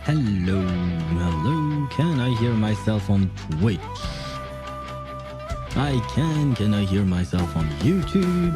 Hello, hello. Can I hear myself on Twitch? I can. Can I hear myself on YouTube?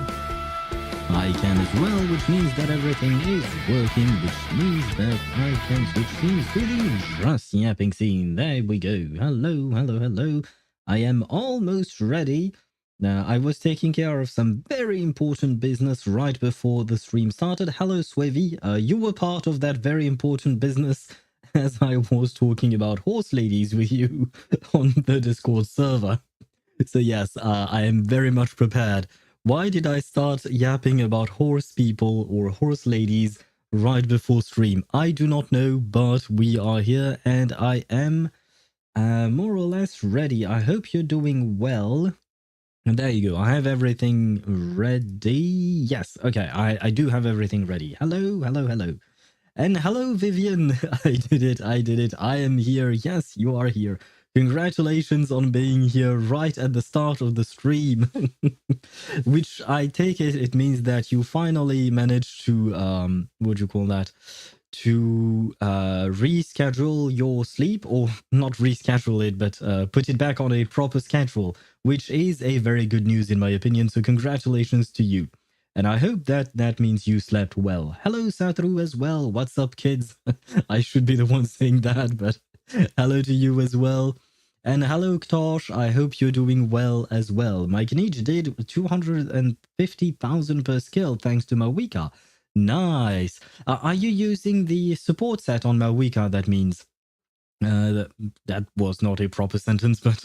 I can as well, which means that everything is working, which means that I can switch scenes to the just yapping scene. There we go. Hello, hello, hello. I am almost ready. I was taking care of some very important business right before the stream started. Hello, Swevy. You were part of that very important business as I was talking about horse ladies with you on the Discord server. So yes, I am very much prepared. Why did I start yapping about horse people or horse ladies right before stream? I do not know, but we are here and I am more or less ready. I hope you're doing well. And there you go. I have everything ready. Yes, okay. I do have everything ready. Hello, hello, hello. And hello, Vivian. I did it. I did it. I am here. Yes, you are here. Congratulations on being here right at the start of the stream. Which I take it means that you finally managed to, what do you call that? To reschedule your sleep, or not reschedule it, but put it back on a proper schedule, which is a very good news in my opinion. So congratulations to you. And I hope that means you slept well. Hello, Satru, as well. What's up, kids? I should be the one saying that, but hello to you as well. And hello, Ktosh. I hope you're doing well as well. My Knij did 250,000 per skill thanks to Mawika. Nice. Are you using the support set on Mawika? That means that was not a proper sentence, but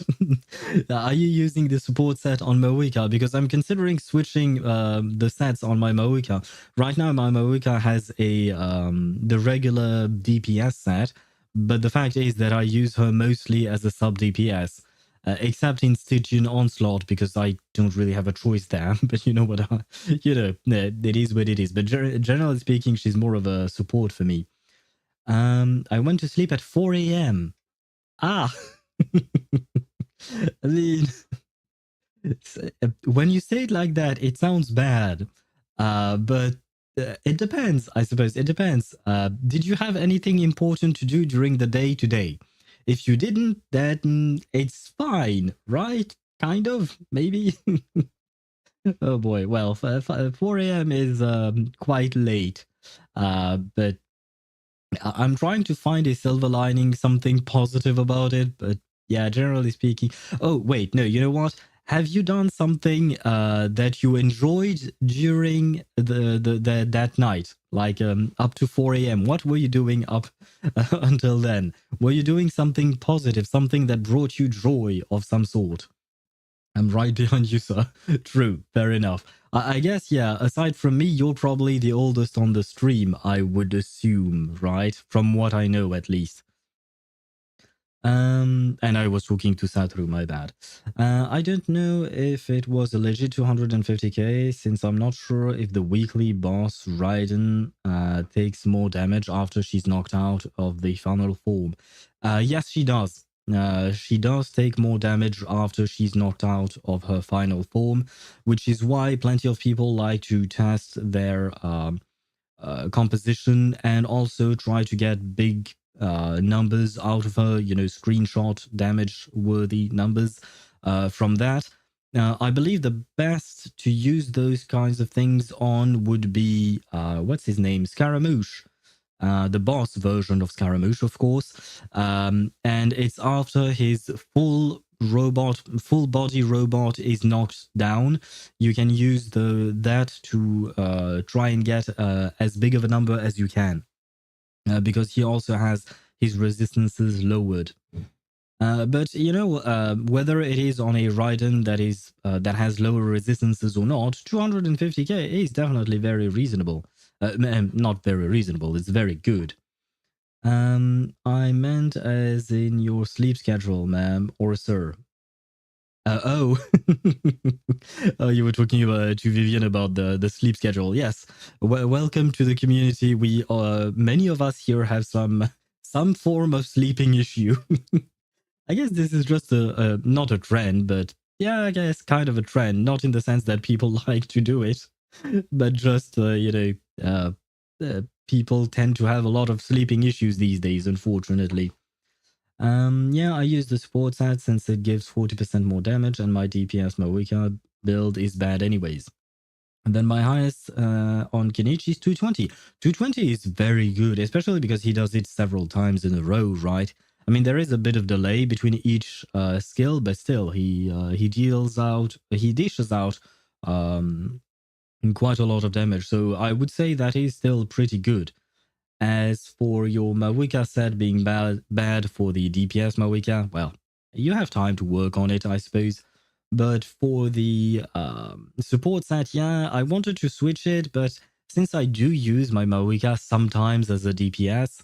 are you using the support set on Mawika? Because I'm considering switching the sets on my Mawika. Right now, my Mawika has a the regular DPS set, but the fact is that I use her mostly as a sub DPS. Except in Stygian Onslaught, because I don't really have a choice there. But you know what? It is what it is. But generally speaking, she's more of a support for me. I went to sleep at 4 a.m. Ah, I mean, when you say it like that, it sounds bad. But it depends, I suppose. It depends. Did you have anything important to do during the day today? If you didn't, then it's fine, right? Kind of, maybe. Oh boy. Well, 4 a.m. is quite late. But I'm trying to find a silver lining, something positive about it. But yeah, generally speaking. Oh, wait. No, you know what? Have you done something that you enjoyed during that night, like up to 4 a.m.? What were you doing up until then? Were you doing something positive, something that brought you joy of some sort? I'm right behind you, sir. True, fair enough. I guess, yeah, aside from me, you're probably the oldest on the stream, I would assume, right? From what I know, at least. And I was talking to Satru, my bad. I don't know if it was a legit 250k, since I'm not sure if the weekly boss Raiden takes more damage after she's knocked out of the final form. Yes, she does. She does take more damage after she's knocked out of her final form, which is why plenty of people like to test their composition and also try to get big numbers out of her, screenshot damage worthy numbers from that. I believe the best to use those kinds of things on would be, what's his name? Scaramouche. The boss version of Scaramouche, of course. And it's after his full body robot is knocked down. You can use that to try and get as big of a number as you can. Because he also has his resistances lowered. But whether it is on a Raiden that has lower resistances or not, 250k is definitely very reasonable. Not very reasonable, it's very good. I meant as in your sleep schedule, ma'am or sir. Oh, you were talking to Vivian about the sleep schedule. Yes, welcome to the community. We many of us here have some form of sleeping issue. I guess this is just a not a trend, but yeah, I guess kind of a trend. Not in the sense that people like to do it, but just people tend to have a lot of sleeping issues these days, unfortunately. Yeah, I use the support set since it gives 40% more damage, and my DPS Mawika build is bad anyways. And then my highest on Kenichi is 220. 220 is very good, especially because he does it several times in a row, right? I mean, there is a bit of delay between each skill, but still, he dishes out quite a lot of damage. So I would say that is still pretty good. As for your Mawika set being bad for the DPS Mawika, well, you have time to work on it, I suppose. But for the support set, yeah, I wanted to switch it, but since I do use my Mawika sometimes as a DPS,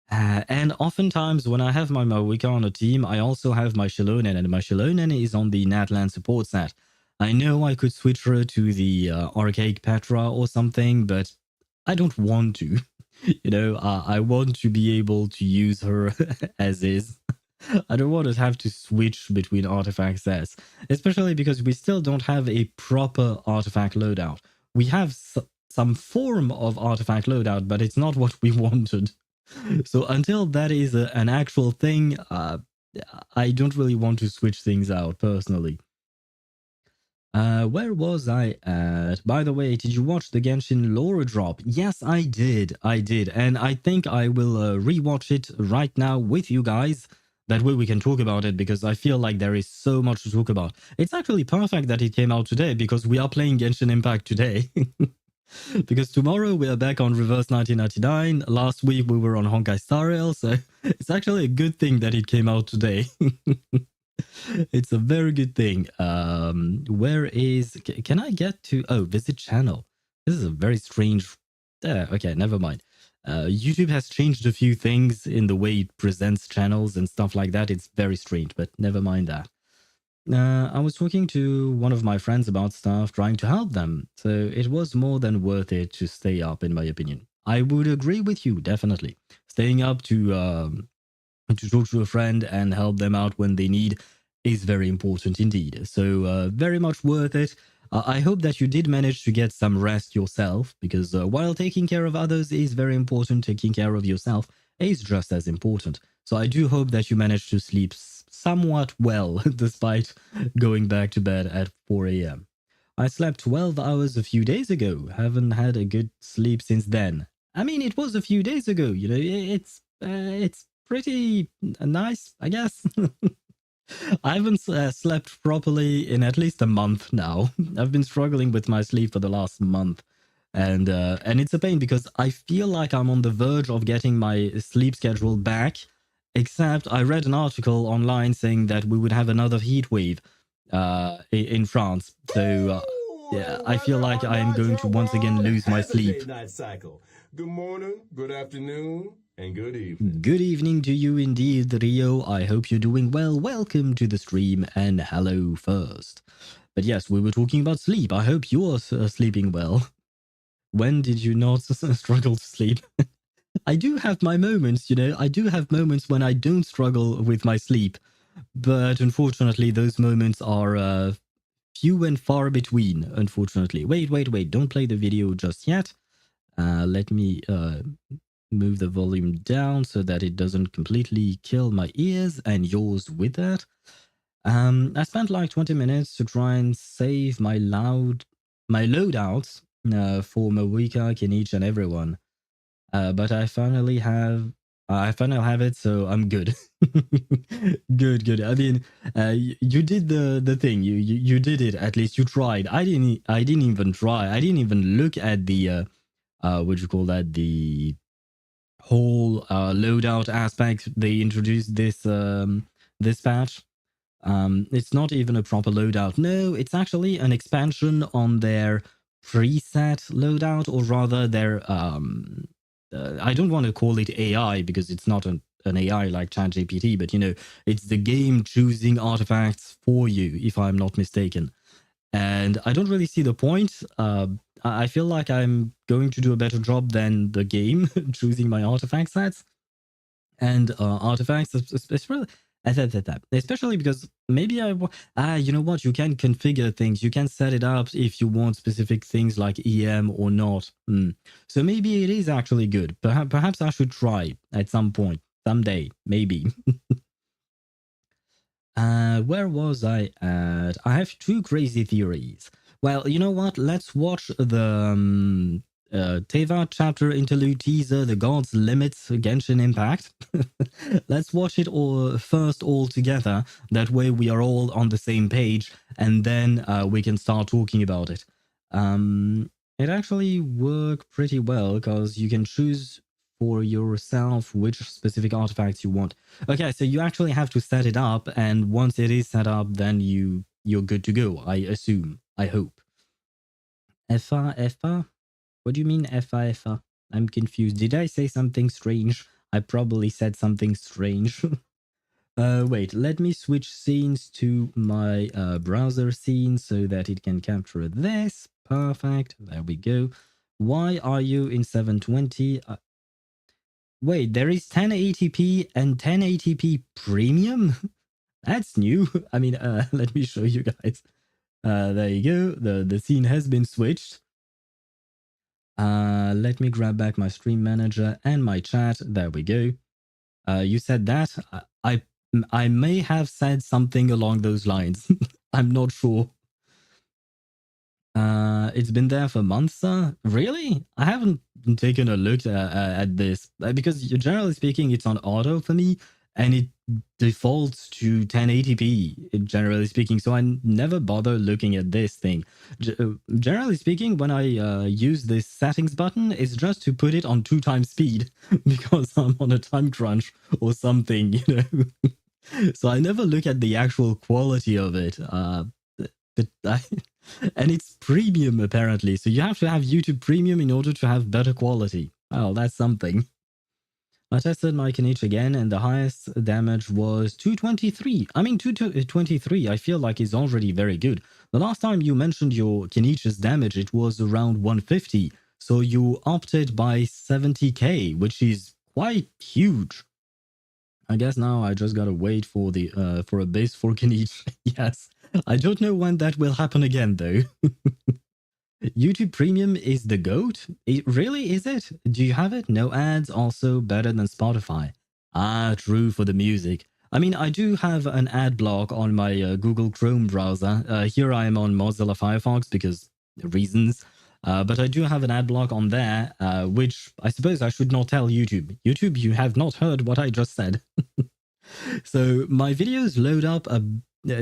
and oftentimes when I have my Mawika on a team, I also have my Shilonen, and my Shilonen is on the Natlan support set. I know I could switch her to the Archaic Petra or something, but I don't want to. I want to be able to use her as is. I don't want to have to switch between artifact sets, especially because we still don't have a proper artifact loadout. We have some form of artifact loadout, but it's not what we wanted. So until that is an actual thing, I don't really want to switch things out personally. Where was I at? By the way, did you watch the Genshin lore drop? Yes, I did. And I think I will rewatch it right now with you guys. That way we can talk about it, because I feel like there is so much to talk about. It's actually perfect that it came out today, because we are playing Genshin Impact today. Because tomorrow we are back on Reverse 1999. Last week we were on Honkai Star Rail, so it's actually a good thing that it came out today. It's a very good thing. Where is... Can I get to... Oh, visit channel. This is a very strange... okay, never mind. YouTube has changed a few things in the way it presents channels and stuff like that. It's very strange, but never mind that. I was talking to one of my friends about stuff, trying to help them, so it was more than worth it to stay up, in my opinion. I would agree with you, definitely. Staying up to talk to a friend and help them out when they need is very important indeed. So very much worth it. I hope that you did manage to get some rest yourself, because while taking care of others is very important, taking care of yourself is just as important. So I do hope that you managed to sleep somewhat well, despite going back to bed at 4 a.m. I slept 12 hours a few days ago. Haven't had a good sleep since then. I mean, it was a few days ago, it's pretty nice, I guess. I haven't slept properly in at least a month now. I've been struggling with my sleep for the last month. And it's a pain, because I feel like I'm on the verge of getting my sleep schedule back. Except I read an article online saying that we would have another heat wave in France. So yeah, I feel like I am going to once again lose my sleep. Good morning, good afternoon, and good evening. Good evening to you indeed, Rio. I hope you're doing well. Welcome to the stream, and hello first. But yes, we were talking about sleep. I hope you're sleeping well. When did you not struggle to sleep? I do have my moments, I do have moments when I don't struggle with my sleep. But unfortunately, those moments are few and far between, unfortunately. Wait. Don't play the video just yet. Let me move the volume down so that it doesn't completely kill my ears and yours with that. I spent like 20 minutes to try and save my loadouts for Mawika, Kenichi, and everyone. But I finally have it, so I'm good. Good. I mean, you did the thing. You did it. At least you tried. I didn't even try. I didn't even look at the what do you call that? The whole loadout aspect they introduced this patch. It's not even a proper loadout. No, it's actually an expansion on their preset loadout, or rather their I don't want to call it AI, because it's not an AI like ChatGPT, but it's the game choosing artifacts for you, if I'm not mistaken. And I don't really see the point. I feel like I'm going to do a better job than the game choosing my artifact sets. And artifacts, Especially because maybe you know what? You can configure things. You can set it up if you want specific things like EM or not. So maybe it is actually good. Perhaps I should try at some point, someday, maybe. Where was I at? I have two crazy theories. Well, you know what? Let's watch the Teyvat chapter interlude teaser, The Gods Limits Genshin Impact. Let's watch it all together. That way we are all on the same page, and then we can start talking about it. It actually worked pretty well because you can choose for yourself which specific artifacts you want. Okay, so you actually have to set it up, and once it is set up, then you're good to go. I assume. I hope. Effa? What do you mean Effa? I'm confused. Did I say something strange? I probably said something strange. Wait, let me switch scenes to my browser scene so that it can capture this. Perfect. There we go. Why are you in 720? Wait, there is 1080p and 1080p premium? That's new. I mean, let me show you guys. There you go. The scene has been switched. Let me grab back my stream manager and my chat. There we go. You said that. I may have said something along those lines. I'm not sure. It's been there for months. Really? I haven't taken a look at this because generally speaking, it's on auto for me, and it defaults to 1080p. Generally speaking, so I never bother looking at this thing. Generally speaking, when I use this settings button, it's just to put it on 2x speed because I'm on a time crunch or something, you know. So I never look at the actual quality of it. And it's premium apparently, so you have to have YouTube Premium in order to have better quality. Well, that's something. I tested my Kenichi again, and the highest damage was 223. I mean, 223 I feel like is already very good. The last time you mentioned your Kenichi's damage, it was around 150, so you upped it by 70k, which is quite huge. I guess now I just gotta wait for the for a base for Kenichi. Yes. I don't know when that will happen again, though. YouTube Premium is the GOAT? Really, is it? Do you have it? No ads, also better than Spotify. Ah, true for the music. I mean, I do have an ad block on my Google Chrome browser. Here I am on Mozilla Firefox because reasons. But I do have an ad block on there, which I suppose I should not tell YouTube. YouTube, you have not heard what I just said. So my videos load up at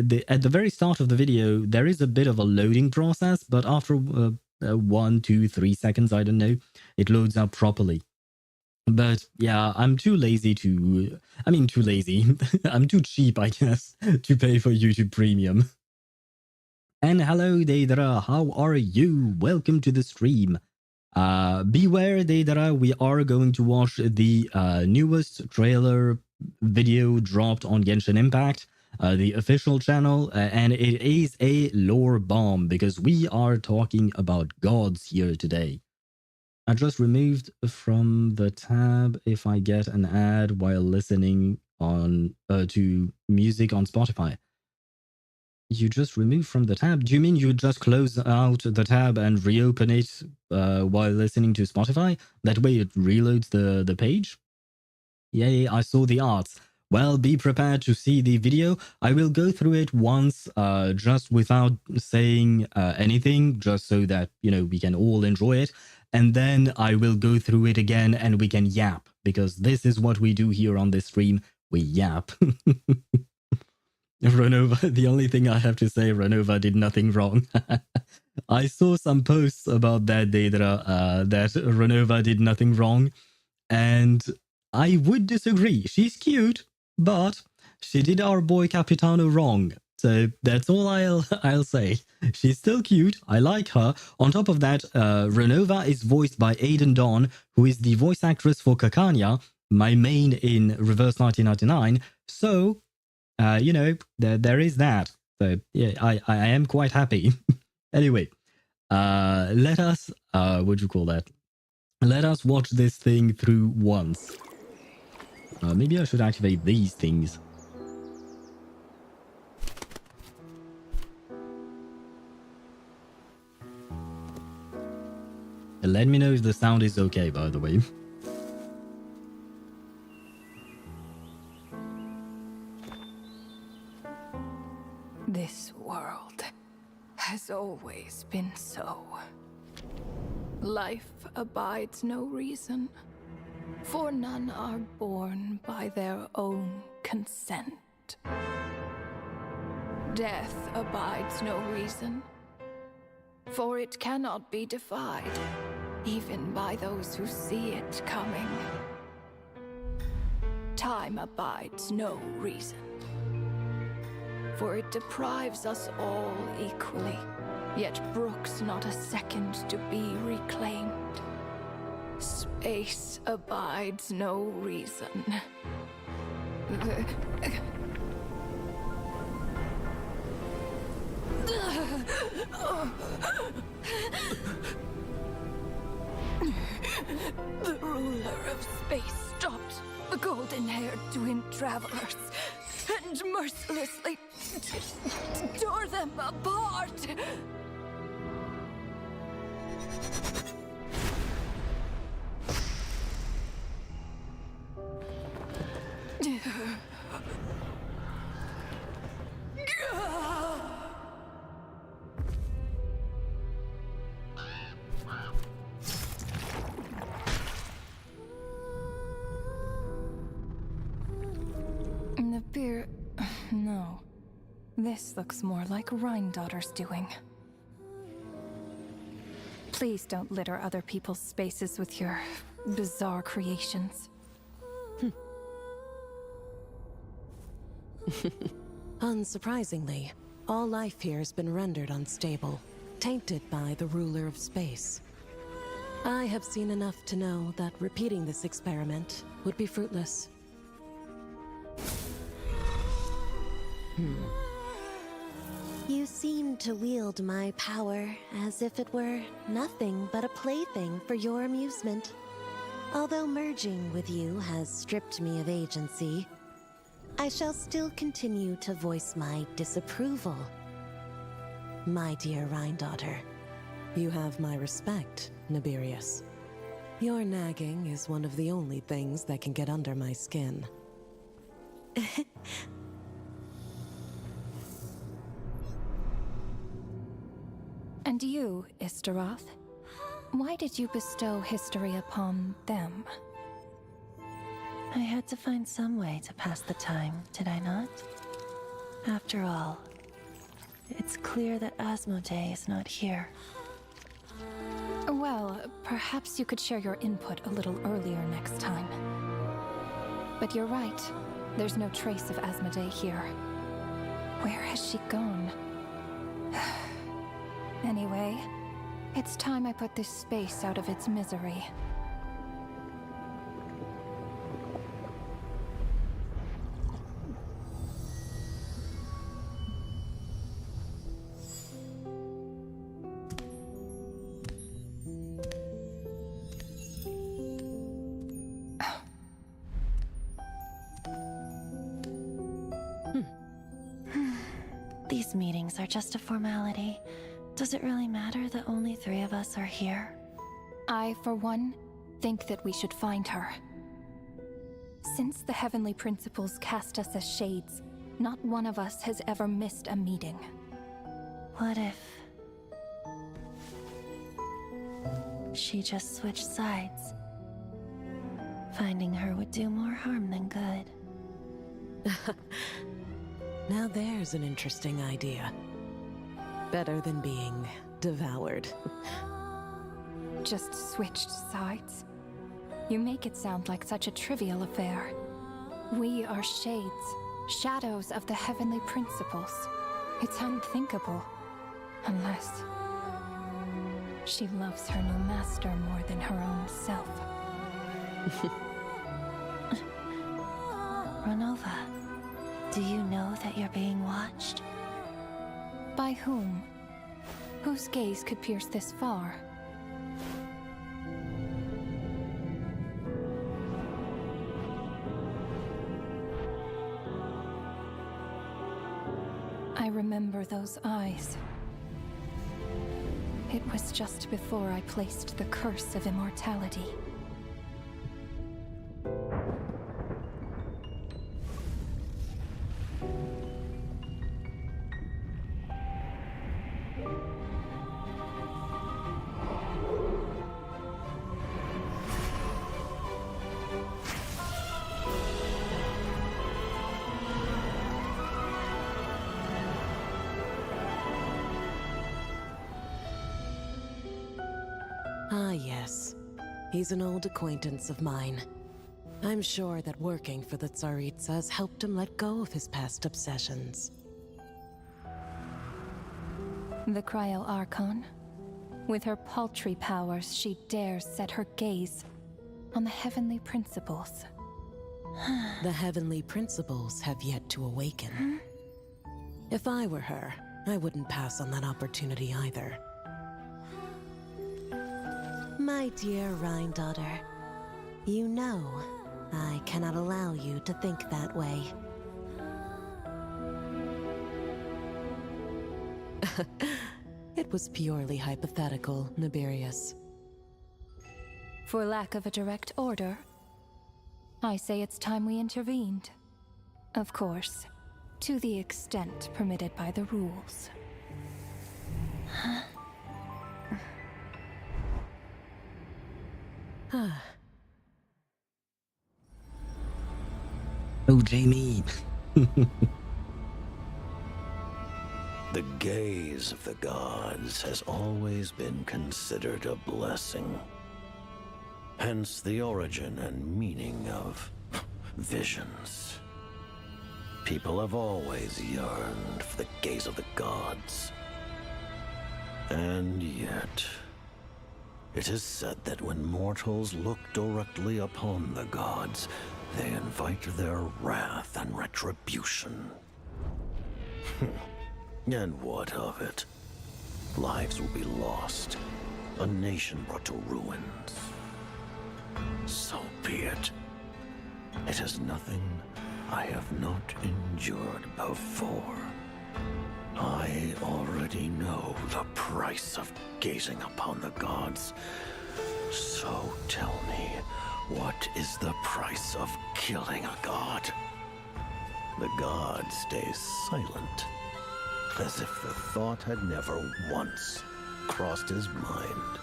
the very start of the video. There is a bit of a loading process, but after 1, 2, 3 seconds, I don't know, it loads up properly. But yeah, I'm too lazy to. I mean, too lazy. I'm too cheap, I guess, to pay for YouTube Premium. And hello, Deidara. How are you? Welcome to the stream. Beware, Deidara, we are going to watch the newest trailer video dropped on Genshin Impact, the official channel, and it is a lore bomb because we are talking about gods here today. I just removed from the tab if I get an ad while listening on to music on Spotify. You just remove from the tab? Do you mean you just close out the tab and reopen it while listening to Spotify? That way it reloads the page? Yay, I saw the arts. Well, be prepared to see the video. I will go through it once, just without saying anything, just so that, you know, we can all enjoy it. And then I will go through it again and we can yap, because this is what we do here on this stream. We yap. Renova, the only thing I have to say, Renova did nothing wrong. I saw some posts about that, Deidra, that Renova did nothing wrong. And I would disagree. She's cute, but she did our boy Capitano wrong. So that's all I'll say. She's still cute. I like her. On top of that, Renova is voiced by Aiden Dawn, who is the voice actress for Kakanya, my main in Reverse 1999. So, you know, there is that. So yeah, I am quite happy. Anyway, let us, what do you call that? Let us watch this thing through once. Maybe I should activate these things. Let me know if the sound is okay, by the way. This world has always been so. Life abides no reason, for none are born by their own consent. Death abides no reason, for it cannot be defied, even by those who see it coming. Time abides no reason, for it deprives us all equally, yet brooks not a second to be reclaimed. Space abides no reason. The ruler of space stopped the golden-haired twin travelers and mercilessly tore them apart. The beer... No. This looks more like Rhine-daughter's doing. Please don't litter other people's spaces with your bizarre creations. Unsurprisingly, all life here has been rendered unstable, tainted by the ruler of space. I have seen enough to know that repeating this experiment would be fruitless. You seem to wield my power as if it were nothing but a plaything for your amusement. Although merging with you has stripped me of agency, I shall still continue to voice my disapproval. My dear Rhine-daughter. You have my respect, Nibirius. Your nagging is one of the only things that can get under my skin. And you, Istaroth? Why did you bestow history upon them? I had to find some way to pass the time, did I not? After all, it's clear that Asmodee is not here. Well, perhaps you could share your input a little earlier next time. But you're right. There's no trace of Asmodee here. Where has she gone? Anyway, it's time I put this space out of its misery. These meetings are just a formality. Does it really matter that only 3 of us are here? I, for one, think that we should find her. Since the Heavenly Principles cast us as shades, not one of us has ever missed a meeting. What if she just switched sides? Finding her would do more harm than good. Now there's an interesting idea. Better than being devoured. Just switched sides? You make it sound like such a trivial affair. We are shades, shadows of the Heavenly Principles. It's unthinkable. Unless she loves her new master more than her own self. Renova, do you know that you're being watched? By whom? Whose gaze could pierce this far? I remember those eyes. It was just before I placed the curse of immortality. Ah, yes. He's an old acquaintance of mine. I'm sure that working for the Tsaritsa has helped him let go of his past obsessions. The Cryo Archon. With her paltry powers, she dares set her gaze on the heavenly principles. The heavenly principles have yet to awaken. If I were her, I wouldn't pass on that opportunity either. My dear Rhine daughter, you know I cannot allow you to think that way. It was purely hypothetical, Nibirius. For lack of a direct order, I say it's time we intervened. Of course, to the extent permitted by the rules. Oh, Jamie. The gaze of the gods has always been considered a blessing. Hence the origin and meaning of visions. People have always yearned for the gaze of the gods. And yet, it is said that when mortals look directly upon the gods, they invite their wrath and retribution. And what of it? Lives will be lost, a nation brought to ruins. So be it. It is nothing I have not endured before. I already know the price of gazing upon the gods. So tell me, what is the price of killing a god? The god stays silent, as if the thought had never once crossed his mind.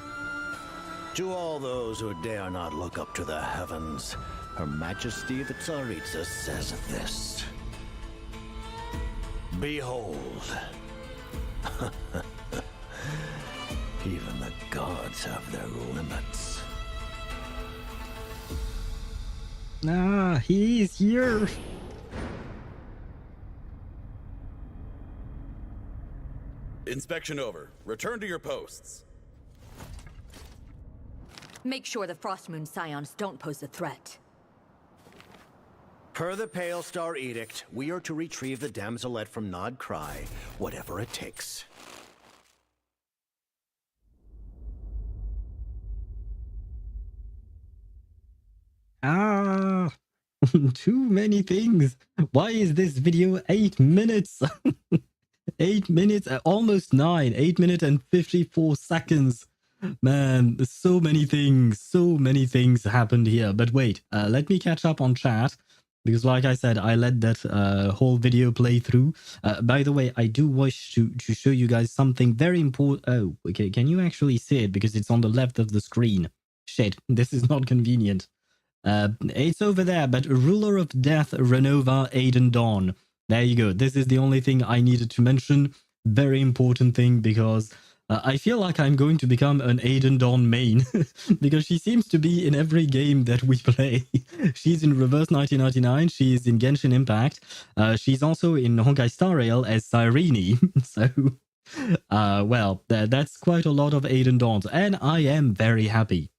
To all those who dare not look up to the heavens, Her Majesty the Tsaritsa says this. Behold. Even the gods have their limits. Ah, he's here. Inspection over. Return to your posts. Make sure the Frostmoon Scions don't pose a threat. Per the Pale Star Edict, we are to retrieve the damselette from Nod Cry, whatever it takes. Ah, too many things. Why is this video 8 minutes? 8 minutes, almost 9. 8 minutes and 54 seconds. Man, so many things happened here. But wait, let me catch up on chat. Because like I said, I let that whole video play through. By the way, I do wish to show you guys something very important. Oh, okay, can you actually see it? Because it's on the left of the screen. Shit, this is not convenient. It's over there, but Ruler of Death, Renova, Aiden Dawn. There you go. This is the only thing I needed to mention. Very important thing, because I feel like I'm going to become an Aiden Dawn main. Because she seems to be in every game that we play. She's in Reverse 1999. She's in Genshin Impact. She's also in Honkai Star Rail as Cyrene. So, well, that's quite a lot of Aiden Dawns. And I am very happy.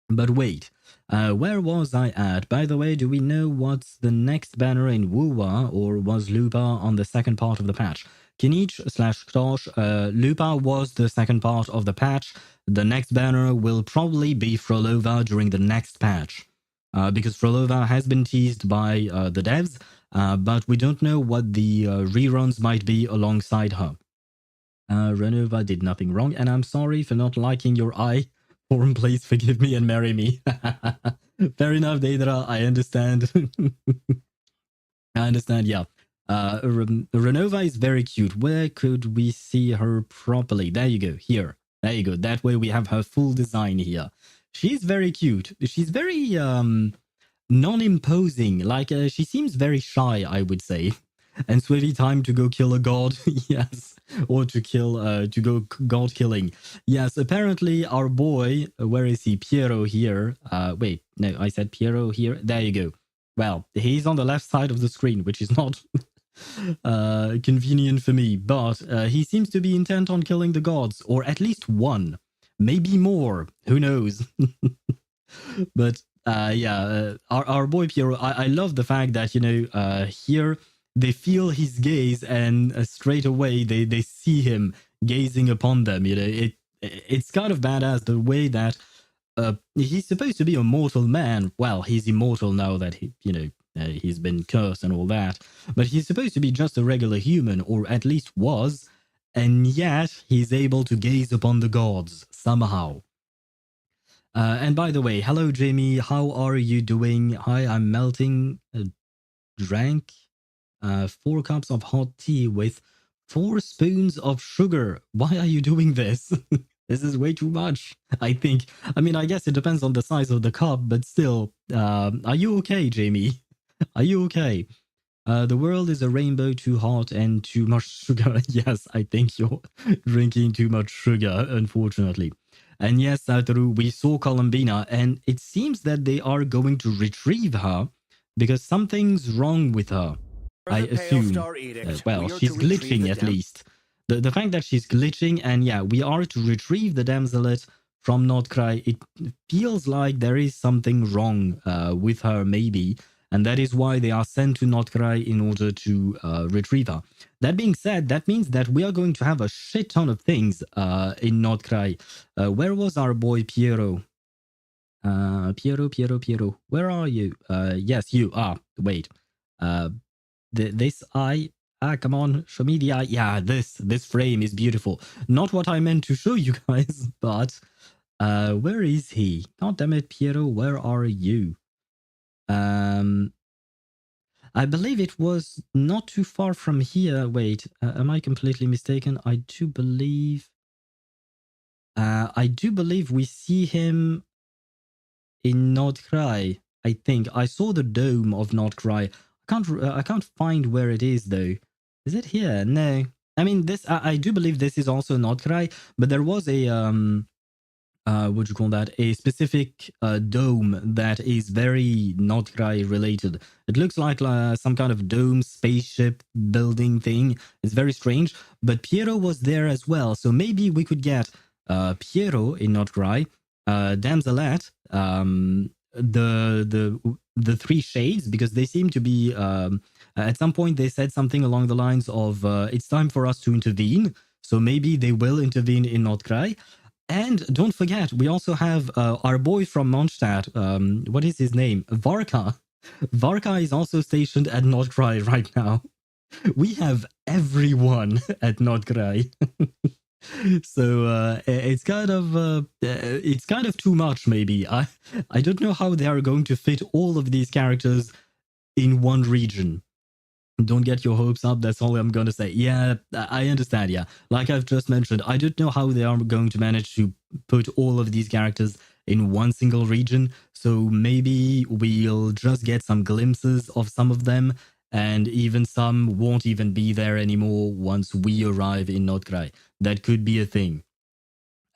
But wait. Where was I at? By the way, do we know what's the next banner in Wuwa, or was Lupa on the second part of the patch? Kinich/Ktosh, Lupa was the second part of the patch. The next banner will probably be Frolova during the next patch. Because Frolova has been teased by the devs, but we don't know what the reruns might be alongside her. Renova did nothing wrong, and I'm sorry for not liking your eye form. Please forgive me and marry me. Fair enough, Daedra. I understand. I understand, yeah. Renova is very cute. Where could we see her properly? There you go. Here. There you go. That way we have her full design here. She's very cute. She's very non-imposing. Like, she seems very shy, I would say. And sweetie, time to go kill a god. Yes. Or to kill, to go god killing. Yes, apparently our boy, where is he? Piero here. Wait, no, I said Piero here. There you go. Well, he's on the left side of the screen, which is not convenient for me, but he seems to be intent on killing the gods, or at least one, maybe more, who knows. But yeah, our boy Piero, I love the fact that, you know, here they feel his gaze, and straight away they see him gazing upon them. You know, it's kind of badass the way that he's supposed to be a mortal man. Well, he's immortal now that he, you know, he's been cursed and all that. But he's supposed to be just a regular human, or at least was, and yet he's able to gaze upon the gods somehow. And by the way, hello Jamie, how are you doing? Hi, I'm melting. Drank 4 cups of hot tea with 4 spoons of sugar. Why are you doing this? This is way too much, I think. I mean, I guess it depends on the size of the cup, but still. Are you okay, Jamie? Are you okay? The world is a rainbow, too hot and too much sugar. Yes, I think you're drinking too much sugar, unfortunately. And yes, Satoru, we saw Columbina, and it seems that they are going to retrieve her because something's wrong with her. I assume. Well, she's glitching at least. The fact that she's glitching, and yeah, we are to retrieve the damselet from Nordcry, it feels like there is something wrong with her, maybe. And that is why they are sent to Nordcry in order to retrieve her. That being said, that means that we are going to have a shit ton of things in Nordcry. Where was our boy Piero? Piero, where are you? Yes, you are. Wait. This eye. Come on, show me the eye. Yeah, this frame is beautiful. Not what I meant to show you guys, but where is he? God damn it, Piero, where are you? I believe it was not too far from here. Wait, am I completely mistaken? I do believe we see him in Nordcry. I think I saw the dome of Nordcry. I can't find where it is though. Is it here? No. I mean, this. I do believe this is also Nordcry, but there was a what do you call that? A specific dome that is very Nordcry related. It looks like some kind of dome spaceship building thing. It's very strange. But Piero was there as well, so maybe we could get Piero in Nordcry, Damselet, the 3 shades, because they seem to be at some point they said something along the lines of it's time for us to intervene. So maybe they will intervene in Nordcry. And don't forget, we also have our boy from Mondstadt. What is his name? Varka. Varka is also stationed at Nordcry right now. We have everyone at Nordcry. So it's kind of too much, maybe. I don't know how they are going to fit all of these characters in one region. Don't get your hopes up, that's all I'm gonna say. Yeah, I understand, yeah. Like I've just mentioned, I don't know how they are going to manage to put all of these characters in one single region, so maybe we'll just get some glimpses of some of them, and even some won't even be there anymore once we arrive in Nordcry. That could be a thing.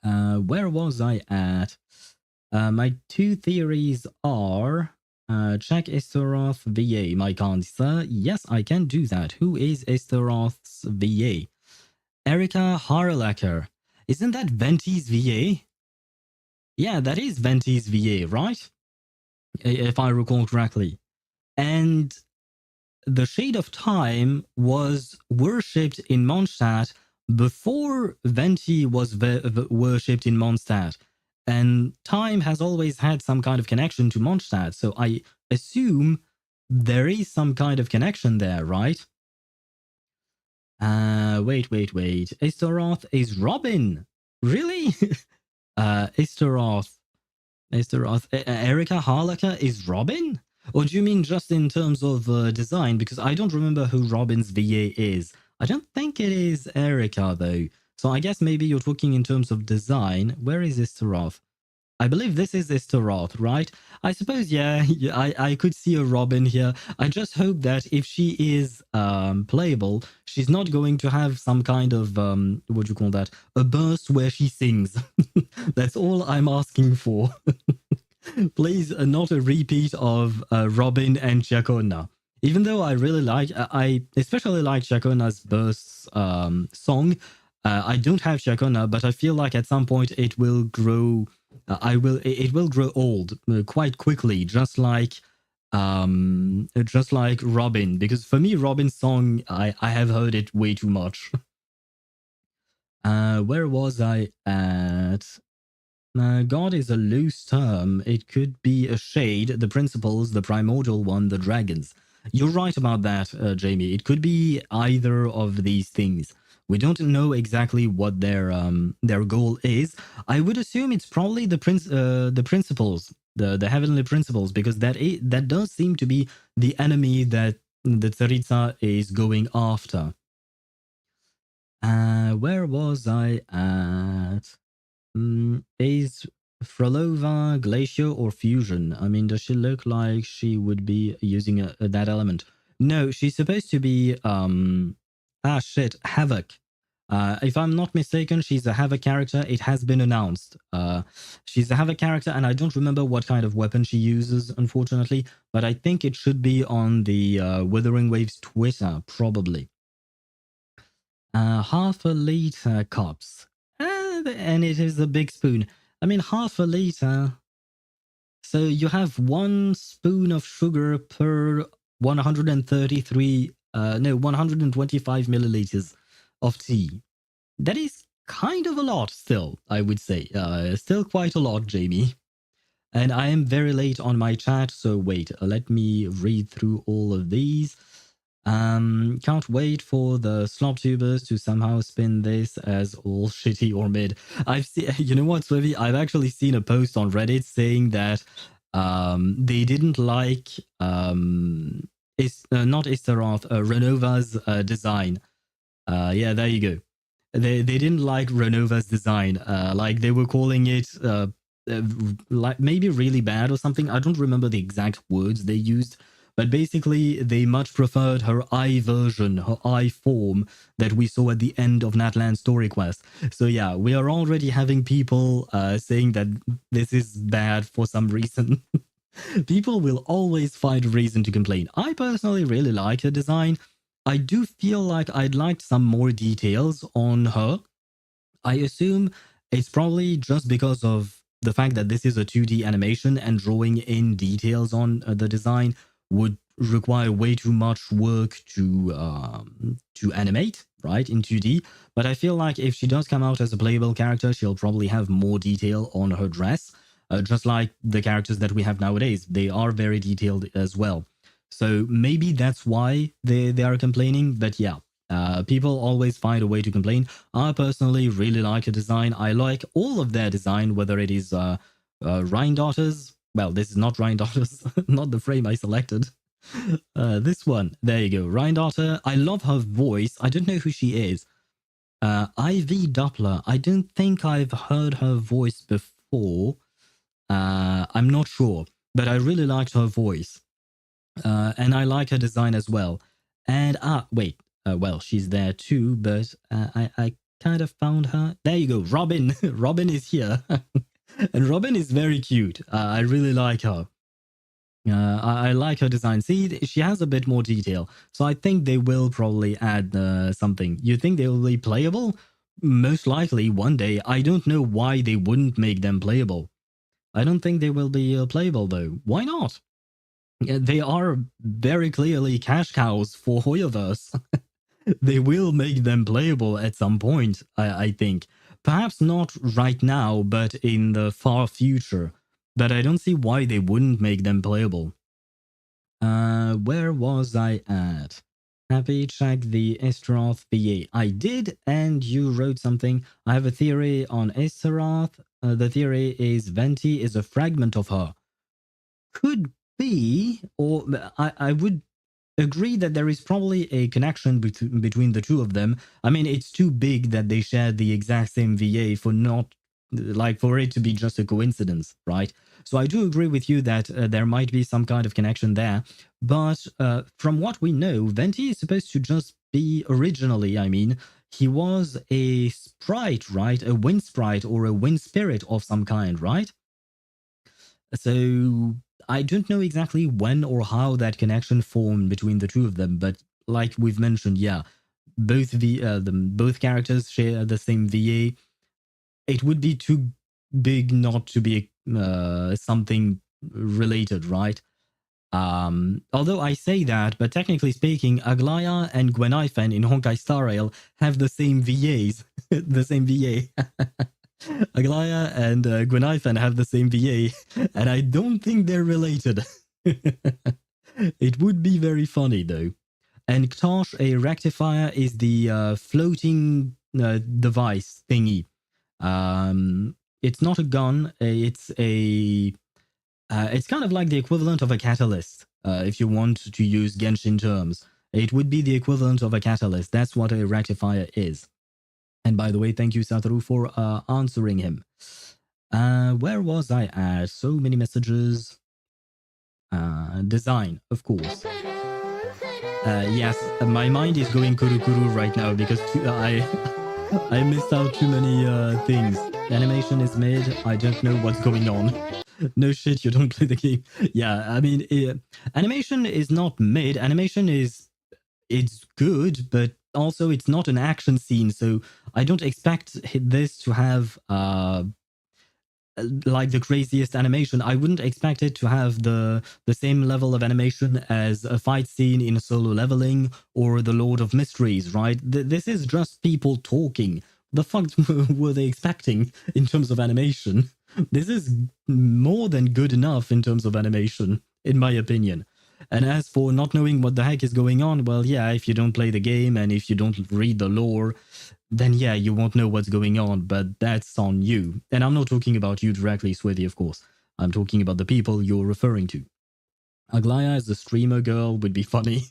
Where was I at? My 2 theories are... check Esteroth VA, my kind sir. Yes, I can do that. Who is Esteroth's VA? Erika Harlacher. Isn't that Venti's VA? Yeah, that is Venti's VA, right? If I recall correctly. And the Shade of Time was worshipped in Mondstadt before Venti was worshipped in Mondstadt. And Time has always had some kind of connection to Mondstadt, so I assume there is some kind of connection there, right? Wait. Istaroth is Robin. Really? Istaroth. Erika Harlacher is Robin? Or do you mean just in terms of design? Because I don't remember who Robin's VA is. I don't think it is Erika, though. So I guess maybe you're talking in terms of design. Where is Istaroth? I believe this is Istaroth, right? I suppose, yeah, I could see a Robin here. I just hope that if she is playable, she's not going to have some kind of, what do you call that? A burst where she sings. That's all I'm asking for. Please, not a repeat of Robin and Chacona. Even though I really like, I especially like Chacona's bursts song. I don't have Chacona, but I feel like at some point it will grow. It will grow old quite quickly, just like Robin. Because for me, Robin's song, I have heard it way too much. Where was I at? God is a loose term. It could be a shade, the principles, the primordial one, the dragons. You're right about that, Jamie. It could be either of these things. We don't know exactly what their goal is. I would assume it's probably the principles, the heavenly principles, because that does seem to be the enemy that the Tsaritsa is going after. Where was I at? Is Frolova Glacier or Fusion? I mean, does she look like she would be using that element? No, she's supposed to be Havoc. If I'm not mistaken, she's a Havoc character. It has been announced. She's a Havoc character, and I don't remember what kind of weapon she uses, unfortunately, but I think it should be on the Withering Waves Twitter, probably. Half a liter cups. And it is a big spoon. I mean, half a liter. So you have 1 spoon of sugar per 125 milliliters of tea. That is kind of a lot still, I would say. Still quite a lot, Jamie. And I am very late on my chat, so wait, let me read through all of these. Can't wait for the slop tubers to somehow spin this as all shitty or mid. I've seen, you know what, Swivy? I've actually seen a post on Reddit saying that they didn't like not Istaroth, Renova's design. Yeah, there you go. They didn't like Renova's design. Like they were calling it like maybe really bad or something. I don't remember the exact words they used. But basically, they much preferred her eye version, her eye form that we saw at the end of Natlan's story quest. So yeah, we are already having people saying that this is bad for some reason. People will always find a reason to complain. I personally really like her design. I do feel like I'd like some more details on her. I assume it's probably just because of the fact that this is a 2D animation and drawing in details on the design would require way too much work to animate, right, in 2D. But I feel like if she does come out as a playable character, she'll probably have more detail on her dress, just like the characters that we have nowadays. They are very detailed as well. So maybe that's why they are complaining. But yeah, people always find a way to complain. I personally really like her design. I like all of their design, whether it is Rhine Daughters. Well, this is not Rhine Daughters, not the frame I selected. This one. There you go. Rhine Daughter. I love her voice. I don't know who she is. Ivy Doppler. I don't think I've heard her voice before. I'm not sure, but I really liked her voice. And I like her design as well. And wait. Well, she's there too, but I kind of found her. There you go. Robin. Robin is here. And Robin is very cute. I really like her. I like her design. See, she has a bit more detail. So I think they will probably add something. You think they will be playable? Most likely one day. I don't know why they wouldn't make them playable. I don't think they will be playable though. Why not? They are very clearly cash cows for HoYoVerse. They will make them playable at some point, I think. Perhaps not right now, but in the far future. But I don't see why they wouldn't make them playable. Where was I at? Happy, check the Esteroth VA. I did, and you wrote something. I have a theory on Esteroth. The theory is Venti is a fragment of her. Could be, or I would agree that there is probably a connection between the two of them. I mean, it's too big that they share the exact same VA for not, like, for it to be just a coincidence, right? So I do agree with you that there might be some kind of connection there. But from what we know, Venti is supposed to just be originally, I mean, he was a sprite, right? A wind sprite or a wind spirit of some kind, right? So I don't know exactly when or how that connection formed between the two of them, but like we've mentioned, yeah, both characters share the same VA. It would be too big not to be something related, right? Although I say that, but technically speaking, Aglaya and Gwenaifen in Honkai Star Rail have the same VAs, the same VA. Aglaya and Gwenaifen have the same VA, and I don't think they're related. It would be very funny though. And Ktosh, a rectifier, is the floating device thingy. It's not a gun. It's a. It's kind of like the equivalent of a catalyst. If you want to use Genshin terms, it would be the equivalent of a catalyst. That's what a rectifier is. And by the way, thank you, Satoru, for answering him. Where was I at? So many messages. Design, of course. Yes, my mind is going kuru-kuru right now because I missed out too many things. Animation is made. I don't know what's going on. No shit, you don't play the game. Yeah, I mean, animation is not made. Animation is... It's good, but also it's not an action scene, so I don't expect this to have like the craziest animation. I wouldn't expect it to have the same level of animation as a fight scene in Solo Leveling or The Lord of Mysteries, right? This is just people talking. The fuck were they expecting in terms of animation? This is more than good enough in terms of animation, in my opinion. And as for not knowing what the heck is going on, well, yeah, if you don't play the game and if you don't read the lore, then yeah, you won't know what's going on, but that's on you. And I'm not talking about you directly, Swithy, of course. I'm talking about the people you're referring to. Aglaya as a streamer girl would be funny.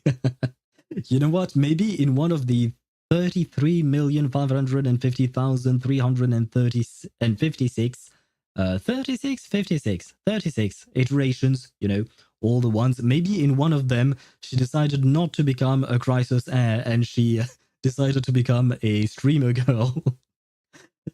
You know what? Maybe in one of the 33,550,356 iterations, you know, all the ones. Maybe in one of them, she decided not to become a Chrysos heir and she decided to become a streamer girl.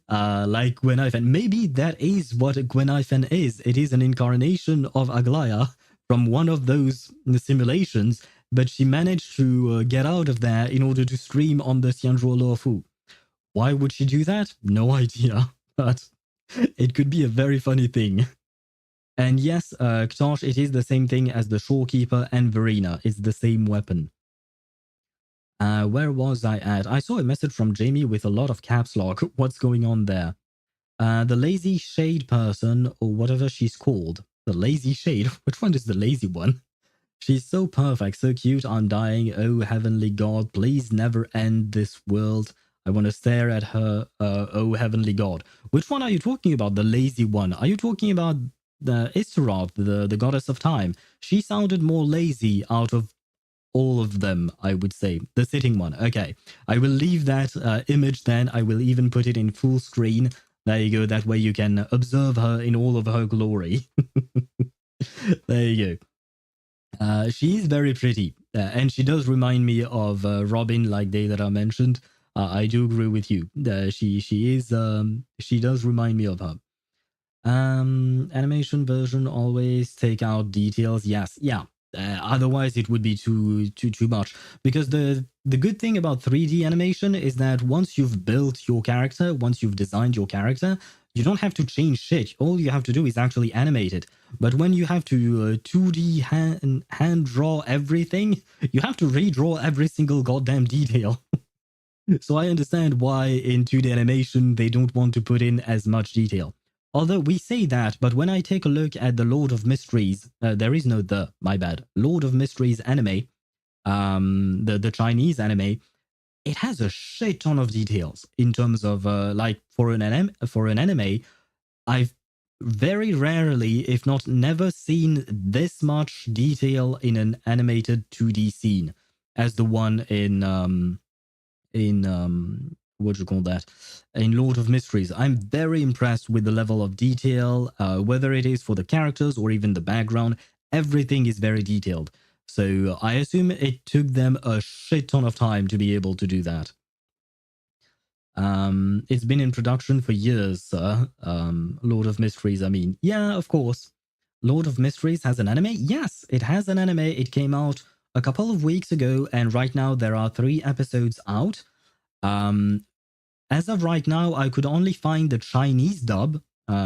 Like Gwenaifen. Maybe that is what Gwenaifen is. It is an incarnation of Aglaya from one of those simulations, but she managed to get out of there in order to stream on the Xianzhuo Luofu. Why would she do that? No idea, but it could be a very funny thing. And yes, Ktosh, it is the same thing as the Shorekeeper and Verena. It's the same weapon. Where was I at? I saw a message from Jamie with a lot of caps lock. What's going on there? The lazy shade person, or whatever she's called. The lazy shade? Which one is the lazy one? She's so perfect, so cute. I'm dying. Oh, heavenly God, please never end this world. I want to stare at her. Oh, heavenly God. Which one are you talking about? The lazy one? Are you talking about the Isteroth, the goddess of time? She sounded more lazy out of all of them, I would say. The sitting one. Okay. I will leave that image then. I will even put it in full screen. There you go. That way you can observe her in all of her glory. There you go. She is very pretty. And she does remind me of Robin, like they that I mentioned. I do agree with you. She does remind me of her. Animation version always take out details. Yes, yeah. Otherwise, it would be too much. Because the good thing about 3D animation is that once you've built your character, once you've designed your character, you don't have to change shit. All you have to do is actually animate it. But when you have to 2D hand draw everything, you have to redraw every single goddamn detail. So I understand why in 2D animation they don't want to put in as much detail. Although we say that, but when I take a look at the Lord of Mysteries, there is no my bad, Lord of Mysteries anime, the Chinese anime, it has a shit ton of details in terms of like for an anime. I've very rarely, if not never, seen this much detail in an animated 2D scene as the one in what do you call that, in Lord of Mysteries. I'm very impressed with the level of detail, whether it is for the characters or even the background. Everything is very detailed. So I assume it took them a shit ton of time to be able to do that. It's been in production for years, sir. Lord of Mysteries, I mean. Yeah, of course. Lord of Mysteries has an anime? Yes, it has an anime. It came out a couple of weeks ago, and right now there are 3 episodes out. Um, as of right now, I could only find the Chinese dub,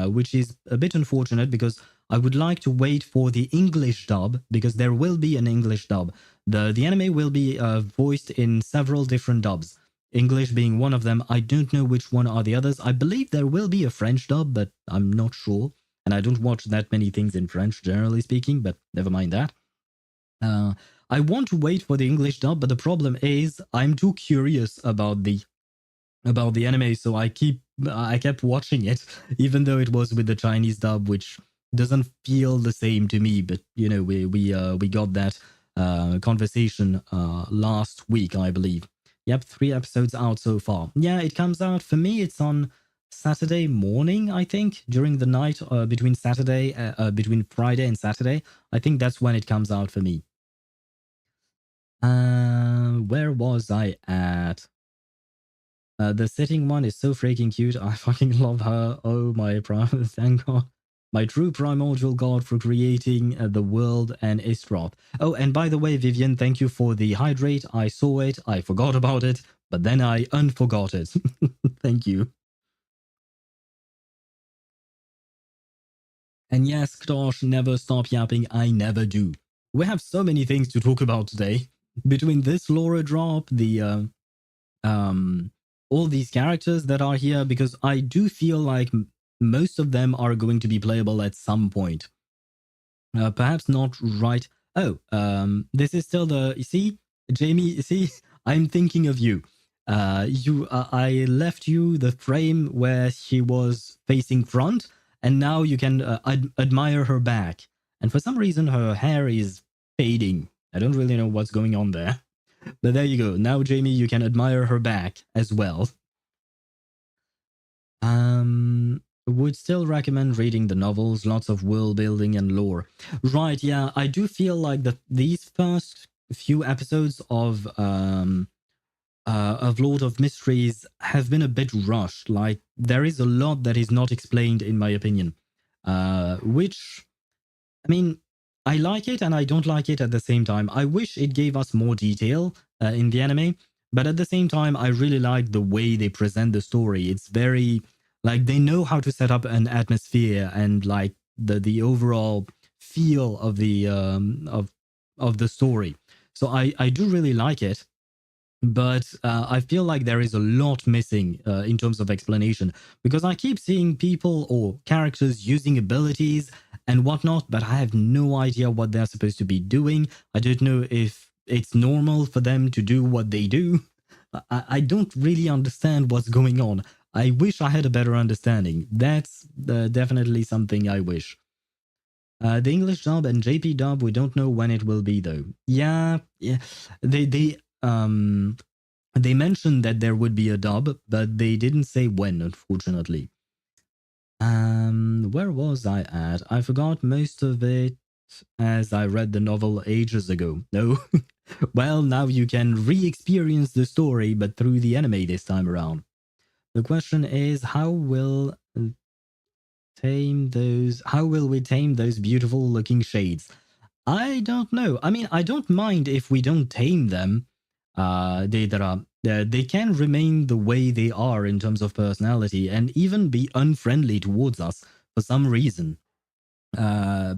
which is a bit unfortunate because I would like to wait for the English dub, because there will be an English dub. The anime will be voiced in several different dubs, English being one of them. I don't know which one are the others. I believe there will be a French dub, but I'm not sure. And I don't watch that many things in French, generally speaking, but never mind that. I want to wait for the English dub, but the problem is I'm too curious about the anime, so I kept watching it, even though it was with the Chinese dub, which doesn't feel the same to me. But you know, we got that conversation last week, I believe. Yep, 3 episodes out so far. Yeah, it comes out for me. It's on Saturday morning, I think, during the night between Friday and Saturday. I think that's when it comes out for me. Where was I at? The sitting one is so freaking cute. I fucking love her. Oh my thank God. My true primordial god for creating the world and Istroth. Oh, and by the way, Vivian, thank you for the hydrate. I saw it, I forgot about it, but then I unforgot it. Thank you. And yes, Ktosh, never stop yapping. I never do. We have so many things to talk about today. Between this Laura drop, the all these characters that are here, because I do feel like most of them are going to be playable at some point. Perhaps not right. Oh, this is still the. You see, Jamie. See, I'm thinking of you. I left you the frame where she was facing front, and now you can admire her back. And for some reason, her hair is fading. I don't really know what's going on there. But there you go. Now, Jamie, you can admire her back as well. Would still recommend reading the novels. Lots of world building and lore. Right? Yeah, I do feel like these first few episodes of Lord of Mysteries have been a bit rushed. Like there is a lot that is not explained, in my opinion. Which, I mean, I like it and I don't like it at the same time. I wish it gave us more detail in the anime, but at the same time, I really like the way they present the story. It's very, like, they know how to set up an atmosphere and like the overall feel of the of the story. So I do really like it. But I feel like there is a lot missing in terms of explanation, because I keep seeing people or characters using abilities and whatnot, but I have no idea what they're supposed to be doing. I don't know if it's normal for them to do what they do. I don't really understand what's going on. I wish I had a better understanding. That's definitely something I wish. The English dub and JP dub, we don't know when it will be though. Yeah. They mentioned that there would be a dub, but they didn't say when, unfortunately. Where was I at? I forgot most of it as I read the novel ages ago. No? Well, now you can re-experience the story, but through the anime this time around. The question is, how will we tame those beautiful looking shades? I don't know. I mean, I don't mind if we don't tame them. They can remain the way they are in terms of personality and even be unfriendly towards us for some reason. I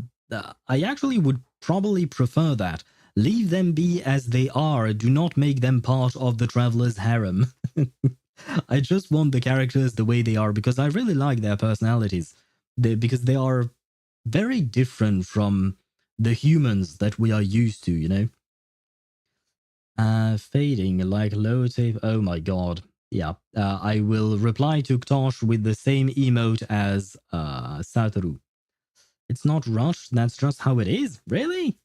actually would probably prefer that. Leave them be as they are. Do not make them part of the traveler's harem. I just want the characters the way they are because I really like their personalities. Because they are very different from the humans that we are used to, you know? Fading like low tape. Oh my god. Yeah. I will reply to Ktosh with the same emote as Satoru. It's not rushed, that's just how it is. Really?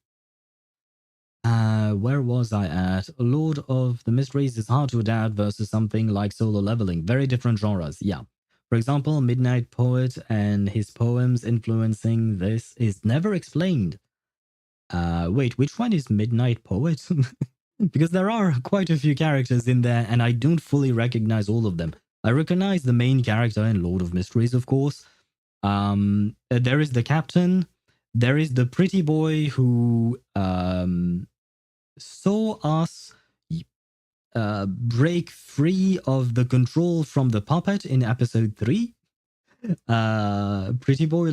Where was I at? Lord of the Mysteries is hard to adapt versus something like Solo Leveling. Very different genres, yeah. For example, Midnight Poet and his poems influencing this is never explained. Wait, which one is Midnight Poet? Because there are quite a few characters in there and I don't fully recognize all of them. I recognize the main character in Lord of Mysteries, of course. There is the captain. There is the pretty boy who saw us break free of the control from the puppet in episode 3. Pretty boy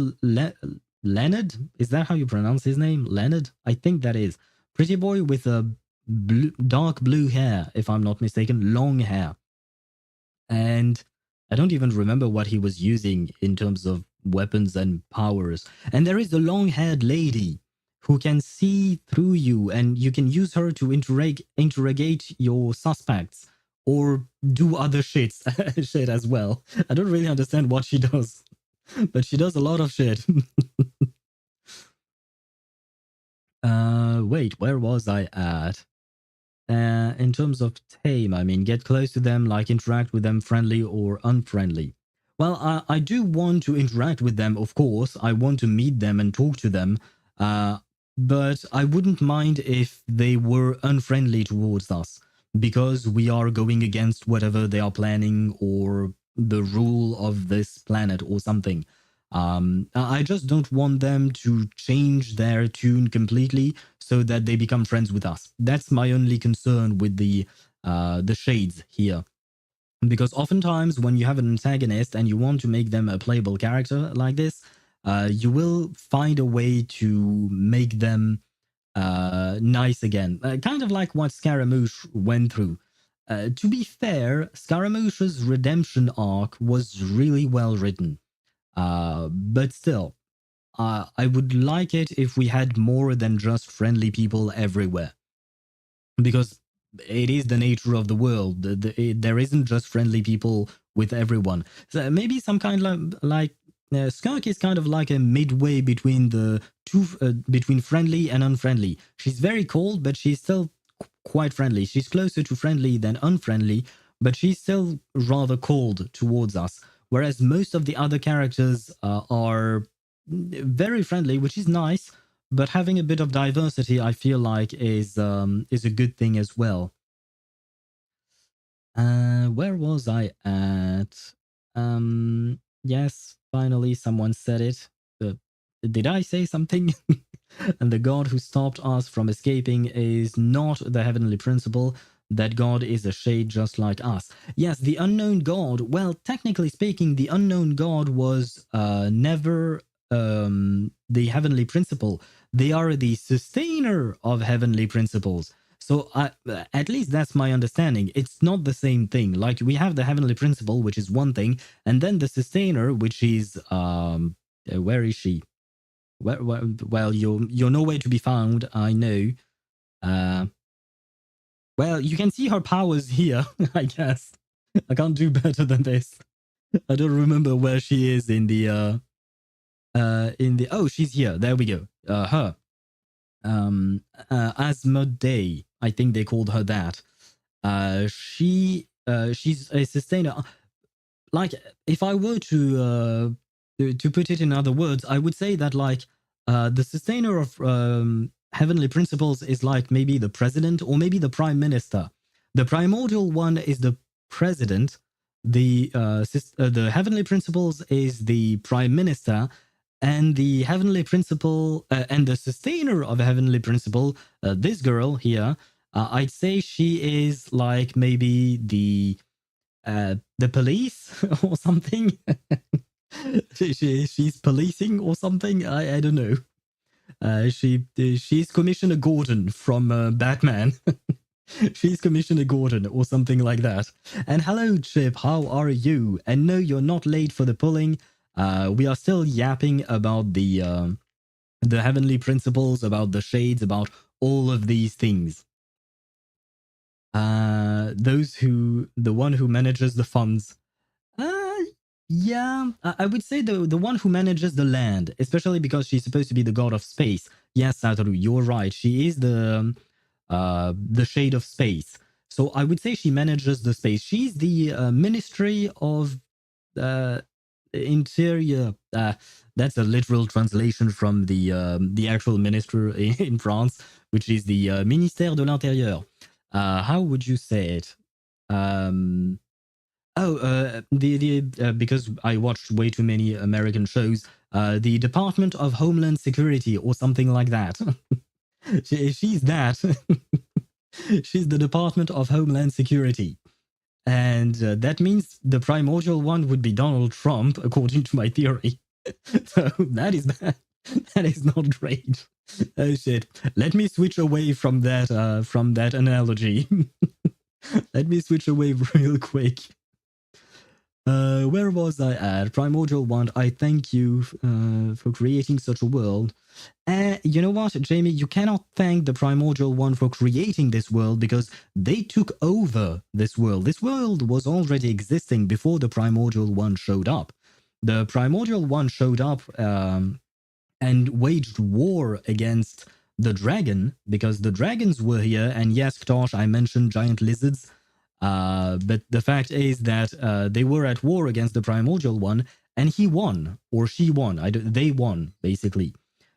Leonard? Is that how you pronounce his name? Leonard? I think that is. Pretty boy with a dark blue hair, if I'm not mistaken, long hair. And I don't even remember what he was using in terms of weapons and powers. And there is the long-haired lady who can see through you and you can use her to interrogate your suspects or do other shit as well. I don't really understand what she does, but she does a lot of shit. Wait, where was I at? In terms of tame, I mean, get close to them, like interact with them friendly or unfriendly. Well, I do want to interact with them, of course. I want to meet them and talk to them. But I wouldn't mind if they were unfriendly towards us because we are going against whatever they are planning or the rule of this planet or something. I just don't want them to change their tune completely so that they become friends with us. That's my only concern with the shades here. Because oftentimes when you have an antagonist and you want to make them a playable character like this, you will find a way to make them nice again. Kind of like what Scaramouche went through. To be fair, Scaramouche's redemption arc was really well written. But still, I would like it if we had more than just friendly people everywhere. Because it is the nature of the world. There isn't just friendly people with everyone. So maybe some kind of like Skunk is kind of like a midway between the two, between friendly and unfriendly. She's very cold, but she's still quite friendly. She's closer to friendly than unfriendly, but she's still rather cold towards us. Whereas most of the other characters are very friendly, which is nice. But having a bit of diversity, I feel like, is a good thing as well. Where was I at? Yes, finally someone said it. Did I say something? And the god who stopped us from escaping is not the heavenly principle. That god is a shade just like us. Yes, the unknown god. Well, technically speaking, the unknown god was never the heavenly principle. They are the sustainer of heavenly principles. So at least that's my understanding. It's not the same thing. Like we have the heavenly principle, which is one thing, and then the sustainer, which is where is she? Well, you're nowhere to be found. I know. Well, you can see her powers here. I guess I can't do better than this. I don't remember where she is in the oh, she's here. There we go. Her. Asmodee, I think they called her that. She's a sustainer. Like, if I were to put it in other words, I would say that like the sustainer of heavenly principles is like maybe the president or maybe the prime minister. The primordial one is the president. The heavenly principles is the prime minister, and the heavenly principle and the sustainer of a heavenly principle, this girl here, I'd say she is like maybe the police or something. She's policing or something. I don't know. She's Commissioner Gordon from Batman. She's Commissioner Gordon or something like that. And hello, Chip. How are you? And no, you're not late for the pulling. We are still yapping about the heavenly principles, about the shades, about all of these things. The one who manages the funds. Yeah, I would say the one who manages the land, especially because she's supposed to be the god of space. Yes, Satoru, you're right. She is the shade of space. So I would say she manages the space. She's the Ministry of Interior. That's a literal translation from the actual minister in France, which is the Ministère de l'Intérieur. How would you say it? Because I watched way too many American shows. The Department of Homeland Security or something like that. She's that. She's the Department of Homeland Security. And that means the primordial one would be Donald Trump, according to my theory. So that is bad. That is not great. Oh shit. Let me switch away from that analogy. Let me switch away real quick. Where was I at? Primordial Wand, I thank you for creating such a world. You know what, Jamie? You cannot thank the Primordial One for creating this world because they took over this world. This world was already existing before the Primordial One showed up. The Primordial One showed up and waged war against the dragon because the dragons were here. And yes, Ktosh, I mentioned giant lizards. But the fact is that they were at war against the Primordial One, and he won, or she won. They won, basically.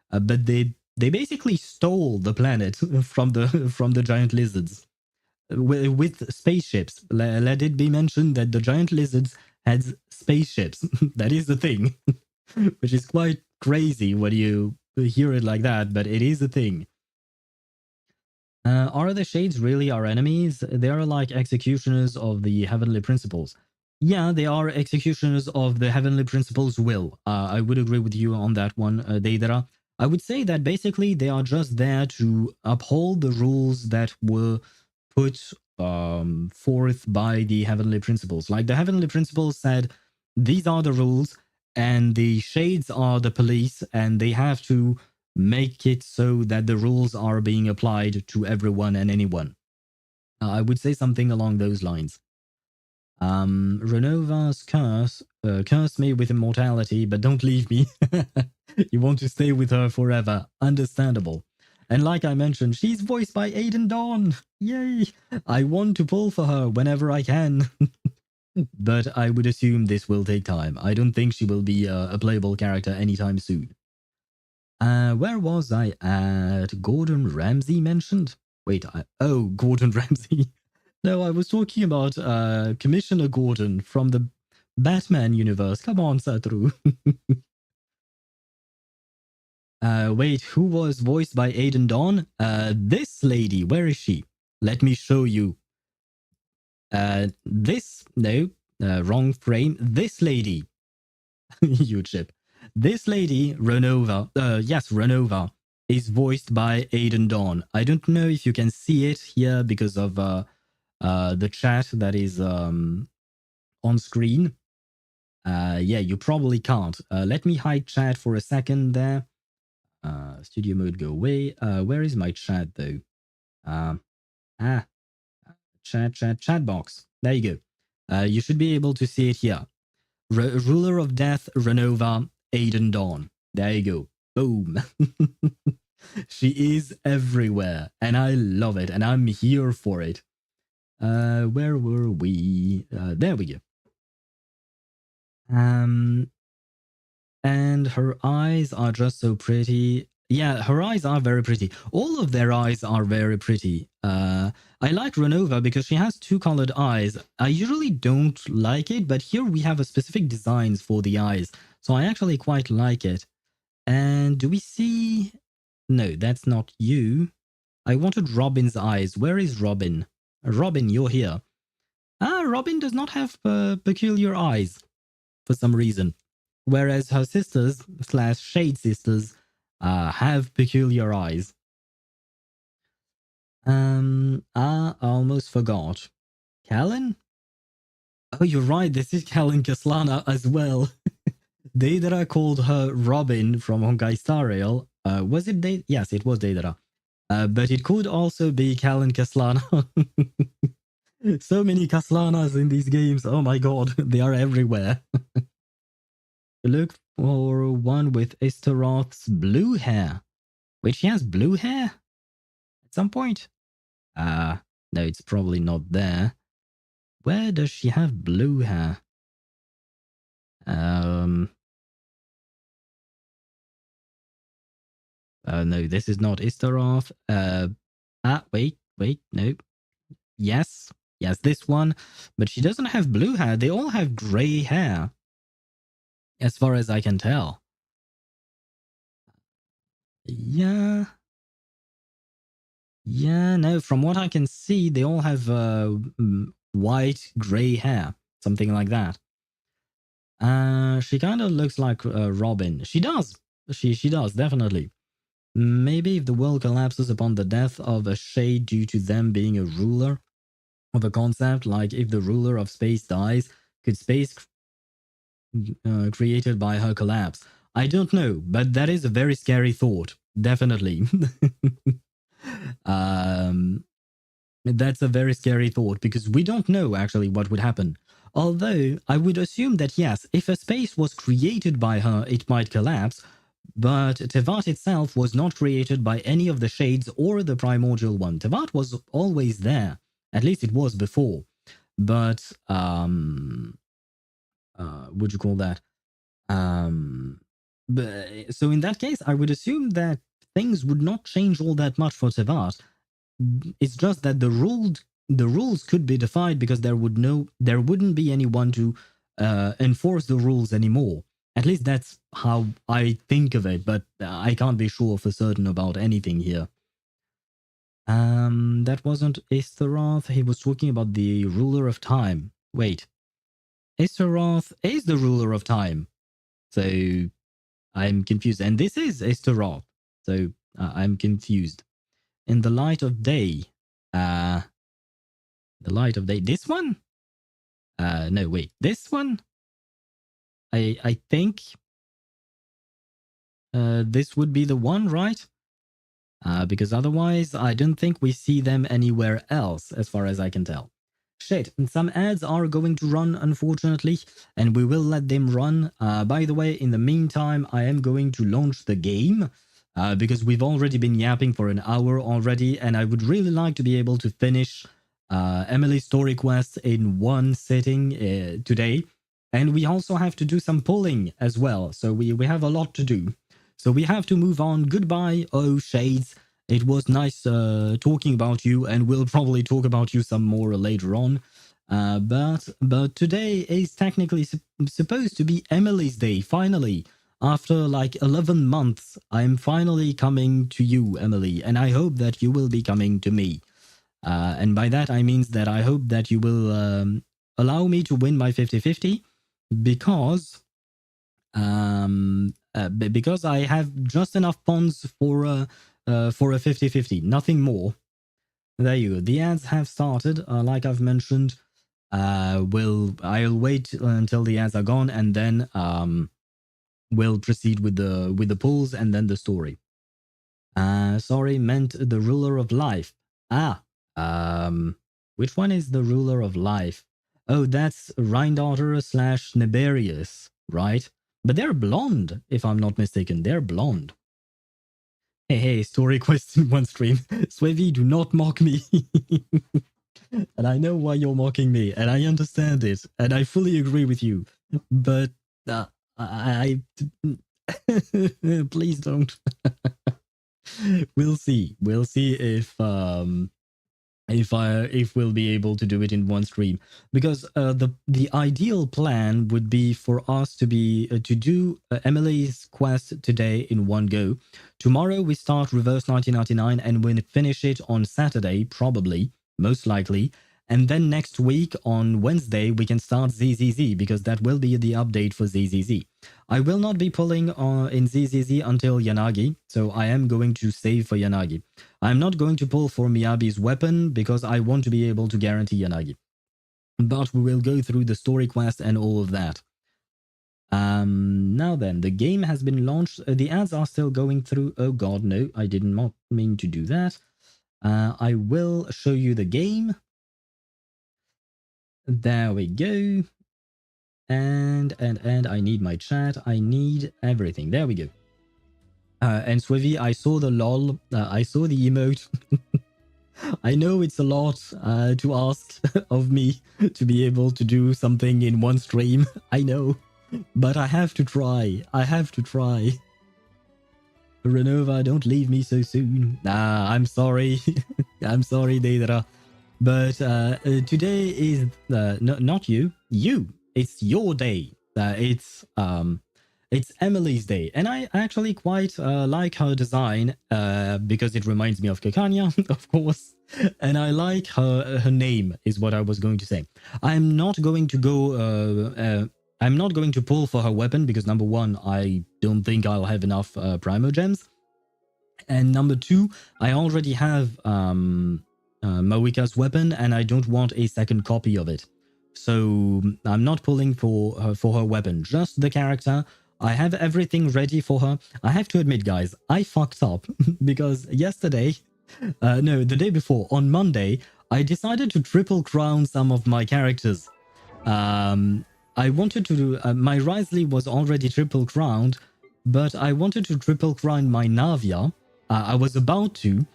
But they basically stole the planet from the giant lizards with spaceships. Let it be mentioned that the giant lizards had spaceships. That is the thing, which is quite crazy when you hear it like that, but it is a thing. Are the Shades really our enemies? They are like executioners of the heavenly principles. Yeah, they are executioners of the heavenly principles' will. I would agree with you on that one, Deidara. I would say that basically they are just there to uphold the rules that were put forth by the heavenly principles. Like the heavenly principles said, these are the rules, and the Shades are the police, and they have to make it so that the rules are being applied to everyone and anyone. I would say something along those lines. Renova's curse, curse me with immortality, but don't leave me. You want to stay with her forever. Understandable. And like I mentioned, she's voiced by Aiden Dawn. Yay! I want to pull for her whenever I can. But I would assume this will take time. I don't think she will be a playable character anytime soon. Where was I at? Gordon Ramsay mentioned? Wait, Gordon Ramsay. No, I was talking about Commissioner Gordon from the Batman universe. Come on, Satoru. Wait, who was voiced by Aiden Dawn? This lady, where is she? Let me show you. Wrong frame. This lady. You chip. This lady, Renova, Renova, is voiced by Aiden Dawn. I don't know if you can see it here because of the chat that is on screen. Yeah, you probably can't. Let me hide chat for a second there. Studio mode, go away. Where is my chat though? Chat box. There you go. You should be able to see it here. Ruler of Death, Renova, Aiden Dawn. There you go. Boom. She is everywhere, and I love it, and I'm here for it. Where were we? There we go. And her eyes are just so pretty. Yeah, her eyes are very pretty. All of their eyes are very pretty. I like Renova because she has two colored eyes. I usually don't like it, but here we have a specific designs for the eyes. So I actually quite like it. And do we see... No, that's not you. I wanted Robin's eyes. Where is Robin? Robin, you're here. Robin does not have peculiar eyes for some reason. Whereas her sisters / Shade sisters have peculiar eyes. I almost forgot. Callan? Oh, you're right. This is Callan Kaslana as well. Deidara called her Robin from Honkai Star Rail. Was it Deidara? Yes, it was Deidara. But it could also be Cal and Kaslana. So many Kaslanas in these games. Oh my god, they are everywhere. Look for one with Istaroth's blue hair. Wait, she has blue hair? At some point? No, it's probably not there. Where does she have blue hair? No, this is not Istaroth. Wait, no. Yes, this one. But she doesn't have blue hair. They all have gray hair. As far as I can tell. Yeah, no, from what I can see, they all have white, grey hair. Something like that. She kind of looks like Robin. She does. She does, definitely. Maybe if the world collapses upon the death of a shade due to them being a ruler of a concept, like if the ruler of space dies, could space created by her collapse? I don't know, but that is a very scary thought. Definitely. That's a very scary thought because we don't know actually what would happen. Although I would assume that yes, if a space was created by her, it might collapse, but Teyvat itself was not created by any of the shades or the primordial one. Teyvat was always there. At least it was before. But, would you call that? So in that case, I would assume that things would not change all that much for Teyvat. It's just that the rules could be defied because there wouldn't be anyone to enforce the rules anymore. At least that's how I think of it, but I can't be sure for certain about anything here. That wasn't Istaroth. He was talking about the ruler of time. Wait. Istaroth is the ruler of time. So I'm confused. And this is Istaroth. So I'm confused. In the light of day. The light of day. This one? No, wait. This one? I think this would be the one, right? Because otherwise, I don't think we see them anywhere else, as far as I can tell. Shit, some ads are going to run, unfortunately, and we will let them run. By the way, in the meantime, I am going to launch the game, because we've already been yapping for an hour already, and I would really like to be able to finish Emilie's story quest in one sitting today. And we also have to do some pulling as well, so we have a lot to do. So we have to move on. Goodbye, oh Shades. It was nice talking about you, and we'll probably talk about you some more later on. But today is technically supposed to be Emilie's day, finally. After like 11 months, I'm finally coming to you, Emilie, and I hope that you will be coming to me. And by that, I mean that I hope that you will allow me to win my 50-50, because I have just enough funds for a 50-50, nothing more. There you go. The ads have started, like I've mentioned. I'll wait until the ads are gone, and then we'll proceed with the polls and then the story. Sorry, meant the ruler of life. Which one is the ruler of life? Oh, that's Rhindaughter / Neberius, right? But they're blonde, if I'm not mistaken. They're blonde. Hey, story quest in one stream. Swevy, do not mock me. And I know why you're mocking me, and I understand it, and I fully agree with you. But I please don't. We'll see. We'll see if we'll be able to do it in one stream, because the ideal plan would be for us to do Emilie's quest today in one go. Tomorrow we start Reverse 1999 and we'll finish it on Saturday, probably, most likely. And then next week on Wednesday we can start ZZZ, because that will be the update for ZZZ. I will not be pulling in ZZZ until Yanagi, so I am going to save for Yanagi. I'm not going to pull for Miyabi's weapon because I want to be able to guarantee Yanagi. But we will go through the story quest and all of that. Now then, the game has been launched. The ads are still going through. Oh god, no, I did not mean to do that. I will show you the game. There we go. And I need my chat. I need everything. There we go. And Swivy, I saw the lol. I saw the emote. I know it's a lot to ask of me to be able to do something in one stream. I know. But I have to try. I have to try. Renova, don't leave me so soon. I'm sorry. I'm sorry, Deidara. But today is not you. You. It's your day. It's Emilie's day, and I actually quite like her design because it reminds me of Kekania, of course. And I like her name, is what I was going to say. I'm not going to go. I'm not going to pull for her weapon because number one, I don't think I'll have enough Primo Gems, and number two, I already have Mawika's weapon, and I don't want a second copy of it. So I'm not pulling for her weapon, just the character. I have everything ready for her. I have to admit, guys, I fucked up because yesterday, no, the day before, on Monday, I decided to triple crown some of my characters. I wanted to do, my Risley was already triple crowned, but I wanted to triple crown my Navia. I was about to.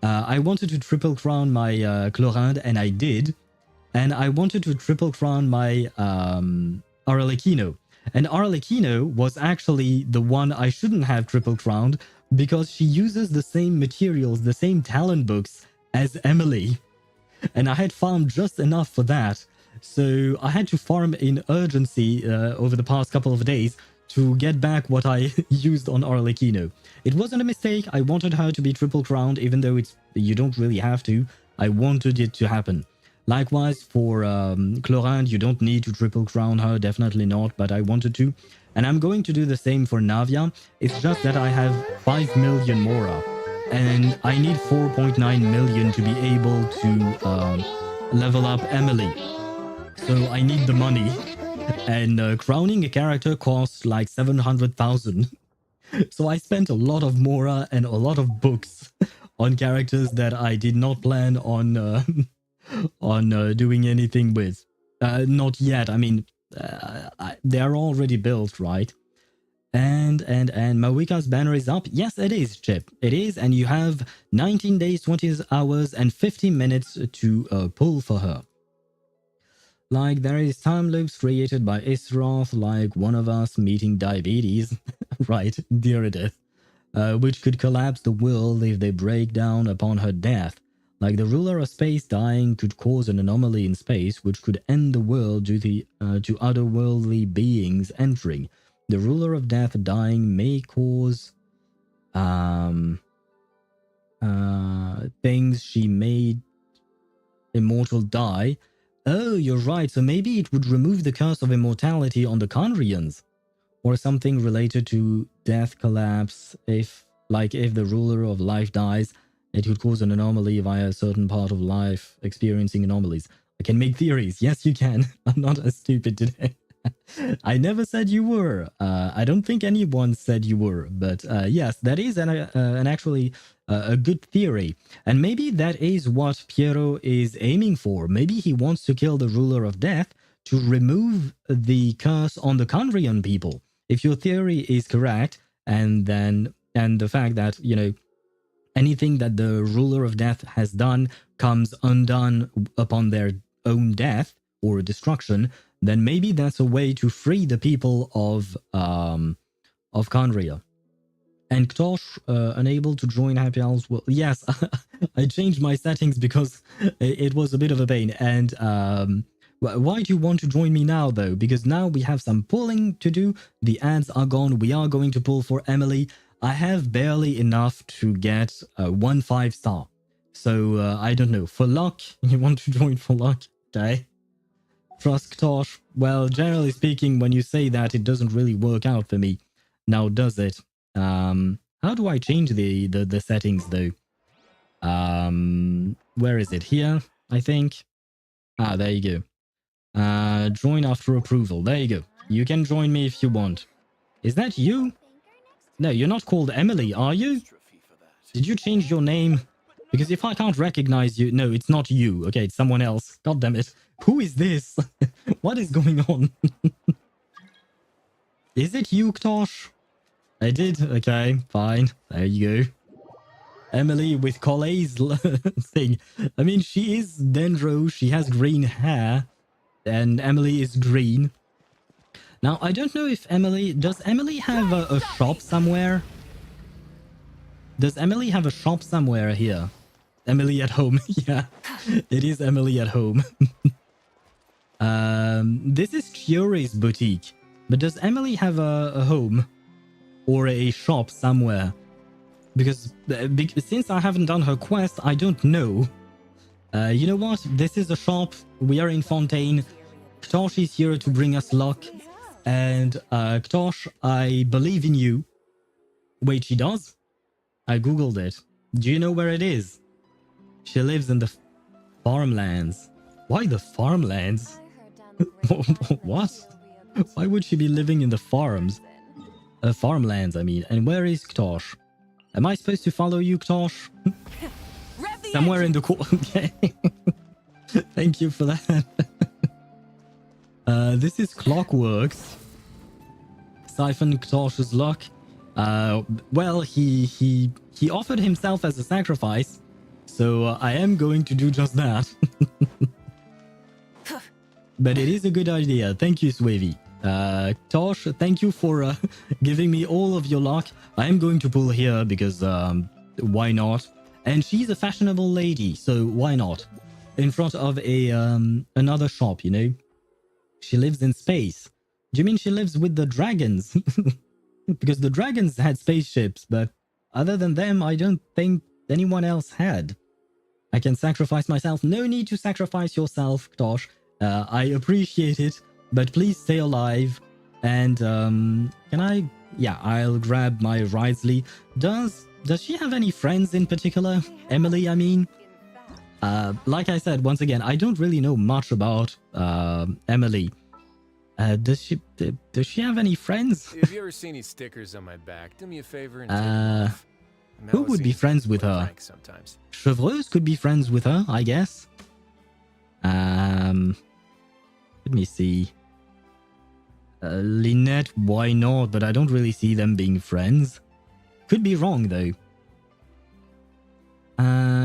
I wanted to triple crown my Chlorinde, and I did. And I wanted to triple crown my Arlecchino. And Arlecchino was actually the one I shouldn't have triple crowned because she uses the same materials, the same talent books as Emilie. And I had farmed just enough for that. So I had to farm in urgency over the past couple of days to get back what I used on Arlecchino. It wasn't a mistake. I wanted her to be triple crowned, even though you don't really have to. I wanted it to happen. Likewise, for Chlorinde, you don't need to triple crown her, definitely not, but I wanted to. And I'm going to do the same for Navia. It's just that I have 5 million Mora, and I need 4.9 million to be able to level up Emilie. So I need the money. And crowning a character costs like 700,000. So I spent a lot of Mora and a lot of books on characters that I did not plan on doing anything with. Not yet. I mean, they're already built, right? And Mawika's banner is up. Yes, it is, Chip. It is, and you have 19 days, 20 hours, and 50 minutes to pull for her. Like, there is time loops created by Isroth, like one of us meeting diabetes. Right, dear Edith. Which could collapse the world if they break down upon her death. Like the ruler of space dying could cause an anomaly in space which could end the world due to otherworldly beings entering. The ruler of death dying may cause things she made immortal die. Oh, you're right. So maybe it would remove the curse of immortality on the Conrians. Or something related to death collapse. If the ruler of life dies, it could cause an anomaly via a certain part of life experiencing anomalies. I can make theories. Yes, you can. I'm not as stupid today. I never said you were. I don't think anyone said you were. But yes, that is an actually a good theory. And maybe that is what Piero is aiming for. Maybe he wants to kill the ruler of death to remove the curse on the Conrian people. If your theory is correct, and the fact that, you know, anything that the ruler of death has done comes undone upon their own death or destruction, then maybe that's a way to free the people of Conria. And Ktosh, unable to join Happy Hours. Well, yes, I changed my settings because it was a bit of a pain. And why do you want to join me now, though? Because now we have some pulling to do. The ads are gone. We are going to pull for Emilie. I have barely enough to get 1 5-star. So, I don't know. For luck, you want to join for luck? Okay. Trust Tosh. Well, generally speaking, when you say that, it doesn't really work out for me. Now, does it? How do I change the settings, though? Where is it? Here, I think. Ah, there you go. Join after approval. There you go. You can join me if you want. Is that you? No, you're not called Emilie, are you? Did you change your name? Because if I can't recognize you... No, it's not you. Okay, it's someone else. God damn it. Who is this? What is going on? Is it you, Ktosh? I did. Okay, fine. There you go. Emilie with Colet's thing. I mean, she is Dendro. She has green hair. And Emilie is green. Now, I don't know if Emilie... Does Emilie have a shop somewhere? Does Emilie have a shop somewhere here? Emilie at home. Yeah, it is Emilie at home. This is Chiori's boutique. But does Emilie have a home? Or a shop somewhere? Because since I haven't done her quest, I don't know. You know what? This is a shop. We are in Fontaine. Ktosh is here to bring us luck. And Ktosh, I believe in you. Wait, she does? I googled it. Do you know where it is? She lives in the farmlands. Why the farmlands? What? Why would she be living in the farms? Farmlands, I mean. And where is Ktosh? Am I supposed to follow you, Ktosh? Somewhere in the corner. Okay. Thank you for that. This is Clockworks. Siphon Ktosh's luck. Well, he offered himself as a sacrifice, so I am going to do just that. But it is a good idea. Thank you, Swavy. Tosh, thank you for giving me all of your luck. I am going to pull here because why not? And she's a fashionable lady, so why not? In front of a another shop, you know? She lives in space. Do you mean she lives with the dragons? Because the dragons had spaceships, but other than them, I don't think anyone else had. I can sacrifice myself. No need to sacrifice yourself, Tosh. I appreciate it, but please stay alive. And can I... Yeah, I'll grab my Risley. Does she have any friends in particular? Emilie, I mean? Like I said, once again, I don't really know much about Emilie. Does she have any friends? Have you ever seen any stickers on my back? Do me a favor and take them off. Who would be friends with her? Sometimes. Chevreuse could be friends with her, I guess. Let me see. Lynette, why not? But I don't really see them being friends. Could be wrong, though.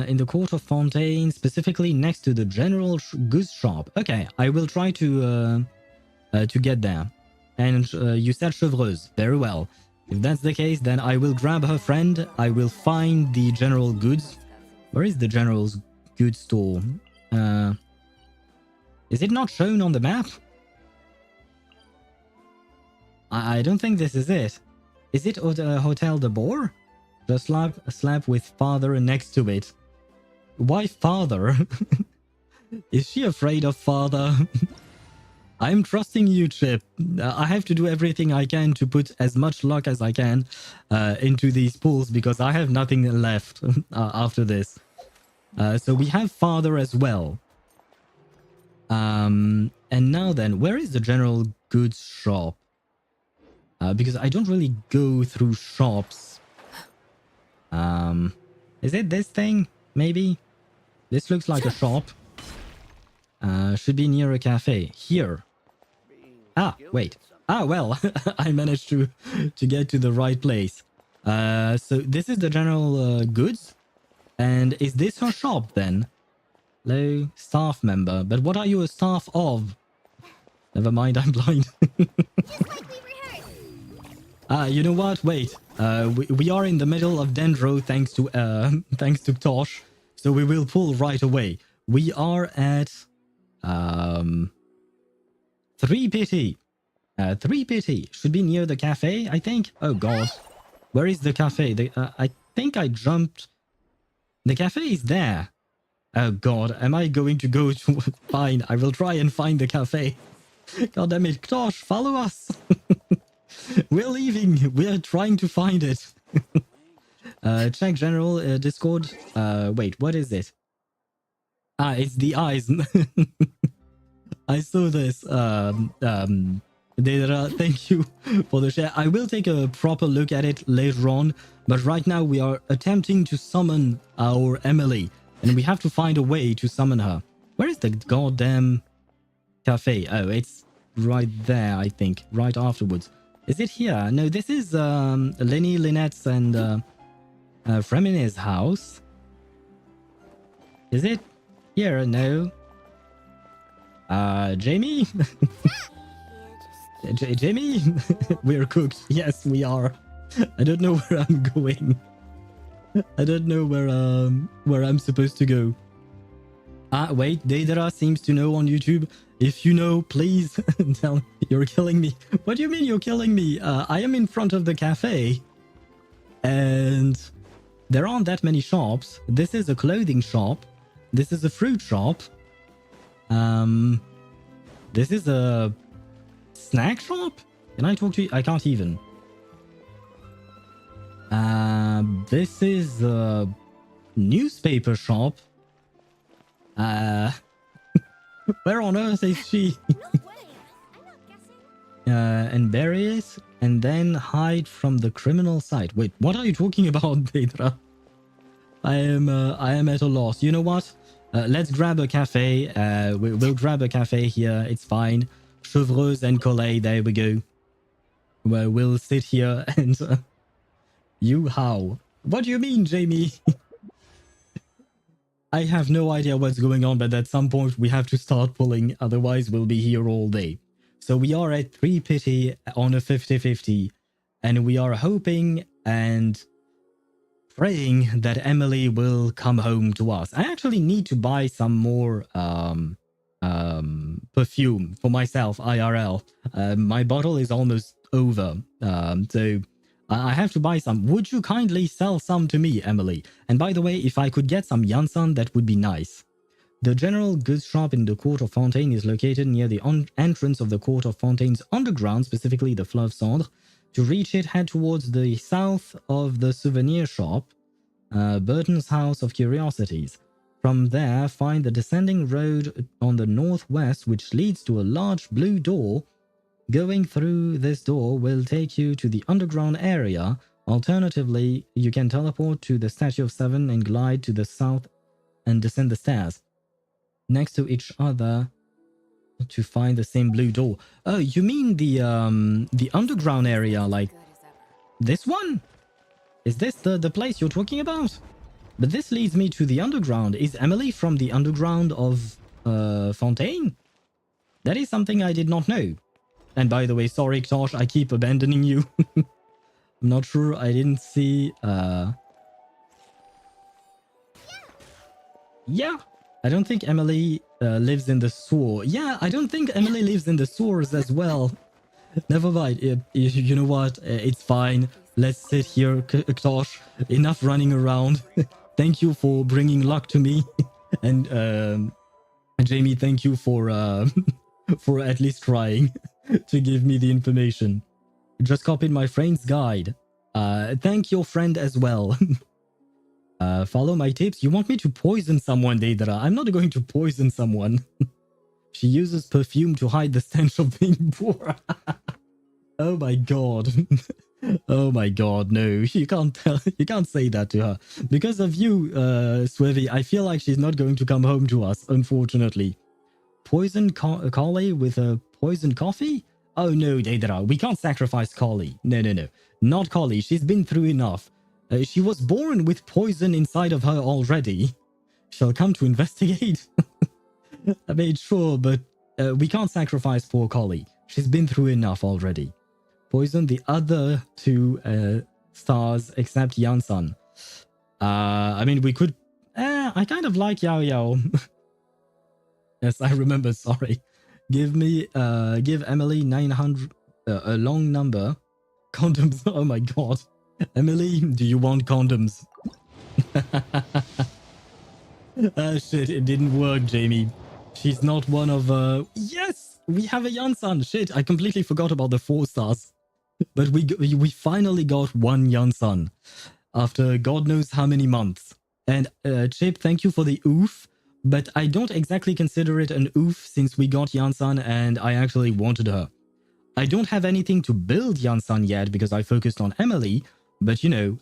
In the court of Fontaine, specifically next to the general goods shop. Okay, I will try to get there. And you said Chevreuse. Very well. If that's the case, then I will grab her friend. I will find the general goods. Where is the general goods store? Is it not shown on the map? I don't think this is it. Is it Hotel de Boer? Just a slab with father next to it. Why father? Is she afraid of father? I'm trusting you, Chip. I have to do everything I can to put as much luck as I can into these pools because I have nothing left after this. So we have father as well. And now then, where is the general goods shop? Because I don't really go through shops. Is it this thing? Maybe? This looks like a shop. Should be near a cafe. Here. Ah, wait. Ah, well, I managed to get to the right place. So this is the general goods. And is this her shop then? Hello, staff member. But what are you a staff of? Never mind, I'm blind. You know what? Wait. We are in the middle of Dendro thanks to Tosh. So we will pull right away. We are at 3 pity. 3 pity. Should be near the cafe, I think. Oh god. Where is the cafe? I think I jumped. The cafe is there. Oh god. Am I going to go to... Fine. I will try and find the cafe. God damn it. Tosh, follow us. We're leaving. We're trying to find it. Check general Discord. Wait, what is it? Ah, it's the eyes. I saw this. Deidara, thank you for the share. I will take a proper look at it later on, but right now we are attempting to summon our Emilie, and we have to find a way to summon her. Where is the goddamn cafe? Oh, it's right there, I think, right afterwards. Is it here? No, this is Lenny, Lynette's, and Fremine's house. Is it here? No. Jamie? Jamie? We're cooked. Yes, we are. I don't know where I'm going. I don't know where I'm supposed to go. Wait, Deidara seems to know on YouTube. If you know, please tell me. You're killing me. What do you mean you're killing me? I am in front of the cafe. And there aren't that many shops. This is a clothing shop. This is a fruit shop. This is a snack shop? Can I talk to you? I can't even. This is a newspaper shop. Where on earth is she? And berries, and then hide from the criminal site. Wait, what are you talking about, Deidara? I am at a loss. You know what? Let's grab a cafe. We'll grab a cafe here. It's fine. Chevreuse and Collet. There we go. Well, we'll sit here and you how? What do you mean, Jamie? I have no idea what's going on, but at some point we have to start pulling, otherwise we'll be here all day. So we are at 3 pity on a 50-50, and we are hoping and praying that Emilie will come home to us. I actually need to buy some more perfume for myself, IRL. My bottle is almost over, so I have to buy some. Would you kindly sell some to me, Emilie? And by the way, if I could get some Iansan, that would be nice. The general goods shop in the Court of Fontaine is located near the entrance of the Court of Fontaine's underground, specifically the Fleuve Cendre. To reach it, head towards the south of the souvenir shop, Burton's House of Curiosities. From there, find the descending road on the northwest, which leads to a large blue door. Going through this door will take you to the underground area. Alternatively, you can teleport to the Statue of Seven and glide to the south and descend the stairs next to each other to find the same blue door. Oh, you mean the underground area, like this one? Is this the place you're talking about? But this leads me to the underground. Is Emilie from the underground of Fontaine? That is something I did not know. And by the way, sorry, Ktosh, I keep abandoning you. I'm not sure. I didn't see... Yeah, I don't think Emilie lives in the sewer. Yeah, I don't think Emilie lives in the sewers as well. Never mind. You know what? It's fine. Let's sit here, Ktosh. Enough running around. Thank you for bringing luck to me. And Jamie, thank you for at least trying to give me the information. Just copied my friend's guide. Thank your friend as well. Follow my tips. You want me to poison someone, Deidara? I'm not going to poison someone. She uses perfume to hide the stench of being poor. Oh my god. Oh my god, no. You can't say that to her. Because of you, Swivy, I feel like she's not going to come home to us, unfortunately. Poison Collie with a poisoned coffee? Oh no, Deidara, we can't sacrifice Collie. No. Not Collie, she's been through enough. She was born with poison inside of her already. Shall come to investigate. I made sure, but we can't sacrifice poor Collie. She's been through enough already. Poison the other two stars except Iansan. I mean, we could... I kind of like Yao Yao. Yes, I remember, sorry. Give Emilie 900... a long number. Condoms, oh my god. Emilie, do you want condoms? Shit, it didn't work, Jamie. She's not one of... Yes! We have a Iansan! Shit, I completely forgot about the 4 stars. But we finally got one Iansan. After God knows how many months. And Chip, thank you for the oof. But I don't exactly consider it an oof since we got Iansan and I actually wanted her. I don't have anything to build Iansan yet because I focused on Emilie, but you know,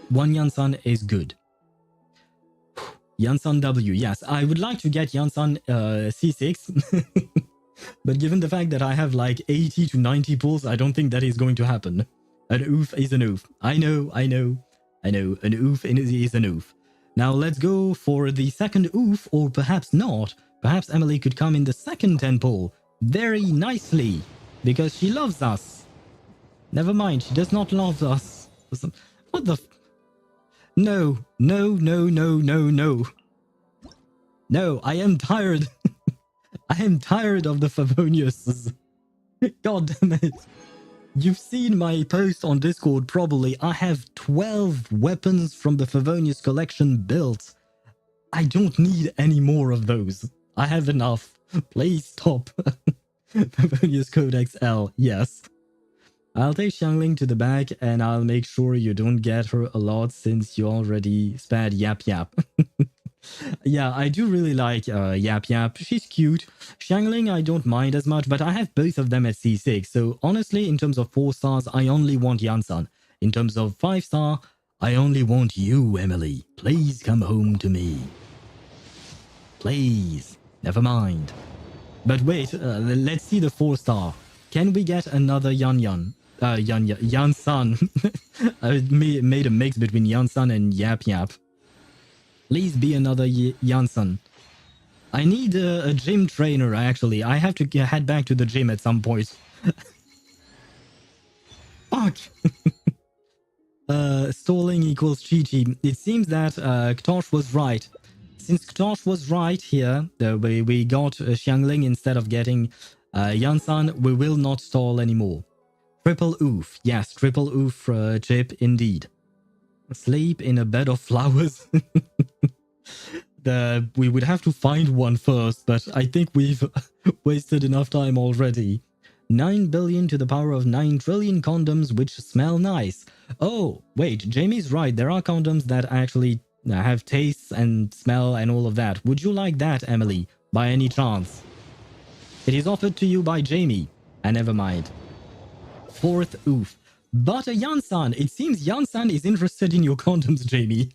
one Iansan is good. Iansan W, yes, I would like to get Iansan C6, but given the fact that I have like 80 to 90 pulls, I don't think that is going to happen. An oof is an oof. I know, an oof is an oof. Now let's go for the second oof, or perhaps not. Perhaps Emilie could come in the second 10 pull very nicely, because she loves us. Never mind, she does not love us. What the... No. No, I am tired. I am tired of the Favonius. God damn it. You've seen my post on Discord probably. I have 12 weapons from the Favonius collection built. I don't need any more of those. I have enough. Please stop. Favonius Codex L, yes. I'll take Xiangling to the back and I'll make sure you don't get her a lot since you already spared Yap Yap. Yeah, I do really like Yap Yap. She's cute. Xiangling I don't mind as much, but I have both of them at C6. So honestly, in terms of 4 stars, I only want Iansan. In terms of 5 star, I only want you, Emilie. Please come home to me. Please. Never mind. But wait, let's see the 4 star. Can we get another Yansan? I made a mix between Iansan and Yap Yap. Please be another Iansan. I need a gym trainer, actually. I have to head back to the gym at some point. Fuck! Stalling equals Chi-Chi. It seems that Ktosh was right. Since Ktosh was right here, we got Xiangling instead of getting Iansan, we will not stall anymore. Triple oof. Yes, triple oof chip indeed. Sleep in a bed of flowers. We would have to find one first, but I think we've wasted enough time already. 9 billion to the power of 9 trillion condoms which smell nice. Oh, wait, Jamie's right. There are condoms that actually have tastes and smell and all of that. Would you like that, Emilie, by any chance? It is offered to you by Jamie. And never mind. 4th oof. But a Iansan. It seems Iansan is interested in your condoms, Jamie.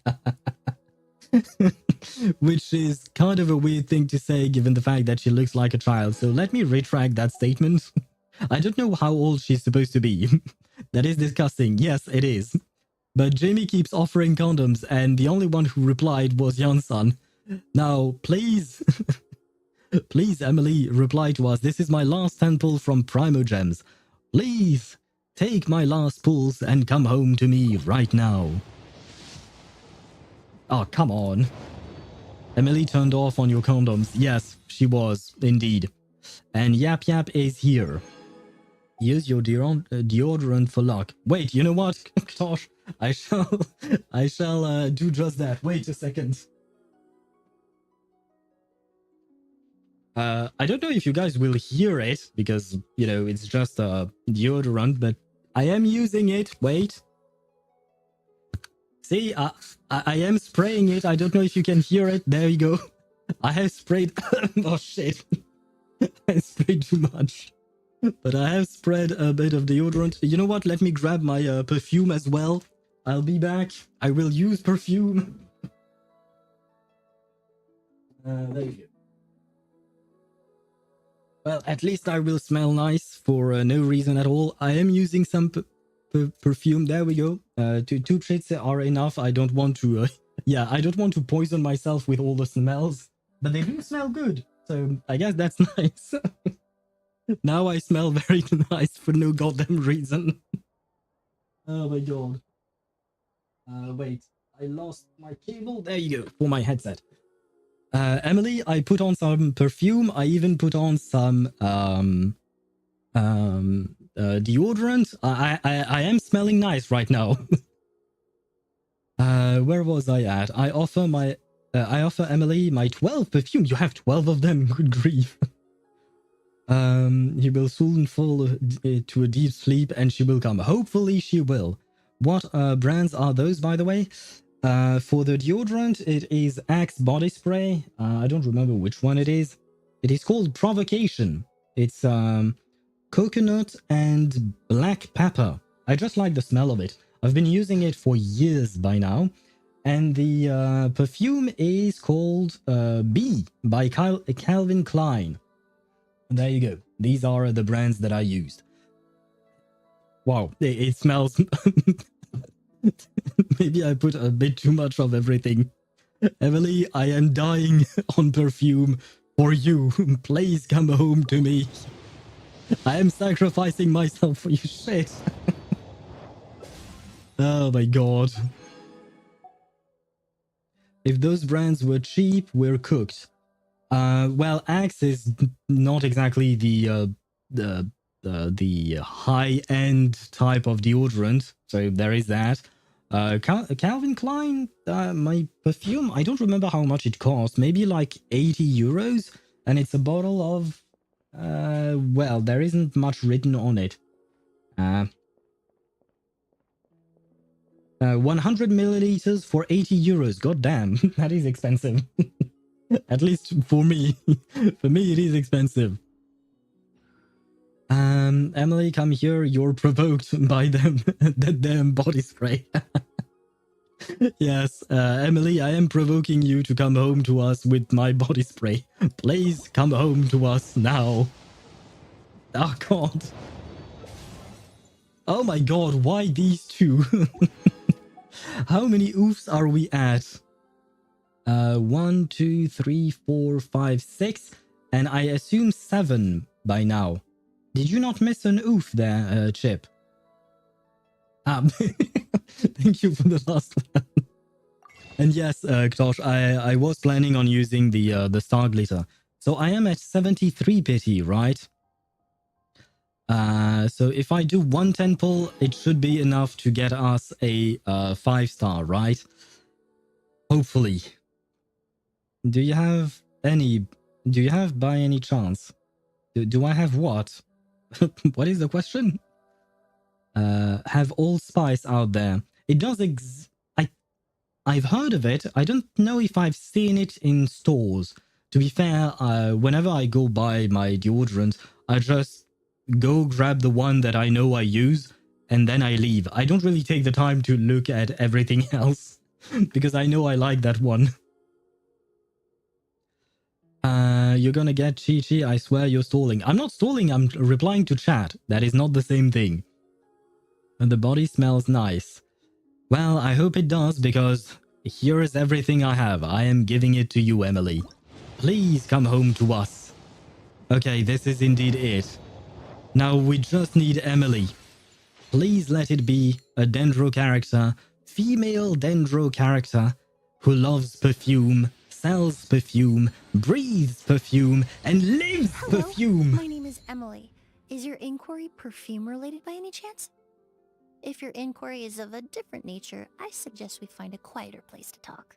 Which is kind of a weird thing to say given the fact that she looks like a child. So let me retract that statement. I don't know how old she's supposed to be. That is disgusting. Yes, it is. But Jamie keeps offering condoms and the only one who replied was Iansan. Now, please... please, Emilie, reply to us. This is my last 10 pull from Primogems. Please, take my last pulls and come home to me right now. Oh, come on. Emilie turned off on your condoms. Yes, she was, indeed. And Yap Yap is here. Use your deodorant for luck. Wait, you know what? Gosh, I shall do just that. Wait a second. I don't know if you guys will hear it because, you know, it's just a deodorant, but I am using it. Wait. See, I am spraying it. I don't know if you can hear it. There you go. I have sprayed... oh, shit. I sprayed too much. But I have spread a bit of deodorant. You know what? Let me grab my perfume as well. I'll be back. I will use perfume. There you go. Well, at least I will smell nice for no reason at all. I am using some perfume. There we go. 2 treats are enough. I don't want to... yeah, I don't want to poison myself with all the smells. But they do smell good. So I guess that's nice. Now I smell very nice for no goddamn reason. Oh my god. Wait. I lost my cable. There you go. For my headset. Emilie, I put on some perfume. I even put on some deodorant. I am smelling nice right now. Where was I at? I offer Emilie my 12 perfume. You have 12 of them. Good grief. He will soon fall to a deep sleep and she will come. Hopefully she will. What brands are those, by the way? For the deodorant, it is Axe body spray. I don't remember which one it is. It is called Provocation. It's coconut and black pepper. I just like the smell of it. I've been using it for years by now. And the perfume is called Bee by Calvin Klein. And there you go. These are the brands that I used. Wow, it smells... Maybe I put a bit too much of everything. Emilie, I am dying on perfume for you. Please come home to me. I am sacrificing myself for you. Shit. Oh my god. If those brands were cheap, we're cooked. Well, Axe is not exactly the high-end type of deodorant, so there is that. Calvin Klein, my perfume, I don't remember how much it cost. Maybe like 80 euros, and it's a bottle of... well, there isn't much written on it. 100 milliliters for 80 euros. God damn, that is expensive. At least for me. For me, it is expensive. Emilie, come here. You're provoked by them. That damn body spray. Yes, Emilie, I am provoking you to come home to us with my body spray. Please come home to us now. Oh, God. Oh, my God. Why these two? How many oofs are we at? 1, 2, 3, 4, 5, 6. And I assume 7 by now. Did you not miss an oof there, Chip? Thank you for the last one. And yes, Ktosh, I was planning on using the star glitter. So I am at 73 pity, right? So if I do 1 10 pull, it should be enough to get us a 5-star, right? Hopefully. Do you have by any chance? Do I have what? What is the question? Have allspice out there. It does I've heard of it. I don't know if I've seen it in stores. To be fair, whenever I go buy my deodorant, I just go grab the one that I know I use, and then I leave. I don't really take the time to look at everything else, because I know I like that one. You're gonna get Chi-Chi, I swear you're stalling. I'm not stalling, I'm replying to chat. That is not the same thing. And the body smells nice. Well, I hope it does, because here is everything I have. I am giving it to you, Emilie. Please come home to us. Okay, this is indeed it. Now we just need Emilie. Please let it be a Dendro character, female Dendro character, who loves perfume, sells perfume, breathes perfume, and lives perfume. My name is Emilie. Is your inquiry perfume related by any chance? If your inquiry is of a different nature, I suggest we find a quieter place to talk.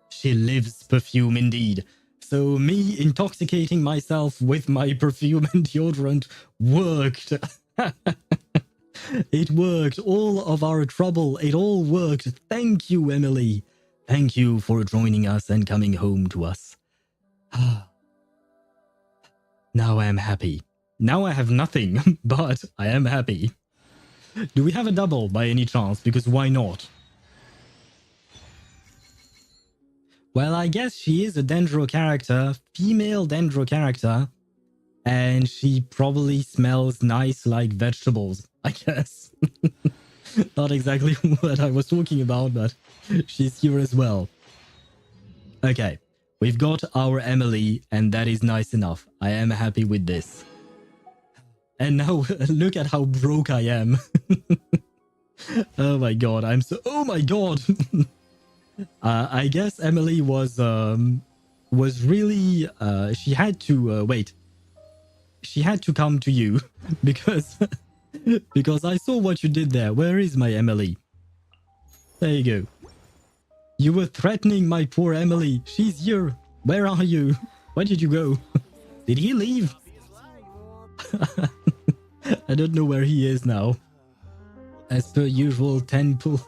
She lives perfume indeed. So me intoxicating myself with my perfume and deodorant worked. It worked. All of our trouble, it all worked. Thank you, Emilie. Thank you for joining us and coming home to us. Now I am happy. Now I have nothing, but I am happy. Do we have a double by any chance? Because why not? Well, I guess she is a Dendro character, female Dendro character, and she probably smells nice like vegetables, I guess. Not exactly what I was talking about, but she's here as well. Okay, we've got our Emilie, and that is nice enough. I am happy with this. And now, look at how broke I am. Oh my god, I'm so... Oh my god! I guess Emilie was really... she had to... wait. She had to come to you. Because I saw what you did there. Where is my Emilie? There you go. You were threatening my poor Emilie. She's here. Where are you? Where did you go? Did he leave? I don't know where he is now. As per usual, 10 pull.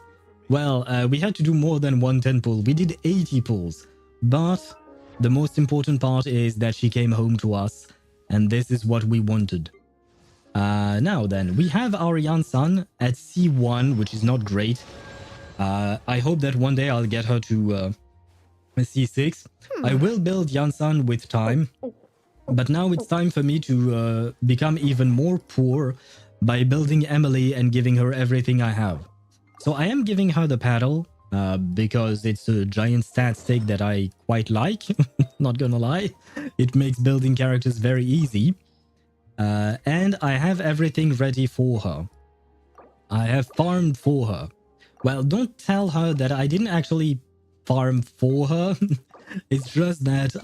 Well, we had to do more than 1 10 pull. We did 80 pulls. But The most important part is that she came home to us, and this is what we wanted. Now then, we have our Iansan at C1, which is not great. I hope that one day I'll get her to C6. I will build Iansan with time, but now it's time for me to become even more poor by building Emilie and giving her everything I have. So I am giving her the paddle because it's a giant stat stick that I quite like, not gonna lie. It makes building characters very easy. And I have everything ready for her. I have farmed for her. Well, don't tell her that I didn't actually farm for her. It's just that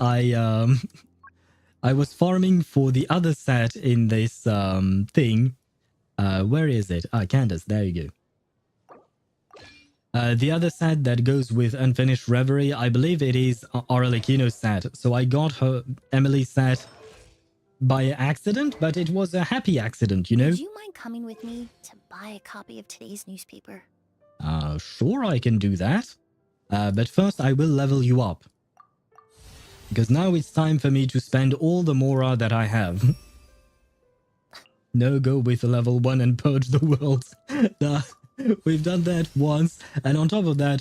I was farming for the other set in this thing. Where is it? Ah, Candace, there you go. The other set that goes with Unfinished Reverie, I believe it is Arlecchino's set. So I got her Emilie's set by accident, but it was a happy accident, you know? Would you mind coming with me to buy a copy of today's newspaper? Sure, I can do that. But first I will level you up. Because now it's time for me to spend all the mora that I have. No, go with level 1 and purge the world. Nah, we've done that once. And on top of that,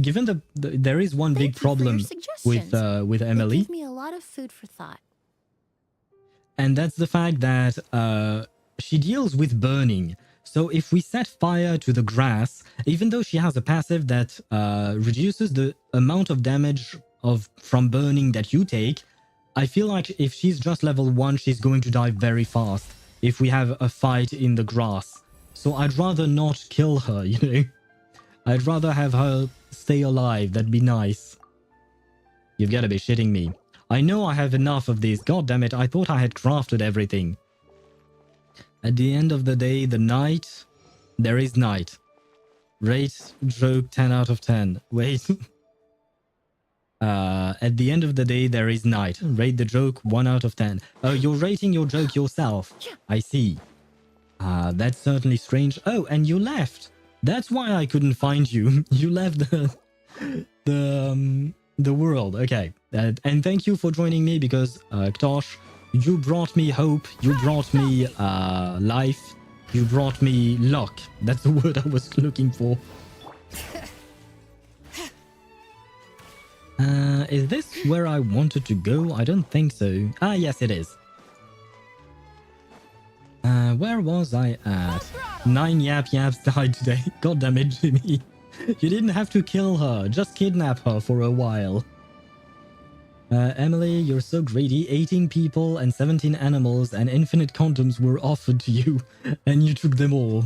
given there is one big problem with Emilie. They give me a lot of food for thought. And that's the fact that she deals with burning. So if we set fire to the grass, even though she has a passive that reduces the amount of damage from burning that you take, I feel like if she's just level 1, she's going to die very fast if we have a fight in the grass. So I'd rather not kill her, you know? I'd rather have her stay alive. That'd be nice. You've got to be shitting me. I know I have enough of these. God damn it, I thought I had crafted everything. At the end of the day, the night, there is night. Rate joke 10 out of 10. Wait. At the end of the day, there is night. Rate the joke 1 out of 10. Oh, you're rating your joke yourself. I see. That's certainly strange. Oh, and you left. That's why I couldn't find you. You left the world. Okay. And thank you for joining me because, Ktosh, you brought me hope. You brought me life. You brought me luck. That's the word I was looking for. Is this where I wanted to go? I don't think so. Ah, yes, it is. Where was I at? 9 yaps died today. God damn it, Jimmy. You didn't have to kill her. Just kidnap her for a while. Emilie, you're so greedy. 18 people and 17 animals and infinite condoms were offered to you, and you took them all.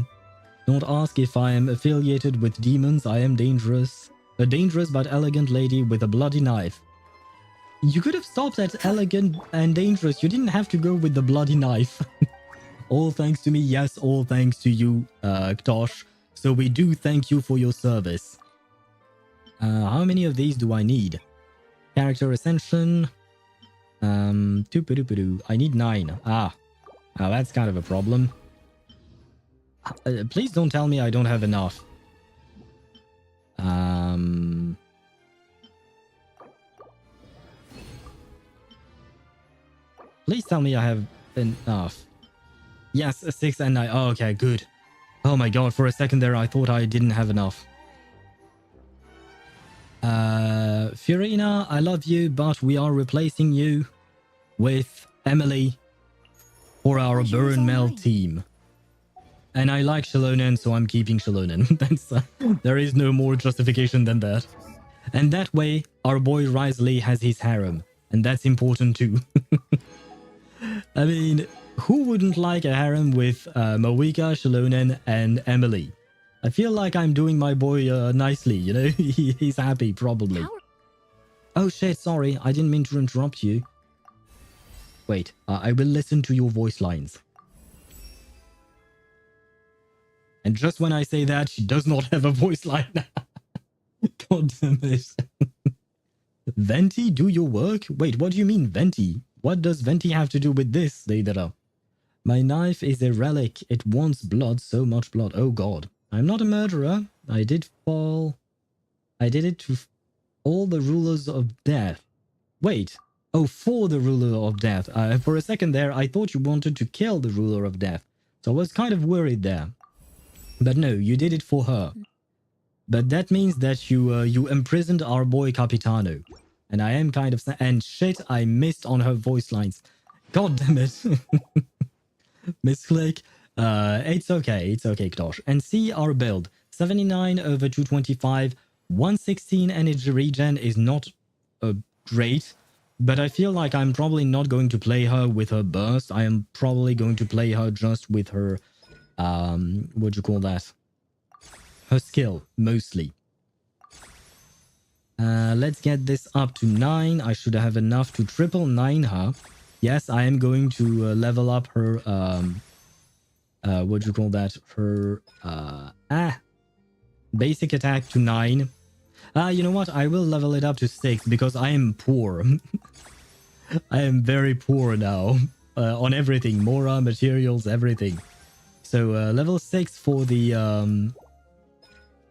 Don't ask if I am affiliated with demons. I am dangerous. A dangerous but elegant lady with a bloody knife. You could have stopped at elegant and dangerous. You didn't have to go with the bloody knife. All thanks to me. Yes, all thanks to you, Ktosh. So we do thank you for your service. How many of these do I need? Character Ascension. I need 9. That's kind of a problem. Please don't tell me I don't have enough. Please tell me I have enough. Yes, 6 and 9. Oh, okay, good. Oh my god, for a second there I thought I didn't have enough. Fiorina, I love you, but we are replacing you with Emilie for our Burn Mel team. And I like Shalonen, so I'm keeping Shalonen. That's there is no more justification than that. And that way, our boy Risley has his harem. And that's important too. I mean, who wouldn't like a harem with Moika, Shalonen, and Emilie? I feel like I'm doing my boy nicely, you know? He's happy, probably. Oh shit, sorry. I didn't mean to interrupt you. Wait, I will listen to your voice lines. And just when I say that, she does not have a voice line. God damn it. Venti, do your work? Wait, what do you mean, Venti? What does Venti have to do with this, Deidara? My knife is a relic. It wants blood, so much blood. Oh god. I'm not a murderer. I did fall. I did it to all the rulers of death. Wait. Oh, for the ruler of death. For a second there, I thought you wanted to kill the ruler of death. So I was kind of worried there. But no, you did it for her. But that means that you imprisoned our boy Capitano. And I am kind of... And shit, I missed on her voice lines. God damn it. Misclick. It's okay, Ktosh. And see our build. 79 over 225. 116 energy regen is not great. But I feel like I'm probably not going to play her with her burst. I am probably going to play her just with her... what do you call that? Her skill, mostly. Let's get this up to 9. I should have enough to triple 9 her. Yes, I am going to level up her... what do you call that? Her... basic attack to 9. You know what? I will level it up to 6 because I am poor. I am very poor now. On everything. Mora, materials, everything. So level 6 for the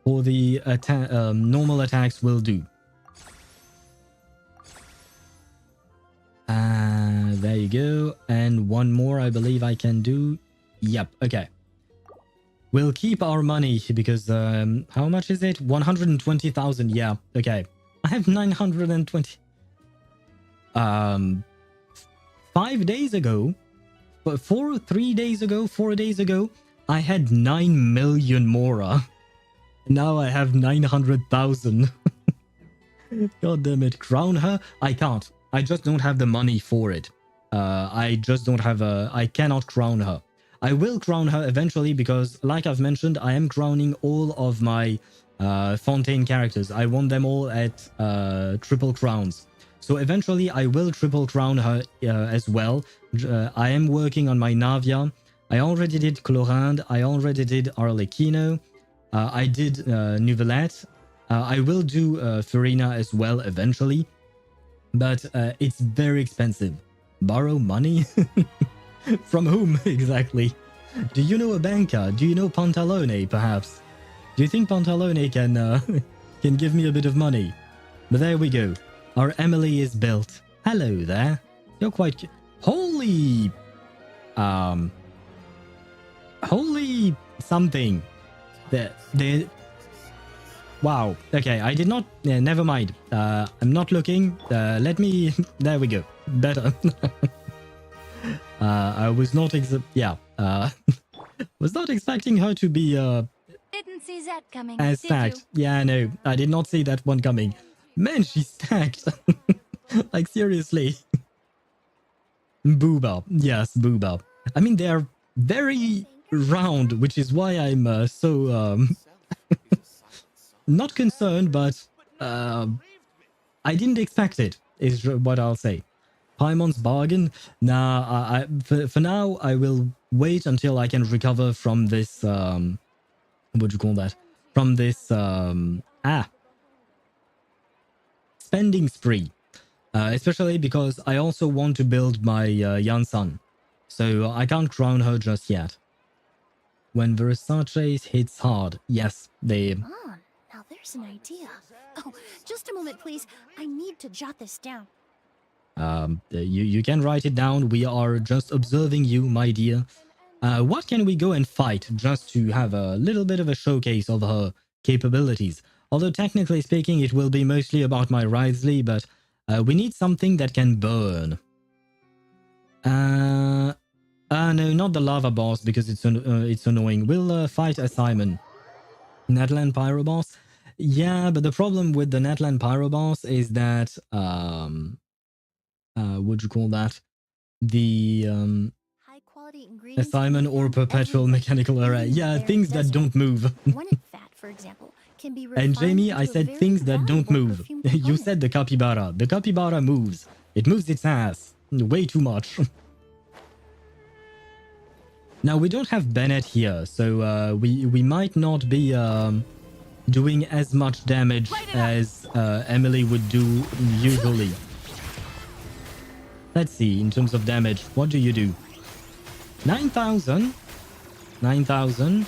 normal attacks will do. There you go. And one more I believe I can do. Yep, okay. We'll keep our money because how much is it? 120,000. Yeah, okay. I have 920. 5 days ago, but 4 days ago, I had 9 million Mora. Now I have 900,000. God damn it. Crown her? I can't. I just don't have the money for it. I just don't have I cannot crown her. I will crown her eventually because, like I've mentioned, I am crowning all of my Fontaine characters. I want them all at triple crowns. So eventually I will triple crown her as well. I am working on my Navia. I already did Clorinde. I already did Arlecchino. I did Nouvellette. I will do Farina as well eventually. But it's very expensive. Borrow money? From whom exactly? Do you know a banker? Do you know Pantalone perhaps? Do you think Pantalone can give me a bit of money? But there we go. Our Emilie is built. Hello there. You're quite... Holy... Holy something. The Wow. Okay, I did not... never mind. I'm not looking. Let me... There we go. Better. I was not... was not expecting her to be... Didn't see that coming. as stacked. Yeah, no. I did not see that one coming. Man, she's stacked. Like, seriously. Booba. Yes, Booba. I mean, they're very round, which is why I'm so... not concerned, but I didn't expect it, is what I'll say. Paimon's bargain? Nah, for now, I will wait until I can recover from this... what do you call that? From this... spending spree. Especially because I also want to build my Iansan. So I can't crown her just yet. When Versace hits hard. Yes, they... Ah, now there's an idea. Oh, just a moment, please. I need to jot this down. You can write it down. We are just observing you, my dear. What can we go and fight just to have a little bit of a showcase of her capabilities? Although technically speaking, it will be mostly about my Wriothesley, but we need something that can burn. No, not the lava boss because it's annoying. We'll fight a Simon. Netland Pyro boss? Yeah, but the problem with the Netland Pyro boss is that what do you call that? The High quality ingredients. Simon or perpetual mechanical array. Yeah, things that don't move. Wanted fat, for example, can be And Jamie, refined I into a said very things that don't valuable move. perfume You component. said the capybara. The capybara moves. It moves its ass. Way too much. Now, we don't have Bennett here, so we might not be doing as much damage as Emilie would do usually. Let's see, in terms of damage, what do you do? 9,000? 9,000?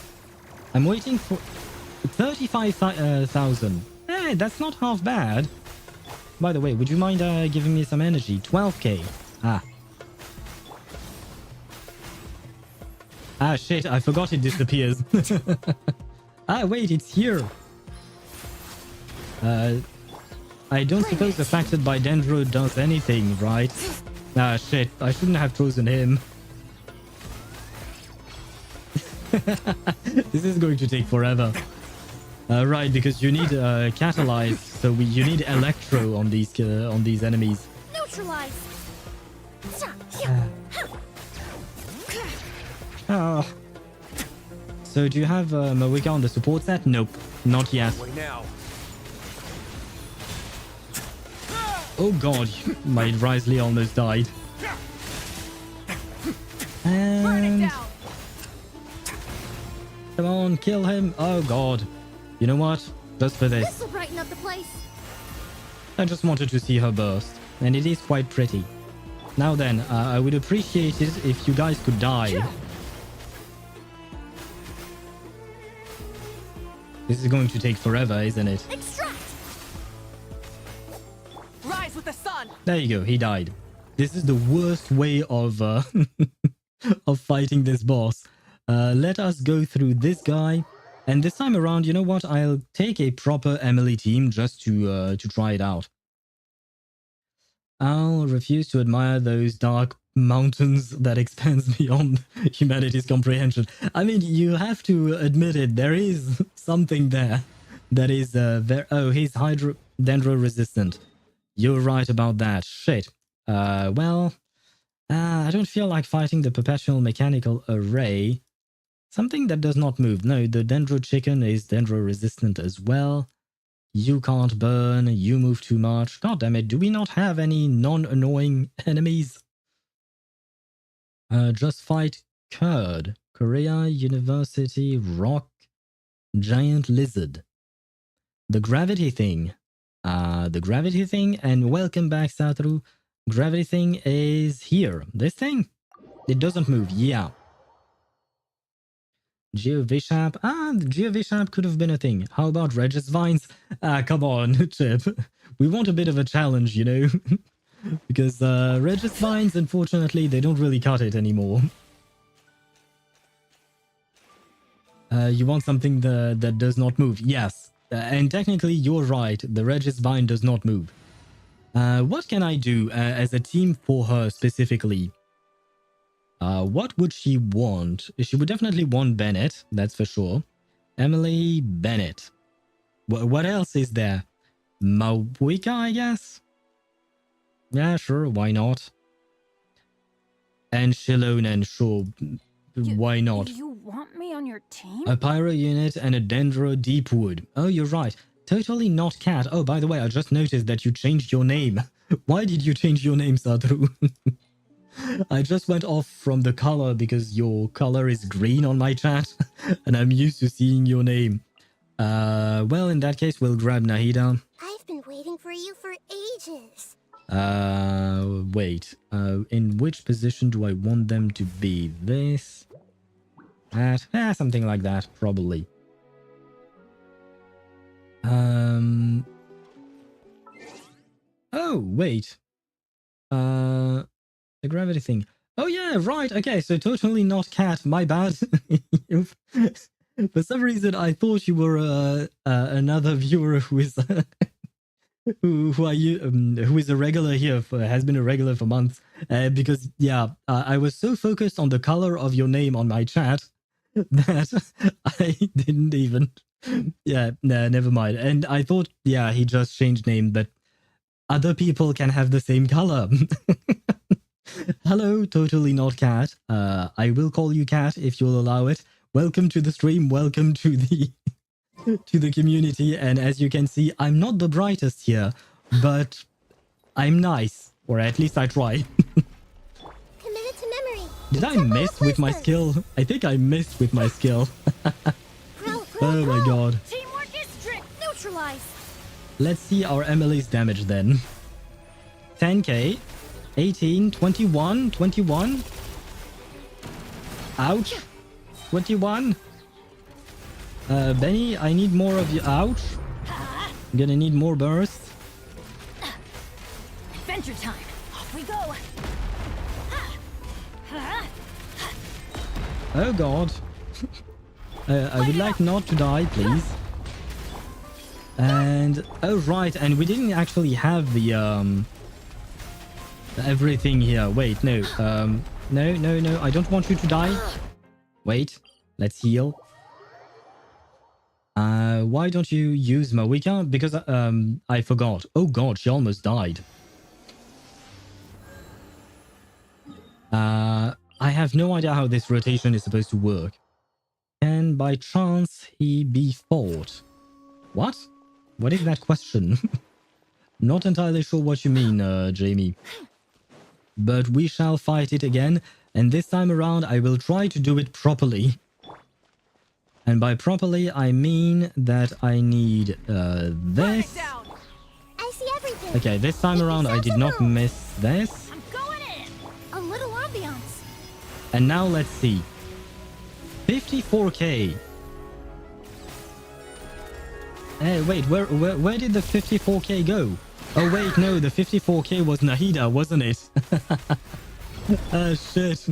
I'm waiting for 35,000. Hey, that's not half bad. By the way, would you mind giving me some energy? 12k. Ah, shit, I forgot it disappears. Wait, it's here. I don't suppose affected by Dendro does anything, right? Ah, shit, I shouldn't have chosen him. This is going to take forever. Right, because you need catalyze, so you need electro on these enemies. Neutralize. Oh. So do you have Moika on the support set? Nope, not yet. Oh god, my Risley almost died. And come on, kill him. Oh god. You know what? Just for this. This'll brighten up the place. I just wanted to see her burst, and it is quite pretty. Now then, I would appreciate it if you guys could die. This is going to take forever, isn't it? Extract. Rise with the sun. There you go, he died. This is the worst way of of fighting this boss. Let us go through this guy. And this time around, you know what? I'll take a proper Emilie team just to try it out. I'll refuse to admire those dark mountains that expands beyond humanity's comprehension. I mean, you have to admit it. There is something there that is very... Oh, he's Dendro resistant. You're right about that. Shit. Well, I don't feel like fighting the perpetual mechanical array. Something that does not move. No, the Dendro chicken is Dendro resistant as well. You can't burn. You move too much. God damn it. Do we not have any non-annoying enemies? Just fight Kurd. Korea University Rock Giant Lizard. The gravity thing. The gravity thing. And welcome back, Satru. Gravity thing is here. This thing. It doesn't move. Yeah. GeoVishap. The GeoVishap could have been a thing. How about Regis Vines? Come on, Chip. We want a bit of a challenge, you know? Because Regis Vines, unfortunately, they don't really cut it anymore. You want something that does not move. Yes. And technically, you're right. The Regis Vine does not move. What can I do as a team for her specifically? What would she want? She would definitely want Bennett, that's for sure. Emilie, Bennett. What else is there? Mawika, I guess? Yeah, sure, why not? And Shilonen, sure, why not? You want me on your team? A Pyro unit and a Dendro Deepwood. Oh, you're right. Totally not Cat. Oh, by the way, I just noticed that you changed your name. Why did you change your name, Sadru? I just went off from the color because your color is green on my chat and I'm used to seeing your name. Well, in that case, we'll grab Nahida. I've been waiting for you for ages. Wait. In which position do I want them to be? This? That? Something like that, probably. Oh, wait. The gravity thing. Oh yeah, right. Okay, so totally not Cat. My bad. For some reason, I thought you were another viewer who is who is a regular here, has been a regular for months. Because yeah, I was so focused on the color of your name on my chat that I didn't even. Yeah, nah, never mind. And I thought, yeah, he just changed name, but other people can have the same color. Hello, totally not Cat. I will call you Cat if you'll allow it. Welcome to the stream. Welcome to the to the community. And as you can see, I'm not the brightest here, but I'm nice, or at least I try. Committed to memory. Did I miss with my skill? I think I missed with my skill. Oh my god. Teamwork is strict. Neutralize. Let's see our Emilie's damage then. 10k. 18, 21, 21. Ouch. 21. Benny, I need more of you. Ouch. I'm gonna need more burst. Adventure time. Off we go. Oh god. I would like not to die, please. And oh right, and we didn't actually have the everything here. Wait, no. No, I don't want you to die. Wait, let's heal. Why don't you use Mawika? Because I forgot. Oh god, she almost died. I have no idea how this rotation is supposed to work. Can by chance he be fought? What? What is that question? Not entirely sure what you mean, Jamie. But we shall fight it again, and this time around I will try to do it properly. And by properly, I mean that I need this. I see everything. Okay, this time around I did not miss this. I'm going in. A little ambiance. And now let's see. 54k. Hey, wait, where did the 54k go? Oh wait, no, the 54k was Nahida, wasn't it? Shit.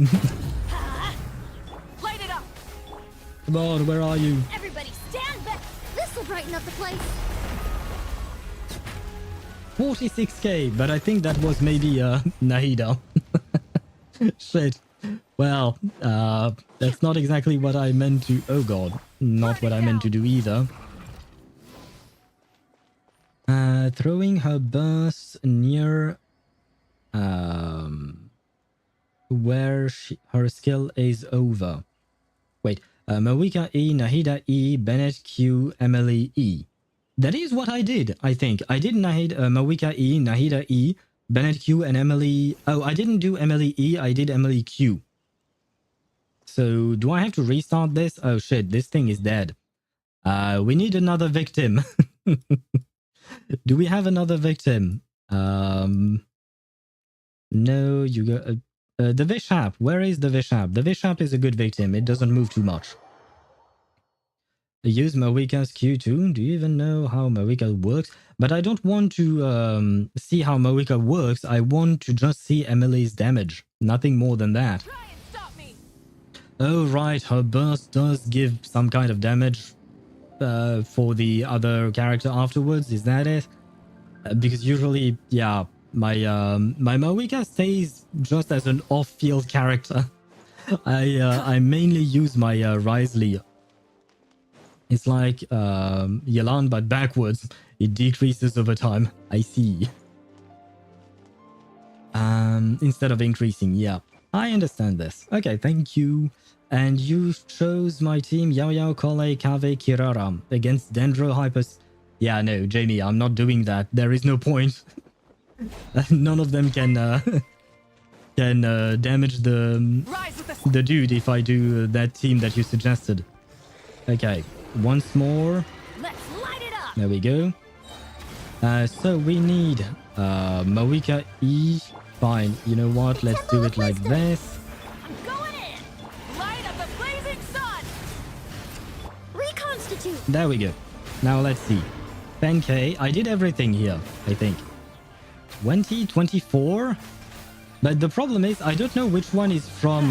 Light it up. Come on, where are you? Everybody stand back. This will brighten up the place. 46k, but I think that was maybe Nahida. Shit. Well, that's not exactly what I meant to... Oh god, not what I meant to do either. Throwing her bursts near where her skill is over. Wait, Mawika E, Nahida E, Bennett Q, Emilie E. That is what I did, I think. I did Mawika E, Nahida E, Bennett Q, and Emilie... Oh, I didn't do Emilie E, I did Emilie Q. So, do I have to restart this? Oh shit, this thing is dead. We need another victim. Do we have another victim? No, you go... the Vishap. Where is the Vishap? The Vishap is a good victim. It doesn't move too much. Use Mawika's Q2. Do you even know how Mawika works? But I don't want to see how Mawika works. I want to just see Emilie's damage. Nothing more than that. Oh, right. Her burst does give some kind of damage for the other character afterwards. Is that it? Because usually, yeah, my Mawika stays just as an off-field character. I mainly use my Risley. It's like Yelan, but backwards. It decreases over time. I see. Instead of increasing, yeah. I understand this. Okay, thank you. And you chose my team, Yao Yao, Kole, Kave, Kirara, against Dendro, Hypers. Yeah, no, Jamie, I'm not doing that. There is no point. None of them can damage the dude if I do that team that you suggested. Okay, once more. Let's light it up. There we go. So we need Mawika E. Fine, you know what? Let's do it like this. I'm going in. Light up the blazing sun. Reconstitute. There we go. Now let's see. 10k. I did everything here, I think. 20, 24. But the problem is, I don't know which one is from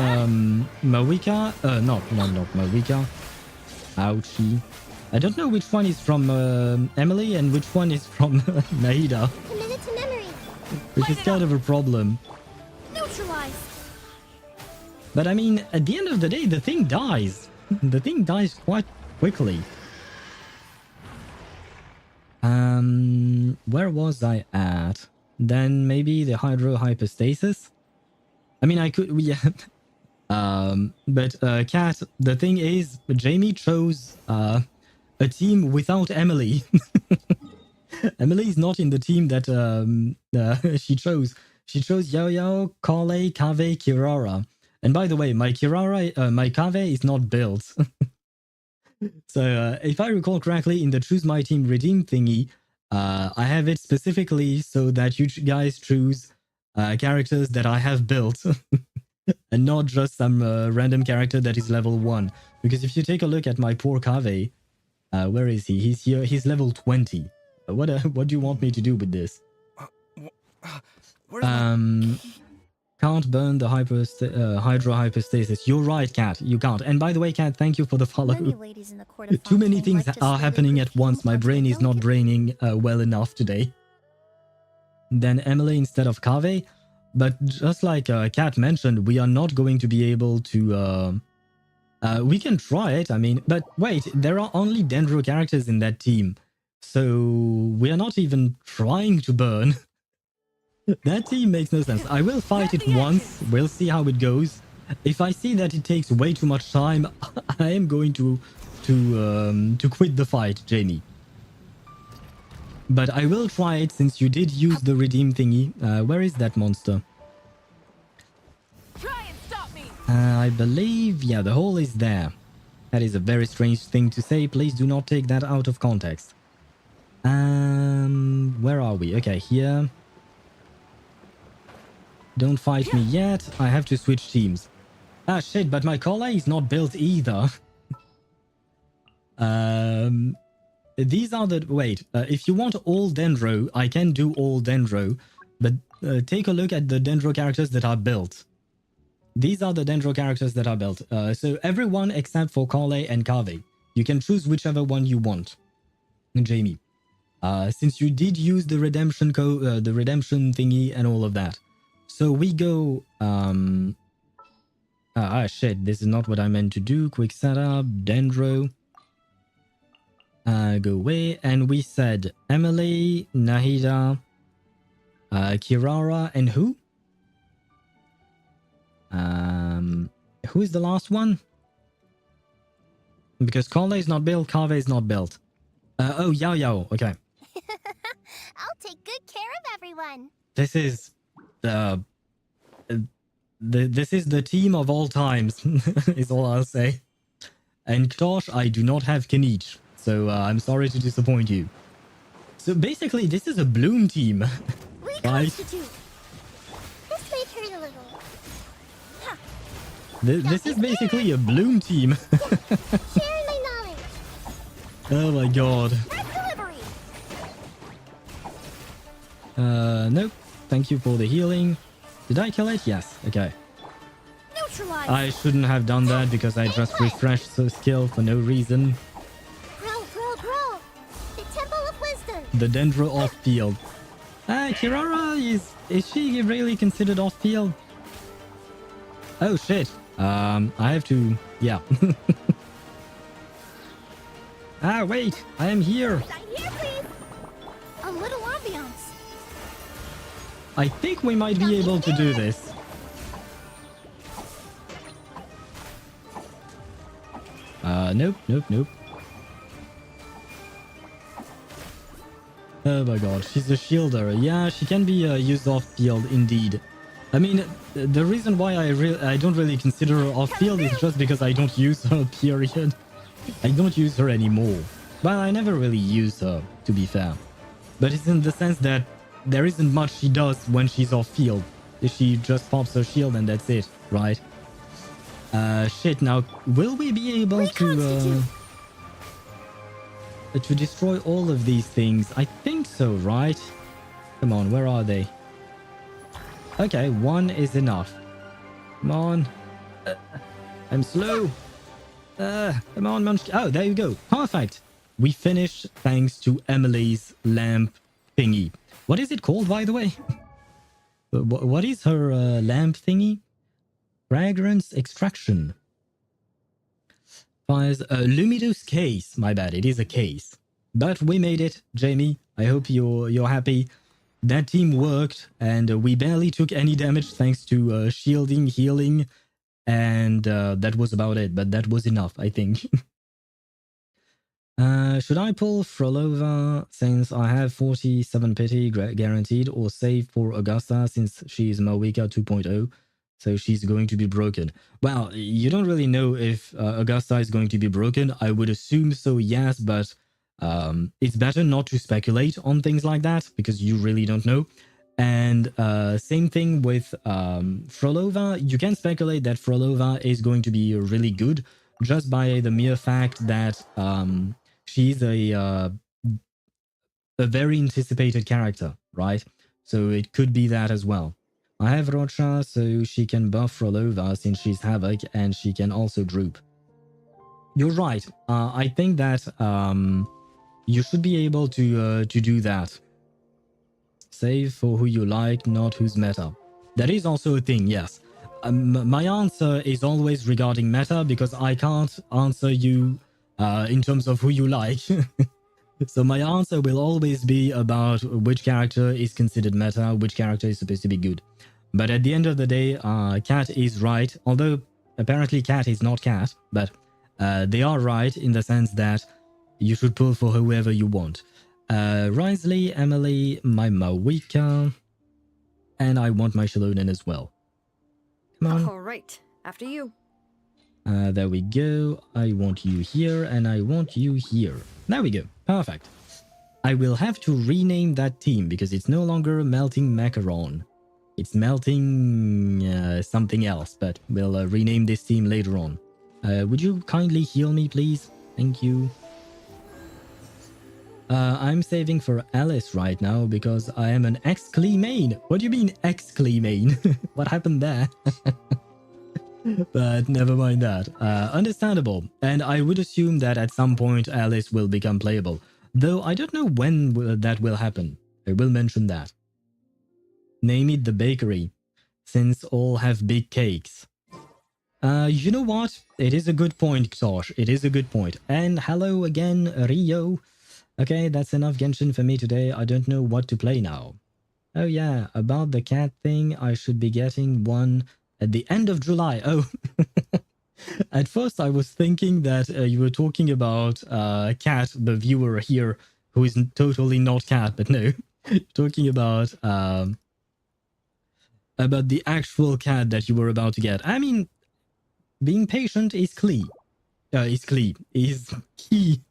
Mawika. Not Mawika. Ouchie. I don't know which one is from Emilie and which one is from Nahida. Committed to memory. Which is kind of a problem. Neutralized. But I mean, at the end of the day, the thing dies. The thing dies quite quickly. Where was I at? Then maybe the hydro hypostasis? I mean, I could... Yeah. But Kat, the thing is, Jamie chose a team without Emilie. Emilie is not in the team that she chose. She chose Yao Yao, Kale, Kave, Kirara. And by the way, my Kave is not built. So if I recall correctly, in the Choose My Team Redeem thingy, I have it specifically so that you guys choose characters that I have built. And not just some random character that is level 1. Because if you take a look at my poor Kave, where is he? He's here. He's level 20. What do you want me to do with this? Where's my... Can't burn the hydro hypostasis. You're right, Cat. You can't. And by the way, Cat, thank you for the follow. Many ladies in the court of Too many Fontaine things like to are slowly happening at perfume once. My once brain they is not don't get- braining well enough today. Then Emilie instead of Kave. But just like Kat mentioned, we are not going to be able to... we can try it, I mean... But wait, there are only Dendro characters in that team. So we are not even trying to burn. That team makes no sense. I will fight it once. We'll see how it goes. If I see that it takes way too much time, I am going to quit the fight, Jamie. But I will try it since you did use the redeem thingy. Where is that monster? Try and stop me! I believe, yeah, the hole is there. That is a very strange thing to say. Please do not take that out of context. Where are we? Okay, here. Don't fight me yet. I have to switch teams. Ah, shit, but my collar is not built either. These are the... Wait, if you want all Dendro, I can do all Dendro. But take a look at the Dendro characters that are built. These are the Dendro characters that are built. So everyone except for Kale and Kave. You can choose whichever one you want. Jamie. Since you did use the redemption the redemption thingy and all of that. So we go... shit, this is not what I meant to do. Quick setup, Dendro. Go away. And we said Emilie, Nahida, Kirara, and who? Who is the last one? Because Kale is not built, Kave is not built. Oh, Yao Yao. Okay. I'll take good care of everyone. This is this is the team of all times, is all I'll say. And Ktosh, I do not have Kanich, so I'm sorry to disappoint you. So basically, this is a Bloom team, right? Reconstitute. This may hurt a little. Ha. This is basically a Bloom team. Sharing my knowledge. Oh my god. Red delivery. Nope. Thank you for the healing. Did I kill it? Yes. Okay. Neutralize. I shouldn't have done that because I just refreshed the skill for no reason. Grow. The Temple of Wisdom. The Dendro off-field. Kirara is she really considered off-field? Oh shit. I have to... Yeah. Wait. I am here. Right here, please. A little ambiance. I think we might be able to do this. Nope. Oh my god, she's a shielder. Yeah, she can be used off-field indeed. I mean, the reason why I don't really consider her off-field is just because I don't use her, period. I don't use her anymore. Well, I never really use her, to be fair. But it's in the sense that there isn't much she does when she's off-field. She just pops her shield and that's it, right? Shit, now, will we be able to destroy all of these things? I think so, right? Come on, where are they? Okay, one is enough. Come on. I'm slow. Come on, Munchkin. Oh, there you go. Perfect. We finished thanks to Emilie's lamp thingy. What is it called, by the way? What is her lamp thingy? Fragrance extraction. Fires a luminous case. My bad, it is a case. But we made it, Jamie. I hope you're happy. That team worked, and we barely took any damage thanks to shielding, healing, and that was about it. But that was enough, I think. Should I pull Frolova since I have 47 pity guaranteed, or save for Augusta since she's Mawika 2.0? So she's going to be broken. Well, you don't really know if Augusta is going to be broken. I would assume so, yes, but it's better not to speculate on things like that because you really don't know. And same thing with Frolova. You can speculate that Frolova is going to be really good just by the mere fact that she's a very anticipated character, right? So it could be that as well. I have Rocha, so she can buff Rolova since she's Havoc, and she can also droop. You're right. I think that you should be able to do that. Save for who you like, not who's meta. That is also a thing, yes. My answer is always regarding meta because I can't answer you in terms of who you like. So my answer will always be about which character is considered meta, which character is supposed to be good. But at the end of the day, Cat is right, although apparently Cat is not Cat, but they are right in the sense that you should pull for whoever you want. Risley, Emilie, my Mawika, and I want my Shalonen as well. Come on. All right, after you. There we go. I want you here, and I want you here. There we go. Perfect. I will have to rename that team because it's no longer Melting Macaron. It's Melting something else, but we'll rename this team later on. Would you kindly heal me, please? Thank you. I'm saving for Alice right now because I am an ex-Klee main. What do you mean ex-Klee main? What happened there? But never mind that. Understandable. And I would assume that at some point Alice will become playable. Though I don't know when that will happen. I will mention that. Name it the bakery, since all have big cakes. You know what? It is a good point, Tosh. It is a good point. And hello again, Rio. Okay, that's enough Genshin for me today. I don't know what to play now. Oh yeah, about the cat thing, I should be getting one at the end of July. Oh, at first I was thinking that you were talking about Cat, the viewer here, who is totally not Cat, but no. You're talking about the actual cat that you were about to get. I mean, being patient is key. Is key.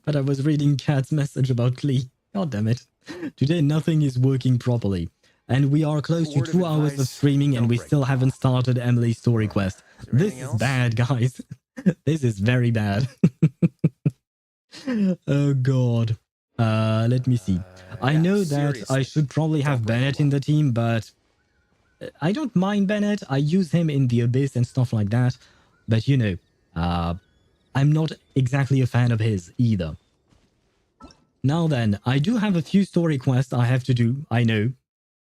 But I was reading Cat's message about Klee. God damn it. Today nothing is working properly. And we are close to 2 hours of streaming and we still haven't started Emilie's story quest. This is bad, guys. This is very bad. Oh god. Let me see. I know that I should probably have Bennett in the team, but I don't mind Bennett. I use him in the Abyss and stuff like that. But you know, I'm not exactly a fan of his either. Now then, I do have a few story quests I have to do, I know.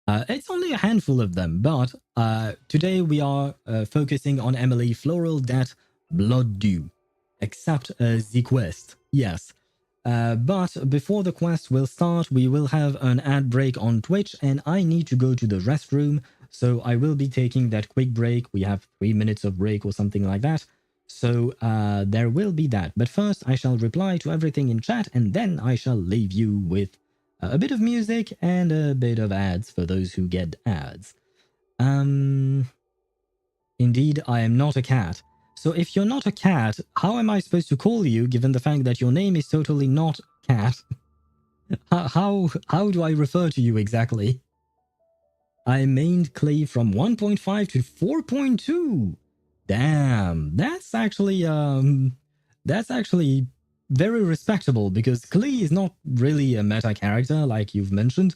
It's only a handful of them, but today we are focusing on Emilie Floral Debt Blood Dew. Except the quest, yes. But before the quest will start, we will have an ad break on Twitch and I need to go to the restroom, so I will be taking that quick break. We have 3 minutes of break or something like that. So there will be that. But first, I shall reply to everything in chat and then I shall leave you with a bit of music and a bit of ads for those who get ads. Indeed, I am not a cat. So if you're not a cat, how am I supposed to call you given the fact that your name is totally not cat? How do I refer to you exactly? I mained Klee from 1.5 to 4.2. Damn, that's actually very respectable because Klee is not really a meta character like you've mentioned.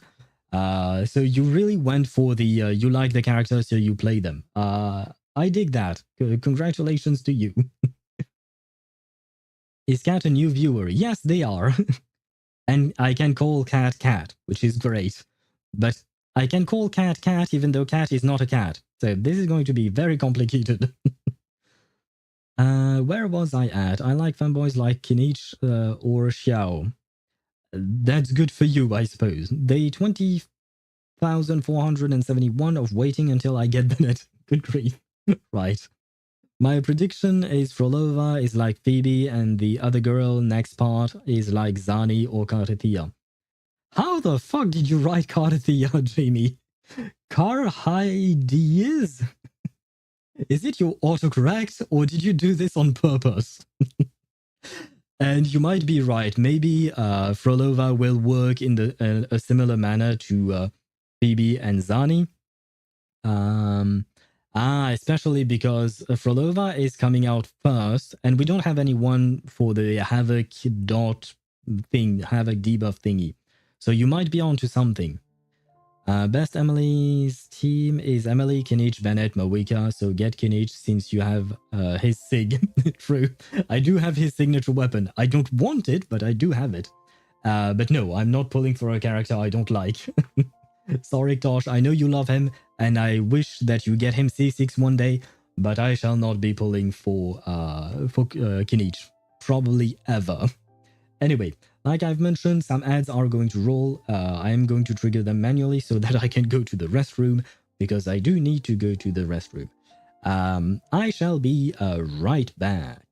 So you really went for the you like the characters so you play them. I dig that. Congratulations to you. Is Cat a new viewer? Yes, they are. And I can call Cat Cat, which is great. But I can call Cat Cat even though Cat is not a cat. So this is going to be very complicated. Where was I at? I like fanboys like Kinich or Xiao. That's good for you, I suppose. Day 20,471 of waiting until I get Bennett. Good grief. Right. My prediction is Frolova is like Phoebe and the other girl next part is like Zani or Karthia. How the fuck did you write Karthia, Jamie? Karhidias? Is it your autocorrect or did you do this on purpose? And you might be right. Maybe Frolova will work in a similar manner to Phoebe and Zani. Especially because Frolova is coming out first and we don't have anyone for the Havoc debuff thingy. So you might be onto something. Best Emily's team is Emilie, Kinich, Bennett, Mawika. So get Kinich since you have his sig. True. I do have his signature weapon. I don't want it, but I do have it. But no, I'm not pulling for a character I don't like. Sorry, Tosh. I know you love him, and I wish that you get him C6 one day, but I shall not be pulling for Kinich. Probably ever. Anyway, like I've mentioned, some ads are going to roll. I am going to trigger them manually so that I can go to the restroom, because I do need to go to the restroom. I shall be right back.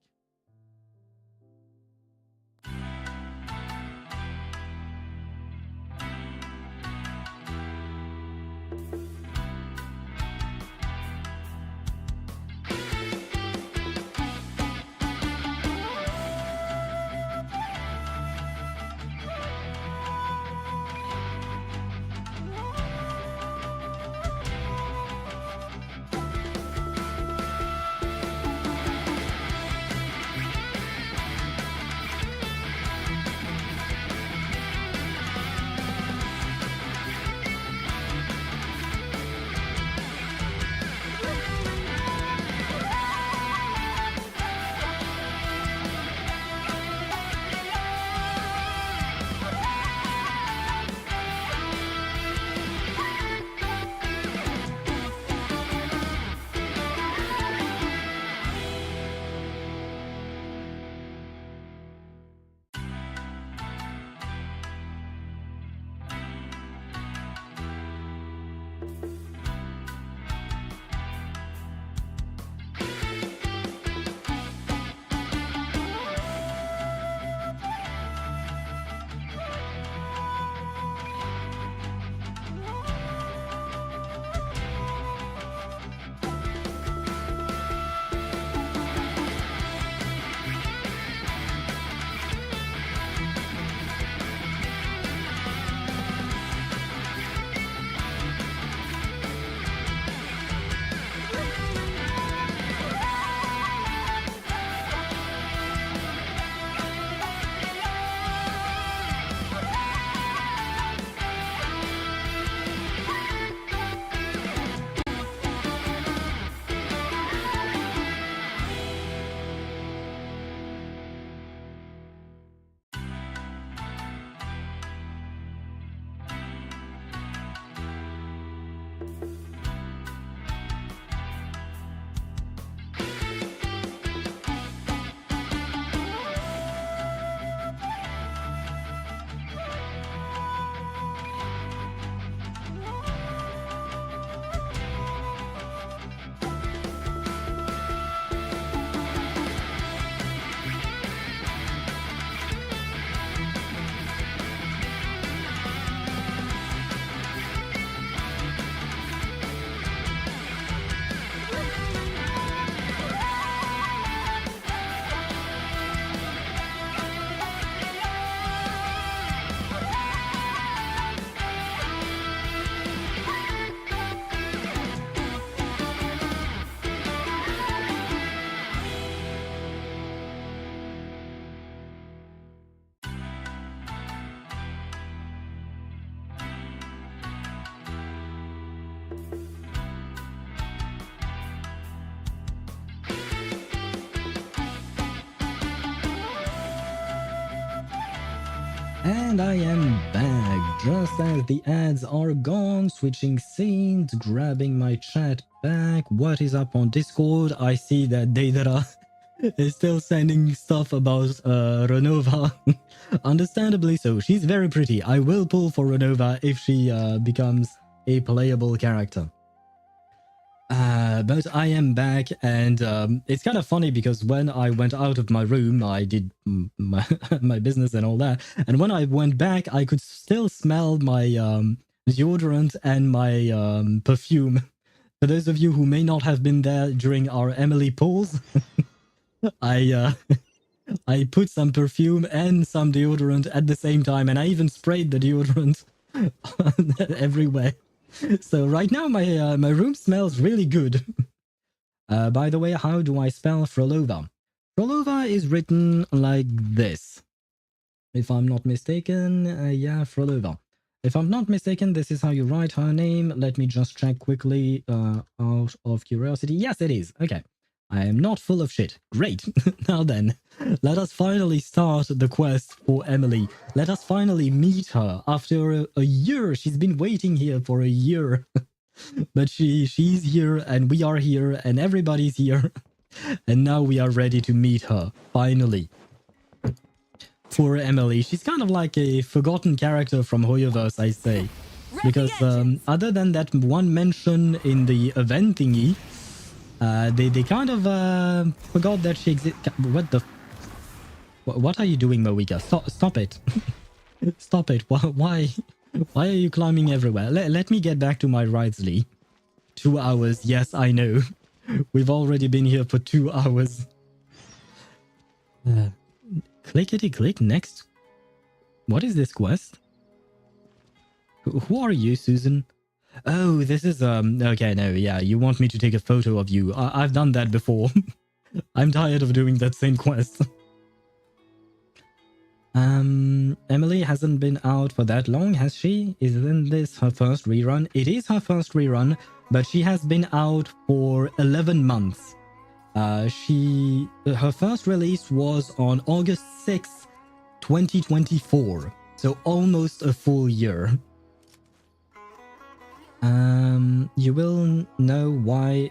And I am back, just as the ads are gone, switching scenes, grabbing my chat back. What is up on Discord? I see that Deidara is still sending stuff about Renova. Understandably so, she's very pretty. I will pull for Renova if she becomes a playable character. But I am back, and it's kind of funny because when I went out of my room, I did my business and all that. And when I went back, I could still smell my deodorant and my perfume. For those of you who may not have been there during our Emilie pulls, I put some perfume and some deodorant at the same time, and I even sprayed the deodorant everywhere. So right now my room smells really good. By the way, how do I spell Frolova? Frolova is written like this, if I'm not mistaken. Yeah, Frolova. If I'm not mistaken, this is how you write her name. Let me just check quickly out of curiosity. Yes, it is. Okay. I am not full of shit. Great. Now then, let us finally start the quest for Emilie. Let us finally meet her after a year. She's been waiting here for a year. But she's here and we are here and everybody's here. And now we are ready to meet her, finally. Poor Emilie. She's kind of like a forgotten character from HoYoVerse, I say. Because other than that one mention in the event thingy, they kind of forgot that she exists. What the... What are you doing, Moika? Stop it. Stop it. Why are you climbing everywhere? Let me get back to my Wrightsley. 2 hours. Yes, I know. We've already been here for 2 hours. Clickety click next. What is this quest? Who are you, Susan? Oh, this is okay, no, yeah, you want me to take a photo of you. I've done that before. I'm tired of doing that same quest. Emilie hasn't been out for that long, has she? Isn't this her first rerun? It is her first rerun, but she has been out for 11 months. Her first release was on August 6th, 2024. So almost a full year. You will know why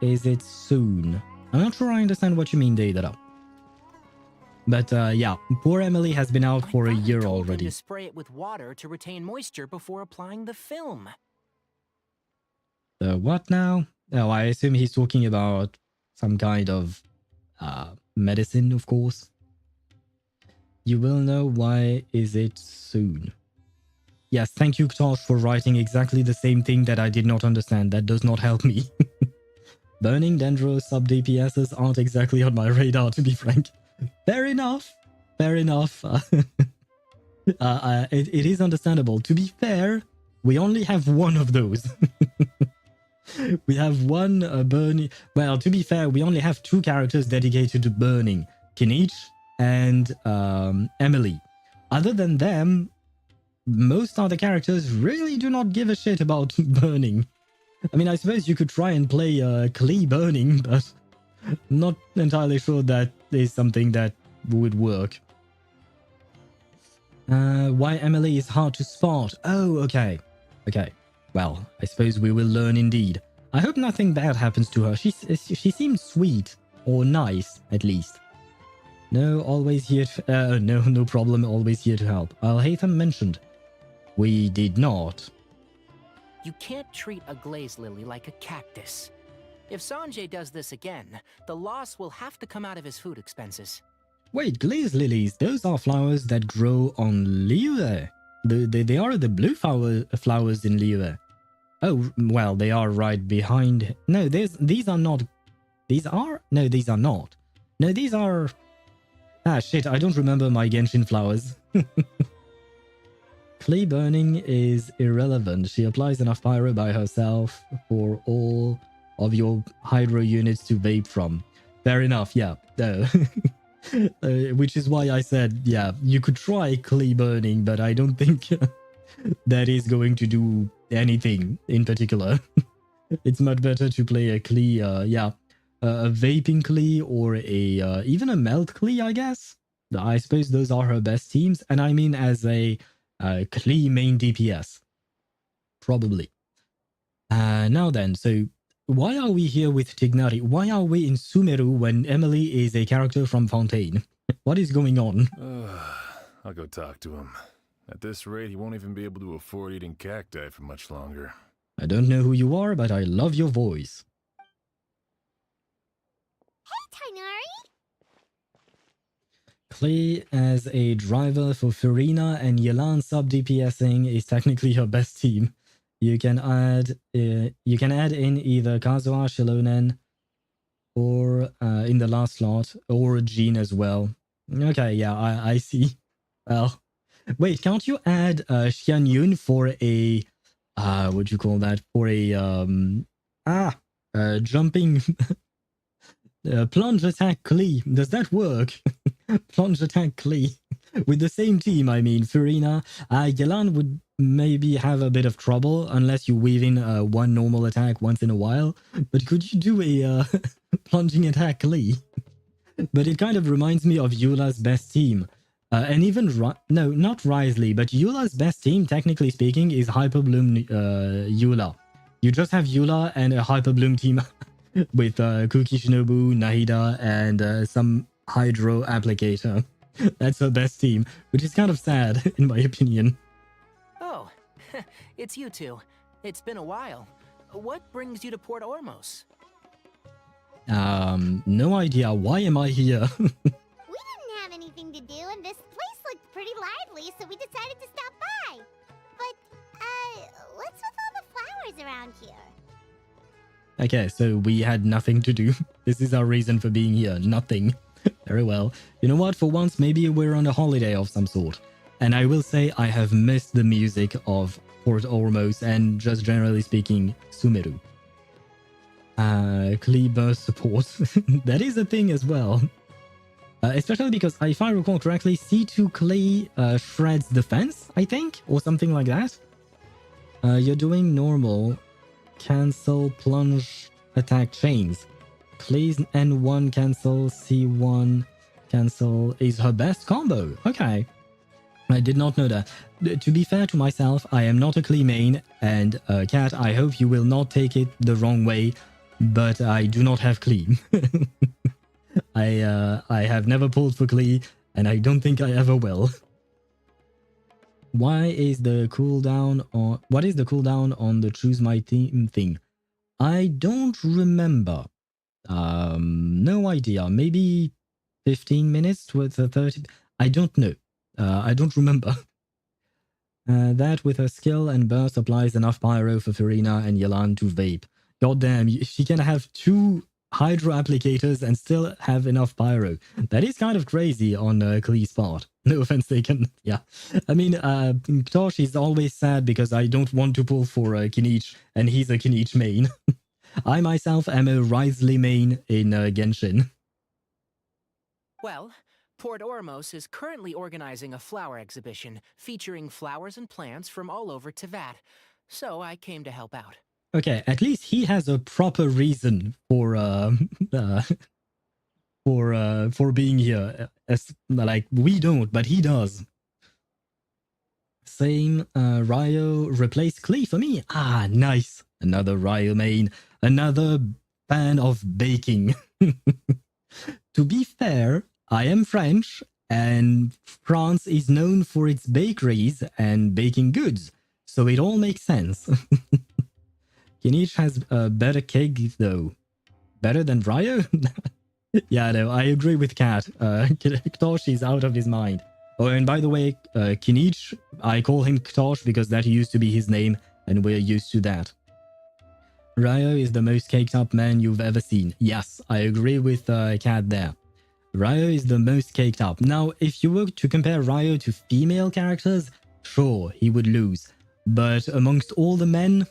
is it soon. I'm not sure I understand what you mean, Deidara. But yeah, poor Emilie has been out for a year already. To spray it with water to retain moisture before applying the film. What now? Oh, I assume he's talking about some kind of medicine, of course. You will know why is it soon. Yes, thank you, Tosh, for writing exactly the same thing that I did not understand. That does not help me. Burning Dendro sub-DPSs aren't exactly on my radar, to be frank. Fair enough. Fair enough. It is understandable. To be fair, we only have one of those. We have one burning... Well, to be fair, we only have 2 characters dedicated to burning. Kinich and Emilie. Other than them, most other characters really do not give a shit about burning. I mean, I suppose you could try and play Klee burning, but not entirely sure that is something that would work. Why Emilie is hard to spot. Oh, okay. Okay. Well, I suppose we will learn indeed. I hope nothing bad happens to her. She seems sweet. Or nice, at least. No, always here to... no problem, always here to help. Al-Haytham mentioned. We did not. You can't treat a glaze lily like a cactus. If Sanjay does this again, the loss will have to come out of his food expenses. Wait, glaze lilies, those are flowers that grow on Liyue. They are the blue flowers in Liyue. Oh, well, they are right behind... No, these are not... These are? No, these are not. No, these are... Ah, shit, I don't remember my Genshin flowers. Clay burning is irrelevant. She applies enough pyro by herself for all of your hydro units to vape from. Fair enough, yeah. Which is why I said, yeah, you could try clay burning, but I don't think that is going to do anything in particular. It's much better to play a clay, a vaping clay or a even a melt clay, I guess. I suppose those are her best teams, and I mean as a clay main DPS. Probably. Now then, so why are we here with Tignari? Why are we in Sumeru when Emilie is a character from Fontaine? What is going on? I'll go talk to him. At this rate, he won't even be able to afford eating cacti for much longer. I don't know who you are, but I love your voice. Hey, Tignari! Clay as a driver for Farina and Yelan sub-DPSing is technically her best team. You can add in either Kazuha, Shilonen, or in the last slot, or Jean as well. Okay, yeah, I see. Well, wait, can't you add Xian Yun for a what do you call that? For a jumping plunge attack Klee? Does that work? Plunge attack Klee. with the same team, I mean, Furina, Yelan would maybe have a bit of trouble unless you weave in one normal attack once in a while. But could you do a plunging attack, Lee? But it kind of reminds me of Eula's best team. And even, no, not Risley, but Eula's best team, technically speaking, is Hyperbloom Eula. You just have Eula and a Hyperbloom team with Kuki Shinobu, Nahida, and some Hydro Applicator. That's her best team, which is kind of sad, in my opinion. Oh, it's you two. It's been a while. What brings you to Port Ormos? No idea. Why am I here? We didn't have anything to do, and this place looked pretty lively, so we decided to stop by. But, what's with all the flowers around here? Okay, so we had nothing to do. This is our reason for being here. Nothing. Very well. You know what? For once, maybe we're on a holiday of some sort. And I will say I have missed the music of Port Ormos and, just generally speaking, Sumeru. Klee burst support. That is a thing as well. Especially because, if I recall correctly, C2 Klee shreds defense, I think? Or something like that. You're doing normal. Cancel plunge attack chains. Klee's N1 cancel, C1 cancel is her best combo. Okay. I did not know that. To be fair to myself, I am not a Klee main, and Kat, I hope you will not take it the wrong way, but I do not have Klee. I have never pulled for Klee, and I don't think I ever will. Why is the cooldown on... What is the cooldown on the choose my team thing? I don't remember. No idea. Maybe 15 minutes with 30... I don't know. I don't remember. That with her skill and burst applies enough pyro for Furina and Yelan to vape. Goddamn, she can have 2 hydro applicators and still have enough pyro. That is kind of crazy on Klee's part. No offense taken. Yeah. I mean, Ktosh is always sad because I don't want to pull for Kinich, and he's a Kinich main. I myself am a Risley main in Genshin. Well, Port Ormos is currently organizing a flower exhibition featuring flowers and plants from all over Teyvat, so I came to help out. Okay, at least he has a proper reason for being here. As, like, we don't, but he does. Same, Ryo replaced Klee for me. Ah, nice. Another Ryo main. Another fan of baking. To be fair, I am French, and France is known for its bakeries and baking goods, so it all makes sense. Kinich has a better cake, though. Better than Ryo? Yeah, no, I agree with Kat. Ktosh is out of his mind. Oh, and by the way, Kinich, I call him Ktosh because that used to be his name, and we're used to that. Ryo is the most caked up man you've ever seen. Yes, I agree with Kat there. Ryo is the most caked up. Now, if you were to compare Ryo to female characters, sure, he would lose. But amongst all the men,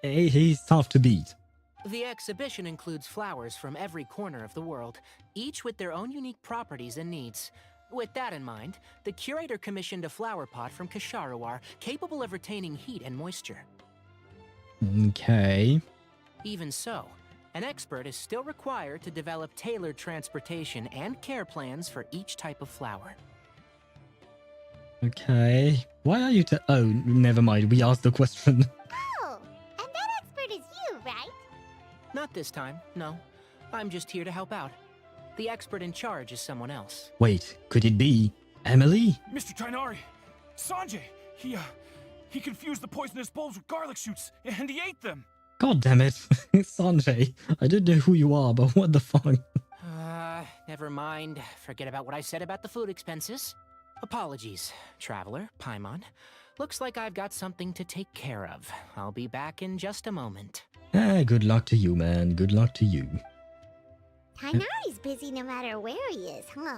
he's tough to beat. The exhibition includes flowers from every corner of the world, each with their own unique properties and needs. With that in mind, the curator commissioned a flower pot from Kasharuar, capable of retaining heat and moisture. Okay. Even so, an expert is still required to develop tailored transportation and care plans for each type of flower. Okay. Why are you oh, never mind. We asked the question. Oh, and that expert is you, right? Not this time, no. I'm just here to help out. The expert in charge is someone else. Wait, could it be Emilie? Mr. Tainari! Sanjay! He confused the poisonous bulbs with garlic shoots, and he ate them! God damn it. Sanjay, I don't know who you are, but what the fuck? Never mind. Forget about what I said about the food expenses. Apologies, Traveler, Paimon. Looks like I've got something to take care of. I'll be back in just a moment. Good luck to you, man. Good luck to you. Tainari's busy no matter where he is, huh?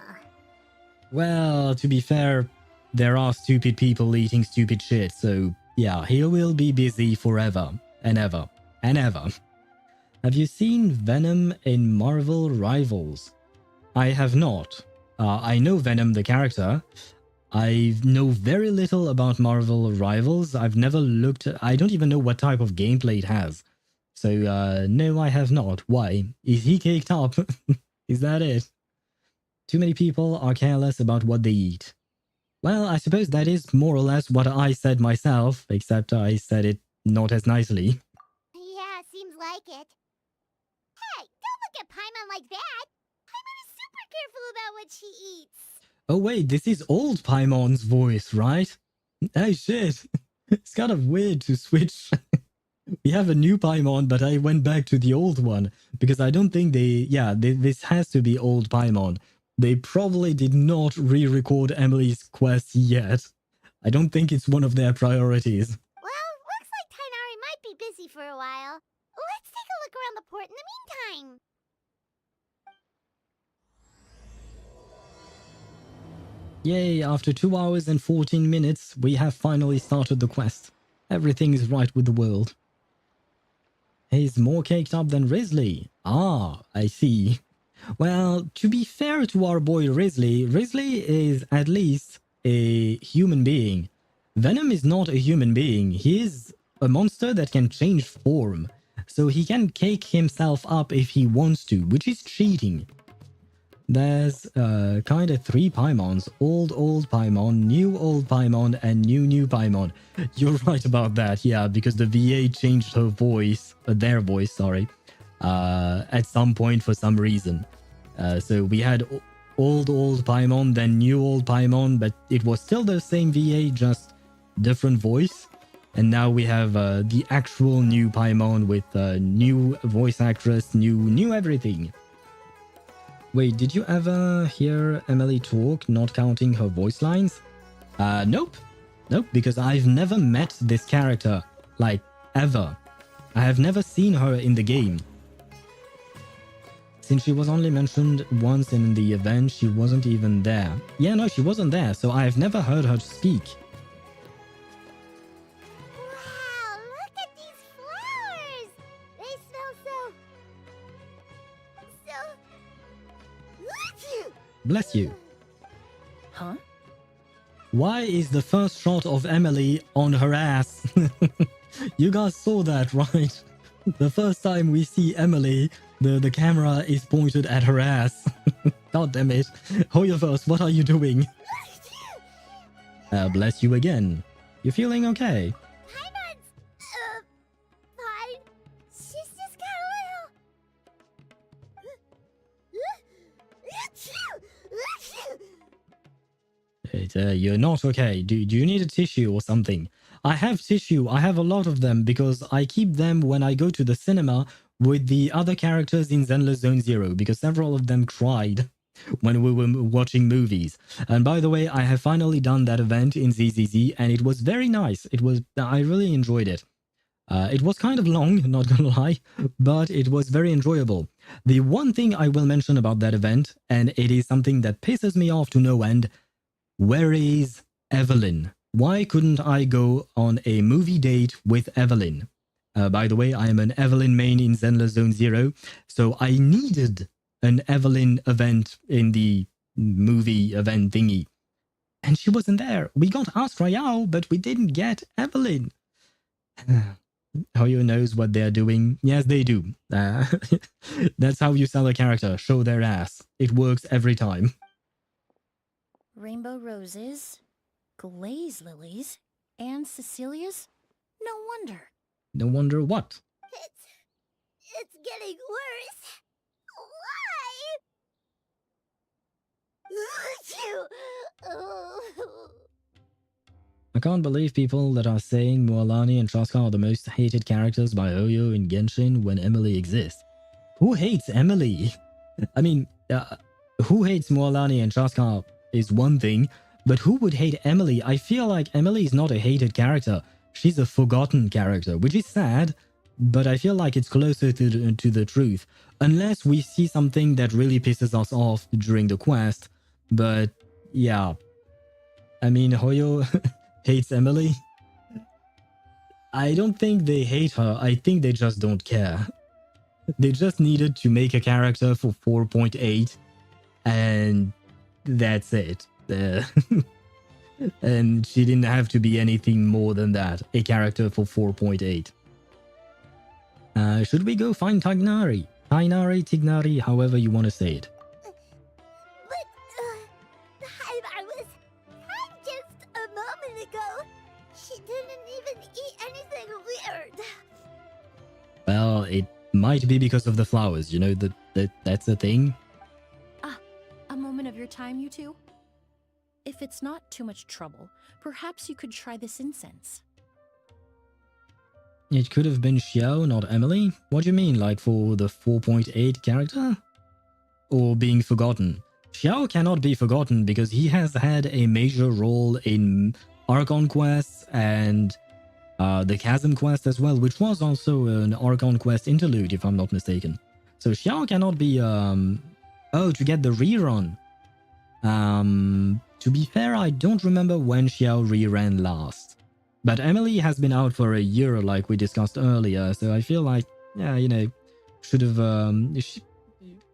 Well, to be fair, there are stupid people eating stupid shit, so yeah, he will be busy forever and ever and ever. Have you seen Venom in Marvel Rivals? I have not. I know Venom the character. I know very little about Marvel Rivals. I've never looked at, I don't even know what type of gameplay it has. So, no, I have not. Why? Is he caked up? Is that it? Too many people are careless about what they eat. Well, I suppose that is more or less what I said myself, except I said it not as nicely. Yeah, seems like it. Hey, don't look at Paimon like that! Paimon is super careful about what she eats! Oh wait, this is old Paimon's voice, right? Oh shit. It's kind of weird to switch. We have a new Paimon, but I went back to the old one because I don't think this has to be old Paimon. They probably did not re-record Emilie's quest yet. I don't think it's one of their priorities. Well, looks like Tainari might be busy for a while. Let's take a look around the port in the meantime. Yay, after 2 hours and 14 minutes, we have finally started the quest. Everything is right with the world. He's more caked up than Risley. Ah, I see. Well, to be fair to our boy Risley is at least a human being. Venom is not a human being. He is a monster that can change form. So he can cake himself up if he wants to, which is cheating. There's kind of 3 Paimons. Old Paimon, new old Paimon, and new Paimon. You're right about that, yeah, because the VA changed her voice, their voice, sorry, at some point for some reason. So we had old Paimon, then new old Paimon, but it was still the same VA, just different voice. And now we have the actual new Paimon with new voice actress, new everything. Wait, did you ever hear Emilie talk, not counting her voice lines? Nope. Nope, because I've never met this character, like, ever. I have never seen her in the game. Since she was only mentioned once in the event, she wasn't even there. Yeah, no, she wasn't there, so I've never heard her speak. Wow, look at these flowers! They smell Bless you. Huh? Why is the first shot of Emilie on her ass? You guys saw that, right? The first time we see Emilie, the camera is pointed at her ass. God damn it. HoYoVerse, what are you doing? Bless you again. You feeling okay? Paimon's, fine. She's just got a little... You're not okay. Do you need a tissue or something? I have tissue. I have a lot of them because I keep them when I go to the cinema with the other characters in Zenless Zone Zero because several of them cried when we were watching movies. And by the way, I have finally done that event in ZZZ and it was very nice. I really enjoyed it. It was kind of long, not gonna lie, but it was very enjoyable. The one thing I will mention about that event, and it is something that pisses me off to no end, where is Evelyn? Why couldn't I go on a movie date with Evelyn? By the way, I am an Evelyn main in Zenless Zone Zero, so I needed an Evelyn event in the movie event thingy. And she wasn't there. We got Ask Royale, but we didn't get Evelyn. Hoyo knows what they're doing. Yes, they do. That's how you sell a character. Show their ass. It works every time. Rainbow roses, glaze lilies, and Cecilia's? No wonder. No wonder what? It's getting worse. Why? I can't believe people that are saying Mualani and Traska are the most hated characters by Hoyo in Genshin when Emilie exists. Who hates Emilie? I mean, who hates Mualani and Traska is one thing, but who would hate Emilie? I feel like Emilie is not a hated character. She's a forgotten character, which is sad, but I feel like it's closer to the truth. Unless we see something that really pisses us off during the quest. But yeah, I mean, Hoyo hates Emilie. I don't think they hate her. I think they just don't care. They just needed to make a character for 4.8 and that's it. And she didn't have to be anything more than that. A character for 4.8. Should we go find Tignari? Tignari, however you want to say it. But, I was fine just a moment ago. She didn't even eat anything weird. Well, it might be because of the flowers, you know, that's a thing. A moment of your time, you two? If it's not too much trouble, perhaps you could try this incense. It could have been Xiao, not Emilie. What do you mean, like for the 4.8 character? Or being forgotten? Xiao cannot be forgotten because he has had a major role in Archon quests and the Chasm quest as well, which was also an Archon quest interlude, if I'm not mistaken. So Xiao cannot be, oh, to get the rerun. To be fair, I don't remember when Xiao reran last. But Emilie has been out for a year, like we discussed earlier, so I feel like, yeah, you know, should have,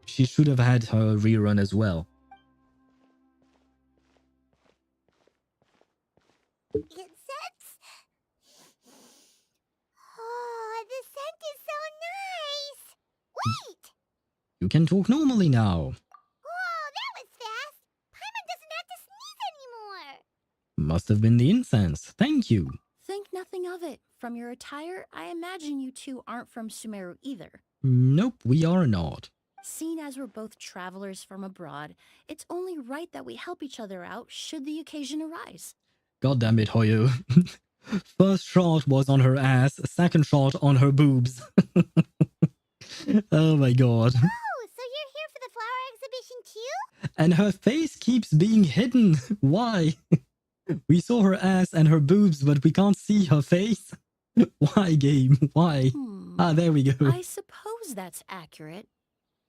she should have had her rerun as well. Incense? Oh, the scent is so nice! Wait! You can talk normally now. Whoa, that was fast! Paimon doesn't have to sneeze anymore! Must have been the incense. Thank you. Think nothing of it. From your attire, I imagine you two aren't from Sumeru either. Nope, we are not. Seeing as we're both travelers from abroad, it's only right that we help each other out should the occasion arise. God damn it, Hoyo. First shot was on her ass, second shot on her boobs. Oh my god. Oh, so you're here for the flower exhibition too? And her face keeps being hidden. Why? We saw her ass and her boobs, but we can't see her face. Why, game? Why? Ah, there we go. I suppose that's accurate.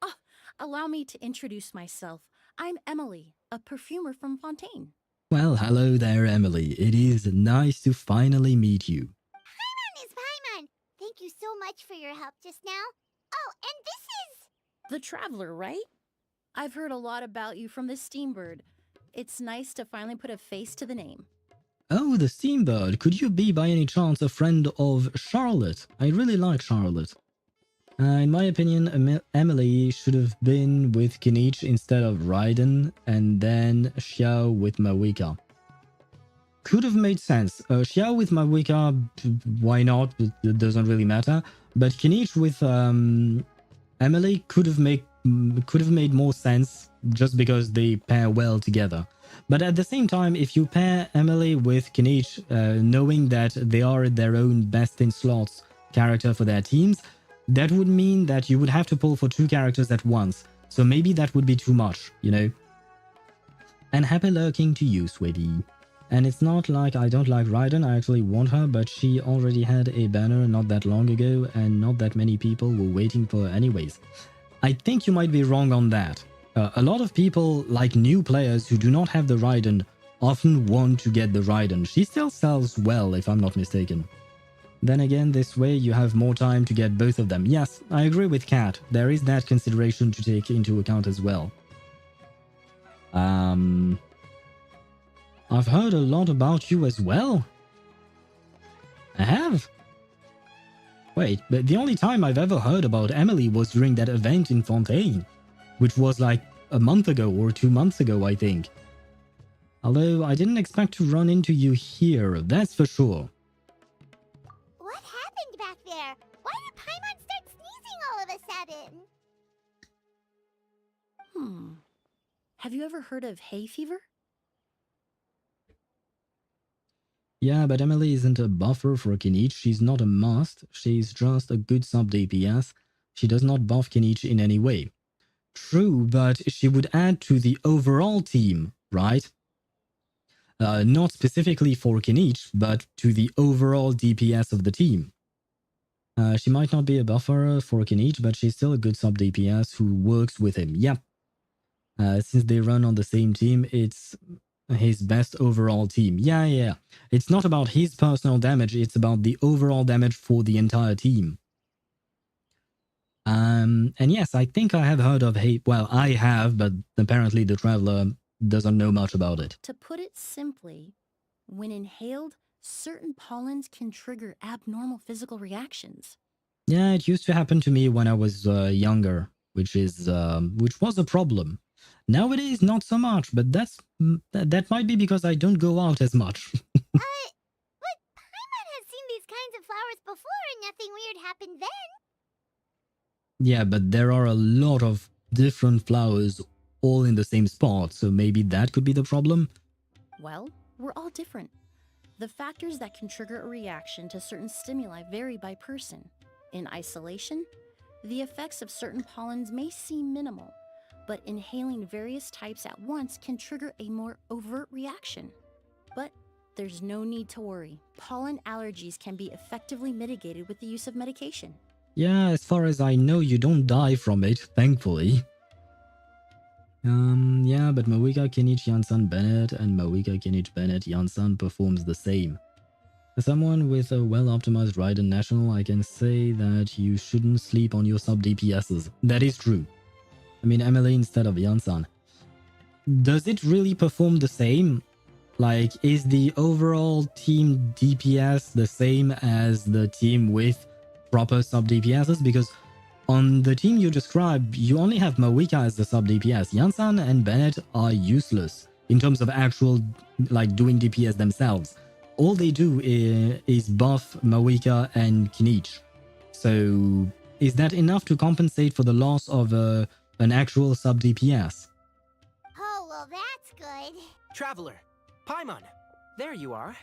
Ah, allow me to introduce myself. I'm Emilie, a perfumer from Fontaine. Well, hello there, Emilie. It is nice to finally meet you. Paimon is Paimon! Thank you so much for your help just now. Oh, and this is... The Traveler, right? I've heard a lot about you from the Steambird. It's nice to finally put a face to the name. Oh, the Steambird. Could you be by any chance a friend of Charlotte? I really like Charlotte. In my opinion, Emilie should have been with Kinich instead of Raiden, and then Xiao with Mawika. Could have made sense. Xiao with Mawika, why not? It doesn't really matter. But Kinich with Emilie could have made more sense just because they pair well together. But at the same time, if you pair Emilie with Kinich, knowing that they are their own best in slots character for their teams, that would mean that you would have to pull for two characters at once. So maybe that would be too much, you know? And happy lurking to you, sweetie. And it's not like I don't like Raiden, I actually want her, but she already had a banner not that long ago, and not that many people were waiting for her anyways. I think you might be wrong on that. A lot of people, like new players who do not have the Raiden, often want to get the Raiden. She still sells well, if I'm not mistaken. Then again, this way you have more time to get both of them. Yes, I agree with Kat. There is that consideration to take into account as well. I've heard a lot about you as well. I have? Wait, but the only time I've ever heard about Emilie was during that event in Fontaine, which was like a month ago or 2 months ago, I think. Although I didn't expect to run into you here, that's for sure. What happened back there? Why did Paimon start sneezing all of a sudden? Have you ever heard of hay fever? Yeah, but Emilie isn't a buffer for Kinich. She's not a must. She's just a good sub DPS. She does not buff Kinich in any way. True, but she would add to the overall team, right? Not specifically for Kinich, but to the overall DPS of the team. She might not be a buffer for Kinich, but she's still a good sub DPS who works with him. Yep. Since they run on the same team, it's his best overall team. Yeah. It's not about his personal damage, it's about the overall damage for the entire team. And yes, I think I have heard of hay. Well, I have, but apparently the Traveler doesn't know much about it. To put it simply, When inhaled, certain pollens can trigger abnormal physical reactions. Yeah, it used to happen to me when I was younger, which was a problem. Nowadays, not so much, but that might be because I don't go out as much. But Paimon has seen these kinds of flowers before and nothing weird happened then. Yeah, but there are a lot of different flowers all in the same spot, so maybe that could be the problem. Well, we're all different. The factors that can trigger a reaction to certain stimuli vary by person. In isolation, the effects of certain pollens may seem minimal, but inhaling various types at once can trigger a more overt reaction. But there's no need to worry. Pollen allergies can be effectively mitigated with the use of medication. Yeah, as far as I know, you don't die from it, thankfully. Yeah, but Mawika, Kinich, Iansan, Bennett, and Mawika, Kinich, Bennett, Iansan performs the same. As someone with a well-optimized Raiden National, I can say that you shouldn't sleep on your sub-DPSs. That is true. I mean, Emilie instead of Iansan. Does it really perform the same? Like, is the overall team DPS the same as the team with proper sub-DPSs? Because on the team you described, you only have Mawika as the sub-DPS. Iansan and Bennett are useless in terms of actual, like, doing DPS themselves. All they do is buff Mawika and Kinich. So, is that enough to compensate for the loss of an actual sub-DPS? Oh, well, that's good. Traveler, Paimon, there you are.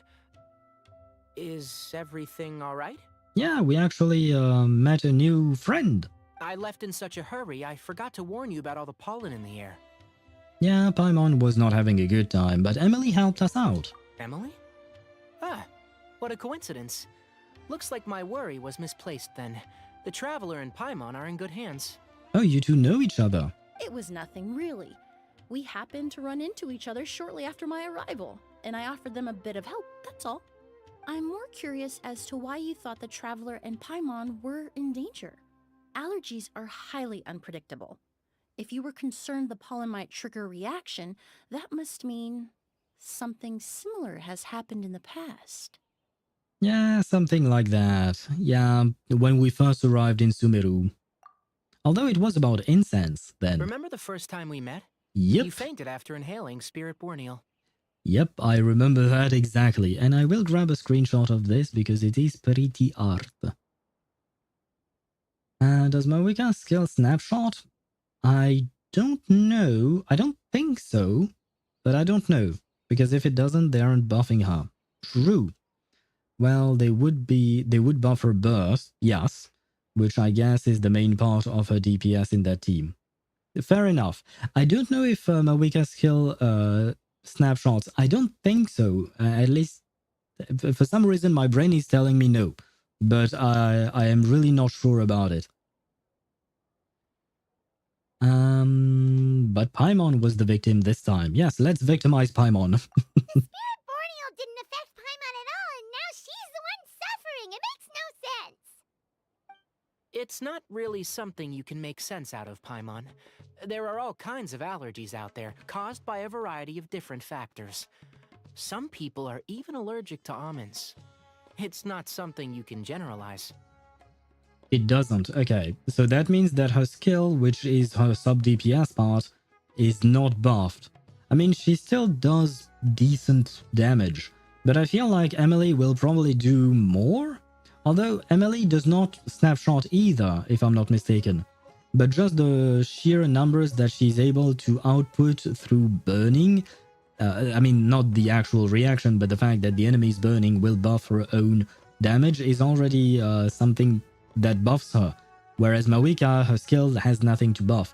Is everything alright? Yeah, we actually met a new friend. I left in such a hurry, I forgot to warn you about all the pollen in the air. Yeah, Paimon was not having a good time, but Emilie helped us out. Emilie? Ah, what a coincidence. Looks like my worry was misplaced then. The Traveler and Paimon are in good hands. Oh, you two know each other. It was nothing, really. We happened to run into each other shortly after my arrival, and I offered them a bit of help, that's all. I'm more curious as to why you thought the Traveler and Paimon were in danger. Allergies are highly unpredictable. If you were concerned the pollen might trigger a reaction, that must mean something similar has happened in the past. Yeah, something like that. Yeah, when we first arrived in Sumeru. Although it was about incense then. Remember the first time we met? Yep. You fainted after inhaling Spirit Borneal. Yep, I remember that exactly, and I will grab a screenshot of this because it is pretty art. Does Mawika skill Snapshot? I don't know. I don't think so, but I don't know, because if it doesn't, they aren't buffing her. True. Well, they would buff her burst, yes, which I guess is the main part of her DPS in that team. Fair enough. I don't know if Mawika skill snapshots. I don't think so. At least, for some reason, my brain is telling me no. But I am really not sure about it. But Paimon was the victim this time. Yes, let's victimize Paimon. The Spirit Borneal didn't affect Paimon at all, and now she's the one suffering. It makes no sense. It's not really something you can make sense out of, Paimon. There are all kinds of allergies out there, caused by a variety of different factors. Some people are even allergic to almonds. It's not something you can generalize. It doesn't. Okay, so that means that her skill, which is her sub-DPS part, is not buffed. I mean, she still does decent damage, but I feel like Emilie will probably do more? Although Emilie does not snapshot either, if I'm not mistaken. But just the sheer numbers that she's able to output through burning, I mean, not the actual reaction, but the fact that the enemy's burning will buff her own damage is already something that buffs her, whereas Mawika, her skill has nothing to buff.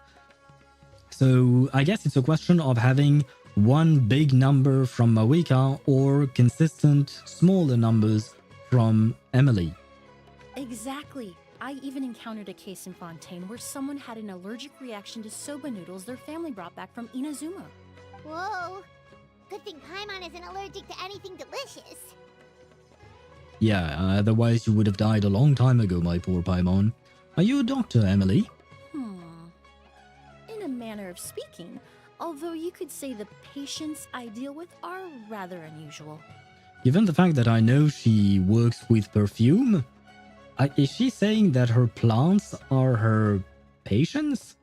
So I guess it's a question of having one big number from Mawika or consistent smaller numbers from Emilie. Exactly. I even encountered a case in Fontaine where someone had an allergic reaction to soba noodles their family brought back from Inazuma. Whoa. Good thing Paimon isn't allergic to anything delicious. Yeah, otherwise you would have died a long time ago, my poor Paimon. Are you a doctor, Emilie? In a manner of speaking, although you could say the patients I deal with are rather unusual. given the fact that I know she works with perfume, is she saying that her plants are her patients?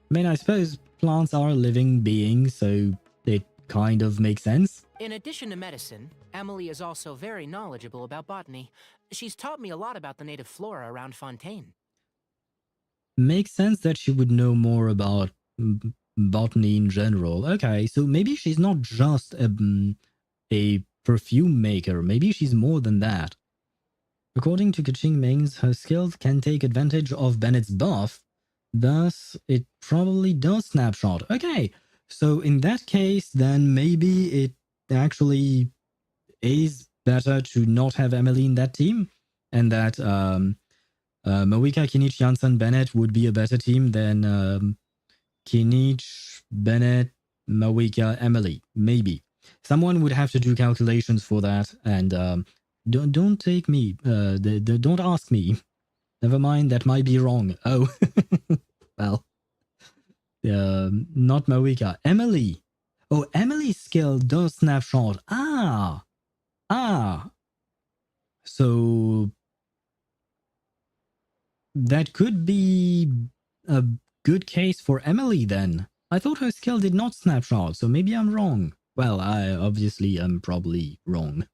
I mean, I suppose plants are living beings, so it kind of makes sense. In addition to medicine, Emilie is also very knowledgeable about botany. She's taught me a lot about the native flora around Fontaine. Makes sense that she would know more about botany in general. Okay, so maybe she's not just a perfume maker. Maybe she's more than that. According to Kaching Mings, her skills can take advantage of Bennett's buff. Thus, it probably does snapshot. Okay, so in that case, then maybe it actually is better to not have Emilie in that team, and that Moika, Kinich, Iansan, Bennett would be a better team than Kinich, Bennett, Moika, Emilie. Maybe. Someone would have to do calculations for that, and don't take me. Don't ask me. Never mind, that might be wrong. Oh, well. Not Moika. Emilie. Oh, Emilie's skill does snapshot. Ah. So that could be a good case for Emilie then. I thought her skill did not snapshot, so maybe I'm wrong. Well, I obviously am probably wrong.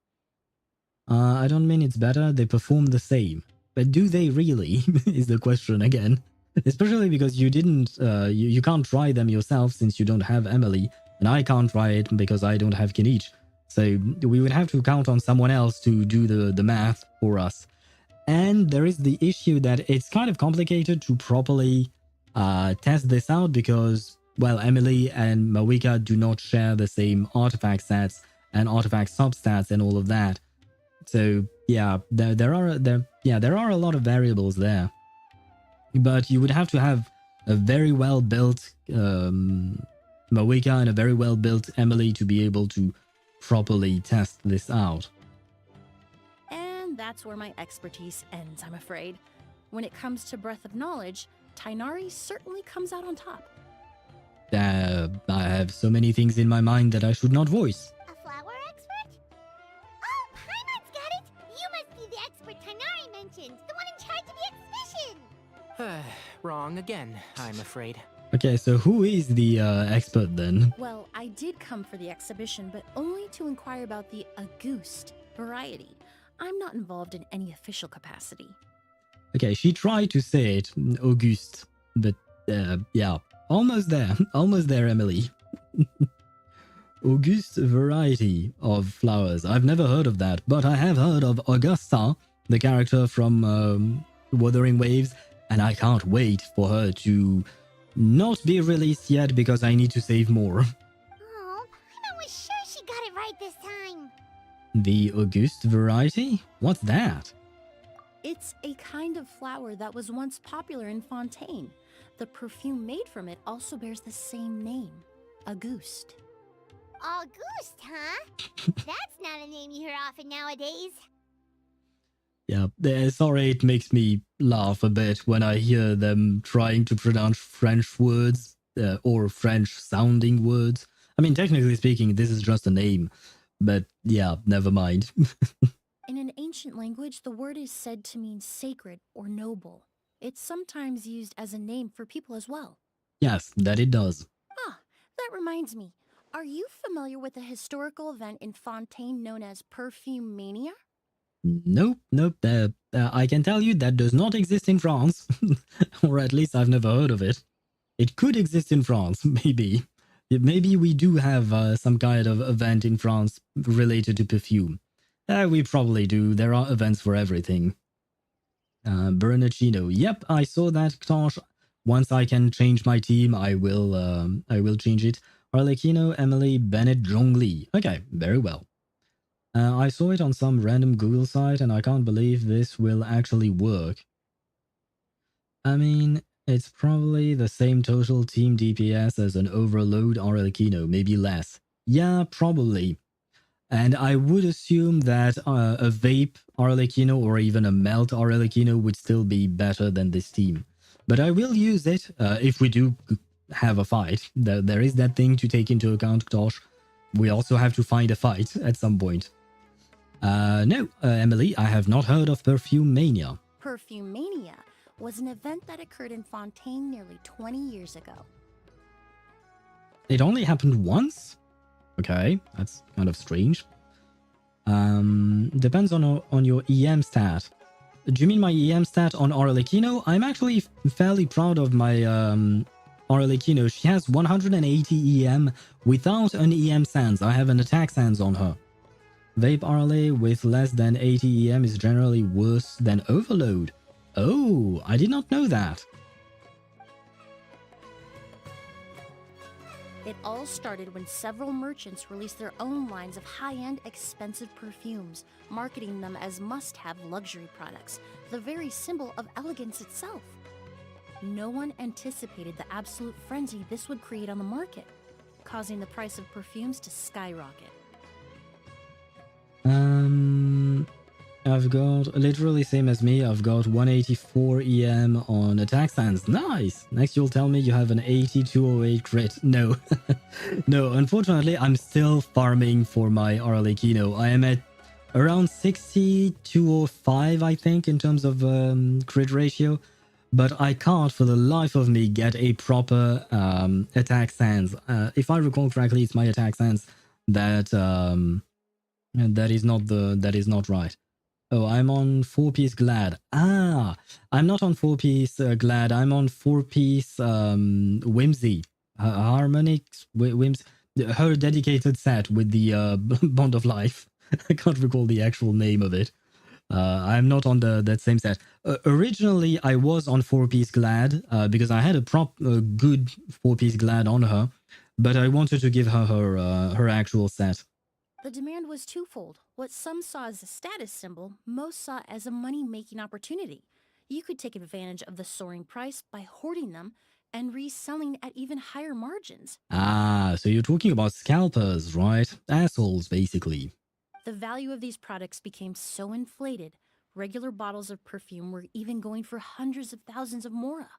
I don't mean it's better, they perform the same. But do they really, is the question again. Especially because you didn't, you can't try them yourself since you don't have Emilie, and I can't try it because I don't have Kinich. So we would have to count on someone else to do the math for us. And there is the issue that it's kind of complicated to properly test this out because, well, Emilie and Moika do not share the same artifact stats and artifact substats and all of that. So yeah, there are a lot of variables there. But you would have to have a very well built Moika and a very well built Emilie to be able to properly test this out. And that's where my expertise ends, I'm afraid. When it comes to breadth of knowledge, Tighnari certainly comes out on top. I have so many things in my mind that I should not voice. A flower expert? Oh, Paimon's got it! You must be the expert Tighnari mentioned, the one in charge of the exhibition! Wrong again, I'm afraid. Okay, so who is the expert then? Well, I did come for the exhibition, but only to inquire about the Auguste variety. I'm not involved in any official capacity. Okay, she tried to say it, Auguste, but yeah, almost there, Emilie. Auguste variety of flowers. I've never heard of that, but I have heard of Augusta, the character from Wuthering Waves, and I can't wait for her to not be released yet because I need to save more. Oh, Paimon was sure she got it right this time. The Auguste variety? What's that? It's a kind of flower that was once popular in Fontaine. The perfume made from it also bears the same name, Auguste. Auguste, huh? That's not a name you hear often nowadays. Yeah, sorry, it makes me laugh a bit when I hear them trying to pronounce French words or French-sounding words. I mean, technically speaking, this is just a name, but yeah, never mind. In an ancient language, the word is said to mean sacred or noble. It's sometimes used as a name for people as well. Yes, that it does. Ah, that reminds me. Are you familiar with a historical event in Fontaine known as Perfume Mania? Nope. I can tell you that does not exist in France. Or at least I've never heard of it. It could exist in France, maybe. Maybe we do have some kind of event in France related to perfume. We probably do. There are events for everything. Bernardino. Yep, I saw that, Tosh. Once I can change my team, I will change it. Arlecchino, Emilie, Bennett, Zhongli. Okay, very well. I saw it on some random Google site and I can't believe this will actually work. I mean, it's probably the same total team DPS as an overload Arlecchino, maybe less. Yeah, probably. And I would assume that a vape Arlecchino or even a melt Arlecchino would still be better than this team. But I will use it if we do have a fight. There is that thing to take into account, Tosh. We also have to find a fight at some point. No, Emily, I have not heard of Perfume Mania. Perfume Mania was an event that occurred in Fontaine nearly 20 years ago. It only happened once? Okay, that's kind of strange. Depends on your EM stat. Do you mean my EM stat on Arlecchino? I'm actually fairly proud of my Arlecchino. She has 180 EM without an EM sans. I have an attack sans on her. Vape Arle with less than 80 EM is generally worse than Overload. Oh, I did not know that. It all started when several merchants released their own lines of high-end, expensive perfumes, marketing them as must-have luxury products, the very symbol of elegance itself. No one anticipated the absolute frenzy this would create on the market, causing the price of perfumes to skyrocket. I've got literally same as me. I've got 184 EM on attack stance. Nice. Next, you'll tell me you have an 8208 crit. No, no. Unfortunately, I'm still farming for my Arlecchino. I am at around 6205, I think, in terms of crit ratio. But I can't, for the life of me, get a proper attack stance. If I recall correctly, it's my attack stance that that is not right. Oh, I'm on 4-piece Glad. Ah, I'm not on 4-piece Glad. I'm on 4-piece Whimsy. Harmonics, Whimsy. Her dedicated set with the Bond of Life. I can't recall the actual name of it. I'm not on that same set. Originally, I was on 4-piece Glad because I had a good 4-piece Glad on her, but I wanted to give her her actual set. The demand was twofold. What some saw as a status symbol, most saw as a money-making opportunity. You could take advantage of the soaring price by hoarding them and reselling at even higher margins. Ah, so you're talking about scalpers, right? Assholes, basically. The value of these products became so inflated, regular bottles of perfume were even going for hundreds of thousands of mora.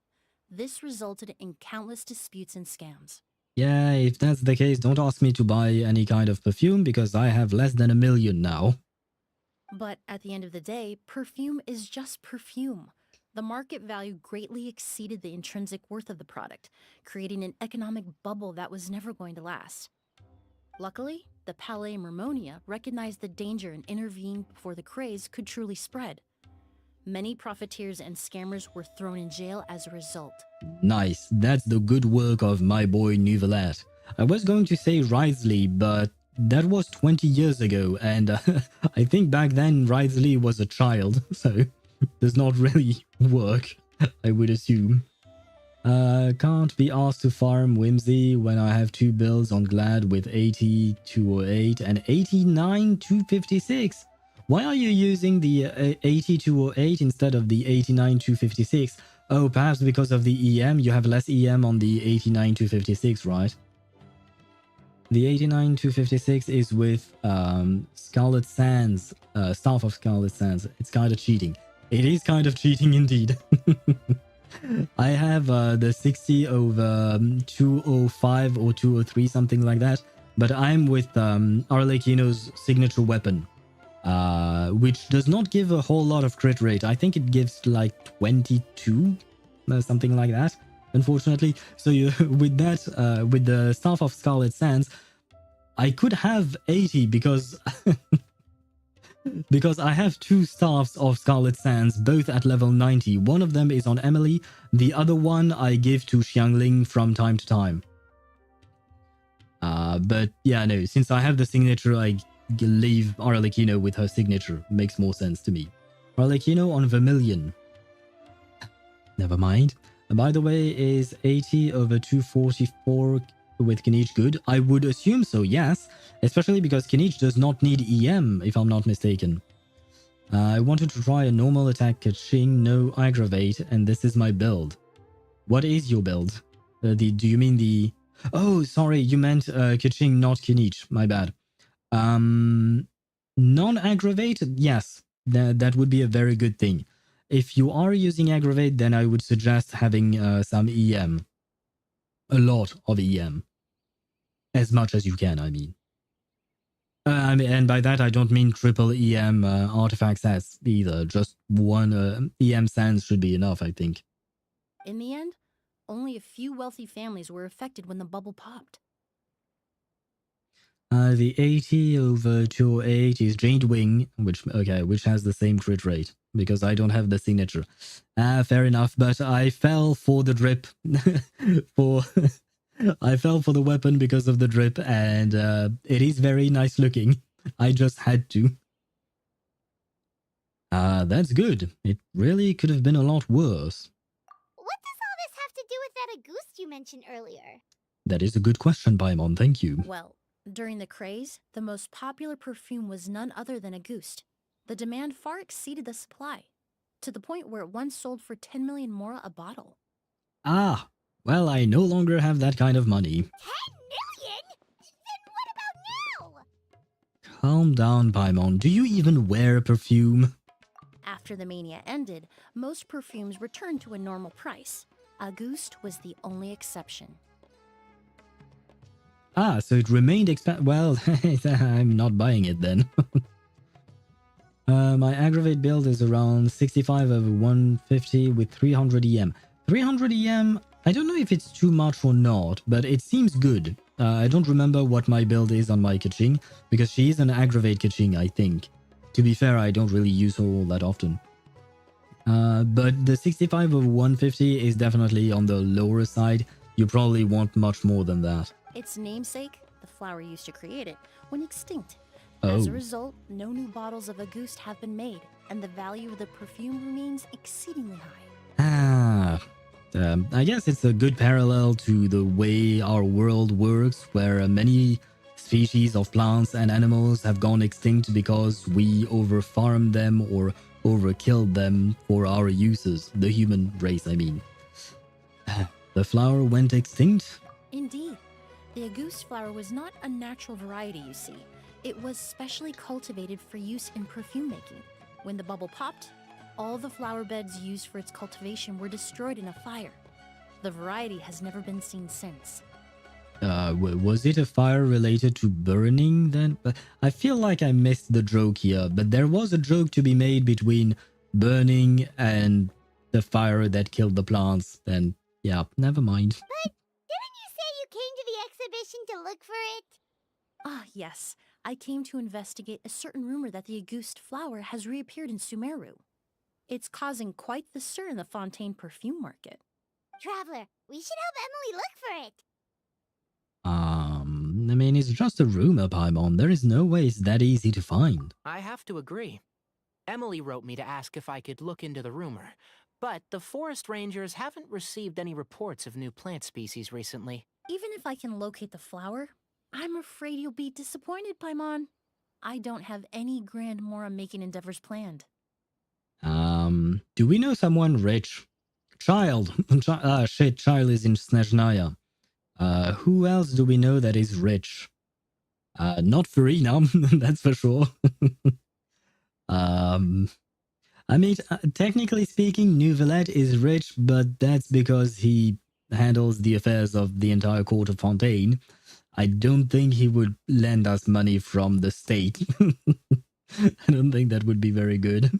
This resulted in countless disputes and scams. Yeah, if that's the case, don't ask me to buy any kind of perfume because I have less than 1 million now. But at the end of the day, perfume is just perfume. The market value greatly exceeded the intrinsic worth of the product, creating an economic bubble that was never going to last. Luckily, the Palais Mermonia recognized the danger and intervened before the craze could truly spread. Many profiteers and scammers were thrown in jail as a result. Nice, that's the good work of my boy Nouvelette. I was going to say Wriothesley, but that was 20 years ago, and I think back then Wriothesley was a child, so does not really work, I would assume. Can't be asked to farm Whimsy when I have 2 builds on Glad with 80-208 and 89-256. Why are you using the 80-208 instead of the 89-256? Oh, perhaps because of the EM? You have less EM on the 89-256, right? The 89-256 is with Scarlet Sands, Staff of Scarlet Sands. It's kind of cheating. It is kind of cheating indeed. I have the 60 over 205 or 203, something like that. But I'm with Arlecchino's signature weapon, which does not give a whole lot of crit rate. I think it gives like 22, something like that, unfortunately. So you, with that, with the Staff of Scarlet Sands, I could have 80 because... because I have 2 Staffs of Scarlet Sands, both at level 90. One of them is on Emilie, the other one I give to Xiangling from time to time. But yeah, no, since I have the signature, I leave Arlecchino with her signature. Makes more sense to me. Arlecchino on Vermilion. Never mind. By the way, is 80 over 244 with Kinich good? I would assume so, yes. Especially because Kinich does not need EM, if I'm not mistaken. I wanted to try a normal attack Kaching, no aggravate, and this is my build. What is your build? Do you mean the... Oh, sorry, you meant Kaching, not Kinich. My bad. Non-aggravate? Yes, that would be a very good thing. If you are using aggravate, then I would suggest having some EM. A lot of EM. As much as you can, I mean. And by that I don't mean triple EM artifact sets either. Just one EM sands should be enough, I think. In the end, only a few wealthy families were affected when the bubble popped. The 80/208 is Jade Wing, which has the same crit rate, because I don't have the signature. Fair enough, but I fell for the drip. I fell for the weapon because of the drip, and it is very nice looking. I just had to. That's good. It really could have been a lot worse. What does all this have to do with that Auguste you mentioned earlier? That is a good question, Paimon. Thank you. Well, during the craze, the most popular perfume was none other than Auguste. The demand far exceeded the supply, to the point where it once sold for 10 million mora a bottle. Ah, well, I no longer have that kind of money. 10 million? Then what about now? Calm down, Paimon. Do you even wear perfume? After the mania ended, most perfumes returned to a normal price. Auguste was the only exception. Ah, so it remained well, I'm not buying it then. My aggravate build is around 65/150 with 300 EM. 300 EM, I don't know if it's too much or not, but it seems good. I don't remember what my build is on my Kaching, because she is an aggravate Kaching, I think. To be fair, I don't really use her all that often. But the 65/150 is definitely on the lower side. You probably want much more than that. Its namesake, the flower used to create it, went extinct. Oh. As a result, no new bottles of Auguste have been made, and the value of the perfume remains exceedingly high. I guess it's a good parallel to the way our world works, where many species of plants and animals have gone extinct because we overfarmed them or overkilled them for our uses. The human race, I mean. The flower went extinct? Indeed. The Auguste flower was not a natural variety, you see. It was specially cultivated for use in perfume making. When the bubble popped, all the flower beds used for its cultivation were destroyed in a fire. The variety has never been seen since. Was it a fire related to burning then? I feel like I missed the joke here, but there was a joke to be made between burning and the fire that killed the plants. Then, yeah, never mind. But didn't you say you came to the exhibition to look for it? Ah, yes. I came to investigate a certain rumor that the Auguste flower has reappeared in Sumeru. It's causing quite the stir in the Fontaine perfume market. Traveler, we should help Emilie look for it. I mean, it's just a rumor, Paimon. There is no way it's that easy to find. I have to agree. Emilie wrote me to ask if I could look into the rumor, but the forest rangers haven't received any reports of new plant species recently. Even if I can locate the flower, I'm afraid you'll be disappointed, Paimon. I don't have any grand Mora making endeavors planned. Do we know someone rich? Child. Child is in Snezhnaya. Who else do we know that is rich? Not Farina, that's for sure. I mean, technically speaking, Nouvelette is rich, but that's because he handles the affairs of the entire court of Fontaine. I don't think he would lend us money from the state. I don't think that would be very good.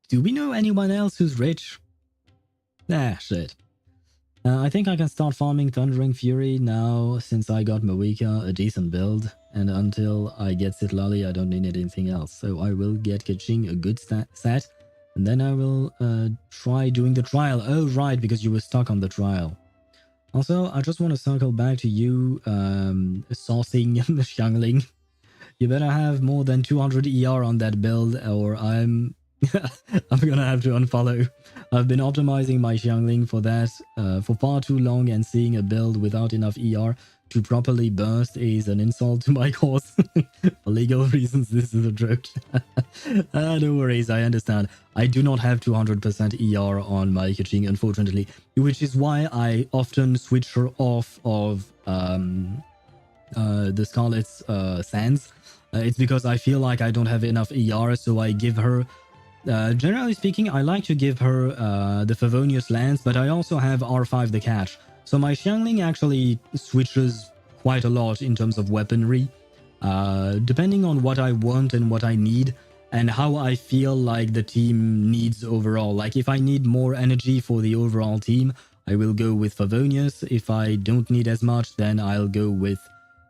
Do we know anyone else who's rich? Shit. I think I can start farming Thundering Fury now, since I got Mawika, a decent build, and until I get Sitlali, I don't need anything else. So I will get Kaching a good set, and then I will try doing the trial. Oh, right, because you were stuck on the trial. Also, I just want to circle back to you, sourcing Xiangling. You better have more than 200 ER on that build, or I'm gonna have to unfollow. I've been optimizing my Xiangling for that for far too long, and seeing a build without enough ER to properly burst is an insult to my cause. For legal reasons, this is a joke. No worries, I understand. I do not have 200% ER on my Kaching, unfortunately, which is why I often switch her off of the Scarlet's Sands. It's because I feel like I don't have enough ER, so I give her... generally speaking, I like to give her the Favonius Lance, but I also have R5 the Catch. So my Xiangling actually switches quite a lot in terms of weaponry, depending on what I want and what I need, and how I feel like the team needs overall. Like if I need more energy for the overall team, I will go with Favonius. If I don't need as much, then I'll go with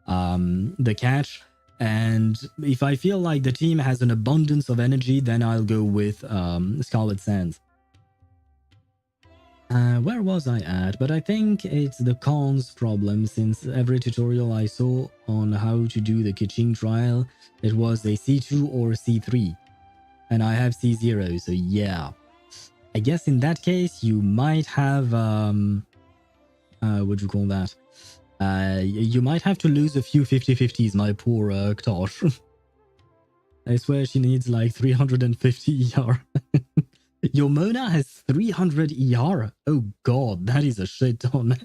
the catch. And if I feel like the team has an abundance of energy, then I'll go with Scarlet Sands. Where was I at? But I think it's the cons problem, since every tutorial I saw on how to do the Kiching trial, it was a C2 or C3. And I have C0, so yeah. I guess in that case, you might have, what do you call that? You might have to lose a few 50-50s, my poor Ktosh. I swear she needs like 350 ER. Your Mona has 300 ER. Oh god, that is a shit ton.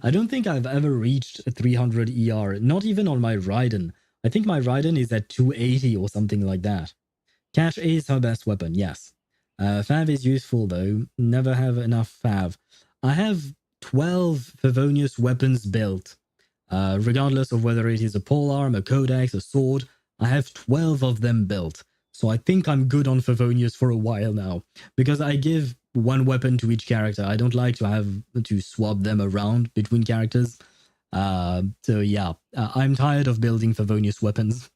I don't think I've ever reached 300 ER, not even on my Raiden. I think my Raiden is at 280 or something like that. Catch is her best weapon, yes. Fav is useful though, never have enough Fav. I have 12 Favonius weapons built. Regardless of whether it is a polearm, a codex, a sword, I have 12 of them built. So I think I'm good on Favonius for a while now, because I give one weapon to each character. I don't like to have to swap them around between characters. So yeah, I'm tired of building Favonius weapons.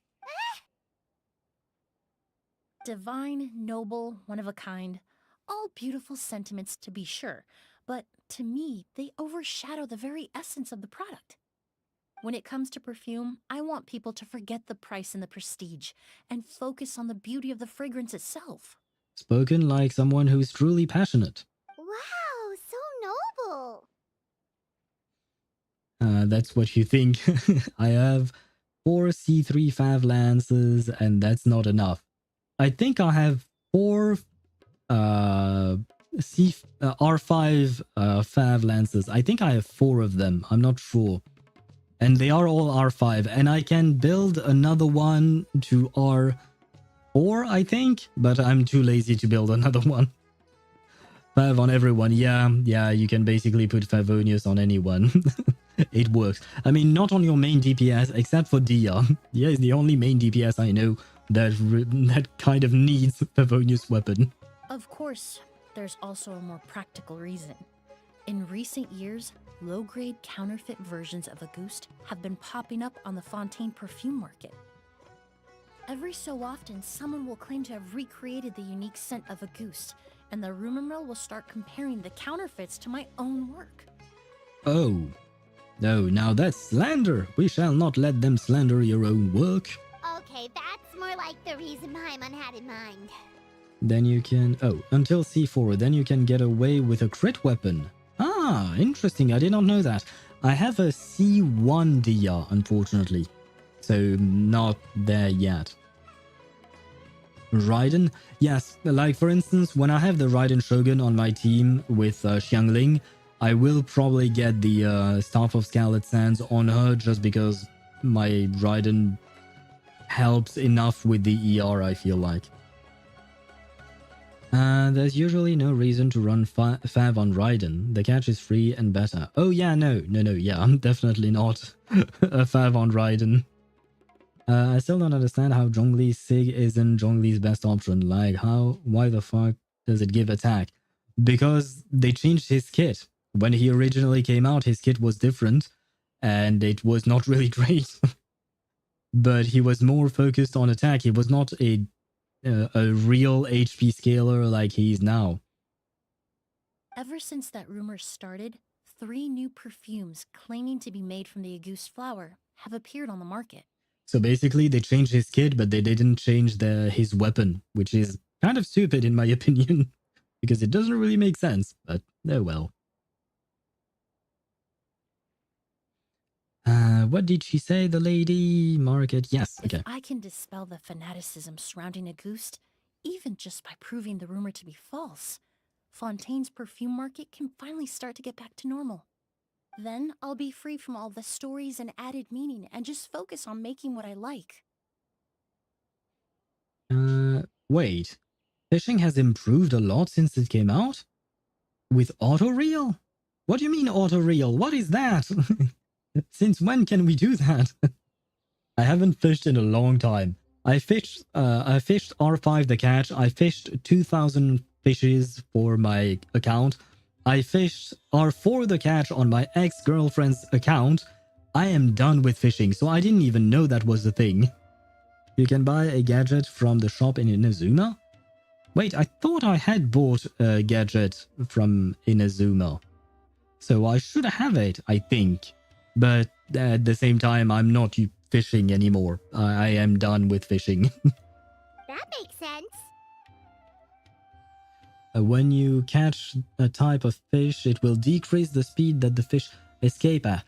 Divine, noble, one of a kind. All beautiful sentiments to be sure, but to me, they overshadow the very essence of the product. When it comes to perfume, I want people to forget the price and the prestige, and focus on the beauty of the fragrance itself. Spoken like someone who's truly passionate. Wow, so noble. That's what you think. I have 4 C3 Fav Lances, and that's not enough. I think I have 4 R5 Fav Lances. I think I have 4 of them. I'm not sure. And they are all R5, and I can build another one to R4, I think, but I'm too lazy to build another one. Fav on everyone, yeah, you can basically put Favonius on anyone. It works. I mean, not on your main DPS, except for Dia. Dia is the only main DPS I know that kind of needs Favonius weapon. Of course, there's also a more practical reason. In recent years, low-grade counterfeit versions of Auguste have been popping up on the Fontaine perfume market. Every so often, someone will claim to have recreated the unique scent of Auguste, and the rumor mill will start comparing the counterfeits to my own work. Oh. No, now that's slander. We shall not let them slander your own work. Okay, that's more like the reason Paimon had in mind. Then you can... Oh, until C4, then you can get away with a crit weapon. Ah, interesting. I did not know that. I have a C1 DR, unfortunately. So, not there yet. Raiden? Yes, like for instance, when I have the Raiden Shogun on my team with Xiangling, I will probably get the Staff of Scarlet Sands on her just because my Raiden helps enough with the ER, I feel like. There's usually no reason to run Fav on Raiden. The catch is free and better. Oh yeah, no, yeah, I'm definitely not a Fav on Raiden. I still don't understand how Zhongli's Sig isn't Zhongli's best option. Like, why the fuck does it give attack? Because they changed his kit. When he originally came out, his kit was different, and it was not really great. But he was more focused on attack. He was not a real HP scaler like he is now. Ever since that rumor started, 3 new perfumes claiming to be made from the Auguste flower have appeared on the market. So basically, they changed his kit, but they didn't change his weapon, which is kind of stupid in my opinion, because it doesn't really make sense, but oh well. What did she say, the lady? Market? Yes, okay. If I can dispel the fanaticism surrounding Auguste, even just by proving the rumor to be false, Fontaine's perfume market can finally start to get back to normal. Then I'll be free from all the stories and added meaning and just focus on making what I like. Wait. Fishing has improved a lot since it came out? With auto-reel? What do you mean auto-reel? What is that? Since when can we do that? I haven't fished in a long time. I fished R5 the catch. I fished 2,000 fishes for my account. I fished R4 the catch on my ex-girlfriend's account. I am done with fishing, so I didn't even know that was a thing. You can buy a gadget from the shop in Inazuma? Wait, I thought I had bought a gadget from Inazuma. So I should have it, I think. But at the same time, I'm not fishing anymore. I am done with fishing. That makes sense. When you catch a type of fish, it will decrease the speed that the fish escape at.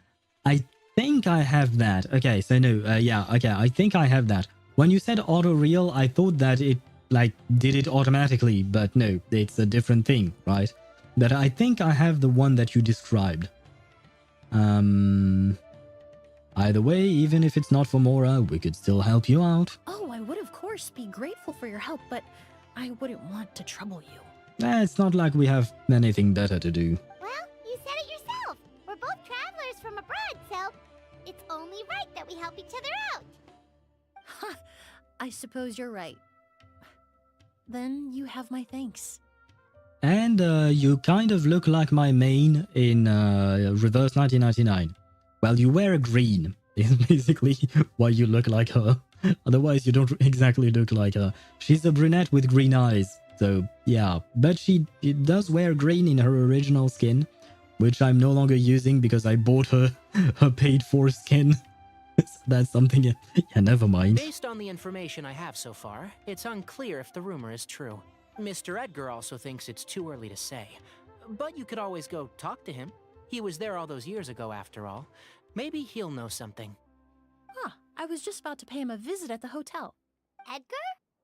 I think I have that. Okay, so no, yeah, okay, I think I have that. When you said auto reel, I thought that it like did it automatically, but no, it's a different thing, right? But I think I have the one that you described. Either way, even if it's not for Mora, we could still help you out. Oh, I would of course be grateful for your help, but I wouldn't want to trouble you. It's not like we have anything better to do. Well, you said it yourself. We're both travelers from abroad, so it's only right that we help each other out. Ha! I suppose you're right. Then you have my thanks. And you kind of look like my main in Reverse 1999. Well, you wear green is basically why you look like her. Otherwise, you don't exactly look like her. She's a brunette with green eyes. So, yeah. But she does wear green in her original skin, which I'm no longer using because I bought her paid-for skin. So that's something... Yeah, never mind. Based on the information I have so far, it's unclear if the rumor is true. Mr. Edgar also thinks it's too early to say. But you could always go talk to him. He was there all those years ago, after all. Maybe he'll know something. Huh, I was just about to pay him a visit at the hotel. Edgar?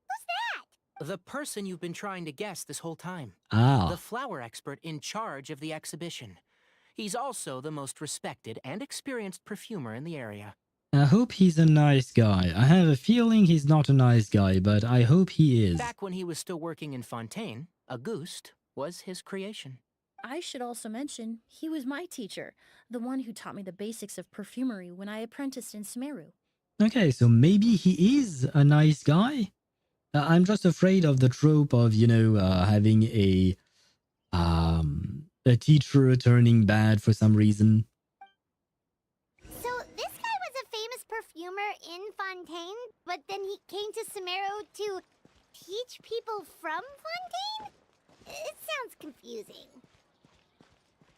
Who's that? The person you've been trying to guess this whole time. Ah. The flower expert in charge of the exhibition. He's also the most respected and experienced perfumer in the area. I hope he's a nice guy. I have a feeling he's not a nice guy, but I hope he is. Back when he was still working in Fontaine, Auguste was his creation. I should also mention, he was my teacher, the one who taught me the basics of perfumery when I apprenticed in Sumeru. Okay, so maybe he is a nice guy? I'm just afraid of the trope of, you know, having a teacher turning bad for some reason. So this guy was a famous perfumer in Fontaine, but then he came to Sumeru to teach people from Fontaine? It sounds confusing.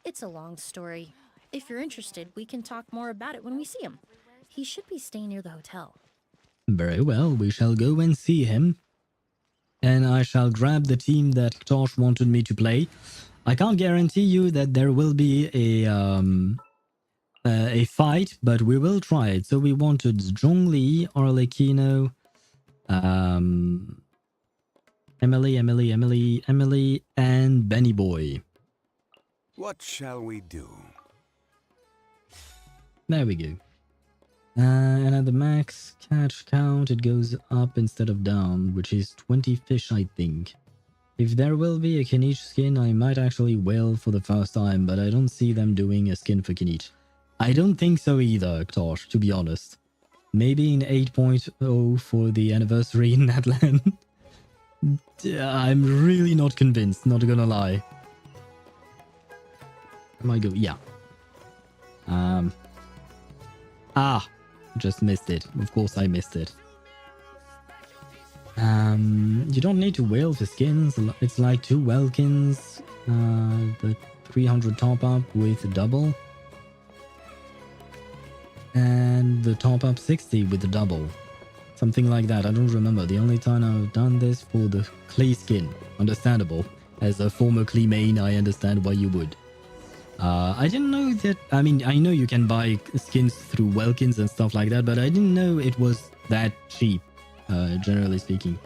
It's a long story. If you're interested, we can talk more about it when we see him. He should be staying near the hotel. Very well, we shall go and see him. And I shall grab the team that Tosh wanted me to play. I can't guarantee you that there will be a fight, but we will try it. So we wanted Zhongli, Arlecchino, Emilie, and Benny Boy. What shall we do? There we go. And at the max catch count, it goes up instead of down, which is 20 fish, I think. If there will be a Kinich skin, I might actually will for the first time, but I don't see them doing a skin for Kinich. I don't think so either, Tosh, to be honest. Maybe in 8.0 for the anniversary in Natlan. I'm really not convinced, not gonna lie. Am I go? Yeah. Just missed it. Of course I missed it. You don't need to whale for skins. It's like 2 Welkins, the 300 top up with double, and the top up 60 with the double. Something like that. I don't remember. The only time I've done this for the Klee skin. Understandable. As a former Klee main, I understand why you would. I didn't know that. I mean, I know you can buy skins through Welkins and stuff like that, but I didn't know it was that cheap, generally speaking.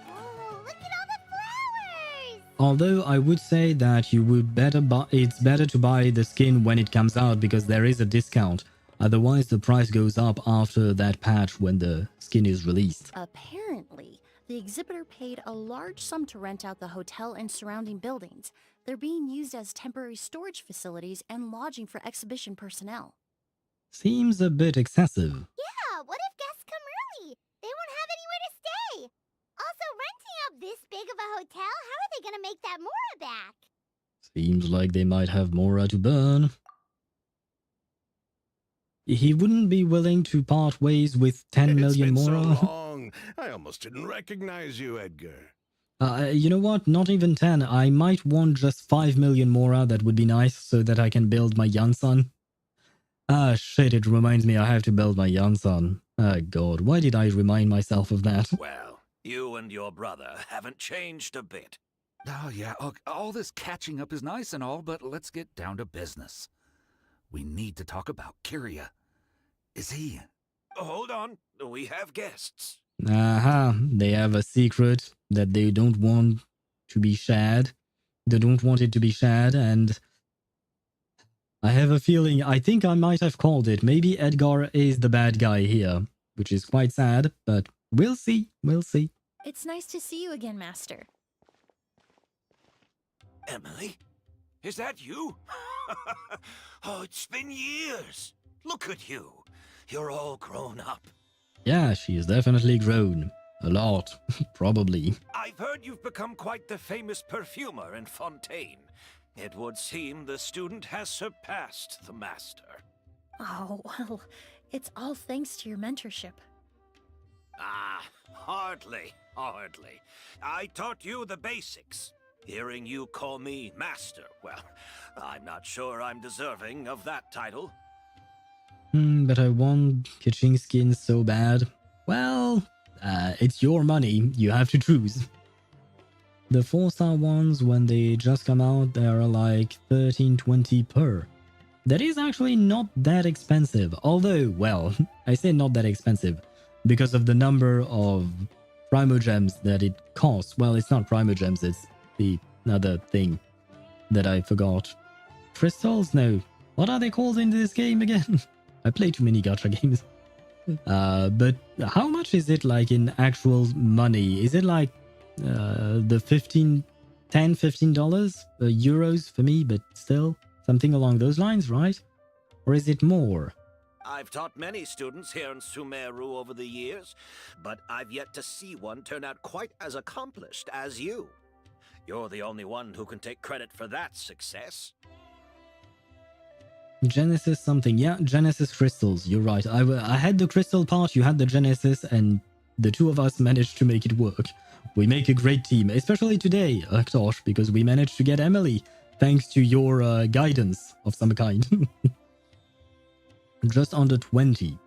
Oh, look at all the flowers! Although I would say that you would it's better to buy the skin when it comes out because there is a discount. Otherwise, the price goes up after that patch when the skin is released. Apparently, The exhibitor paid a large sum to rent out the hotel and surrounding buildings. They're being used as temporary storage facilities and lodging for exhibition personnel. Seems a bit excessive. Yeah, what if guests come early? They won't have anywhere to stay. Also, renting out this big of a hotel, how are they gonna make that Mora back? Seems like they might have Mora to burn. He wouldn't be willing to part ways with 10 million It's been Mora. so long. I almost didn't recognize you, Edgar. You know what? Not even 10. I might want just 5 million Mora. That would be nice so that I can build my Iansan. Ah, shit, it reminds me I have to build my Iansan. Ah, God, why did I remind myself of that? Well, you and your brother haven't changed a bit. Oh, yeah, look, all this catching up is nice and all, but let's get down to business. We need to talk about Kyria. Is he... Hold on, we have guests. Aha, they have a secret that they don't want to be shared. They don't want it to be shared, and I have a feeling, I think I might have called it. Maybe Edgar is the bad guy here, which is quite sad, but we'll see, we'll see. It's nice to see you again, Master. Emilie? Is that you? Oh, it's been years. Look at you. You're all grown up. Yeah, she's definitely grown. A lot, probably. I've heard you've become quite the famous perfumer in Fontaine. It would seem the student has surpassed the master. Oh, well, it's all thanks to your mentorship. Ah, hardly. I taught you the basics. Hearing you call me master, well, I'm not sure I'm deserving of that title. But I want Kitching skins so bad. Well, it's your money. You have to choose. The 4-star ones, when they just come out, they are like 13-20 per. That is actually not that expensive. Although, well, I say not that expensive because of the number of primogems that it costs. Well, it's not primogems, it's the other thing that I forgot. Crystals? No. What are they called in this game again? I play too many gacha games. But how much is it like in actual money? Is it like the $15 euros for me, but still something along those lines, right? Or is it more? I've taught many students here in Sumeru over the years, but I've yet to see one turn out quite as accomplished as you. You're the only one who can take credit for that success. Genesis something. Yeah, Genesis crystals. You're right. I had the crystal part, you had the Genesis, and the two of us managed to make it work. We make a great team, especially today, Aktosh, because we managed to get Emilie, thanks to your guidance of some kind. Just under 20.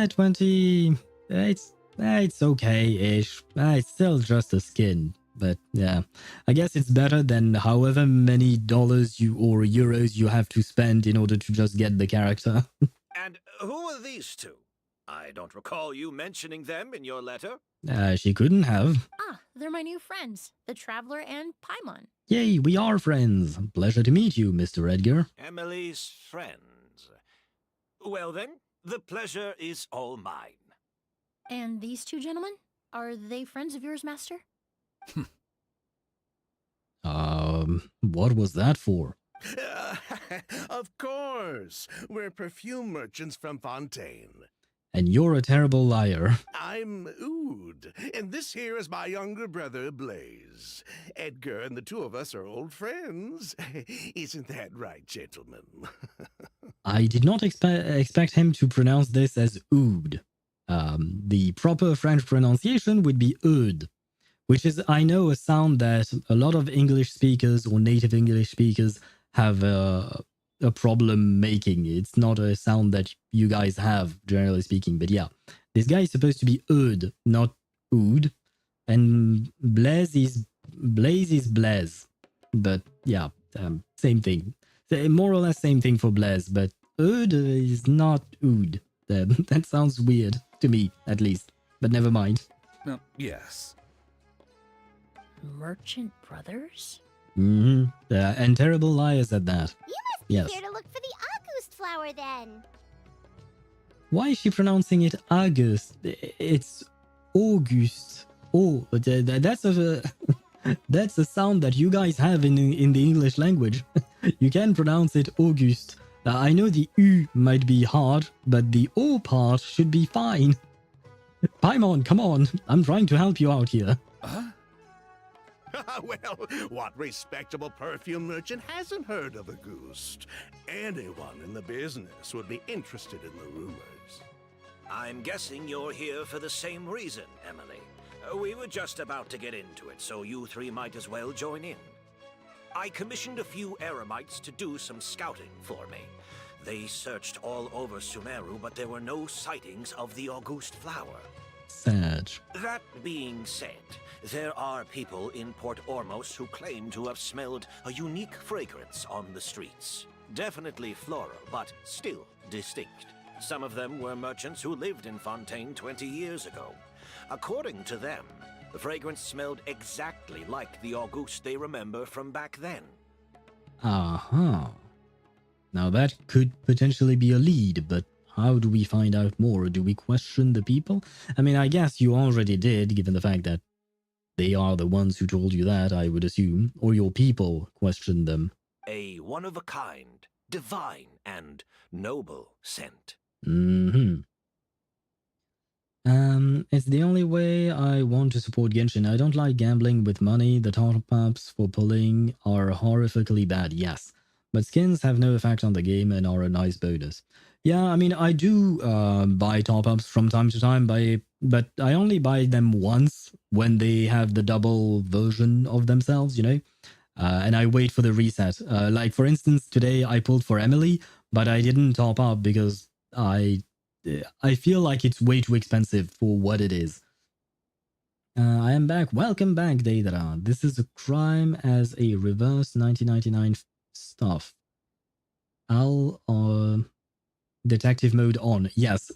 20... It's okay-ish. It's still just a skin. But yeah, I guess it's better than however many dollars or euros you have to spend in order to just get the character. And who are these two? I don't recall you mentioning them in your letter. She couldn't have. Ah, they're my new friends, the Traveler and Paimon. Yay, we are friends. Pleasure to meet you, Mr. Edgar. Emilie's friends. Well then, the pleasure is all mine. And these two gentlemen? Are they friends of yours, Master? What was that for? Of course. We're perfume merchants from Fontaine. And you're a terrible liar. I'm Oud, and this here is my younger brother, Blaze. Edgar and the two of us are old friends. Isn't that right, gentlemen? I did not expect him to pronounce this as Oud. The proper French pronunciation would be Oud, which is, I know, a sound that a lot of English speakers or native English speakers have a problem making. It's not a sound that you guys have, generally speaking. But yeah, this guy is supposed to be Oud, not Oud. And Blaze is Blaze. But yeah, same thing. More or less same thing for Blaze, but Oud is not Oud. That sounds weird, to me, at least. But never mind. Yes. Merchant brothers? Mm-hmm. And terrible liars at that. You must be here to look for the August flower then. Why is she pronouncing it August? It's August. Oh, that's a that's a sound that you guys have in the English language. You can pronounce it August. I know the U might be hard, but the O part should be fine. Paimon, come on. I'm trying to help you out here. Well, what respectable perfume merchant hasn't heard of a goose? Anyone in the business would be interested in the rumors. I'm guessing you're here for the same reason, Emilie. We were just about to get into it, so you three might as well join in. I commissioned a few eremites to do some scouting for me. They searched all over Sumeru, but there were no sightings of the August flower. Sad. That being said, there are people in Port Ormos who claim to have smelled a unique fragrance on the streets. Definitely floral, but still distinct. Some of them were merchants who lived in Fontaine 20 years ago. According to them, the fragrance smelled exactly like the August they remember from back then. Uh-huh. Now that could potentially be a lead, but how do we find out more? Do we question the people? I mean, I guess you already did, given the fact that they are the ones who told you that, I would assume. Or your people questioned them. A one-of-a-kind, divine, and noble scent. Mm-hmm. It's the only way I want to support Genshin. I don't like gambling with money. The top-ups for pulling are horrifically bad, yes. But skins have no effect on the game and are a nice bonus. Yeah, I mean, I do buy top-ups from time to time, but I only buy them once when they have the double version of themselves, you know? And I wait for the reset. Like, for instance, today I pulled for Emilie, but I didn't top up because I feel like it's way too expensive for what it is. I am back. Welcome back, Deidara. This is a crime as a reverse 1999 stuff. Detective mode on. Yes,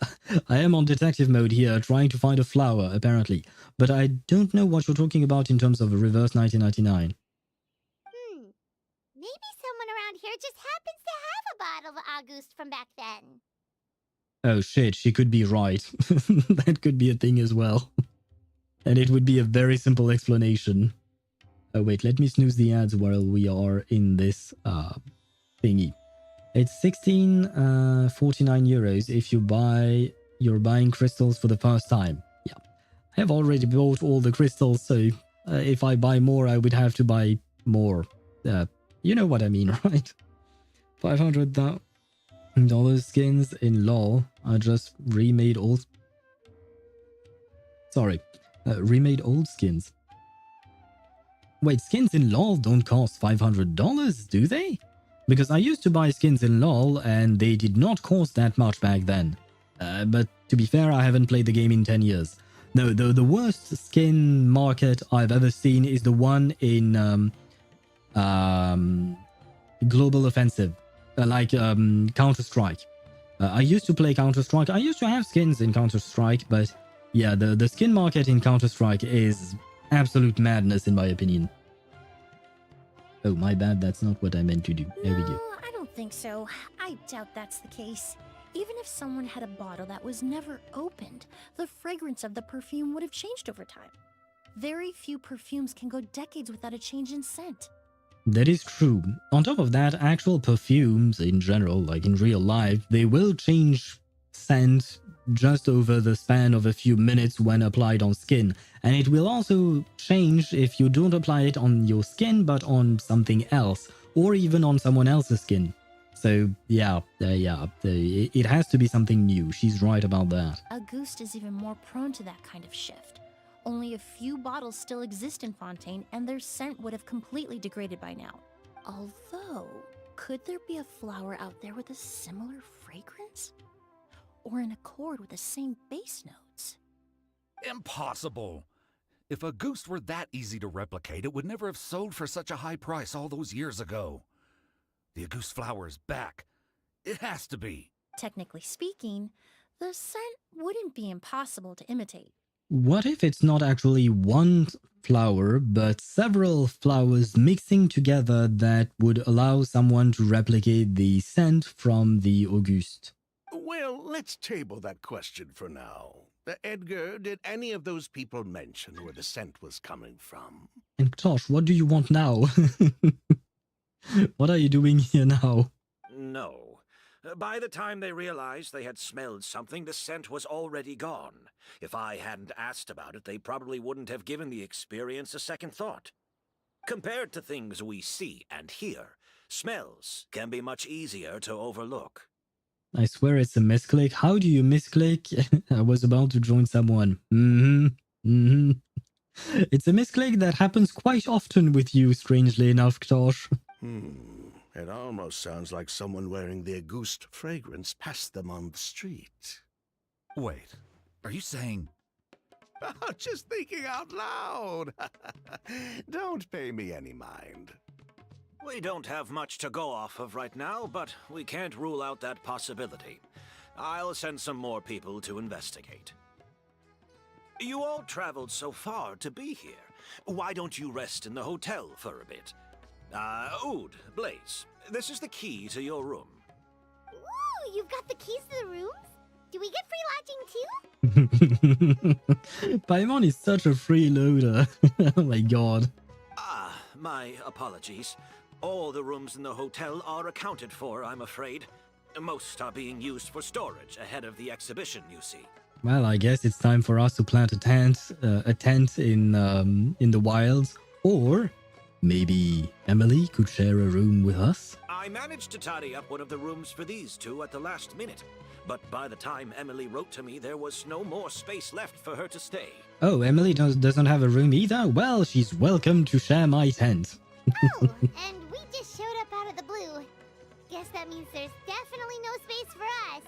I am on detective mode here, trying to find a flower, apparently. But I don't know what you're talking about in terms of a reverse 1999. Maybe someone around here just happens to have a bottle of August from back then. Oh shit, she could be right. That could be a thing as well. And it would be a very simple explanation. Oh wait, let me snooze the ads while we are in this thingy. It's 16.49 euros if you're buying crystals for the first time. Yeah, I have already bought all the crystals, so if I buy more, I would have to buy more. You know what I mean, right? $500 skins in LoL are just remade old. Sorry, remade old skins. Wait, skins in LoL don't cost $500, do they? Because I used to buy skins in LoL and they did not cost that much back then. But to be fair, I haven't played the game in 10 years. No, the worst skin market I've ever seen is the one in Global Offensive, like Counter-Strike. I used to play Counter-Strike. I used to have skins in Counter-Strike, but yeah, the skin market in Counter-Strike is absolute madness in my opinion. Oh, my bad, that's not what I meant to do. There we go. I don't think so. I doubt that's the case. Even if someone had a bottle that was never opened, the fragrance of the perfume would have changed over time. Very few perfumes can go decades without a change in scent. That is true. On top of that, actual perfumes in general, like in real life, they will change scent just over the span of a few minutes when applied on skin. And it will also change if you don't apply it on your skin, but on something else, or even on someone else's skin. So yeah, it has to be something new. She's right about that. Auguste is even more prone to that kind of shift. Only a few bottles still exist in Fontaine, and their scent would have completely degraded by now. Although, could there be a flower out there with a similar fragrance? Or in accord with the same base notes? Impossible! If Auguste were that easy to replicate, it would never have sold for such a high price all those years ago. The Auguste flower is back. It has to be. Technically speaking, the scent wouldn't be impossible to imitate. What if it's not actually one flower, but several flowers mixing together that would allow someone to replicate the scent from the Auguste? Well, let's table that question for now. Edgar, did any of those people mention where the scent was coming from? And Tosh, what do you want now? What are you doing here now? No. By the time they realized they had smelled something, the scent was already gone. If I hadn't asked about it, they probably wouldn't have given the experience a second thought. Compared to things we see and hear, smells can be much easier to overlook. I swear it's a misclick. How do you misclick? I was about to join someone. It's a misclick that happens quite often with you, strangely enough, Tosh. It almost sounds like someone wearing the Auguste fragrance passed them on the street. Wait, are you saying... Just thinking out loud. Don't pay me any mind. We don't have much to go off of right now, but we can't rule out that possibility. I'll send some more people to investigate. You all traveled so far to be here. Why don't you rest in the hotel for a bit? Oud, Blaze, this is the key to your room. Ooh, you've got the keys to the rooms? Do we get free lodging too? Paimon is such a freeloader. Oh my god. My apologies. All the rooms in the hotel are accounted for, I'm afraid. Most are being used for storage ahead of the exhibition, you see. Well, I guess it's time for us to plant a tent in the wilds. Or maybe Emilie could share a room with us? I managed to tidy up one of the rooms for these two at the last minute. But by the time Emilie wrote to me, there was no more space left for her to stay. Oh, Emilie doesn't have a room either? Well, she's welcome to share my tent. Oh, and we just showed up out of the blue. Guess that means there's definitely no space for us.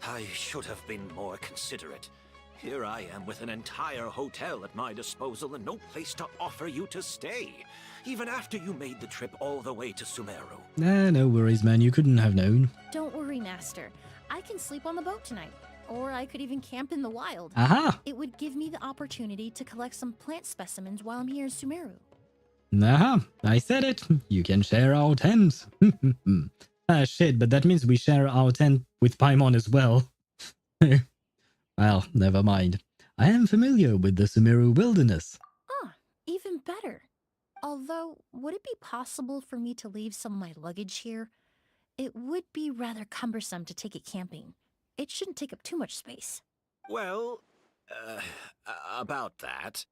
I should have been more considerate. Here I am with an entire hotel at my disposal and no place to offer you to stay. Even after you made the trip all the way to Sumeru. No worries, man. You couldn't have known. Don't worry, Master. I can sleep on the boat tonight. Or I could even camp in the wild. Aha! It would give me the opportunity to collect some plant specimens while I'm here in Sumeru. Aha! I said it. You can share our tent. Shit, but that means we share our tent with Paimon as well. Well, never mind. I am familiar with the Sumeru wilderness. Ah, even better. Although, would it be possible for me to leave some of my luggage here? It would be rather cumbersome to take it camping. It shouldn't take up too much space. Well, about that.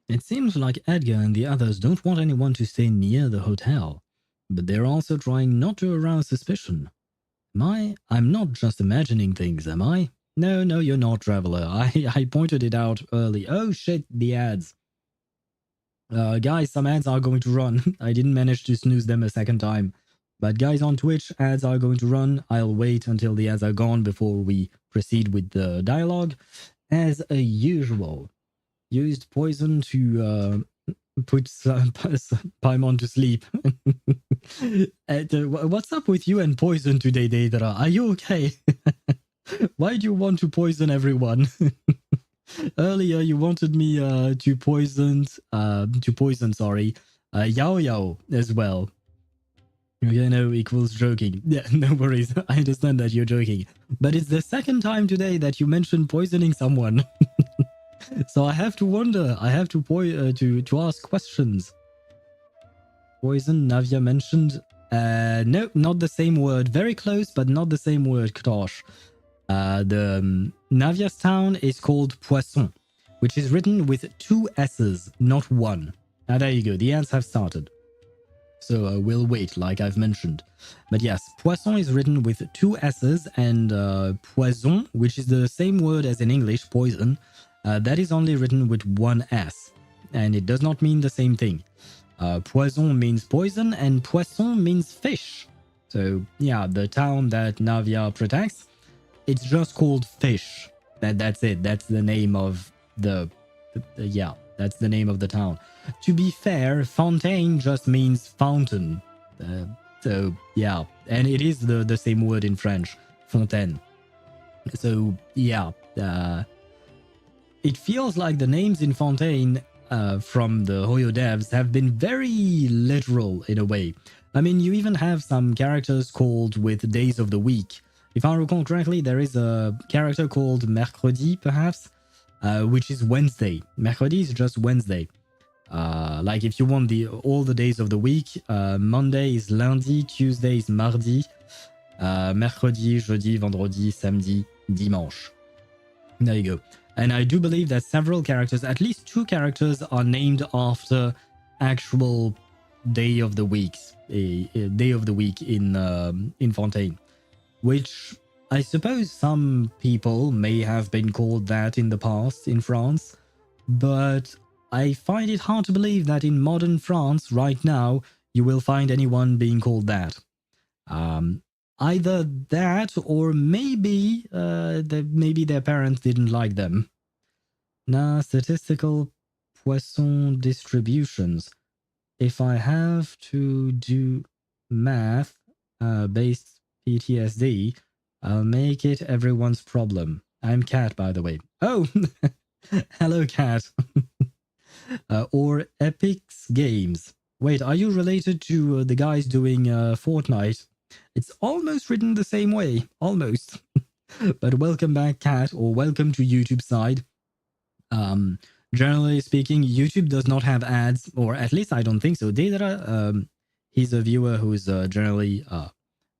It seems like Edgar and the others don't want anyone to stay near the hotel, but they're also trying not to arouse suspicion. I'm not just imagining things, am I? No, you're not, Traveler. I pointed it out early. Oh shit, the ads. Guys, some ads are going to run. I didn't manage to snooze them a second time. But guys on Twitch, ads are going to run. I'll wait until the ads are gone before we proceed with the dialogue. As usual, used poison to put Paimon to sleep. What's up with you and poison today, Deidara? Are you okay? Why do you want to poison everyone? Earlier you wanted me to poison Yao Yao as well. You know, equals joking. Yeah, no worries. I understand that you're joking. But it's the second time today that you mentioned poisoning someone. So I have to wonder. I have to ask questions. Poison, Navia mentioned. No, not the same word. Very close, but not the same word, Ktosh. The Navia's town is called Poisson, which is written with 2 S's, not 1. Now there you go, the ads have started. So we'll wait, like I've mentioned. But yes, Poisson is written with 2 S's, and Poison, which is the same word as in English, poison, that is only written with 1 S. And it does not mean the same thing. Poison means poison, and Poisson means fish. So yeah, the town that Navia protects, it's just called Fish. That's it. That's the name of yeah, that's the name of the town. To be fair, Fontaine just means fountain. So yeah, and it is the same word in French, fontaine. So yeah, it feels like the names in Fontaine from the Hoyo devs have been very literal in a way. I mean, you even have some characters called with days of the week. If I recall correctly, there is a character called Mercredi, perhaps, which is Wednesday. Mercredi is just Wednesday. Like if you want all the days of the week, Monday is lundi, Tuesday is mardi, mercredi, jeudi, vendredi, samedi, dimanche. There you go. And I do believe that several characters, at least 2 characters, are named after actual day of the weeks, a day of the week in Fontaine, which I suppose some people may have been called that in the past in France, but I find it hard to believe that in modern France right now you will find anyone being called that. Either that or maybe maybe their parents didn't like them. Now, statistical Poisson distributions. If I have to do math based PTSD, I'll make it everyone's problem. I'm Cat, by the way. Oh, hello, Cat. Or Epic's Games. Wait, are you related to the guys doing Fortnite? It's almost written the same way. Almost. But welcome back, Cat, or welcome to YouTube side. Generally speaking, YouTube does not have ads, or at least I don't think so. Deidara, he's a viewer who's generally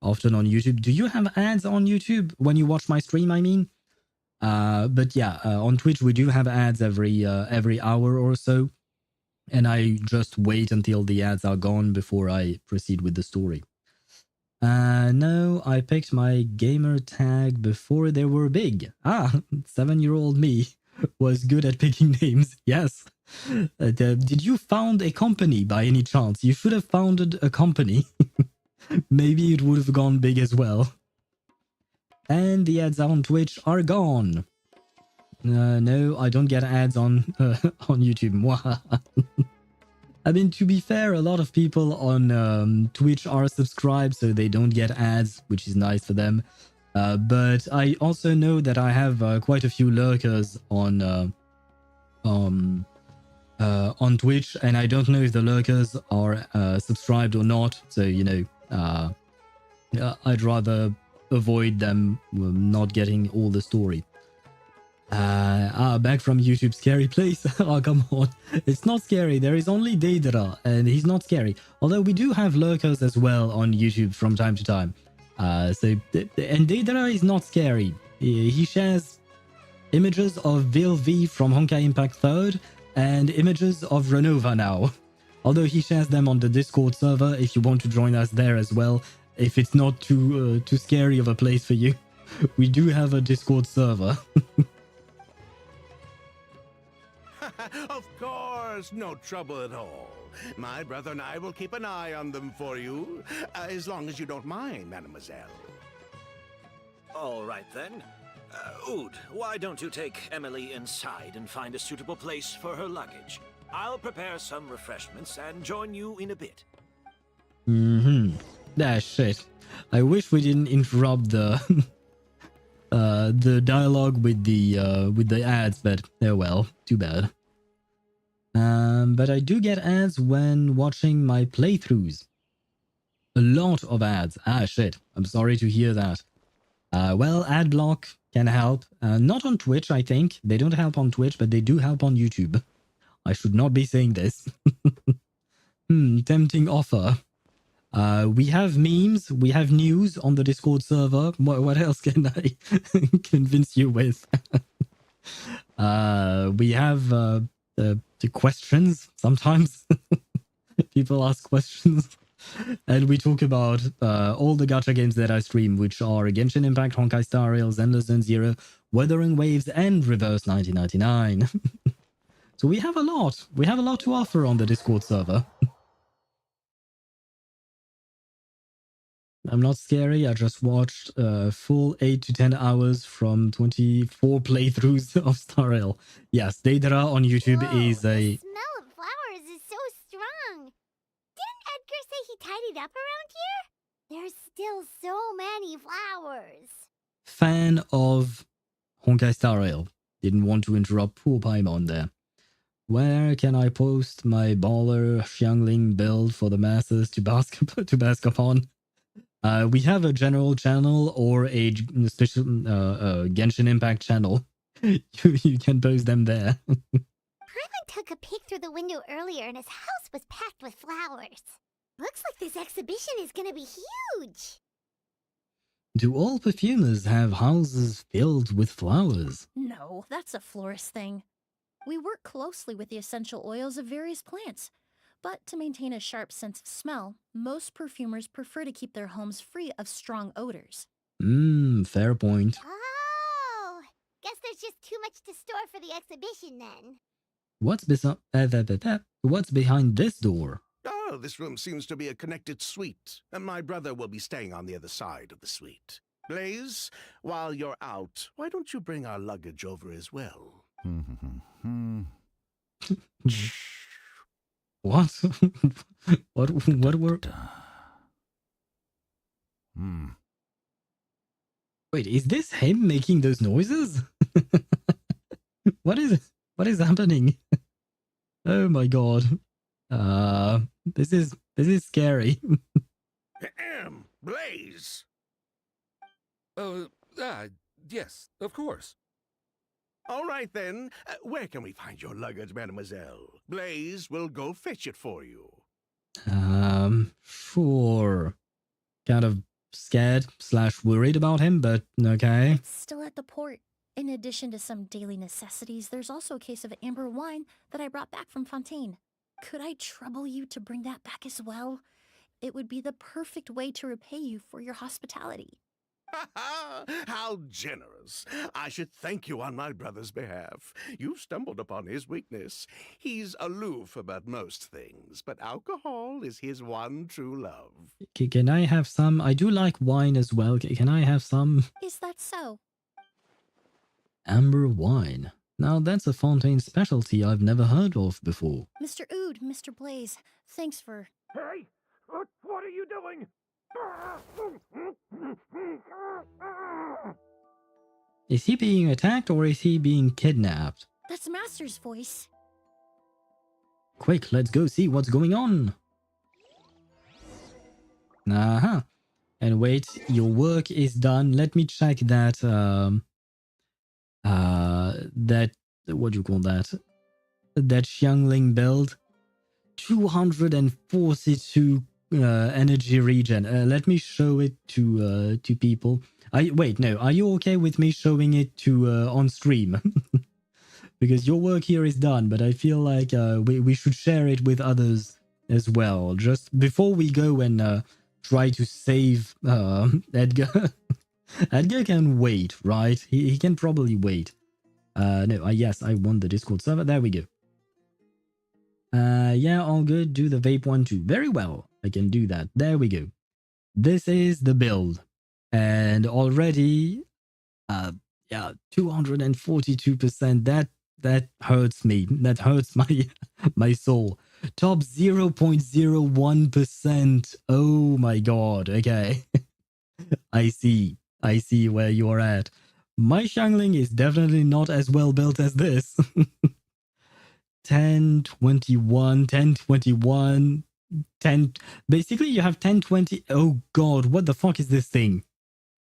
often on YouTube. Do you have ads on YouTube when you watch my stream, I mean? But yeah, on Twitch we do have ads every hour or so, and I just wait until the ads are gone before I proceed with the story. No, I picked my gamer tag before they were big. 7-year-old me was good at picking names. Yes. Did you found a company by any chance? You should have founded a company. Maybe it would have gone big as well. And the ads on Twitch are gone. No, I don't get ads on YouTube. I mean, to be fair, a lot of people on Twitch are subscribed, so they don't get ads, which is nice for them. But I also know that I have quite a few lurkers on Twitch, and I don't know if the lurkers are subscribed or not. So, you know, I'd rather avoid them not getting all the story. Back from YouTube, scary place. Oh, come on. It's not scary. There is only Deidara, and he's not scary. Although we do have lurkers as well on YouTube from time to time. And Deidara is not scary. He shares images of VLV from Honkai Impact 3rd and images of Renova now. Although he shares them on the Discord server if you want to join us there as well. If it's not too scary of a place for you. We do have a Discord server. Of course, no trouble at all. My brother and I will keep an eye on them for you, as long as you don't mind, mademoiselle. All right, then. Oud, why don't you take Emilie inside and find a suitable place for her luggage? I'll prepare some refreshments and join you in a bit. Shit. I wish we didn't interrupt the the dialogue with the ads, but oh well, too bad. But I do get ads when watching my playthroughs. A lot of ads. Shit. I'm sorry to hear that. Well, ad block can help. Not on Twitch, I think. They don't help on Twitch, but they do help on YouTube. I should not be saying this. Tempting offer. We have memes. We have news on the Discord server. What else can I convince you with? We have the questions sometimes. People ask questions. And we talk about all the gacha games that I stream, which are Genshin Impact, Honkai Star Rail, Zenless Zone Zero, Wuthering Waves, and Reverse 1999. So we have a lot. We have a lot to offer on the Discord server. I'm not scary. I just watched full 8 to 10 hours from 24 playthroughs of Star Rail. Yes, Deidara on YouTube is a... The smell of flowers is so strong. Didn't Edgar say he tidied up around here? There's still so many flowers. fan of Honkai Star Rail. Didn't want to interrupt poor Paimon there. Where can I post my baller Xiangling build for the masses to bask upon? We have a general channel or a special Genshin Impact channel. You can post them there. Paimon took a peek through the window earlier and his house was packed with flowers. Looks like this exhibition is gonna be huge. Do all perfumers have houses filled with flowers? No, that's a florist thing. We work closely with the essential oils of various plants. But to maintain a sharp sense of smell, most perfumers prefer to keep their homes free of strong odors. Fair point. Oh, guess there's just too much to store for the exhibition then. What's behind this door? Oh, this room seems to be a connected suite, and my brother will be staying on the other side of the suite. Blaze, while you're out, why don't you bring our luggage over as well? What? what were... Wait, is this him making those noises? What is happening? Oh my god. This is scary. Blaze! Yes, of course. All right then. Where can we find your luggage, mademoiselle? Blaze will go fetch it for you. Sure. Kind of scared / worried about him, but okay. It's still at the port. In addition to some daily necessities, there's also a case of amber wine that I brought back from Fontaine. Could I trouble you to bring that back as well? It would be the perfect way to repay you for your hospitality. How generous. I should thank you on my brother's behalf. You stumbled upon his weakness. He's aloof about most things, but alcohol is his one true love. Can I have some? I do like wine as well. Can I have some? Is that so? Amber wine. Now that's a Fontaine specialty I've never heard of before. Mr. Ood, Mr. Blaze, thanks for... Hey! What are you doing? Is he being attacked or is he being kidnapped? That's Master's voice. Quick, let's go see what's going on. And wait, your work is done. Let me check that, what do you call that? That Xiangling build. 242 energy regen. Let me show it to people. Wait, no. Are you okay with me showing it to on stream? Because your work here is done, but I feel like we should share it with others as well. Just before we go and try to save Edgar. Edgar can wait, right? He can probably wait. No, yes, I won the Discord server. There we go. Yeah, all good. Do the vape one too. Very well. I can do that. There we go. This is the build. And already, yeah, 242%. That hurts me. That hurts my soul. Top 0.01%. Oh my god. Okay. I see where you're at. My Xiangling is definitely not as well built as this. 1021, 1021, 10. Basically, you have 1020. Oh god, what the fuck is this thing?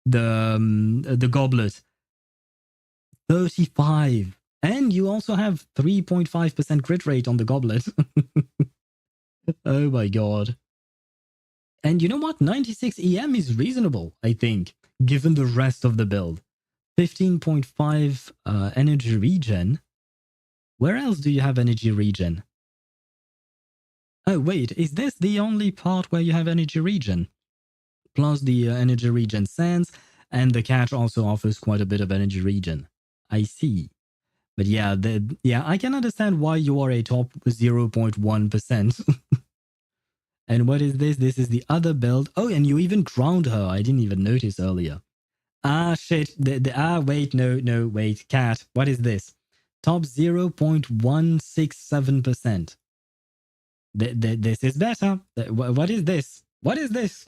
The goblet. 35. And you also have 3.5% crit rate on the goblet. Oh my god. And you know what? 96 EM is reasonable, I think, given the rest of the build. 15.5 energy regen. Where else do you have energy regen? Oh wait, is this the only part where you have energy regen? Plus the energy regen sands, and the catch also offers quite a bit of energy regen. I see. But yeah, I can understand why you are a top 0.1%. And what is this? This is the other build. Oh, and you even crowned her. I didn't even notice earlier. Ah, shit. Wait, no, wait. Cat, what is this? Top 0.167%. This is better. What is this? What is this?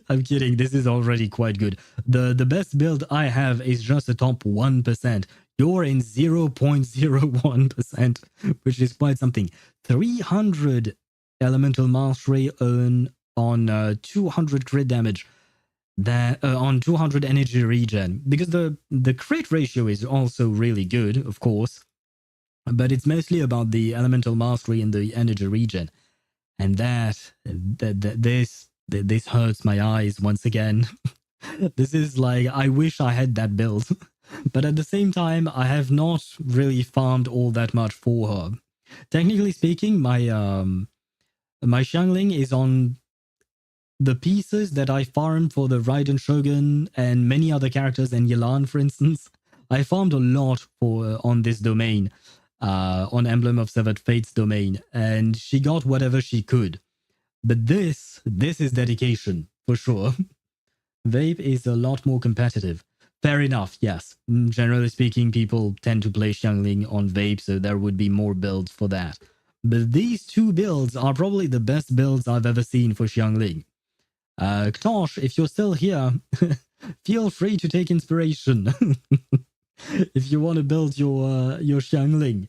I'm kidding. This is already quite good. The best build I have is just a top 1%. You're in 0.01%, which is quite something. 300 elemental mastery on 200 crit damage. That on 200 energy regen, because the crit ratio is also really good, of course, but it's mostly about the elemental mastery and the energy regen, and this hurts my eyes once again. This is like, I wish I had that build, but at the same time I have not really farmed all that much for her. Technically speaking, my Xiangling is on the pieces that I farmed for the Raiden Shogun and many other characters, and Yelan, for instance. I farmed a lot for on this domain, on Emblem of Severed Fate's domain, and she got whatever she could. But this is dedication, for sure. Vape is a lot more competitive. Fair enough, yes. Generally speaking, people tend to play Xiangling on Vape, so there would be more builds for that. But these two builds are probably the best builds I've ever seen for Xiangling. Ktosh, if you're still here, feel free to take inspiration. If you want to build your Xiangling.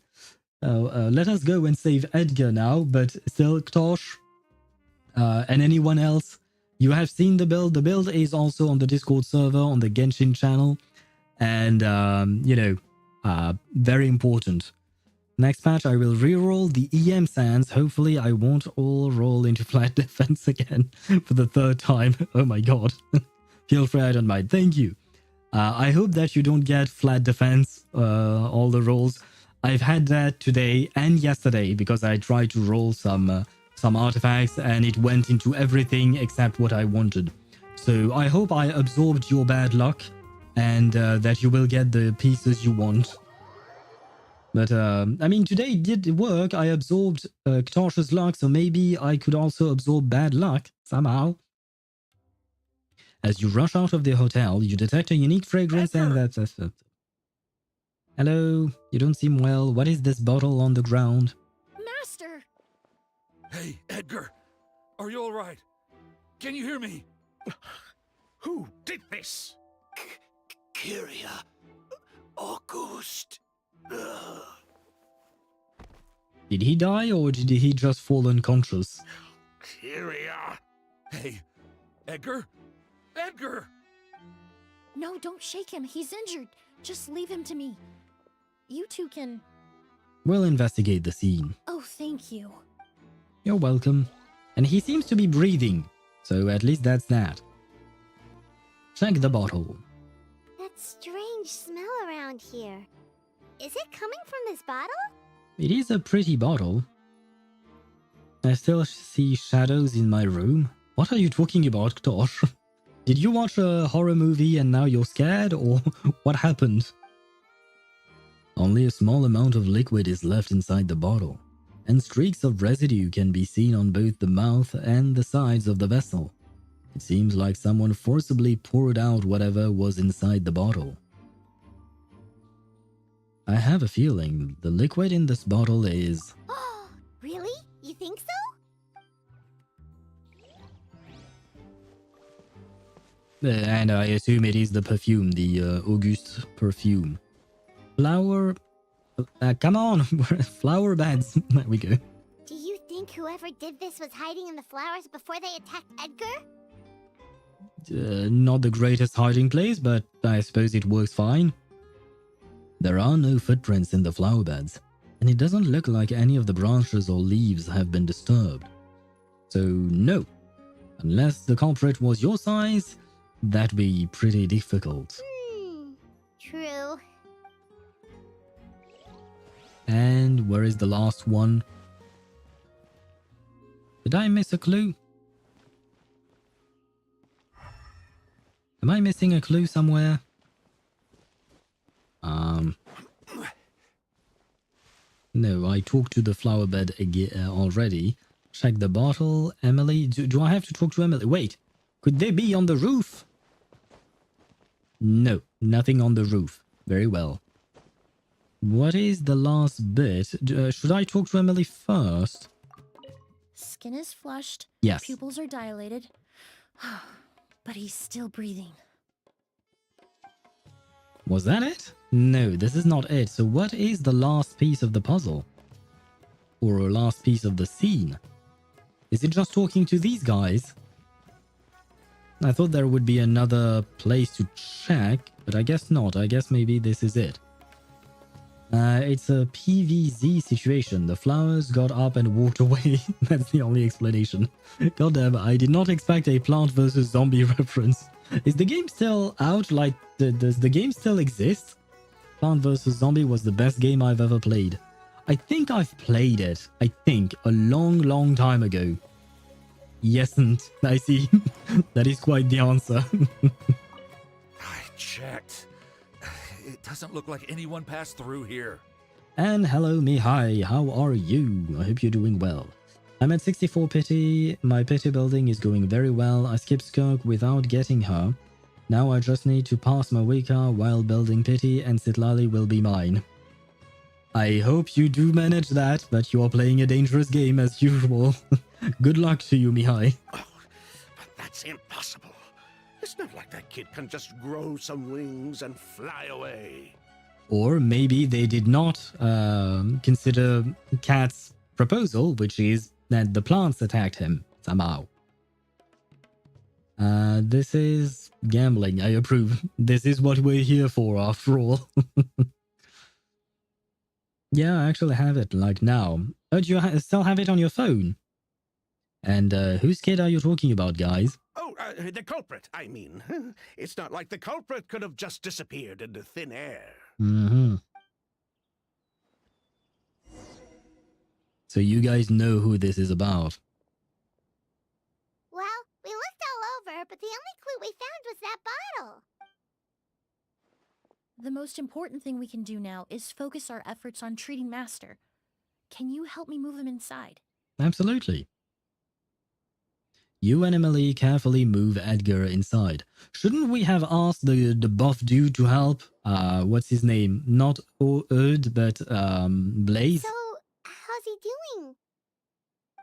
Let us go and save Edgar now, but still, Ktosh, and anyone else, you have seen the build. The build is also on the Discord server, on the Genshin channel, and, very important. Next patch, I will reroll the EM sands. Hopefully, I won't all roll into flat defense again for the third time. Oh my god. Feel free, I don't mind. Thank you. I hope that you don't get flat defense, all the rolls. I've had that today and yesterday because I tried to roll some artifacts and it went into everything except what I wanted. So I hope I absorbed your bad luck and that you will get the pieces you want. But, I mean, today it did work. I absorbed Ktosh's luck, so maybe I could also absorb bad luck somehow. As you rush out of the hotel, you detect a unique fragrance and that's... Hello, you don't seem well. What is this bottle on the ground? Master! Hey, Edgar! Are you alright? Can you hear me? Who did this? Kyria. August. Did he die or did he just fall unconscious? Kyria. Hey, Edgar? Edgar! No, don't shake him. He's injured. Just leave him to me. You two can... We'll investigate the scene. Oh, thank you. You're welcome. And he seems to be breathing, so at least that's that. Check the bottle. That strange smell around here. Is it coming from this bottle? It is a pretty bottle. I still see shadows in my room. What are you talking about, Ktosh? Did you watch a horror movie and now you're scared, or what happened? Only a small amount of liquid is left inside the bottle, and streaks of residue can be seen on both the mouth and the sides of the vessel. It seems like someone forcibly poured out whatever was inside the bottle. I have a feeling the liquid in this bottle is... Oh, really? You think so? And I assume it is the perfume, the Auguste perfume. Flower... come on! Flower beds. There we go. Do you think whoever did this was hiding in the flowers before they attacked Edgar? Not the greatest hiding place, but I suppose it works fine. There are no footprints in the flower beds, and it doesn't look like any of the branches or leaves have been disturbed. So no. Unless the culprit was your size, that'd be pretty difficult. True. And where is the last one? Did I miss a clue? Am I missing a clue somewhere? No, I talked to the flower bed again already. Check the bottle. Emilie, do I have to talk to Emilie? Wait, could they be on the roof? No, nothing on the roof. Very well. What is the last bit? Should I talk to Emilie first? Skin is flushed. Yes. Pupils are dilated. But he's still breathing. Was that it? No, this is not it. So what is the last piece of the puzzle? Or last piece of the scene? Is it just talking to these guys? I thought there would be another place to check, but I guess not. I guess maybe this is it. It's a PVZ situation. The flowers got up and walked away. That's the only explanation. Goddamn, I did not expect a Plant vs. Zombie reference. Is the game still out? Like, does the game still exist? Plant vs. Zombie was the best game I've ever played. I think I've played it. I think a long time ago. Yesn't. I see. That is quite the answer. I checked. It doesn't look like anyone passed through here. And hello Mihai, how are you? I hope you're doing well. I'm at 64 pity. My pity building is going very well. I skipped Skirk without getting her. Now I just need to pass my Wicca while building pity and Sitlali will be mine. I hope you do manage that, but you're playing a dangerous game as usual. Good luck to you, Mihai. Oh, but that's impossible. It's not like that kid can just grow some wings and fly away. Or maybe they did not consider Cat's proposal, which is that the plants attacked him somehow. This is gambling, I approve. This is what we're here for, after all. Yeah, I actually have it, like now. Oh, do you still have it on your phone? And whose kid are you talking about, guys? Oh, the culprit, I mean. It's not like the culprit could have just disappeared into thin air. Mm-hmm. So you guys know who this is about. Well, we looked all over, but the only clue we found was that bottle. The most important thing we can do now is focus our efforts on treating Master. Can you help me move him inside? Absolutely. You and Emilie carefully move Edgar inside. Shouldn't we have asked the buff dude to help? What's his name? Not Erd, but Blaze? So, how's he doing?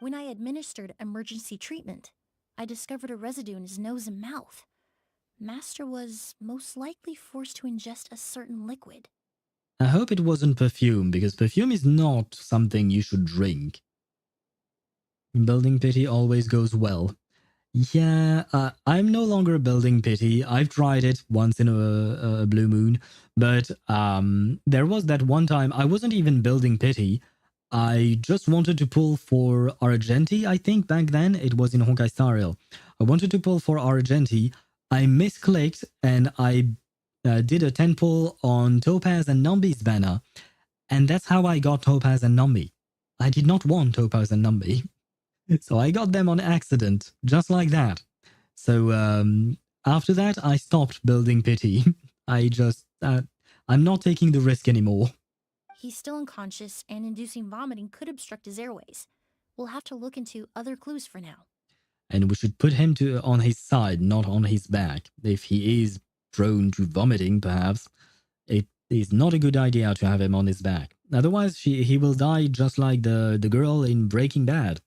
When I administered emergency treatment, I discovered a residue in his nose and mouth. Master was most likely forced to ingest a certain liquid. I hope it wasn't perfume, because perfume is not something you should drink. Building pity always goes well. Yeah, I'm no longer building pity. I've tried it once in a blue moon, but there was that one time I wasn't even building pity. I just wanted to pull for Argenti, I think back then. It was in Honkai Star Rail. I wanted to pull for Argenti. I misclicked and I did a 10 pull on Topaz and Nambi's banner, and that's how I got Topaz and Nambi. I did not want Topaz and Nambi. So I got them on accident, just like that. So after that, I stopped building pity. I'm not taking the risk anymore. He's still unconscious, and inducing vomiting could obstruct his airways. We'll have to look into other clues for now. And we should put him on his side, not on his back. If he is prone to vomiting, perhaps, it is not a good idea to have him on his back. Otherwise, he will die just like the girl in Breaking Bad.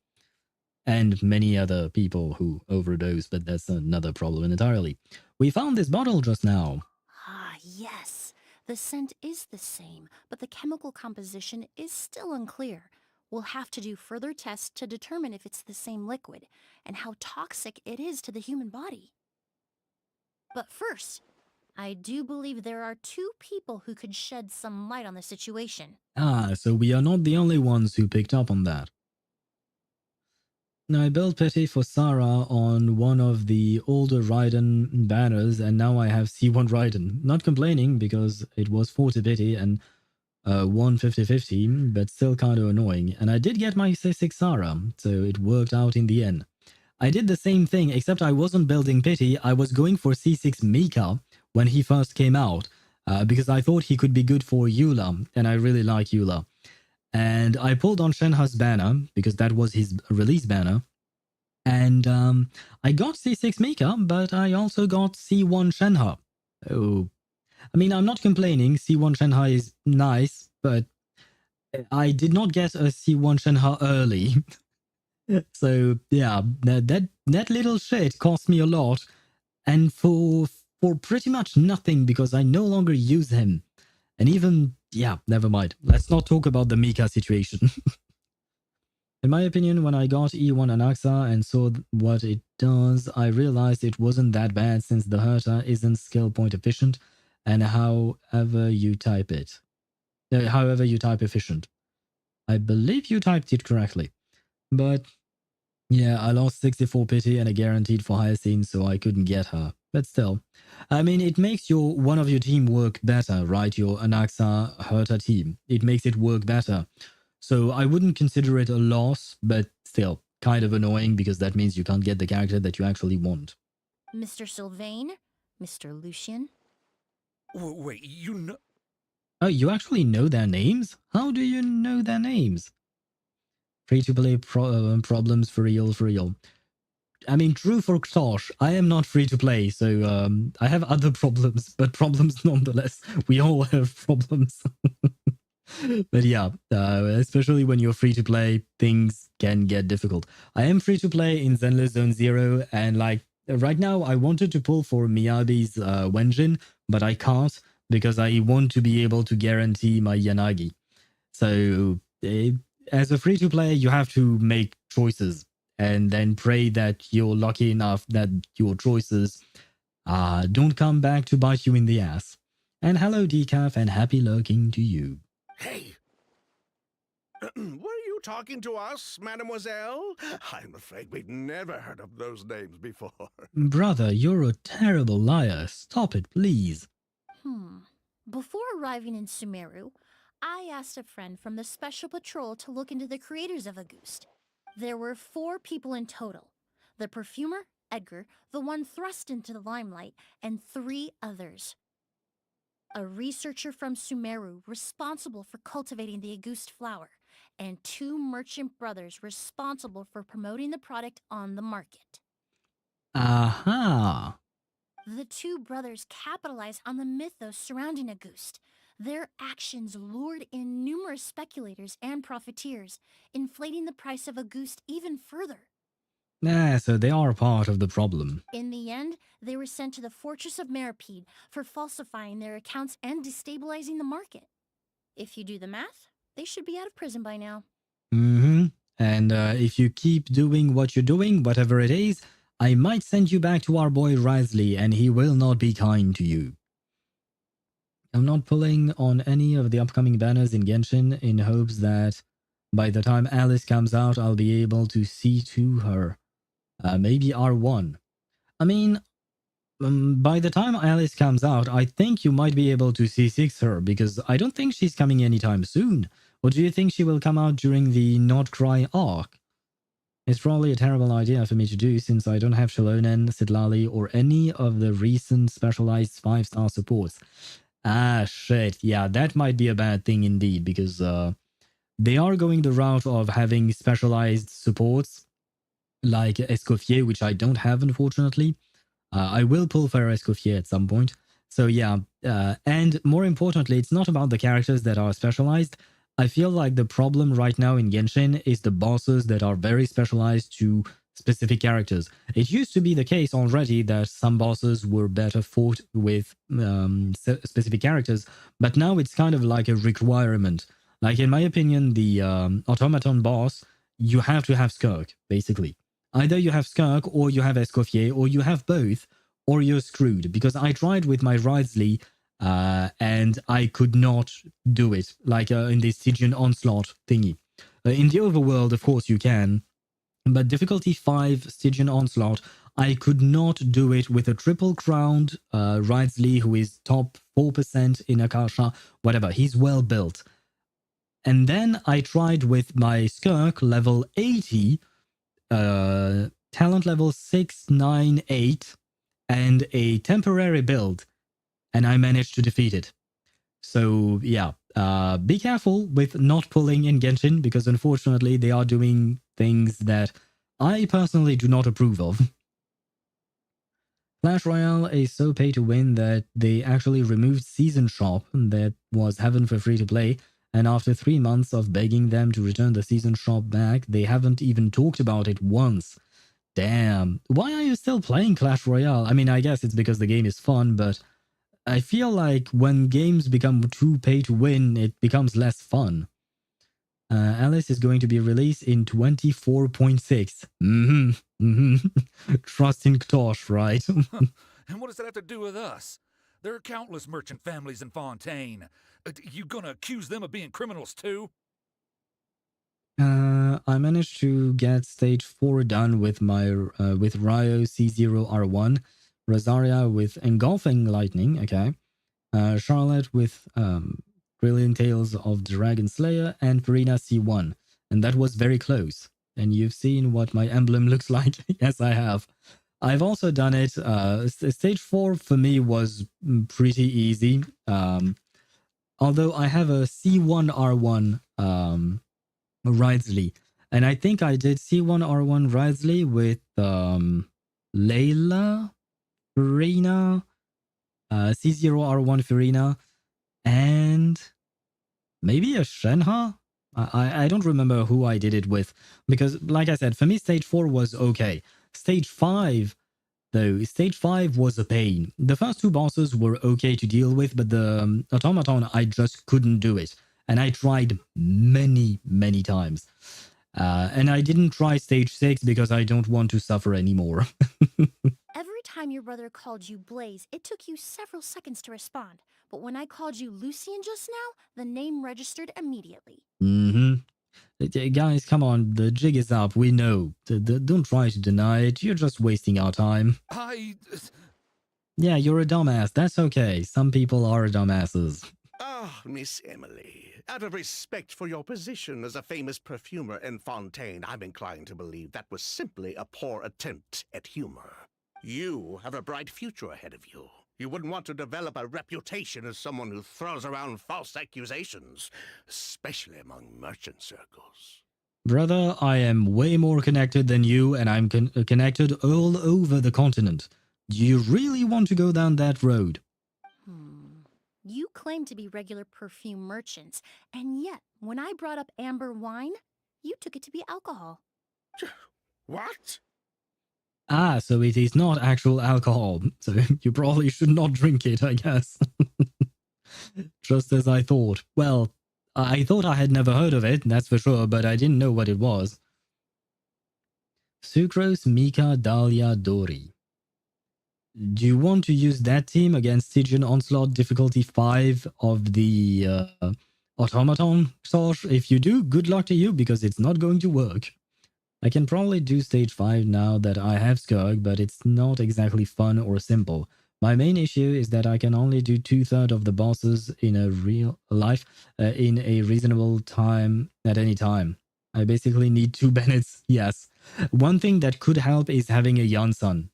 And many other people who overdose, but that's another problem entirely. We found this bottle just now. Ah, yes. The scent is the same, but the chemical composition is still unclear. We'll have to do further tests to determine if it's the same liquid, and how toxic it is to the human body. But first, I do believe there are 2 people who could shed some light on the situation. Ah, so we are not the only ones who picked up on that. I built pity for Sarah on one of the older Raiden banners, and now I have C1 Raiden. Not complaining, because it was 40 pity and 1 50-50, but still kind of annoying. And I did get my C6 Sarah, so it worked out in the end. I did the same thing, except I wasn't building pity. I was going for C6 Mika when he first came out, because I thought he could be good for Eula, and I really like Eula. And I pulled on Shenhe's banner, because that was his release banner. And I got C6 Mika, but I also got C1 Shenhe. Oh, I mean, I'm not complaining. C1 Shenhe is nice, but I did not get a C1 Shenhe early. So, yeah, that little shit cost me a lot. And for for pretty much nothing because I no longer use him. And even, yeah, never mind. Let's not talk about the Mika situation. In my opinion, when I got E1 Anaxa and saw what it does, I realized it wasn't that bad since the Herta isn't skill point efficient and however you type efficient. I believe you typed it correctly. But yeah, I lost 64 pity and a guaranteed for higher scene, so I couldn't get her. But still, I mean, it makes one of your team work better, right? Your Anaxa Herta team. It makes it work better. So I wouldn't consider it a loss, but still, kind of annoying because that means you can't get the character that you actually want. Mr. Sylvain? Mr. Lucian? Wait, you know... Oh, you actually know their names? How do you know their names? Free-to-play problems for real, for real. I mean, true for Ktosh. I am not free-to-play, so I have other problems, but problems nonetheless. We all have problems. But yeah, especially when you're free to play, things can get difficult. I am free to play in Zenless Zone Zero, and like right now, I wanted to pull for Miyabi's Wenjin, but I can't because I want to be able to guarantee my Yanagi. So, as a free to play, you have to make choices and then pray that you're lucky enough that your choices don't come back to bite you in the ass. And hello, Decaf, and happy lurking to you. Hey! Were you talking to us, mademoiselle? I'm afraid we'd never heard of those names before. Brother, you're a terrible liar. Stop it, please. Before arriving in Sumeru, I asked a friend from the Special Patrol to look into the creators of Auguste. There were 4 people in total. The perfumer, Edgar, the one thrust into the limelight, and 3 others. A researcher from Sumeru responsible for cultivating the Auguste flower, and 2 merchant brothers responsible for promoting the product on the market. Aha! The 2 brothers capitalized on the mythos surrounding Auguste. Their actions lured in numerous speculators and profiteers, inflating the price of Auguste even further. So they are part of the problem. In the end, they were sent to the Fortress of Meripede for falsifying their accounts and destabilizing the market. If you do the math, they should be out of prison by now. Mm-hmm. And if you keep doing what you're doing, whatever it is, I might send you back to our boy Risley, and he will not be kind to you. I'm not pulling on any of the upcoming banners in Genshin in hopes that by the time Alice comes out, I'll be able to see to her. Maybe R1. I mean, by the time Alice comes out, I think you might be able to C6 her, because I don't think she's coming anytime soon. Or do you think she will come out during the Not Cry arc? It's probably a terrible idea for me to do since I don't have Shalonen, Sidlali, or any of the recent specialized 5-star supports. Ah, shit. Yeah, that might be a bad thing indeed, because they are going the route of having specialized supports like Escoffier, which I don't have, unfortunately. I will pull for Escoffier at some point. So yeah, and more importantly, it's not about the characters that are specialized. I feel like the problem right now in Genshin is the bosses that are very specialized to specific characters. It used to be the case already that some bosses were better fought with specific characters, but now it's kind of like a requirement. Like in my opinion, the automaton boss, you have to have Skirk, basically. Either you have Skirk or you have Escoffier, or you have both, or you're screwed. Because I tried with my Risley, and I could not do it, like in the Stygian Onslaught thingy. In the overworld, of course, you can, but difficulty 5 Stygian Onslaught, I could not do it with a triple-crowned Risley, who is top 4% in Akasha, whatever, he's well built. And then I tried with my Skirk, level 80, talent level 698, and a temporary build, and I managed to defeat it. So yeah, be careful with not pulling in Genshin, because unfortunately they are doing things that I personally do not approve of. Clash Royale is so pay to win that they actually removed Season Shop that was heaven for free to play, and after 3 months of begging them to return the Season Shop back, they haven't even talked about it once. Damn. Why are you still playing Clash Royale? I mean, I guess it's because the game is fun, but I feel like when games become too pay to win, it becomes less fun. Alice is going to be released in 24.6. Trust in Ktosh, right? And what does that have to do with us? There are countless merchant families in Fontaine. You gonna accuse them of being criminals too? I managed to get stage 4 done with my with Ryo C0R1, Rosaria with Engulfing Lightning, okay, Charlotte with Brilliant Tales of Dragon Slayer, and Farina C1, and that was very close. And you've seen what my emblem looks like. Yes, I have. I've also done it. Stage 4 for me was pretty easy. Although I have a C1R1 Ridesley, and I think I did C1R1 Ridesley with Layla, Farina, C0R1 Farina, and maybe a Shenhe? I don't remember who I did it with, because like I said, for me stage 4 was okay. Stage 5, though, stage 5 was a pain. The first 2 bosses were okay to deal with, but the automaton, I just couldn't do it. And I tried many, many times. And I didn't try stage 6 because I don't want to suffer anymore. Every time your brother called you Blaze, it took you several seconds to respond. But when I called you Lucian just now, the name registered immediately. Guys, come on, the jig is up, we know. Don't try to deny it, you're just wasting our time. Yeah, you're a dumbass, that's okay. Some people are dumbasses. Ah, Miss Emilie, out of respect for your position as a famous perfumer in Fontaine, I'm inclined to believe that was simply a poor attempt at humor. You have a bright future ahead of you. You wouldn't want to develop a reputation as someone who throws around false accusations, especially among merchant circles. Brother, I am way more connected than you, and I'm connected all over the continent. Do you really want to go down that road? You claim to be regular perfume merchants, and yet, when I brought up amber wine, you took it to be alcohol. What? Ah, so it is not actual alcohol, so you probably should not drink it, I guess. Just as I thought. Well, I thought I had never heard of it, that's for sure, but I didn't know what it was. Sucrose, Mika, Dahlia, Dori. Do you want to use that team against Stygian Onslaught difficulty 5 of the automaton source? If you do, good luck to you, because it's not going to work. I can probably do stage 5 now that I have Skirk, but it's not exactly fun or simple. My main issue is that I can only do 2/3 of the bosses in a real life in a reasonable time at any time. I basically need 2 Bennets, yes. One thing that could help is having a Iansan.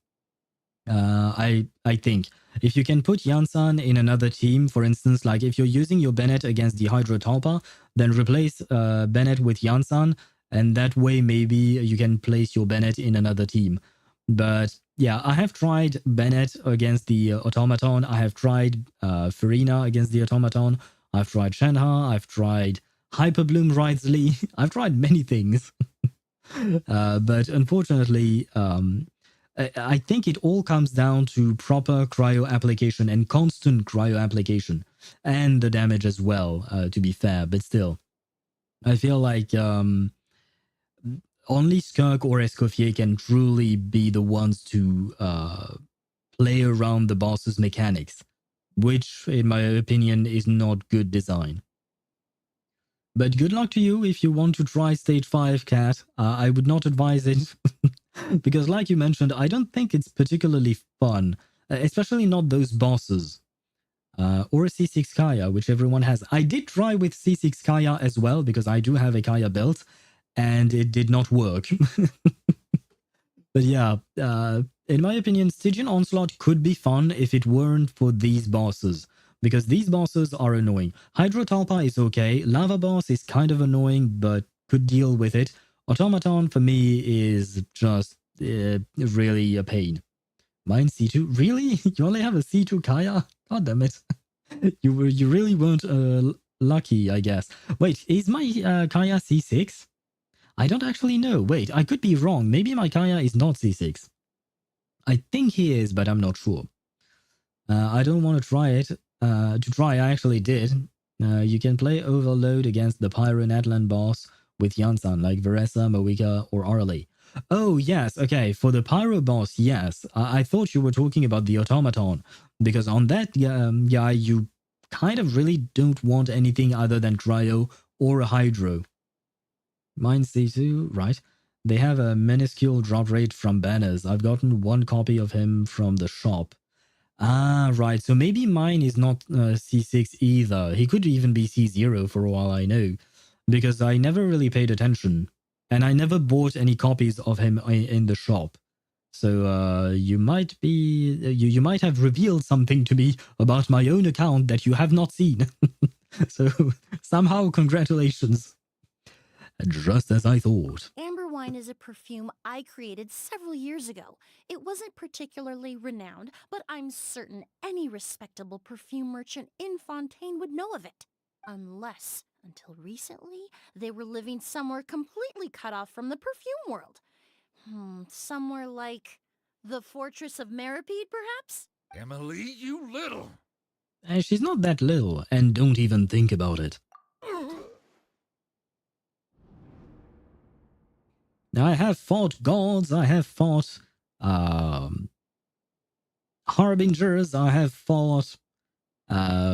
I think if you can put Iansan in another team, for instance, like if you're using your Bennett against the Hydrotalpa, then replace Bennett with Iansan, and that way maybe you can place your Bennett in another team. But yeah, I have tried Bennett against the automaton. I have tried Farina against the automaton. I've tried Shenhe. I've tried Hyperbloom Ridesley. I've tried many things. But unfortunately, I think it all comes down to proper cryo application and constant cryo application. And the damage as well, to be fair. But still, I feel like only Skirk or Escoffier can truly be the ones to play around the boss's mechanics, which, in my opinion, is not good design. But good luck to you if you want to try stage 5, Cat. I would not advise it, because like you mentioned, I don't think it's particularly fun, especially not those bosses. Or C6 Kaya, which everyone has. I did try with C6 Kaya as well, because I do have a Kaya belt, and it did not work. But yeah, in my opinion, Stygian Onslaught could be fun if it weren't for these bosses, because these bosses are annoying. Hydrotalpa is okay, Lava Boss is kind of annoying, but could deal with it. Automaton for me is just really a pain. Mine C2? Really? You only have a C2 Kaya? God damn it. You really weren't lucky, I guess. Wait, is my Kaya C6? I don't actually know. Wait, I could be wrong. Maybe my Kaya is not C6. I think he is, but I'm not sure. I don't want to try it. I actually did. You can play Overload against the Pyro Natlan boss with Iansan, like Veressa, Moika, or Arlie. Oh, yes, okay, for the Pyro boss, yes. I thought you were talking about the Automaton, because on that guy, you kind of really don't want anything other than Cryo or a Hydro. Mine's C2, right? They have a minuscule drop rate from banners. I've gotten one copy of him from the shop. Ah, right. So maybe mine is not C6 either. He could even be C0 for all I know, because I never really paid attention, and I never bought any copies of him in the shop. So you might have revealed something to me about my own account that you have not seen. So somehow, congratulations. Just as I thought. Amber wine is a perfume I created several years ago. It wasn't particularly renowned, but I'm certain any respectable perfume merchant in Fontaine would know of it. Unless, until recently, they were living somewhere completely cut off from the perfume world. Somewhere like the Fortress of Meripede, perhaps? Emilie, you little! She's not that little, and don't even think about it. I have fought gods, I have fought harbingers, I have fought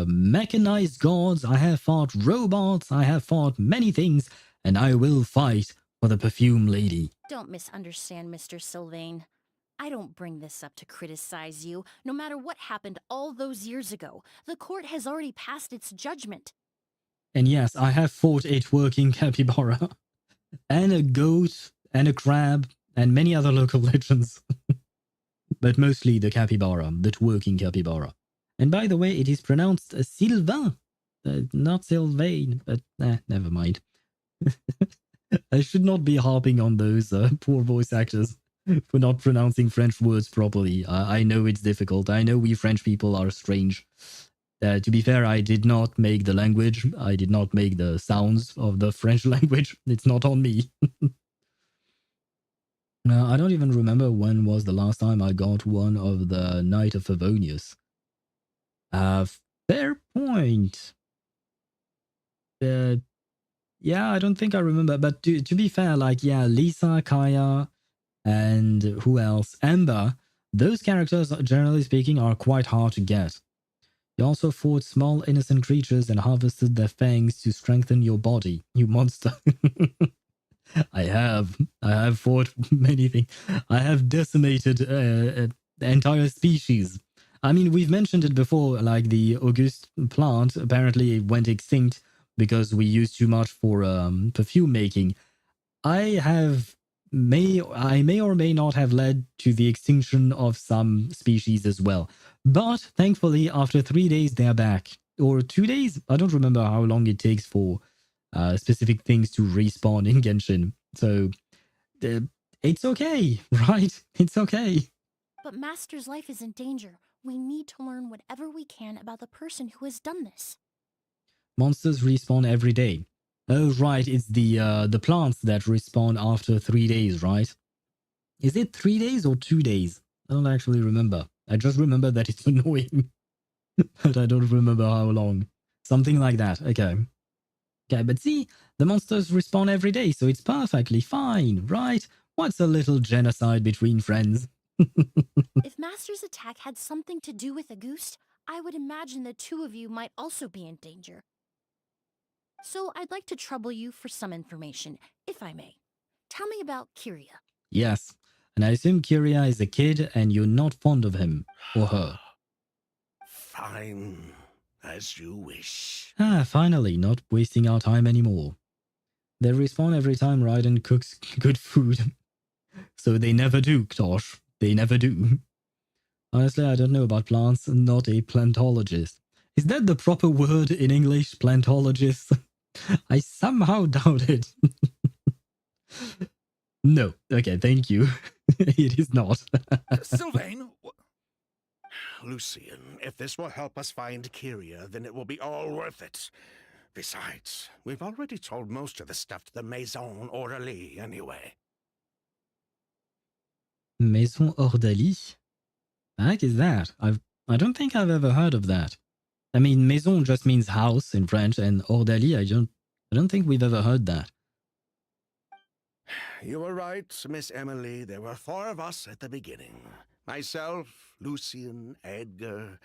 mechanized gods, I have fought robots, I have fought many things, and I will fight for the perfume lady. Don't misunderstand, Mr. Sylvain. I don't bring this up to criticize you. No matter what happened all those years ago, the court has already passed its judgment. And yes, I have fought a twerking capybara, and a goat, and a crab, and many other local legends. But mostly the capybara, the twerking capybara. And by the way, it is pronounced Sylvain, not Sylvain, but never mind. I should not be harping on those poor voice actors for not pronouncing French words properly. I know it's difficult. I know we French people are strange. To be fair, I did not make the language. I did not make the sounds of the French language. It's not on me. I don't even remember when was the last time I got one of the Knight of Favonius. Fair point. Yeah, I don't think I remember. But to be fair, like, yeah, Lisa, Kaya, and who else? Amber. Those characters, generally speaking, are quite hard to get. You also fought small innocent creatures and harvested their fangs to strengthen your body, you monster. I have fought many things. I have decimated entire species. I mean, we've mentioned it before, like the Auguste plant apparently went extinct because we used too much for perfume making. I may or may not have led to the extinction of some species as well. But thankfully, after 3 days, they're back. Or 2 days? I don't remember how long it takes for specific things to respawn in Genshin. So, it's okay, right? It's okay. But Master's life is in danger. We need to learn whatever we can about the person who has done this. Monsters respawn every day. Oh, right, it's the plants that respawn after 3 days, right? Is it 3 days or 2 days? I don't actually remember. I just remember that it's annoying. But I don't remember how long. Something like that, okay. Okay, but see, the monsters respawn every day, so it's perfectly fine, right? What's a little genocide between friends? If Master's attack had something to do with Auguste, I would imagine the two of you might also be in danger. So I'd like to trouble you for some information, if I may. Tell me about Kyria. Yes, and I assume Kyria is a kid and you're not fond of him or her. Fine, as you wish. Finally, not wasting our time anymore. They respawn every time Raiden cooks good food. So they never do, Tosh. They never do. Honestly, I don't know about plants, not a plantologist. Is that the proper word in English, plantologist? I somehow doubt it. No. Okay, thank you. It is not. Sylvain! Lucian, if this will help us find Kyria, then it will be all worth it. Besides, we've already told most of the stuff to the Maison Orderly anyway. Maison Orderly? The heck is that? I don't think I've ever heard of that. I mean, maison just means house in French, and orderly, I don't think we've ever heard that. You were right, Miss Emilie. There were 4 of us at the beginning. Myself, Lucian, Edgar,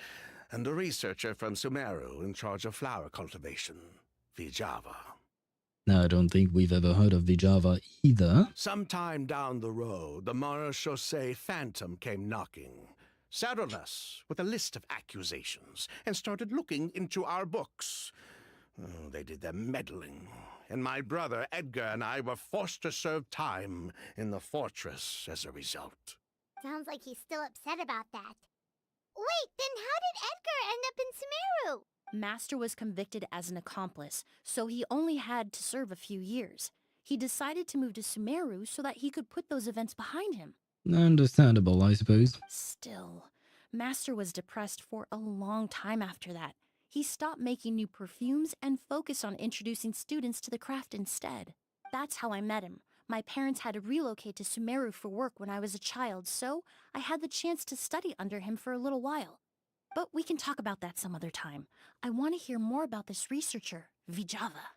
and a researcher from Sumeru in charge of flower cultivation, Vijava. No, I don't think we've ever heard of Vijava either. Sometime down the road, the Marechaussee Phantom came knocking, saddled us with a list of accusations, and started looking into our books. Oh, they did their meddling, and my brother Edgar and I were forced to serve time in the fortress as a result. Sounds like he's still upset about that. Wait, then how did Edgar end up in Sumeru? Master was convicted as an accomplice, so he only had to serve a few years. He decided to move to Sumeru so that he could put those events behind him. Understandable, I suppose. Still, Master was depressed for a long time after that. He stopped making new perfumes and focused on introducing students to the craft instead. That's how I met him. My parents had to relocate to Sumeru for work when I was a child, so I had the chance to study under him for a little while. But we can talk about that some other time. I want to hear more about this researcher, Vijava.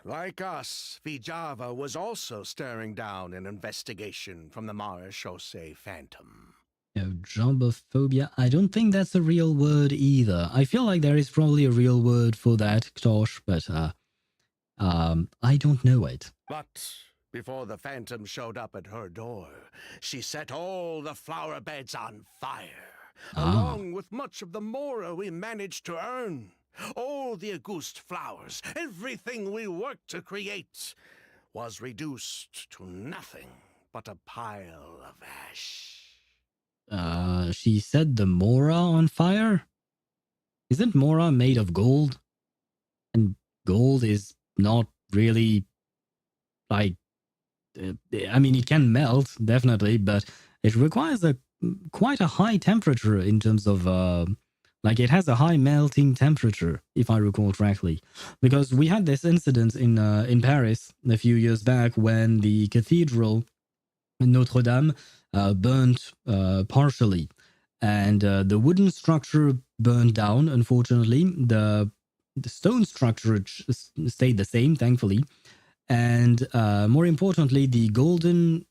Like us, Vijava was also staring down an investigation from the Marechaussee Phantom. No, jumbophobia. I don't think that's a real word either. I feel like there is probably a real word for that, Ktosh, but I don't know it. But before the Phantom showed up at her door, she set all the flower beds on fire, along with much of the mora we managed to earn. All the Auguste flowers, everything we worked to create, was reduced to nothing but a pile of ash. She set the mora on fire? Isn't mora made of gold? And gold is not really, like, I mean, it can melt, definitely, but it requires quite a high temperature in terms of, like, it has a high melting temperature, if I recall correctly. Because we had this incident in Paris a few years back when the cathedral, Notre Dame, burnt partially. And the wooden structure burned down, unfortunately. The stone structure stayed the same, thankfully. And more importantly, the golden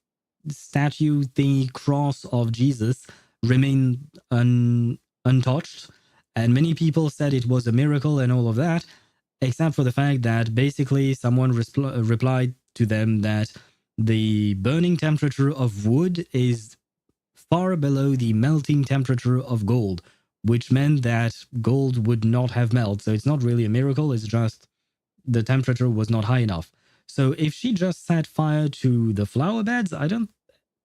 statue thingy cross of Jesus remained untouched. And many people said it was a miracle and all of that, except for the fact that basically someone replied to them that the burning temperature of wood is far below the melting temperature of gold, which meant that gold would not have melted. So it's not really a miracle, it's just the temperature was not high enough. So if she just set fire to the flower beds, I don't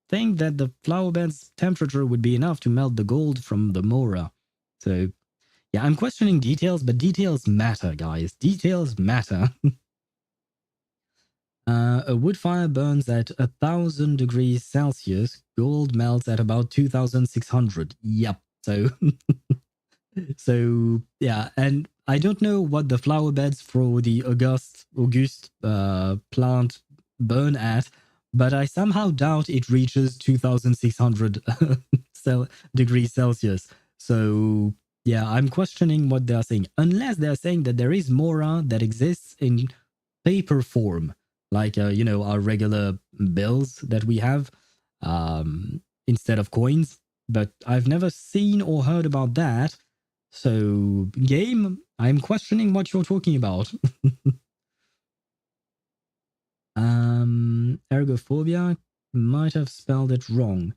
think that the flower bed's temperature would be enough to melt the gold from the mora. So yeah, I'm questioning details, but details matter, guys. Details matter. A wood fire burns at 1,000 degrees Celsius. Gold melts at about 2,600. Yep. So, so yeah, and I don't know what the flower beds for the Auguste plant burn at, but I somehow doubt it reaches 2,600 degrees Celsius. So yeah, I'm questioning what they're saying, unless they're saying that there is mora that exists in paper form. Like, you know, our regular bills that we have instead of coins. But I've never seen or heard about that. So, game, I'm questioning what you're talking about. Ergophobia might have spelled it wrong.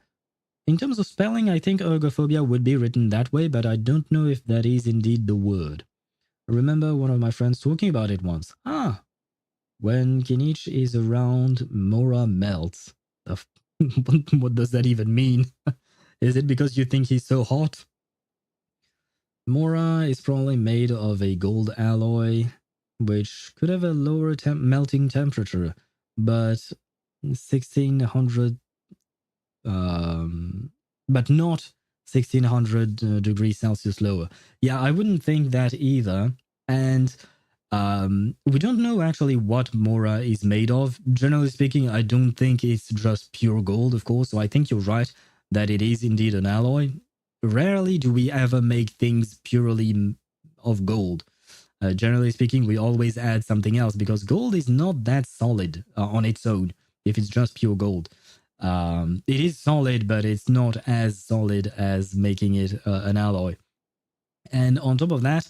In terms of spelling, I think ergophobia would be written that way, but I don't know if that is indeed the word. I remember one of my friends talking about it once. When Kinich is around, mora melts. What does that even mean? Is it because you think he's so hot? Mora is probably made of a gold alloy, which could have a lower melting temperature, but 1600, but not 1600 degrees Celsius lower. Yeah, I wouldn't think that either. And We don't know actually what Mora is made of. Generally speaking, I don't think it's just pure gold, of course, so I think you're right that it is indeed an alloy. Rarely do we ever make things purely of gold. Generally speaking, we always add something else because gold is not that solid on its own if it's just pure gold. It is solid, but it's not as solid as making it an alloy. And on top of that,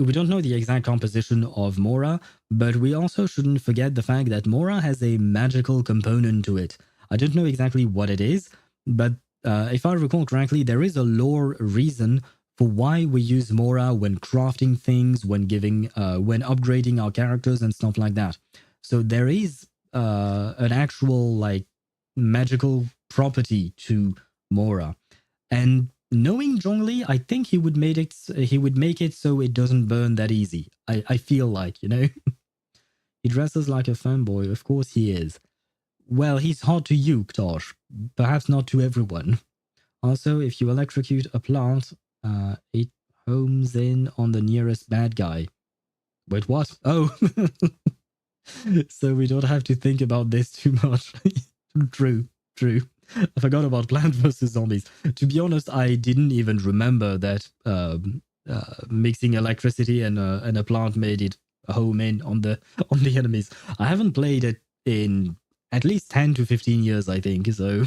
we don't know the exact composition of Mora, but we also shouldn't forget the fact that Mora has a magical component to it. I don't know exactly what it is, but if I recall correctly, there is a lore reason for why we use Mora when crafting things, when upgrading our characters and stuff like that. So there is an actual like magical property to Mora, and knowing Zhongli, I think he would make it so it doesn't burn that easy. I feel like, you know. He dresses like a fanboy, of course he is. Well, he's hot to you, Ktosh. Perhaps not to everyone. Also, if you electrocute a plant, it homes in on the nearest bad guy. Wait, what? Oh. So we don't have to think about this too much. True. I forgot about Plant vs. Zombies. To be honest, I didn't even remember that mixing electricity and a plant made it home in on the enemies. I haven't played it in at least 10 to 15 years, I think, so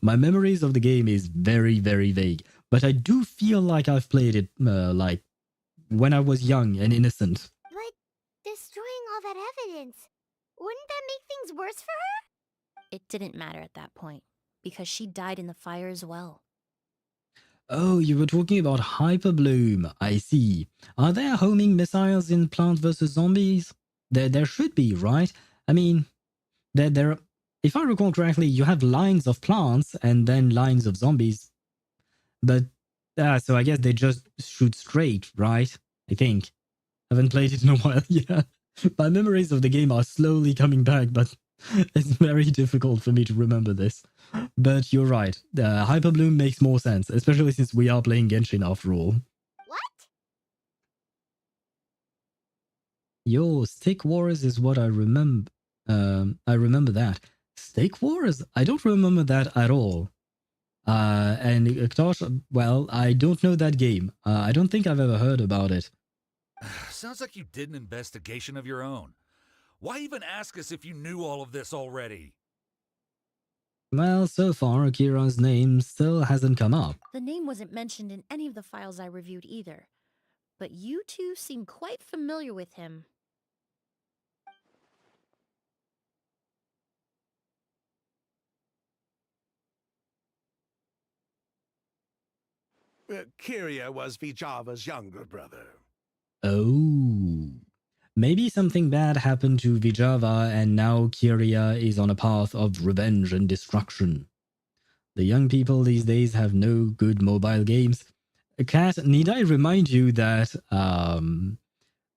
my memories of the game is very, very vague. But I do feel like I've played it like when I was young and innocent. But destroying all that evidence, wouldn't that make things worse for her? It didn't matter at that point, because she died in the fire as well. Oh, you were talking about Hyperbloom. I see. Are there homing missiles in Plant vs. Zombies? There should be, right? I mean, there. If I recall correctly, you have lines of plants and then lines of zombies. But, so I guess they just shoot straight, right? I think. Haven't played it in a while, yeah. My memories of the game are slowly coming back, but it's very difficult for me to remember this. But you're right. Hyperbloom makes more sense, especially since we are playing Genshin after all. What? Yo, Stick Wars is what I remember. I remember that. Stick Wars? I don't remember that at all. And Ktosh, well, I don't know that game. I don't think I've ever heard about it. Sounds like you did an investigation of your own. Why even ask us if you knew all of this already? Well, so far, Akira's name still hasn't come up. The name wasn't mentioned in any of the files I reviewed either. But you two seem quite familiar with him. Kyria was Vijava's younger brother. Oh. Maybe something bad happened to Vijava and now Kyria is on a path of revenge and destruction. The young people these days have no good mobile games. Kat, need I remind you that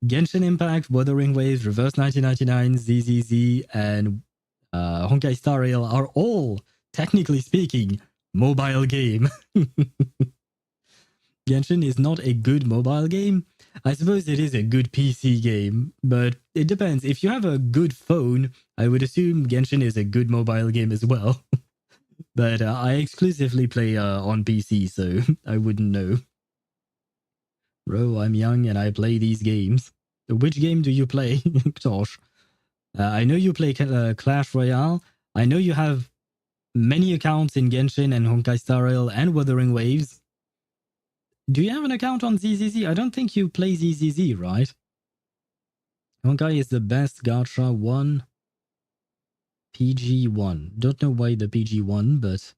Genshin Impact, Wuthering Waves, Reverse 1999, ZZZ, and Honkai Star Rail are all, technically speaking, mobile game. Genshin is not a good mobile game. I suppose it is a good PC game, but it depends. If you have a good phone, I would assume Genshin is a good mobile game as well. But I exclusively play on PC, so I wouldn't know. Bro, I'm young and I play these games. Which game do you play, Tosh? I know you play Clash Royale. I know you have many accounts in Genshin and Honkai Star Rail and Wuthering Waves. Do you have an account on ZZZ? I don't think you play ZZZ, right? Honkai is the best gacha one. PG1. Don't know why the PG1, but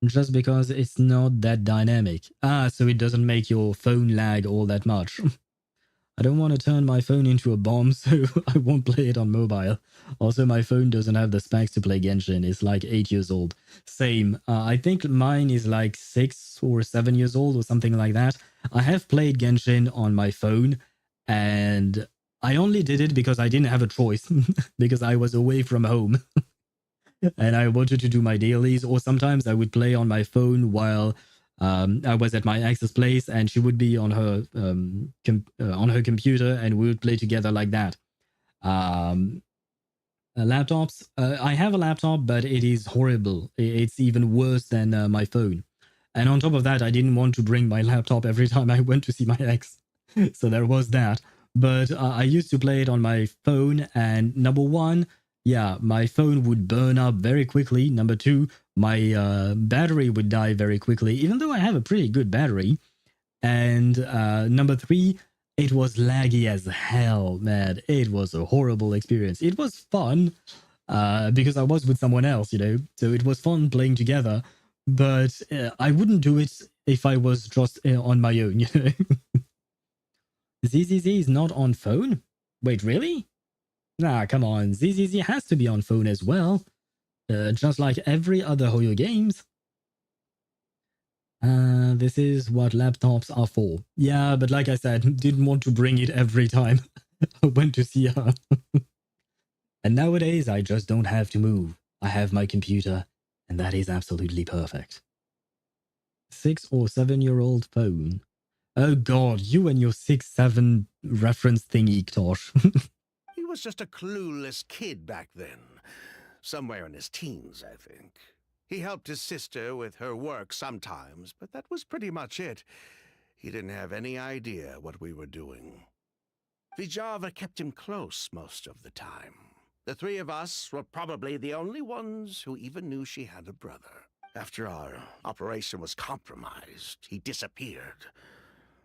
just because it's not that dynamic. So it doesn't make your phone lag all that much. I don't want to turn my phone into a bomb, so I won't play it on mobile. Also, my phone doesn't have the specs to play Genshin. It's like 8 years old. Same. I think mine is like 6 or 7 years old or something like that. I have played Genshin on my phone, and I only did it because I didn't have a choice, because I was away from home. And I wanted to do my dailies, or sometimes I would play on my phone while I was at my ex's place, and she would be on her computer, and we would play together like that. Laptops. I have a laptop, but it is horrible. It's even worse than my phone. And on top of that, I didn't want to bring my laptop every time I went to see my ex. So there was that. But I used to play it on my phone, and number one, yeah, my phone would burn up very quickly. Number two, my battery would die very quickly, even though I have a pretty good battery. And number three, it was laggy as hell, man. It was a horrible experience. It was fun because I was with someone else, you know, so it was fun playing together. But I wouldn't do it if I was just on my own, you know. ZZZ is not on phone? Wait, really? Nah, come on. ZZZ has to be on phone as well. Just like every other HoYo games. This is what laptops are for. Yeah, but like I said, didn't want to bring it every time I went to see her. And nowadays, I just don't have to move. I have my computer, and that is absolutely perfect. 6 or 7-year-old phone. Oh god, you and your 6-7 reference thingy, Tosh. He was just a clueless kid back then. Somewhere in his teens, I think. He helped his sister with her work sometimes, but that was pretty much it. He didn't have any idea what we were doing. Vijava kept him close most of the time. The three of us were probably the only ones who even knew she had a brother. After our operation was compromised, he disappeared.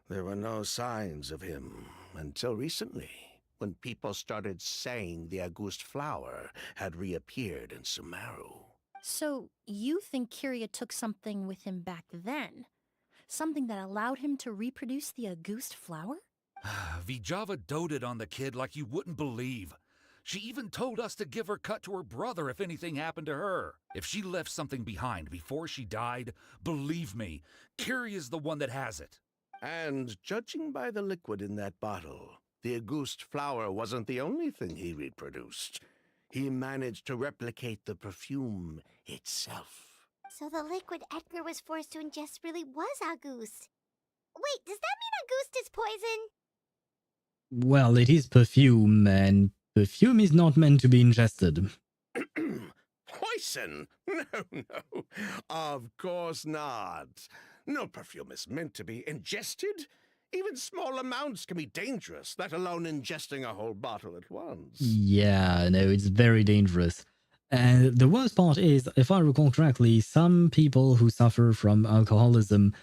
There were no signs of him until recently, when people started saying the August flower had reappeared in Sumeru. So, you think Kyria took something with him back then? Something that allowed him to reproduce the August flower? Vijava doted on the kid like you wouldn't believe. She even told us to give her cut to her brother if anything happened to her. If she left something behind before she died, believe me, Kyria's the one that has it. And judging by the liquid in that bottle, the August flower wasn't the only thing he reproduced. He managed to replicate the perfume itself. So the liquid Edgar was forced to ingest really was August. Wait, does that mean August is poison? Well, it is perfume, and perfume is not meant to be ingested. Poison? No. Of course not. No perfume is meant to be ingested. Even small amounts can be dangerous, let alone ingesting a whole bottle at once. Yeah, no, it's very dangerous. And the worst part is, if I recall correctly, some people who suffer from alcoholism,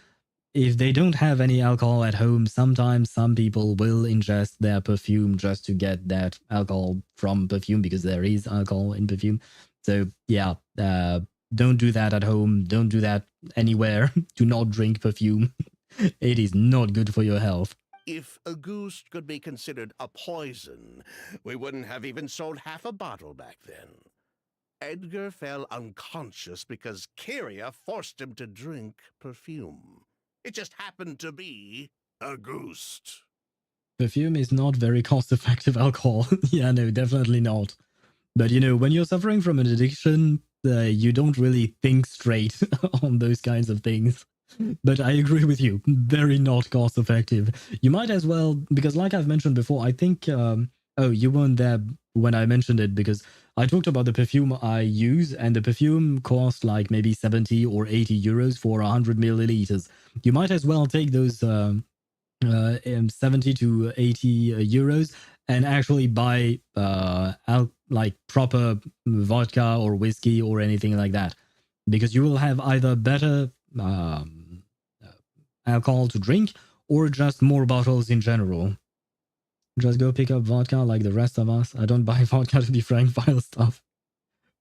if they don't have any alcohol at home, sometimes some people will ingest their perfume just to get that alcohol from perfume, because there is alcohol in perfume. So yeah, don't do that at home. Don't do that anywhere. Do not drink perfume. It is not good for your health. If August could be considered a poison, we wouldn't have even sold half a bottle back then. Edgar fell unconscious because Kyria forced him to drink perfume. It just happened to be August. Perfume is not very cost-effective alcohol. Yeah, no, definitely not. But you know, when you're suffering from an addiction, you don't really think straight on those kinds of things. But I agree with you, very not cost effective. You might as well, because like I've mentioned before, I think, oh, you weren't there when I mentioned it, because I talked about the perfume I use, and the perfume cost like maybe 70 or 80 euros for 100 milliliters. You might as well take those 70 to 80 euros and actually buy like proper vodka or whiskey or anything like that, because you will have either better alcohol to drink or just more bottles in general. Just go pick up vodka like the rest of us. I don't buy vodka, to be frank, vile stuff.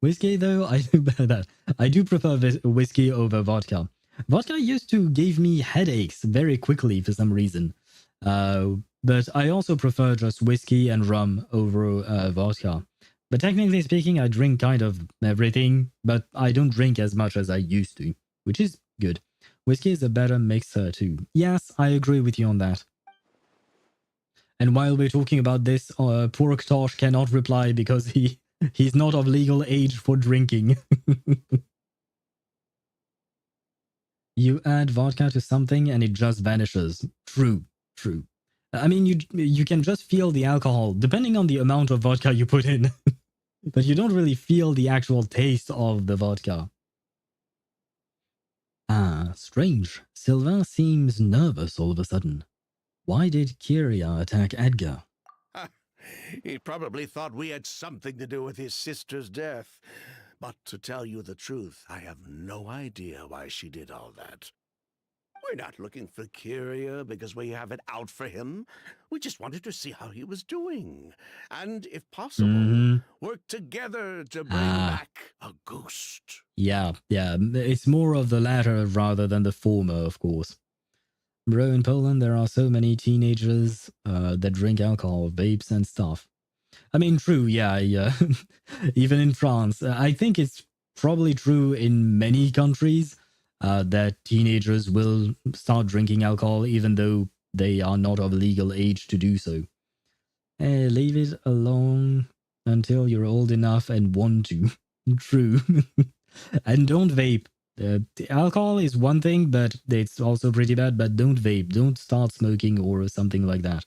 Whiskey though, I do better that. I do prefer whiskey over vodka. Vodka used to give me headaches very quickly for some reason. But I also prefer just whiskey and rum over vodka. But technically speaking, I drink kind of everything, but I don't drink as much as I used to, which is good. Whiskey is a better mixer too. Yes, I agree with you on that. And while we're talking about this, poor Ktosh cannot reply because he's not of legal age for drinking. You add vodka to something and it just vanishes. True, true. I mean, you can just feel the alcohol, depending on the amount of vodka you put in. But you don't really feel the actual taste of the vodka. Ah, strange. Sylvain seems nervous all of a sudden. Why did Kyria attack Edgar? He probably thought we had something to do with his sister's death. But to tell you the truth, I have no idea why she did all that. We're not looking for Kyria because we have it out for him. We just wanted to see how he was doing. And if possible, work together to bring back a ghost. Yeah, it's more of the latter rather than the former, of course. Bro, in Poland, there are so many teenagers that drink alcohol, vapes, and stuff. I mean, true, yeah. Even in France. I think it's probably true in many countries that teenagers will start drinking alcohol even though they are not of legal age to do so. Leave it alone until you're old enough and want to. True. And don't vape. Alcohol is one thing, but it's also pretty bad. But don't vape. Don't start smoking or something like that.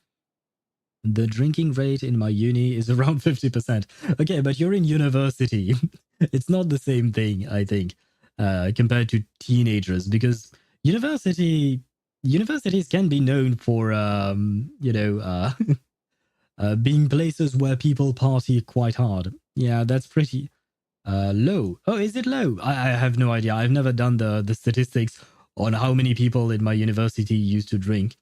The drinking rate in my uni is around 50%. Okay, but you're in university. It's not the same thing, I think, compared to teenagers, because universities can be known for, being places where people party quite hard. Yeah, that's pretty low. Oh, is it low? I have no idea. I've never done the statistics on how many people in my university used to drink.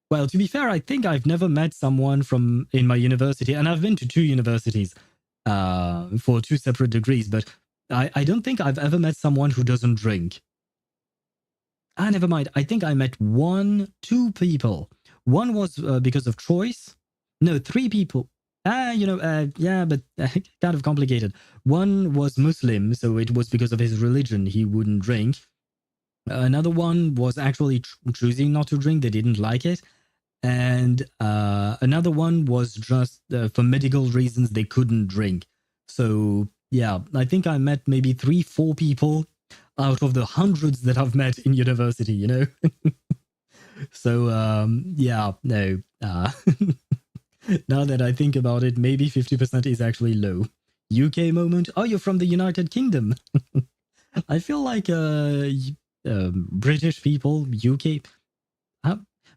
Well, to be fair, I think I've never met someone from in my university, and I've been to 2 universities for 2 separate degrees, but I don't think I've ever met someone who doesn't drink. Never mind. I think I met 2 people. One was because of choice. No, 3 people. Yeah, but kind of complicated. One was Muslim, so it was because of his religion he wouldn't drink. Another one was actually choosing not to drink. They didn't like it. And another one was just for medical reasons they couldn't drink. So yeah, I think I met maybe 3-4 people out of the hundreds that I've met in university, you know. So yeah, no. Now that I think about it, maybe 50% is actually low. UK moment. Oh, you're from the United Kingdom. I feel like British people, UK.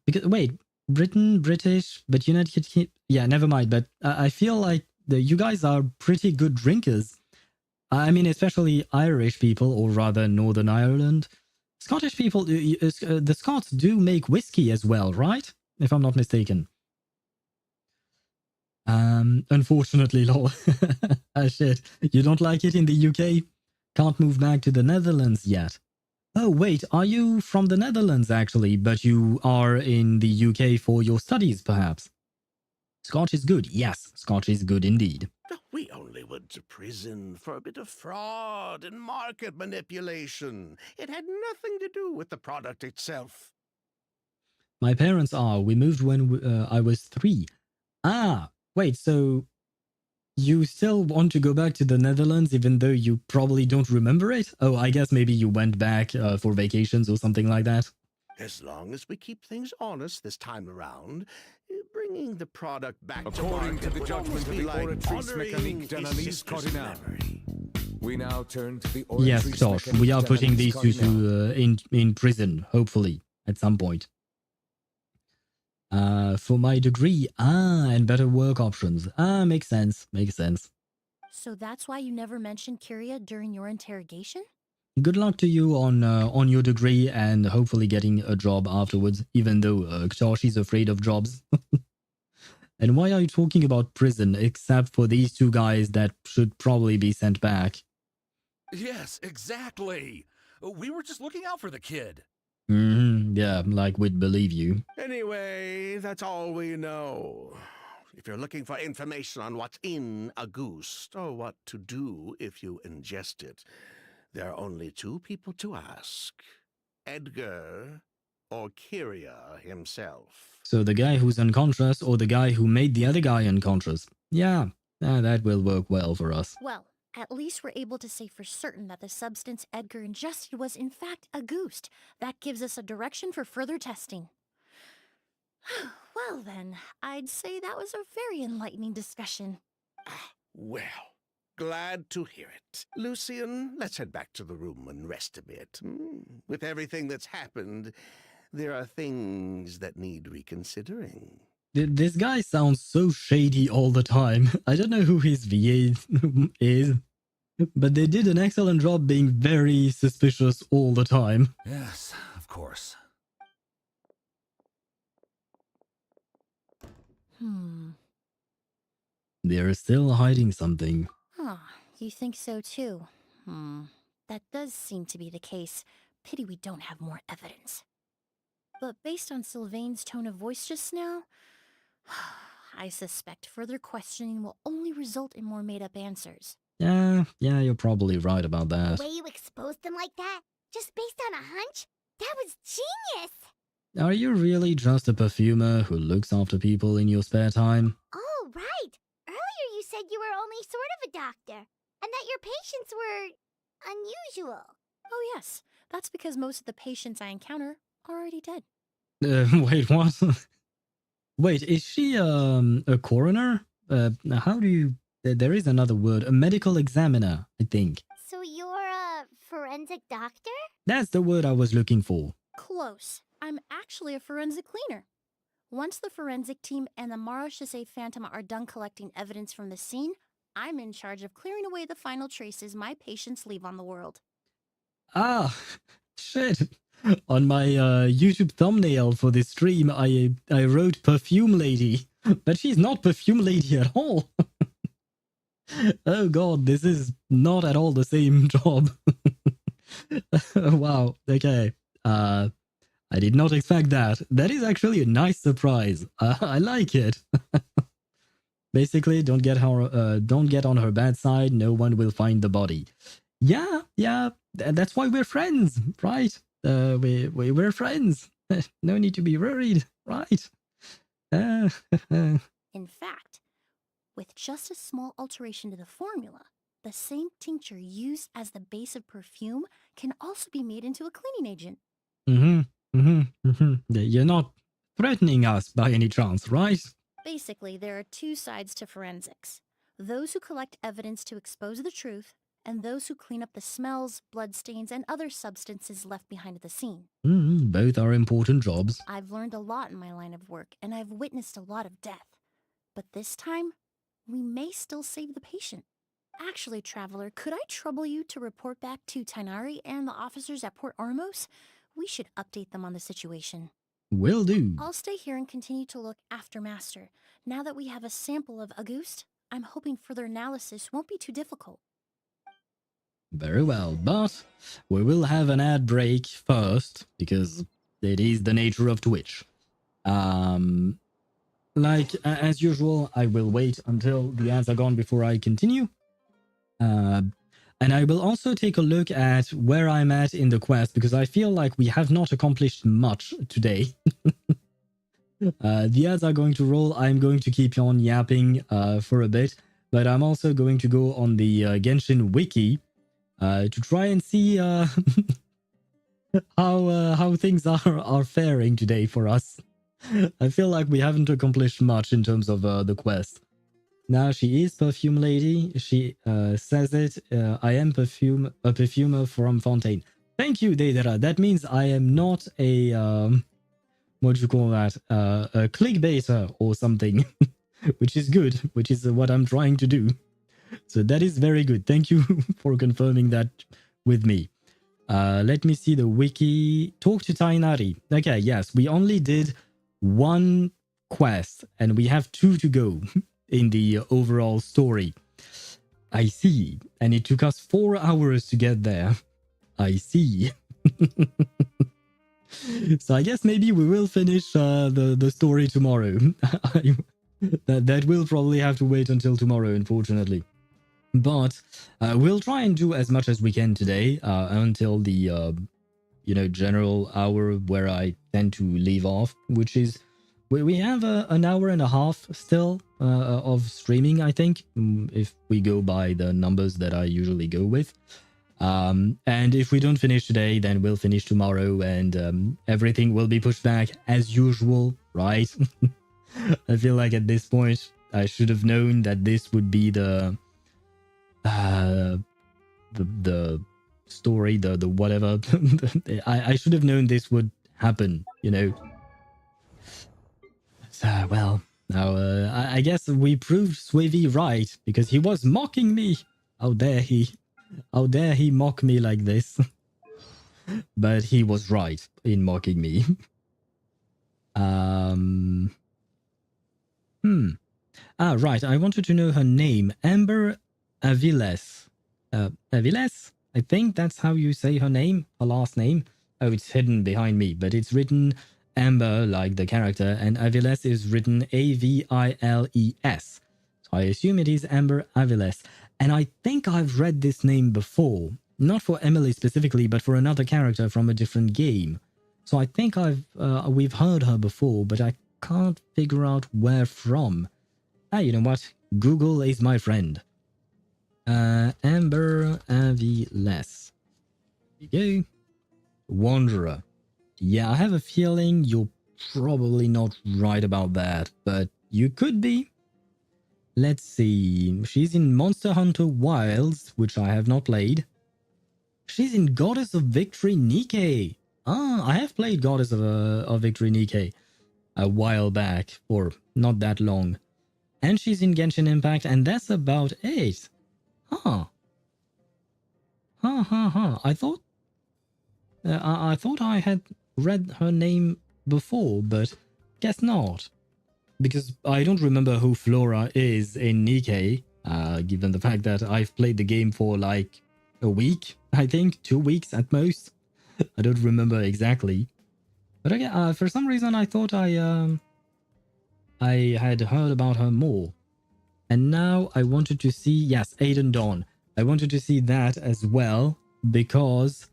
Because wait, Britain, British, but United Kingdom. Yeah, never mind. But I feel like you guys are pretty good drinkers. I mean, especially Irish people, or rather Northern Ireland. Scottish people, the Scots do make whiskey as well, right? If I'm not mistaken. Unfortunately, lol. Ah, shit. You don't like it in the UK? Can't move back to the Netherlands yet. Oh, wait, are you from the Netherlands, actually, but you are in the UK for your studies, perhaps? Scotch is good. Yes, Scotch is good indeed. We only went to prison for a bit of fraud and market manipulation. It had nothing to do with the product itself. My parents are. We moved when I was 3. Ah, wait, so you still want to go back to the Netherlands even though you probably don't remember it? Oh, I guess maybe you went back for vacations or something like that. As long as we keep things honest this time around, bringing the product back according to the judgment of the Oratrice Mécanique d'Analyse Cardinale. We now turn to the Oratrice Yes, Ktosh, we are putting these two in prison, hopefully, at some point. For my degree, and better work options. Makes sense. So that's why you never mentioned Kyria during your interrogation? Good luck to you on your degree and hopefully getting a job afterwards, even though Ktosh is afraid of jobs. And why are you talking about prison, except for these 2 guys that should probably be sent back? Yes, exactly. We were just looking out for the kid. Yeah, like we'd believe you. Anyway, that's all we know. If you're looking for information on what's in a goose, or what to do if you ingest it, there are only 2 people to ask. Edgar or Kyria himself. So the guy who's unconscious or the guy who made the other guy unconscious. Yeah, that will work well for us. Well, At least we're able to say for certain that the substance Edgar ingested was in fact a ghost. That gives us a direction for further testing. Well then, I'd say that was a very enlightening discussion. Well, glad to hear it. Lucian, let's head back to the room and rest a bit. With everything that's happened, there are things that need reconsidering. This guy sounds so shady all the time. I don't know who his VA is, but they did an excellent job being very suspicious all the time. Yes, of course. They're still hiding something. Huh, you think so too? That does seem to be the case. Pity we don't have more evidence. But based on Sylvain's tone of voice just now, I suspect further questioning will only result in more made-up answers. Yeah, you're probably right about that. The way you exposed them like that, just based on a hunch, that was genius! Are you really just a perfumer who looks after people in your spare time? Oh, right! Earlier you said you were only sort of a doctor, and that your patients were unusual. Oh yes, that's because most of the patients I encounter are already dead. Wait, what? Wait, is she a coroner? How do you... There is another word. A medical examiner, I think. So you're a forensic doctor? That's the word I was looking for. Close. I'm actually a forensic cleaner. Once the forensic team and the Marachese Phantom are done collecting evidence from the scene, I'm in charge of clearing away the final traces my patients leave on the world. Ah, shit. On my YouTube thumbnail for this stream, I wrote Perfume Lady, but she's not Perfume Lady at all. Oh god, this is not at all the same job. Wow, okay. I did not expect that. That is actually a nice surprise. I like it. Basically, don't get on her bad side. No one will find the body. Yeah. That's why we're friends, right? We're friends. No need to be worried, right? In fact, with just a small alteration to the formula, the same tincture used as the base of perfume can also be made into a cleaning agent. You're not threatening us by any chance, right? Basically, there are two sides to forensics. Those who collect evidence to expose the truth, and those who clean up the smells, bloodstains, and other substances left behind at the scene. Both are important jobs. I've learned a lot in my line of work, and I've witnessed a lot of death. But this time, we may still save the patient. Actually, Traveler, could I trouble you to report back to Tainari and the officers at Port Ormos? We should update them on the situation. Will do. I'll stay here and continue to look after Master. Now that we have a sample of Auguste, I'm hoping further analysis won't be too difficult. Very well, but we will have an ad break first, because it is the nature of Twitch. Like, as usual, I will wait until the ads are gone before I continue. And I will also take a look at where I'm at in the quest, because I feel like we have not accomplished much today. The ads are going to roll. I'm going to keep on yapping for a bit, but I'm also going to go on the Genshin wiki to try and see how things are faring today for us. I feel like we haven't accomplished much in terms of the quest. Now, she is Perfume Lady. She says it. I am a perfumer from Fontaine. Thank you, Deidara. That means I am not a, what do you call that? A clickbaiter or something, which is good, which is what I'm trying to do. So that is very good. Thank you for confirming that with me. Let me see the wiki. Talk to Tainari. Okay, yes, we only did one quest and we have 2 to go in the overall story. I see. And it took us 4 hours to get there. I see. So I guess maybe we will finish the story tomorrow. That will probably have to wait until tomorrow, unfortunately. But we'll try and do as much as we can today until the general hour where I tend to leave off, which is we have an hour and a half still of streaming, I think, if we go by the numbers that I usually go with. And if we don't finish today, then we'll finish tomorrow, and everything will be pushed back as usual, right? I feel like at this point, I should have known that this would be the story, the whatever. I should have known this would happen, you know. So, well, now I guess we proved Swavy right, because he was mocking me. How dare he mock me like this? But he was right in mocking me. Right, I wanted to know her name. Amber Aviles. Aviles? I think that's how you say her name, her last name. Oh, it's hidden behind me, but it's written Amber, like the character, and Aviles is written Aviles. So I assume it is Amber Aviles. And I think I've read this name before. Not for Emilie specifically, but for another character from a different game. So I think we've heard her before, but I can't figure out where from. You know what? Google is my friend. Amber Aviles. There you go. Wanderer. Yeah, I have a feeling you're probably not right about that, but you could be. Let's see. She's in Monster Hunter Wilds, which I have not played. She's in Goddess of Victory Nikke. I have played Goddess of Victory Nikke a while back, or not that long. And she's in Genshin Impact, and that's about it. I thought I had read her name before, but guess not. Because I don't remember who Flora is in Nikke, given the fact that I've played the game for like a week, I think, 2 weeks at most. I don't remember exactly. But again, for some reason I thought I had heard about her more. And now I wanted to see, yes, Aiden Dawn. I wanted to see that as well, because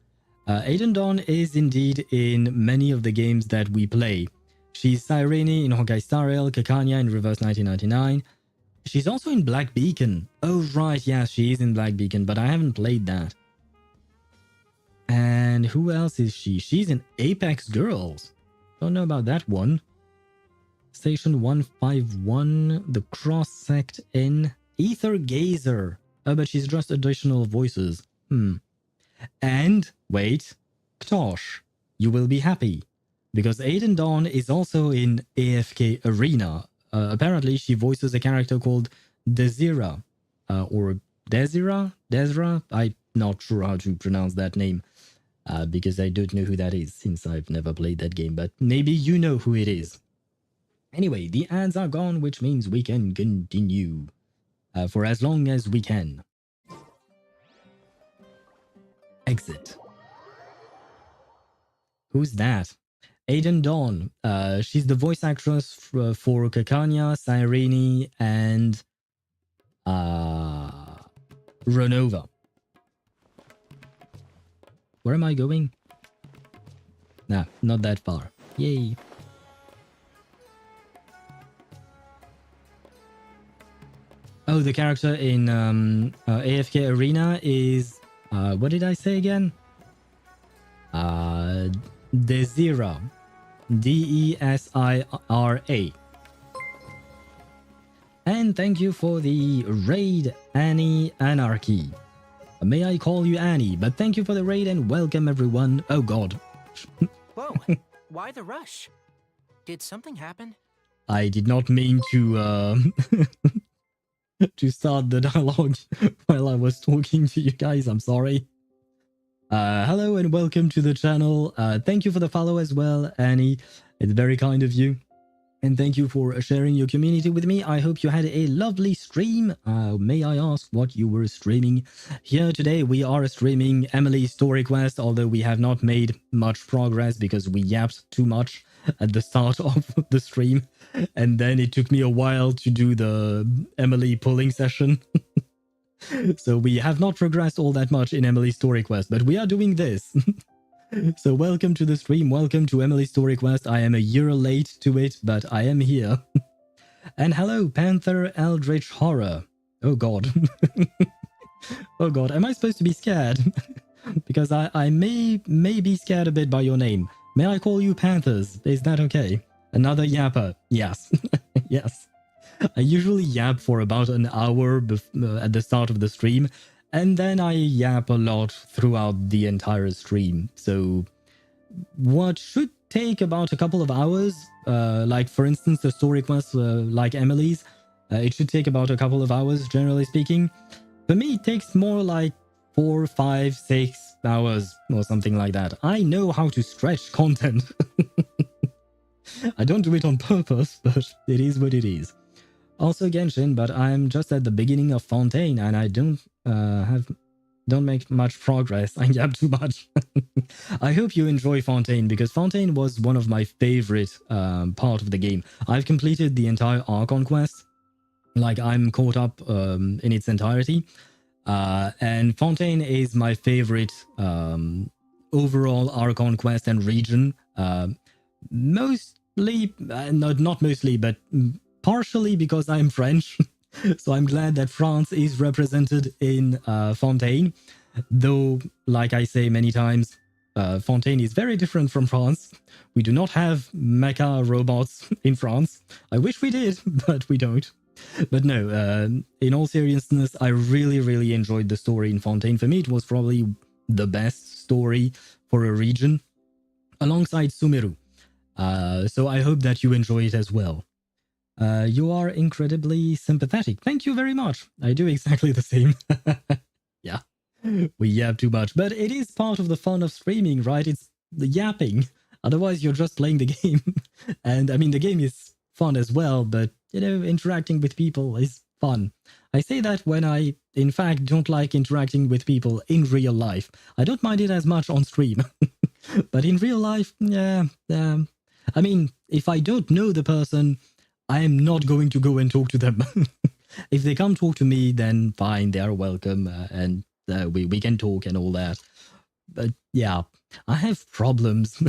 Aiden Dawn is indeed in many of the games that we play. She's Cyrene in Honkai Star Rail, Kakanya in Reverse 1999. She's also in Black Beacon. Oh, right, yes, she is in Black Beacon, but I haven't played that. And who else is she? She's in Apex Girls. Don't know about that one. Station 151, the Cross Sect in Ether Gazer. Oh, but she's just additional voices. And, wait, Ktosh, you will be happy. Because Aiden Dawn is also in AFK Arena. Apparently, she voices a character called Desira. Or Desira? Desra? I'm not sure how to pronounce that name. Because I don't know who that is, since I've never played that game. But maybe you know who it is. Anyway, the ads are gone, which means we can continue. For as long as we can. Exit. Who's that? Aiden Dawn. She's the voice actress for Kakanya, Cyrene, and Renova. Where am I going? Nah, not that far. Yay. Oh, the character in AFK Arena is... what did I say again? Desira. Desira. And thank you for the raid, Annie Anarchy. May I call you Annie, but thank you for the raid and welcome everyone. Oh god. Whoa, why the rush? Did something happen? I did not mean to to start the dialogue while I was talking to you guys. I'm sorry. Hello and welcome to the channel. Thank you for the follow as well, Annie. It's very kind of you. And thank you for sharing your community with me. I hope you had a lovely stream. May I ask what you were streaming? Here today we are streaming Emilie's Story Quest, although we have not made much progress because we yapped too much at the start of the stream. And then it took me a while to do the Emilie pulling session. So we have not progressed all that much in Emilie's Story Quest, but we are doing this. So welcome to the stream, welcome to Emilie's Story Quest. I am a year late to it, but I am here. And hello, Panther Eldritch Horror. Oh god. Oh god, am I supposed to be scared? Because I may be scared a bit by your name. May I call you Panthers? Is that okay? Another yapper. Yes. Yes. I usually yap for about an hour at the start of the stream, and then I yap a lot throughout the entire stream. So what should take about a couple of hours, like for instance the story quests like Emilie's, it should take about a couple of hours generally speaking. For me it takes more like 4, 5, 6 hours or something like that. I know how to stretch content. I don't do it on purpose, but it is what it is. Also Genshin, but I'm just at the beginning of Fontaine and I don't make much progress. I yap too much. I hope you enjoy Fontaine, because Fontaine was one of my favorite part of the game. I've completed the entire Archon quest. Like, I'm caught up in its entirety. And Fontaine is my favorite overall Archon quest and region. Mostly, not mostly, but partially because I'm French. So I'm glad that France is represented in Fontaine. Though, like I say many times, Fontaine is very different from France. We do not have mecha robots in France. I wish we did, but we don't. But no, in all seriousness, I really, really enjoyed the story in Fontaine. For me, it was probably the best story for a region, alongside Sumeru. So I hope that you enjoy it as well. You are incredibly sympathetic. Thank you very much. I do exactly the same. Yeah, we yap too much, but it is part of the fun of streaming, right? It's the yapping. Otherwise, you're just playing the game. And I mean, the game is fun as well, but, you know, interacting with people is fun. I say that when I, in fact, don't like interacting with people in real life. I don't mind it as much on stream. But in real life, yeah. I mean, if I don't know the person, I am not going to go and talk to them. If they come talk to me, then fine, they are welcome, and we can talk and all that. But yeah, I have problems.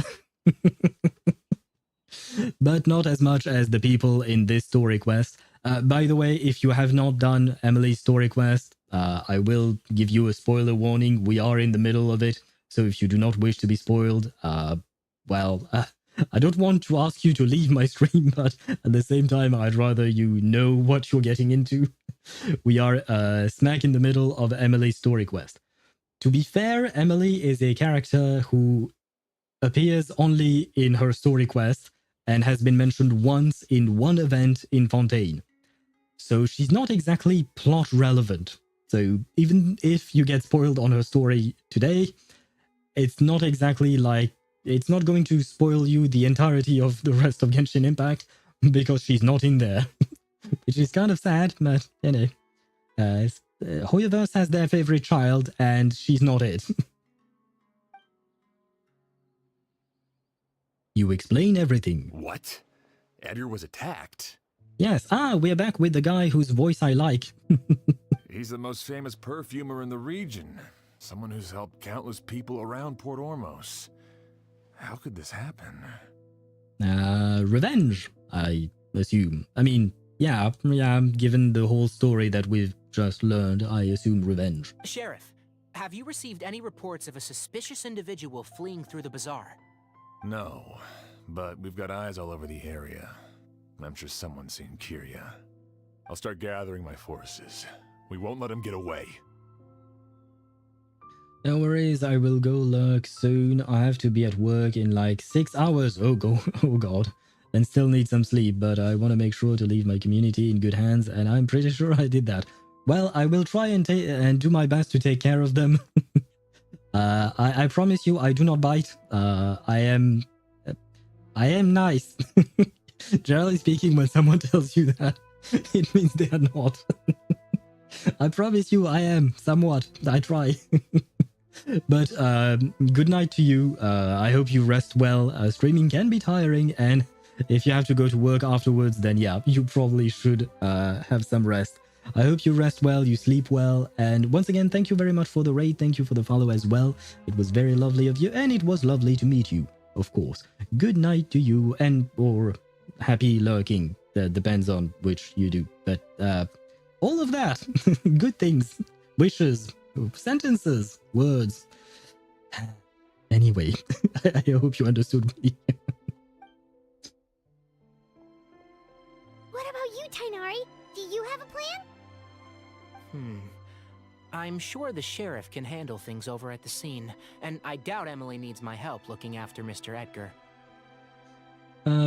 But not as much as the people in this story quest. By the way, if you have not done Emilie's story quest, I will give you a spoiler warning. We are in the middle of it, so if you do not wish to be spoiled, well, I don't want to ask you to leave my stream, but at the same time, I'd rather you know what you're getting into. We are smack in the middle of Emilie's story quest. To be fair, Emilie is a character who appears only in her story quest and has been mentioned once in one event in Fontaine. So she's not exactly plot relevant. So even if you get spoiled on her story today, it's not exactly like, it's not going to spoil you the entirety of the rest of Genshin Impact because she's not in there. Which is kind of sad, but you know, HoYoVerse has their favorite child and she's not it. You explain everything. What? Edgar was attacked? Yes. We're back with the guy whose voice I like. He's the most famous perfumer in the region. Someone who's helped countless people around Port Ormos. How could this happen? Revenge, I assume. I mean, yeah, given the whole story that we've just learned, I assume revenge. Sheriff, have you received any reports of a suspicious individual fleeing through the bazaar? No, but we've got eyes all over the area. I'm sure someone's seen Kyria. I'll start gathering my forces. We won't let him get away. No worries, I will go lurk soon. I have to be at work in like 6 hours. Oh god. And still need some sleep, but I want to make sure to leave my community in good hands, and I'm pretty sure I did that. Well, I will try and do my best to take care of them. I promise you, I do not bite. I am nice. Generally speaking, when someone tells you that, it means they are not. I promise you, I am somewhat. I try. But good night to you. I hope you rest well. Streaming can be tiring, and if you have to go to work afterwards, then yeah, you probably should have some rest. I hope you rest well, you sleep well, and once again, thank you very much for the raid. Thank you for the follow as well. It was very lovely of you, and it was lovely to meet you, of course. Good night to you, and or happy lurking. that depends on which you do. But all of that, good things, wishes, sentences, words. Anyway, I hope you understood me. What about you, Tainari? Do you have a plan? I'm sure the sheriff can handle things over at the scene, and I doubt Emilie needs my help looking after Mr. Edgar.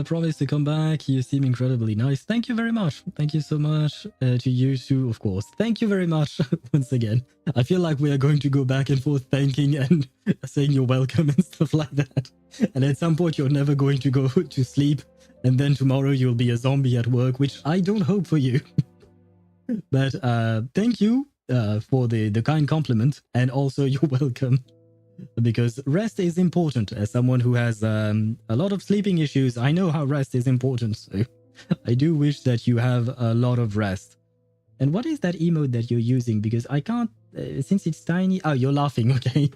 Promise to come back. You seem incredibly nice. Thank you very much. Thank you so much to you too, of course. Thank you very much once again. I feel like we are going to go back and forth thanking and saying you're welcome and stuff like that. And at some point you're never going to go to sleep. And then tomorrow you'll be a zombie at work, which I don't hope for you. But thank you for the kind compliment. And also you're welcome. Because rest is important. As someone who has a lot of sleeping issues, I know how rest is important. So I do wish that you have a lot of rest. And what is that emote that you're using? Because I can't, since it's tiny. Oh, you're laughing. Okay.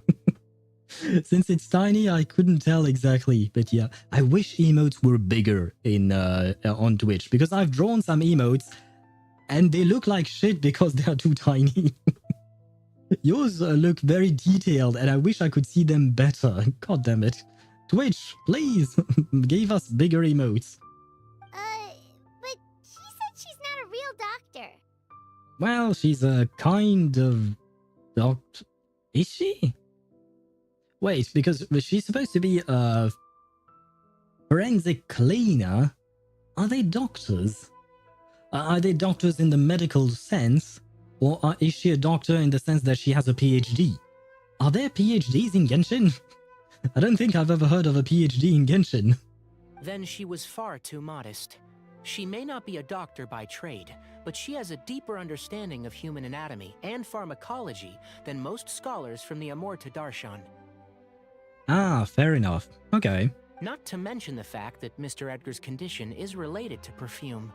Since it's tiny, I couldn't tell exactly. But yeah, I wish emotes were bigger in on Twitch, because I've drawn some emotes and they look like shit because they are too tiny. Yours look very detailed, and I wish I could see them better. God damn it. Twitch, please, give us bigger emotes. But she said she's not a real doctor. Well, she's a kind of doctor. Is she? Wait, because she's supposed to be a forensic cleaner. Are they doctors? Are they doctors in the medical sense? Or is she a doctor in the sense that she has a PhD? Are there PhDs in Genshin? I don't think I've ever heard of a PhD in Genshin. Then she was far too modest. She may not be a doctor by trade, but she has a deeper understanding of human anatomy and pharmacology than most scholars from the Amurta Darshan. Ah, fair enough. Okay. Not to mention the fact that Mr. Edgar's condition is related to perfume.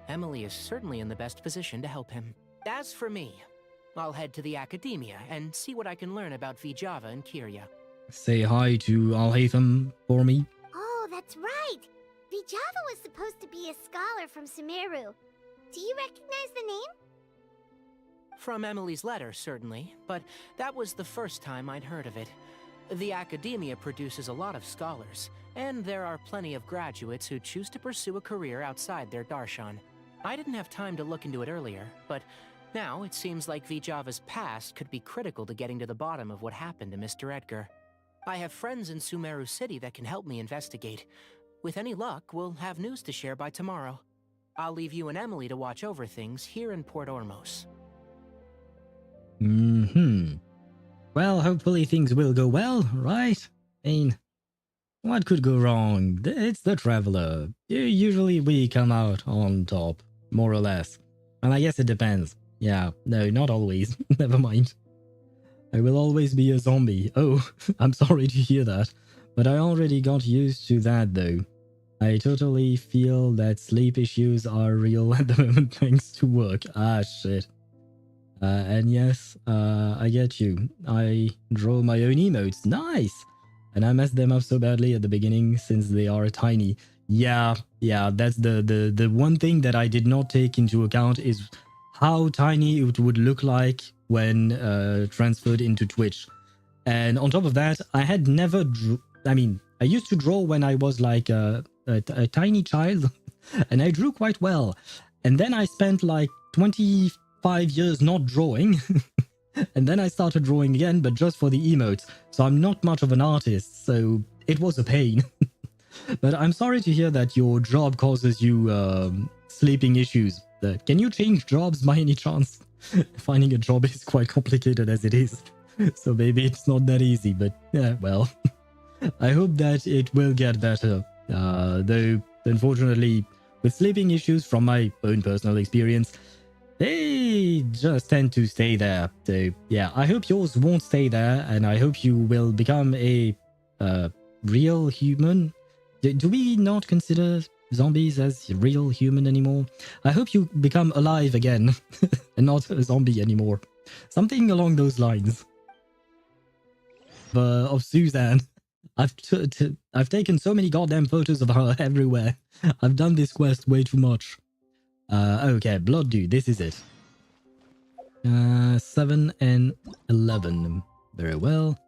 Emilie is certainly in the best position to help him. As for me, I'll head to the academia and see what I can learn about Vijava and Kiria. Say hi to Alhaitham for me. Oh, that's right! Vijava was supposed to be a scholar from Sumeru. Do you recognize the name? From Emilie's letter, certainly, but that was the first time I'd heard of it. The academia produces a lot of scholars, and there are plenty of graduates who choose to pursue a career outside their darshan. I didn't have time to look into it earlier, but now it seems like Vijava's past could be critical to getting to the bottom of what happened to Mr. Edgar. I have friends in Sumeru City that can help me investigate. With any luck, we'll have news to share by tomorrow. I'll leave you and Emilie to watch over things here in Port Ormos. Well, hopefully things will go well, right? I mean, what could go wrong? It's the Traveler. Usually we come out on top, more or less. And I guess it depends. Yeah, no, not always. Never mind. I will always be a zombie. Oh, I'm sorry to hear that. But I already got used to that though. I totally feel that sleep issues are real at the moment thanks to work. Ah, shit. And yes, I get you. I draw my own emotes. Nice! And I messed them up so badly at the beginning since they are tiny. Yeah, that's the one thing that I did not take into account is how tiny it would look like when transferred into Twitch. And on top of that, I had never I used to draw when I was like a tiny child, and I drew quite well. And then I spent like 25 years not drawing, and then I started drawing again, but just for the emotes. So I'm not much of an artist, so it was a pain. But I'm sorry to hear that your job causes you sleeping issues. Can you change jobs by any chance? Finding a job is quite complicated as it is. So maybe it's not that easy, but yeah, well. I hope that it will get better. Though, unfortunately, with sleeping issues from my own personal experience, they just tend to stay there. So yeah, I hope yours won't stay there, and I hope you will become a real human. Do we not consider zombies as real human anymore? I hope you become alive again and not a zombie anymore. Something along those lines. Of Suzanne. I've taken so many goddamn photos of her everywhere. I've done this quest way too much. Okay, Blood Dew, this is it. 7 and 11. Very well.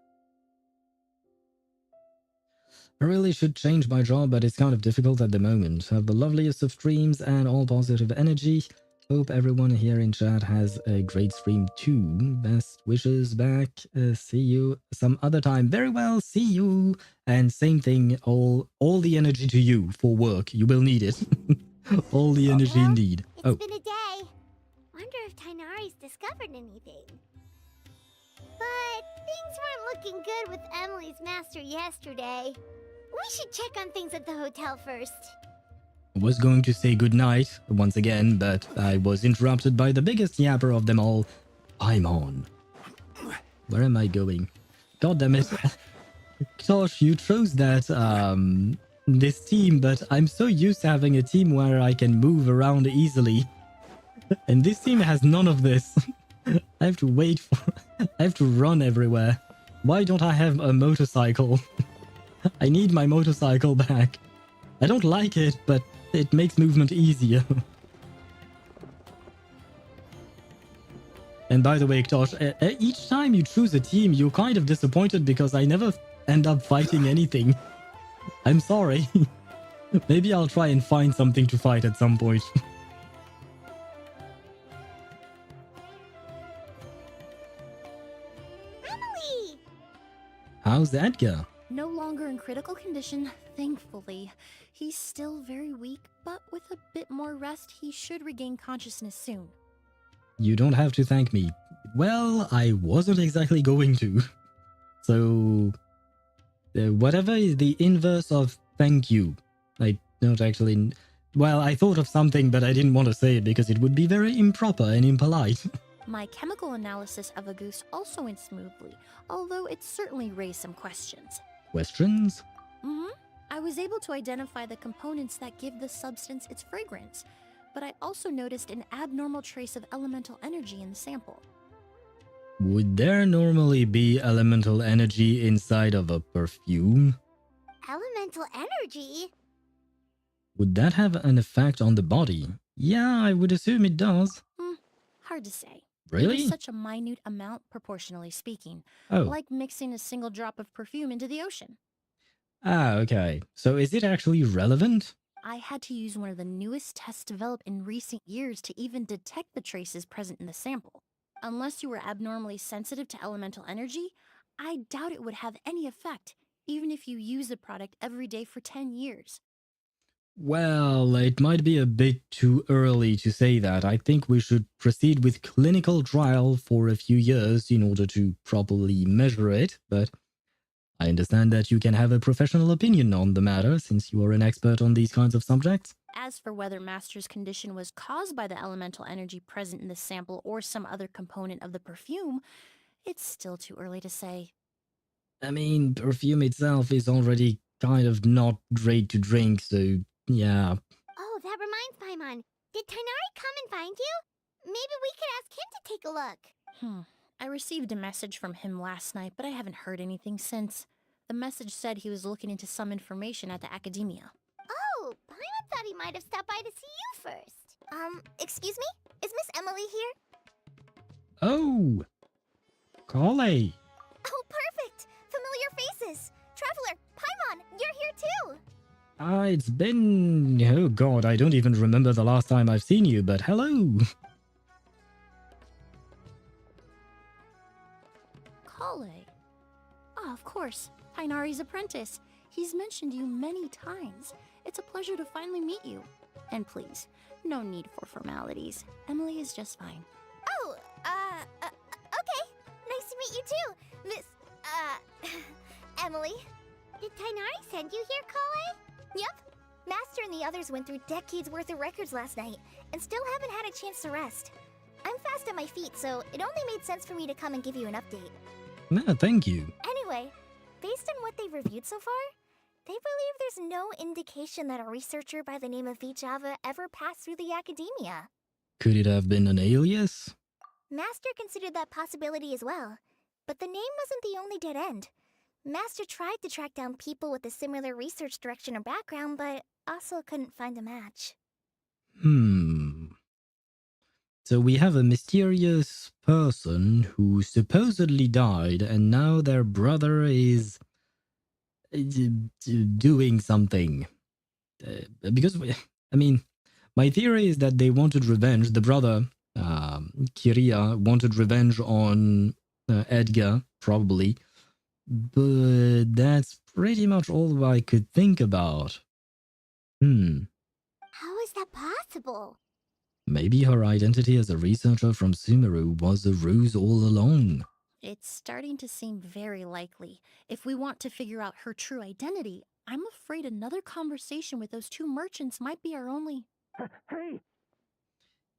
I really should change my job, but it's kind of difficult at the moment. Have the loveliest of streams and all positive energy. Hope everyone here in chat has a great stream too. Best wishes back. See you some other time. Very well, see you. And same thing, all the energy to you for work. You will need it. All the energy indeed. It's been a day. Wonder if Tainari's discovered anything. But things weren't looking good with Emilie's master yesterday. We should check on things at the hotel first. I was going to say goodnight once again, but I was interrupted by the biggest yapper of them all, Paimon. Where am I going? God damn it. Gosh, you chose that, this team, but I'm so used to having a team where I can move around easily. And this team has none of this. I have to wait for... I have to run everywhere. Why don't I have a motorcycle? I need my motorcycle back. I don't like it, but it makes movement easier. And by the way, Ktosh, each time you choose a team, you're kind of disappointed because I never end up fighting anything. I'm sorry. Maybe I'll try and find something to fight at some point. Emilie! How's Edgar? No longer in critical condition, thankfully. He's still very weak, but with a bit more rest, he should regain consciousness soon. You don't have to thank me. Well, I wasn't exactly going to. So... whatever is the inverse of thank you. I don't actually... Well, I thought of something, but I didn't want to say it because it would be very improper and impolite. My chemical analysis of a goose also went smoothly, although it certainly raised some questions. Questions? I was able to identify the components that give the substance its fragrance, but I also noticed an abnormal trace of elemental energy in the sample. Would there normally be elemental energy inside of a perfume? Elemental energy? Would that have an effect on the body? Yeah, I would assume it does. Hard to say. Really? It is such a minute amount, proportionally speaking. Oh. Like mixing a single drop of perfume into the ocean. Ah, okay. So is it actually relevant? I had to use one of the newest tests developed in recent years to even detect the traces present in the sample. Unless you were abnormally sensitive to elemental energy, I doubt it would have any effect, even if you use the product every day for 10 years. Well, it might be a bit too early to say that. I think we should proceed with clinical trial for a few years in order to properly measure it, but I understand that you can have a professional opinion on the matter since you are an expert on these kinds of subjects. As for whether Master's condition was caused by the elemental energy present in the sample or some other component of the perfume, it's still too early to say. I mean, perfume itself is already kind of not great to drink, so yeah. Oh, that reminds Paimon. Did Tainari come and find you? Maybe we could ask him to take a look. I received a message from him last night, but I haven't heard anything since. The message said he was looking into some information at the academia. Oh, Paimon thought he might have stopped by to see you first. Excuse me? Is Miss Emilie here? Oh! Collie! Oh, perfect! Familiar faces! Traveler, Paimon, you're here too! It's been... oh god, I don't even remember the last time I've seen you, but hello! Kale. Ah, of course. Tainari's apprentice. He's mentioned you many times. It's a pleasure to finally meet you. And please, no need for formalities. Emilie is just fine. Oh, okay. Nice to meet you too, Miss, Emilie. Did Tainari send you here, Kale? Yep. Master and the others went through decades worth of records last night, and still haven't had a chance to rest. I'm fast at my feet, so it only made sense for me to come and give you an update. No, thank you. Anyway, based on what they've reviewed so far, they believe there's no indication that a researcher by the name of Vijava ever passed through the academia. Could it have been an alias? Master considered that possibility as well, but the name wasn't the only dead end. Master tried to track down people with a similar research direction or background, but also couldn't find a match. So we have a mysterious person who supposedly died, and now their brother is doing something. Because, I mean, my theory is that they wanted revenge. The brother, Kiria, wanted revenge on Edgar, probably. But that's pretty much all I could think about. How is that possible? Maybe her identity as a researcher from Sumeru was a ruse all along. It's starting to seem very likely. If we want to figure out her true identity, I'm afraid another conversation with those two merchants might be our only... Hey!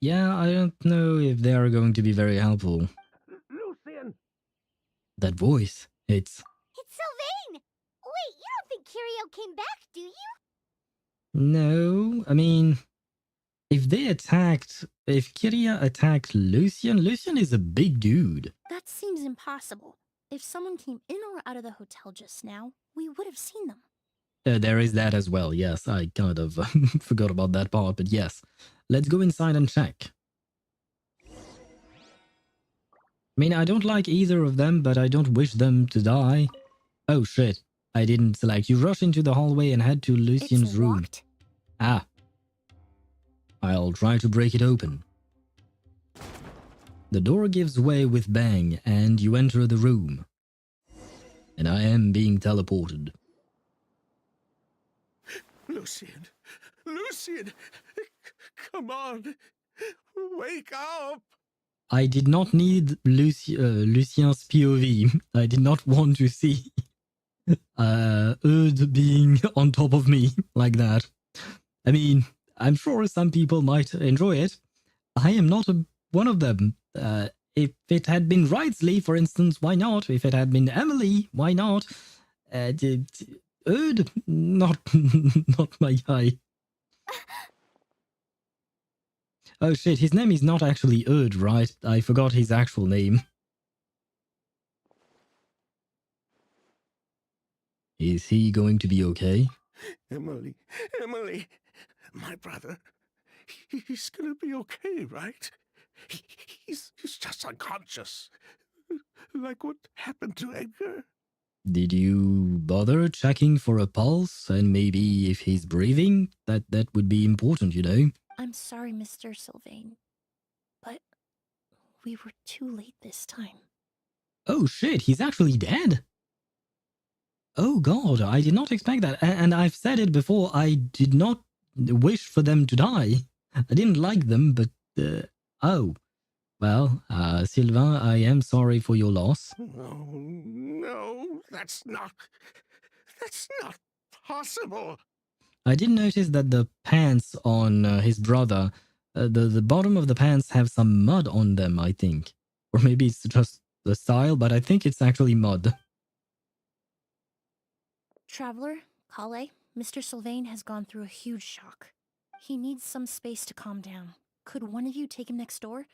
Yeah, I don't know if they are going to be very helpful. Lucian! That voice, it's Sylvain! Wait, you don't think Kirio came back, do you? No, I mean, if Kiria attacked Lucian is a big dude. That seems impossible. If someone came in or out of the hotel just now, we would have seen them. There is that as well, yes. I kind of forgot about that part, but yes. Let's go inside and check. I mean, I don't like either of them, but I don't wish them to die. Oh shit, I didn't select. You rush into the hallway and head to Lucian's room. Ah. I'll try to break it open. The door gives way with bang, and you enter the room. And I am being teleported. Lucian! Lucian! Come on! Wake up! I did not need Lucien's POV. I did not want to see Eudes being on top of me like that. I mean, I'm sure some people might enjoy it. I am not one of them. If it had been Wrightsley, for instance, why not? If it had been Emilie, why not? Eudes, not my guy. Oh shit, his name is not actually Eudes, right? I forgot his actual name. Is he going to be okay? Emilie, my brother, he's gonna be okay, right? He's just unconscious. Like what happened to Edgar. Did you bother checking for a pulse and maybe if he's breathing? That would be important, you know? I'm sorry, Mr. Sylvain, but we were too late this time. Oh shit, he's actually dead? Oh god, I did not expect that. And I've said it before, I did not wish for them to die. I didn't like them, but... oh. Well, Sylvain, I am sorry for your loss. No, that's not possible. I did notice that the pants on his brother, the bottom of the pants have some mud on them, I think. Or maybe it's just the style, but I think it's actually mud. Traveler, Kale, Mr. Sylvain has gone through a huge shock. He needs some space to calm down. Could one of you take him next door?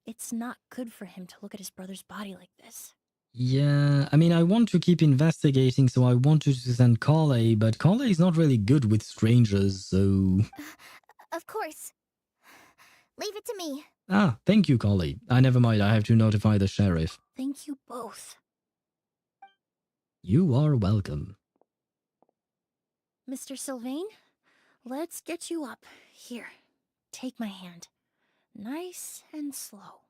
It's not good for him to look at his brother's body like this. Yeah, I mean, I want to keep investigating, so I wanted to send Kale, but Kale is not really good with strangers, so... Of course. Leave it to me. Ah, thank you, Kale. Never mind, I have to notify the sheriff. Thank you both. You are welcome. Mr. Sylvain, let's get you up. Here, take my hand. Nice and slow.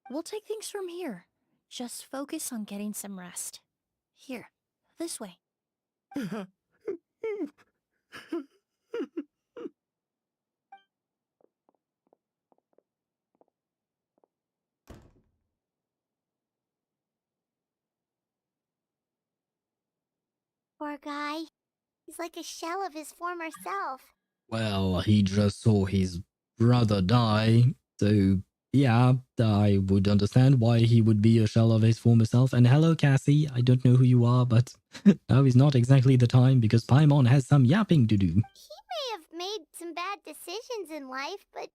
We'll take things from here. Just focus on getting some rest. Here, this way. Poor guy. He's like a shell of his former self. Well, he just saw his brother die, so yeah, I would understand why he would be a shell of his former self. And hello, Cassie, I don't know who you are, but now is not exactly the time because Paimon has some yapping to do. He may have made some bad decisions in life, but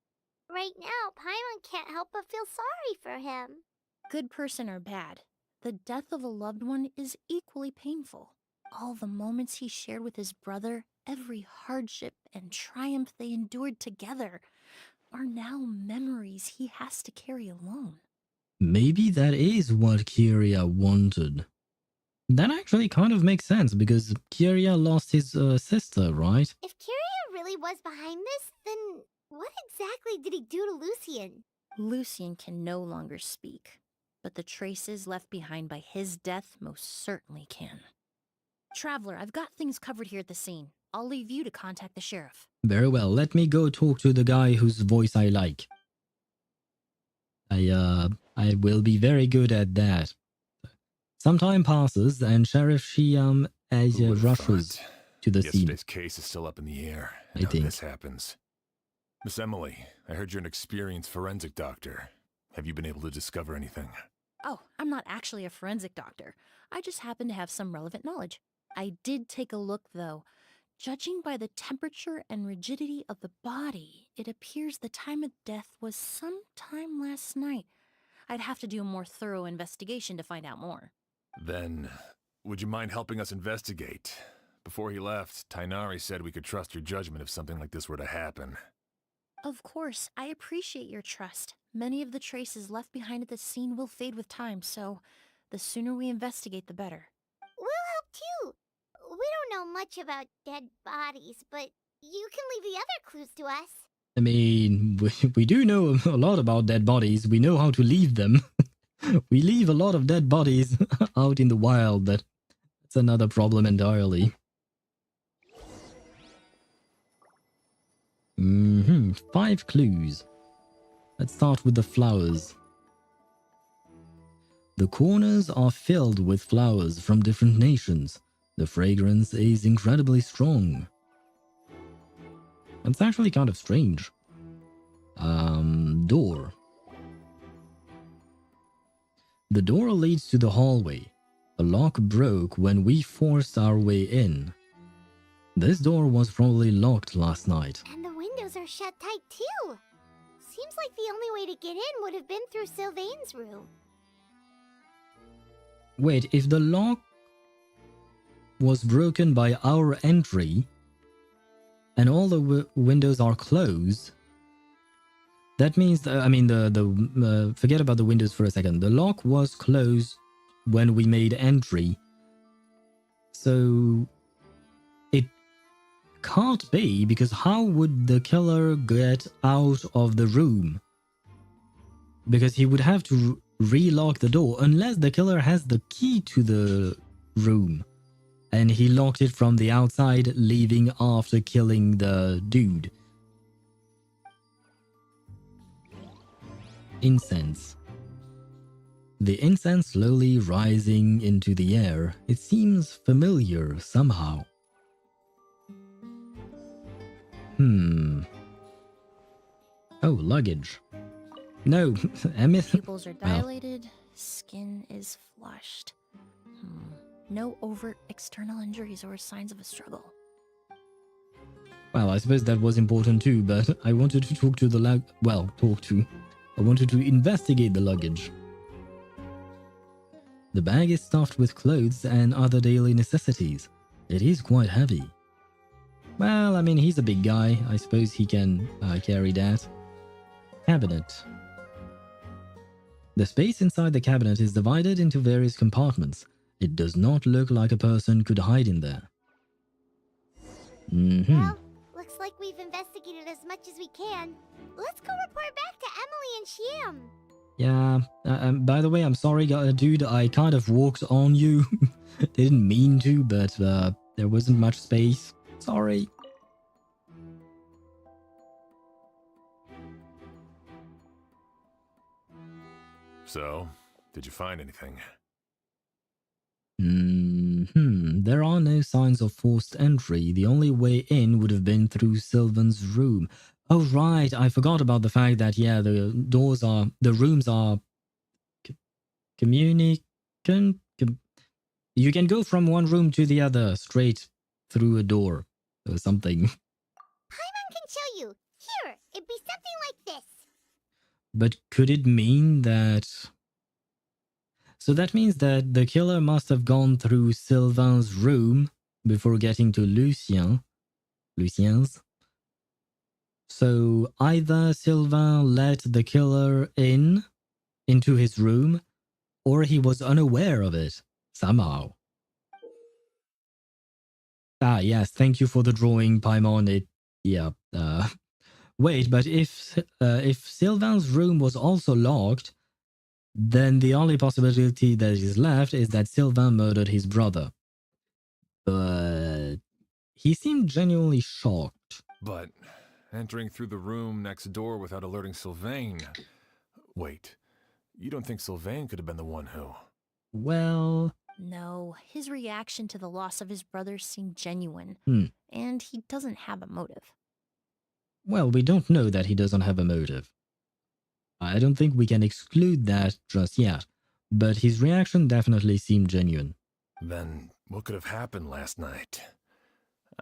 Right now, Paimon can't help but feel sorry for him. Good person or bad, the death of a loved one is equally painful. All the moments he shared with his brother, every hardship and triumph they endured together, are now memories he has to carry alone. Maybe that is what Kiria wanted. That actually kind of makes sense because Kiria lost his sister, right? If Kiria really was behind this, then what exactly did he do to Lucien? Lucien can no longer speak, but the traces left behind by his death most certainly can. Traveler, I've got things covered here at the scene. I'll leave you to contact the sheriff. Very well, let me go talk to the guy whose voice I like. I will be very good at that. Some time passes and Sheriff Shiam rushes to the scene. Yesterday's case is still up in the air. I think this happens. Miss Emilie, I heard you're an experienced forensic doctor. Have you been able to discover anything? Oh, I'm not actually a forensic doctor. I just happen to have some relevant knowledge. I did take a look, though. Judging by the temperature and rigidity of the body, it appears the time of death was sometime last night. I'd have to do a more thorough investigation to find out more. Then, would you mind helping us investigate? Before he left, Tainari said we could trust your judgment if something like this were to happen. Of course, I appreciate your trust. Many of the traces left behind at the scene will fade with time, so the sooner we investigate, the better. We'll help too. We don't know much about dead bodies, but you can leave the other clues to us. I mean, we do know a lot about dead bodies. We know how to leave them. We leave a lot of dead bodies out in the wild, but it's another problem entirely. 5 clues. Let's start with the flowers. The corners are filled with flowers from different nations. The fragrance is incredibly strong. That's actually kind of strange. Door. The door leads to the hallway. The lock broke when we forced our way in. This door was probably locked last night. And the windows are shut tight too. Seems like the only way to get in would have been through Sylvain's room. Wait, if the lock was broken by our entry and all the windows are closed, that means forget about the windows for a second. The lock was closed when we made entry, so it can't be, because how would the killer get out of the room? Because he would have to relock the door, unless the killer has the key to the room and he locked it from the outside, leaving after killing the dude. Incense. The incense slowly rising into the air. It seems familiar somehow. Oh, luggage. No, Pupils are dilated, skin is flushed. No overt external injuries or signs of a struggle. Well, I suppose that was important too, but I wanted to talk to the I wanted to investigate the luggage. The bag is stuffed with clothes and other daily necessities. It is quite heavy. Well, I mean, he's a big guy. I suppose he can carry that. Cabinet. The space inside the cabinet is divided into various compartments. It does not look like a person could hide in there. Well, looks like we've investigated as much as we can. Let's go report back to Emilie and Shiam. Yeah, by the way, I'm sorry, dude, I kind of walked on you. Didn't mean to, but there wasn't much space. Sorry. So, did you find anything? There are no signs of forced entry. The only way in would have been through Sylvan's room. Oh, right. I forgot about the fact that, yeah, the rooms are you can go from one room to the other straight through a door or something. Paimon can show you. Here, it'd be something like this. But could it mean that... So that means that the killer must have gone through Sylvain's room before getting to Lucien's. So either Sylvain let the killer into his room, or he was unaware of it somehow. Ah, yes, thank you for the drawing, Paimon. Wait, but if Sylvain's room was also locked, then the only possibility that is left is that Sylvain murdered his brother. But he seemed genuinely shocked. But entering through the room next door without alerting Sylvain... Wait, you don't think Sylvain could have been the one who... Well... No, his reaction to the loss of his brother seemed genuine, and he doesn't have a motive. Well, we don't know that he doesn't have a motive. I don't think we can exclude that just yet, but his reaction definitely seemed genuine. Then what could have happened last night?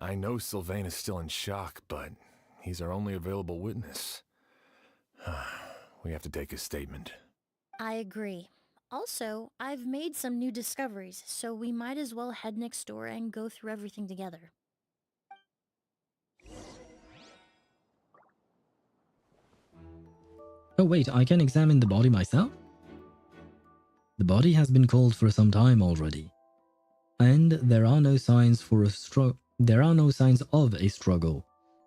I know Sylvain is still in shock, but he's our only available witness. We have to take his statement. I agree. Also, I've made some new discoveries, so we might as well head next door and go through everything together. Oh wait, I can examine the body myself? The body has been cold for some time already. And there are no signs of a struggle.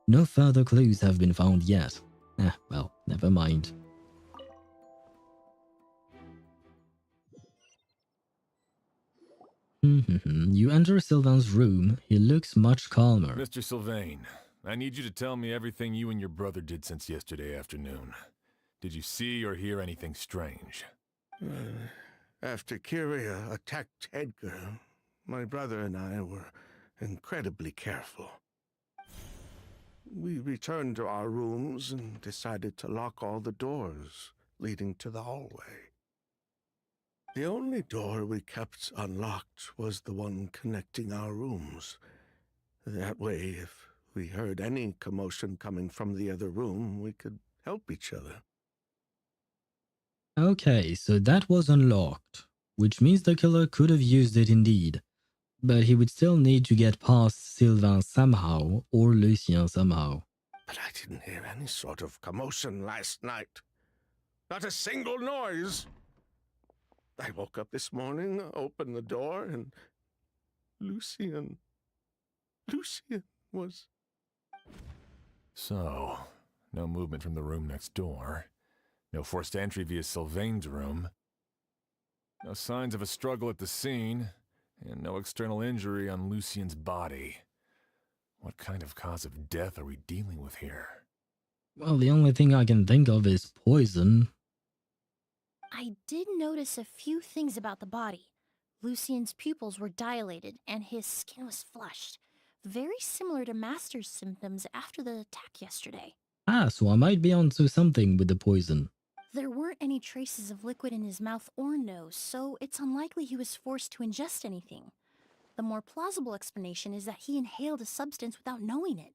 No further clues have been found yet. Well, never mind. You enter Sylvain's room. He looks much calmer. Mr. Sylvain, I need you to tell me everything you and your brother did since yesterday afternoon. Did you see or hear anything strange? After Kyria attacked Edgar, my brother and I were incredibly careful. We returned to our rooms and decided to lock all the doors leading to the hallway. The only door we kept unlocked was the one connecting our rooms. That way, if we heard any commotion coming from the other room, we could help each other. Okay, so that was unlocked, which means the killer could have used it indeed. But he would still need to get past Sylvain somehow, or Lucien somehow. But I didn't hear any sort of commotion last night. Not a single noise. I woke up this morning, opened the door, and Lucien was... So, no movement from the room next door. No forced entry via Sylvain's room. No signs of a struggle at the scene. And no external injury on Lucien's body. What kind of cause of death are we dealing with here? Well, the only thing I can think of is poison. I did notice a few things about the body. Lucien's pupils were dilated, and his skin was flushed. Very similar to Master's symptoms after the attack yesterday. Ah, so I might be onto something with the poison. There weren't any traces of liquid in his mouth or nose, so it's unlikely he was forced to ingest anything. The more plausible explanation is that he inhaled a substance without knowing it,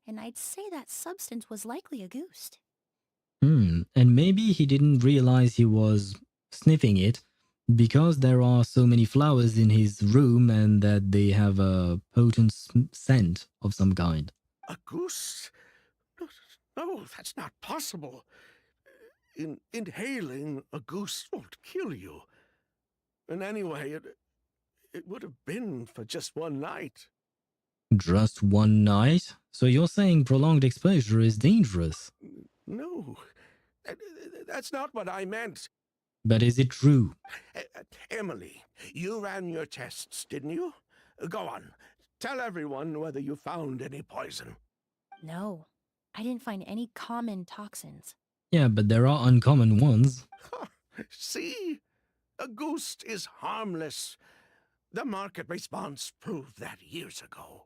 and I'd say that substance was likely a ghost. And maybe he didn't realize he was sniffing it because there are so many flowers in his room and that they have a potent scent of some kind. A goose? No, that's not possible. Inhaling a goose won't kill you. And anyway, it would have been for just one night. Just one night? So you're saying prolonged exposure is dangerous? No, that's not what I meant. But is it true? Emilie, you ran your tests, didn't you? Go on. Tell everyone whether you found any poison. No, I didn't find any common toxins. Yeah, but there are uncommon ones. See? A ghost is harmless. The market response proved that years ago.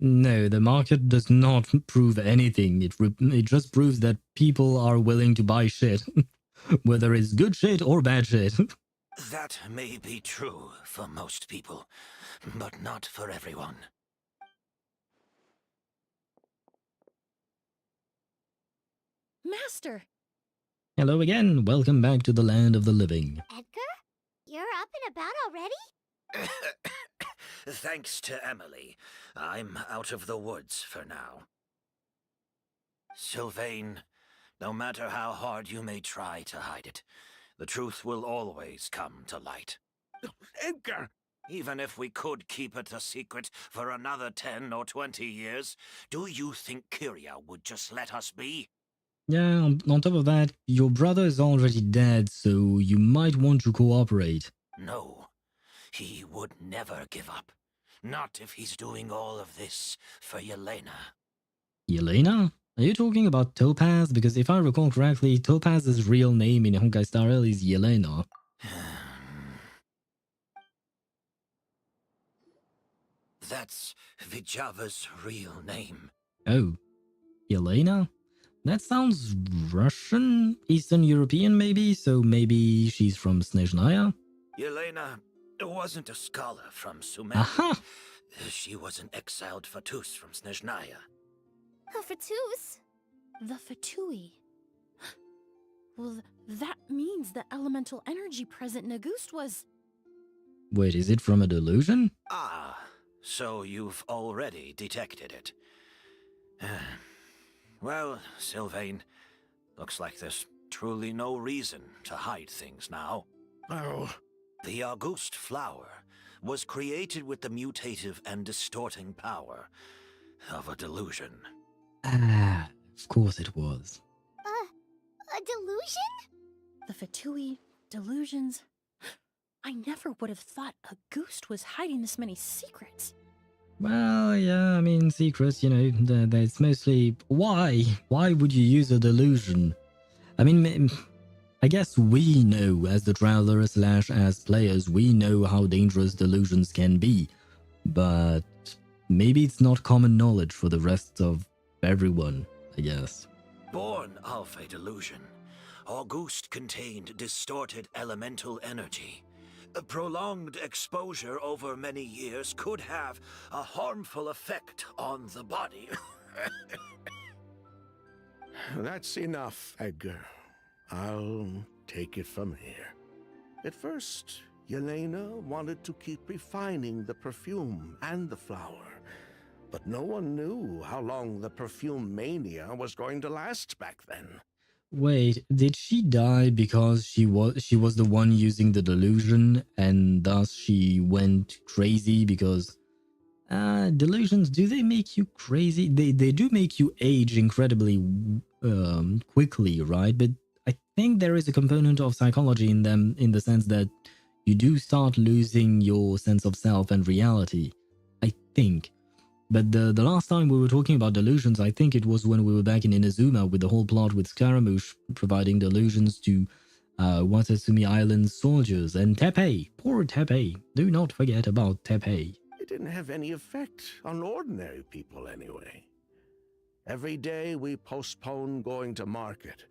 No, the market does not prove anything. It just proves that people are willing to buy shit. Whether it's good shit or bad shit. That may be true for most people, but not for everyone. Master! Hello again. Welcome back to the land of the living. Edgar? You're up and about already? Thanks to Emilie, I'm out of the woods for now. Sylvain, no matter how hard you may try to hide it, the truth will always come to light. Edgar! Even if we could keep it a secret for another 10 or 20 years, do you think Kyria would just let us be? Yeah, on top of that, your brother is already dead, so you might want to cooperate. No, he would never give up. Not if he's doing all of this for Yelena. Yelena? Are you talking about Topaz? Because if I recall correctly, Topaz's real name in Honkai Star Rail is Yelena. That's Vijava's real name. Oh, Yelena? That sounds Russian? Eastern European maybe? So maybe she's from Snezhnaya? Yelena wasn't a scholar from Sumer. Aha! She was an exiled Fatus from Snezhnaya. A Fatus? The Fatui. Well, that means the elemental energy present in Auguste was... Wait, is it from a delusion? Ah, so you've already detected it. Well, Sylvain, looks like there's truly no reason to hide things now. Oh. The Auguste flower was created with the mutative and distorting power of a delusion. Ah, of course it was. A delusion? The Fatui, delusions... I never would have thought Auguste was hiding this many secrets. Well, yeah, I mean, secrets, you know, it's mostly... Why? Why would you use a delusion? I mean, I guess we know, as the traveler / as players, we know how dangerous delusions can be. But maybe it's not common knowledge for the rest of everyone, I guess. Born of a delusion, Auguste contained distorted elemental energy. A prolonged exposure over many years could have a harmful effect on the body. That's enough, Edgar. I'll take it from here. At first, Yelena wanted to keep refining the perfume and the flower, but no one knew how long the perfume mania was going to last back then. Wait, did she die because she was the one using the delusion and thus she went crazy because delusions, do they make you crazy? They do make you age incredibly quickly, right? But I think there is a component of psychology in them in the sense that you do start losing your sense of self and reality, I think. But the last time we were talking about delusions, I think it was when we were back in Inazuma with the whole plot with Scaramouche providing delusions to Watasumi Island's soldiers and Teppei. Poor Teppei. Do not forget about Teppei. It didn't have any effect on ordinary people anyway. Every day we postponed going to market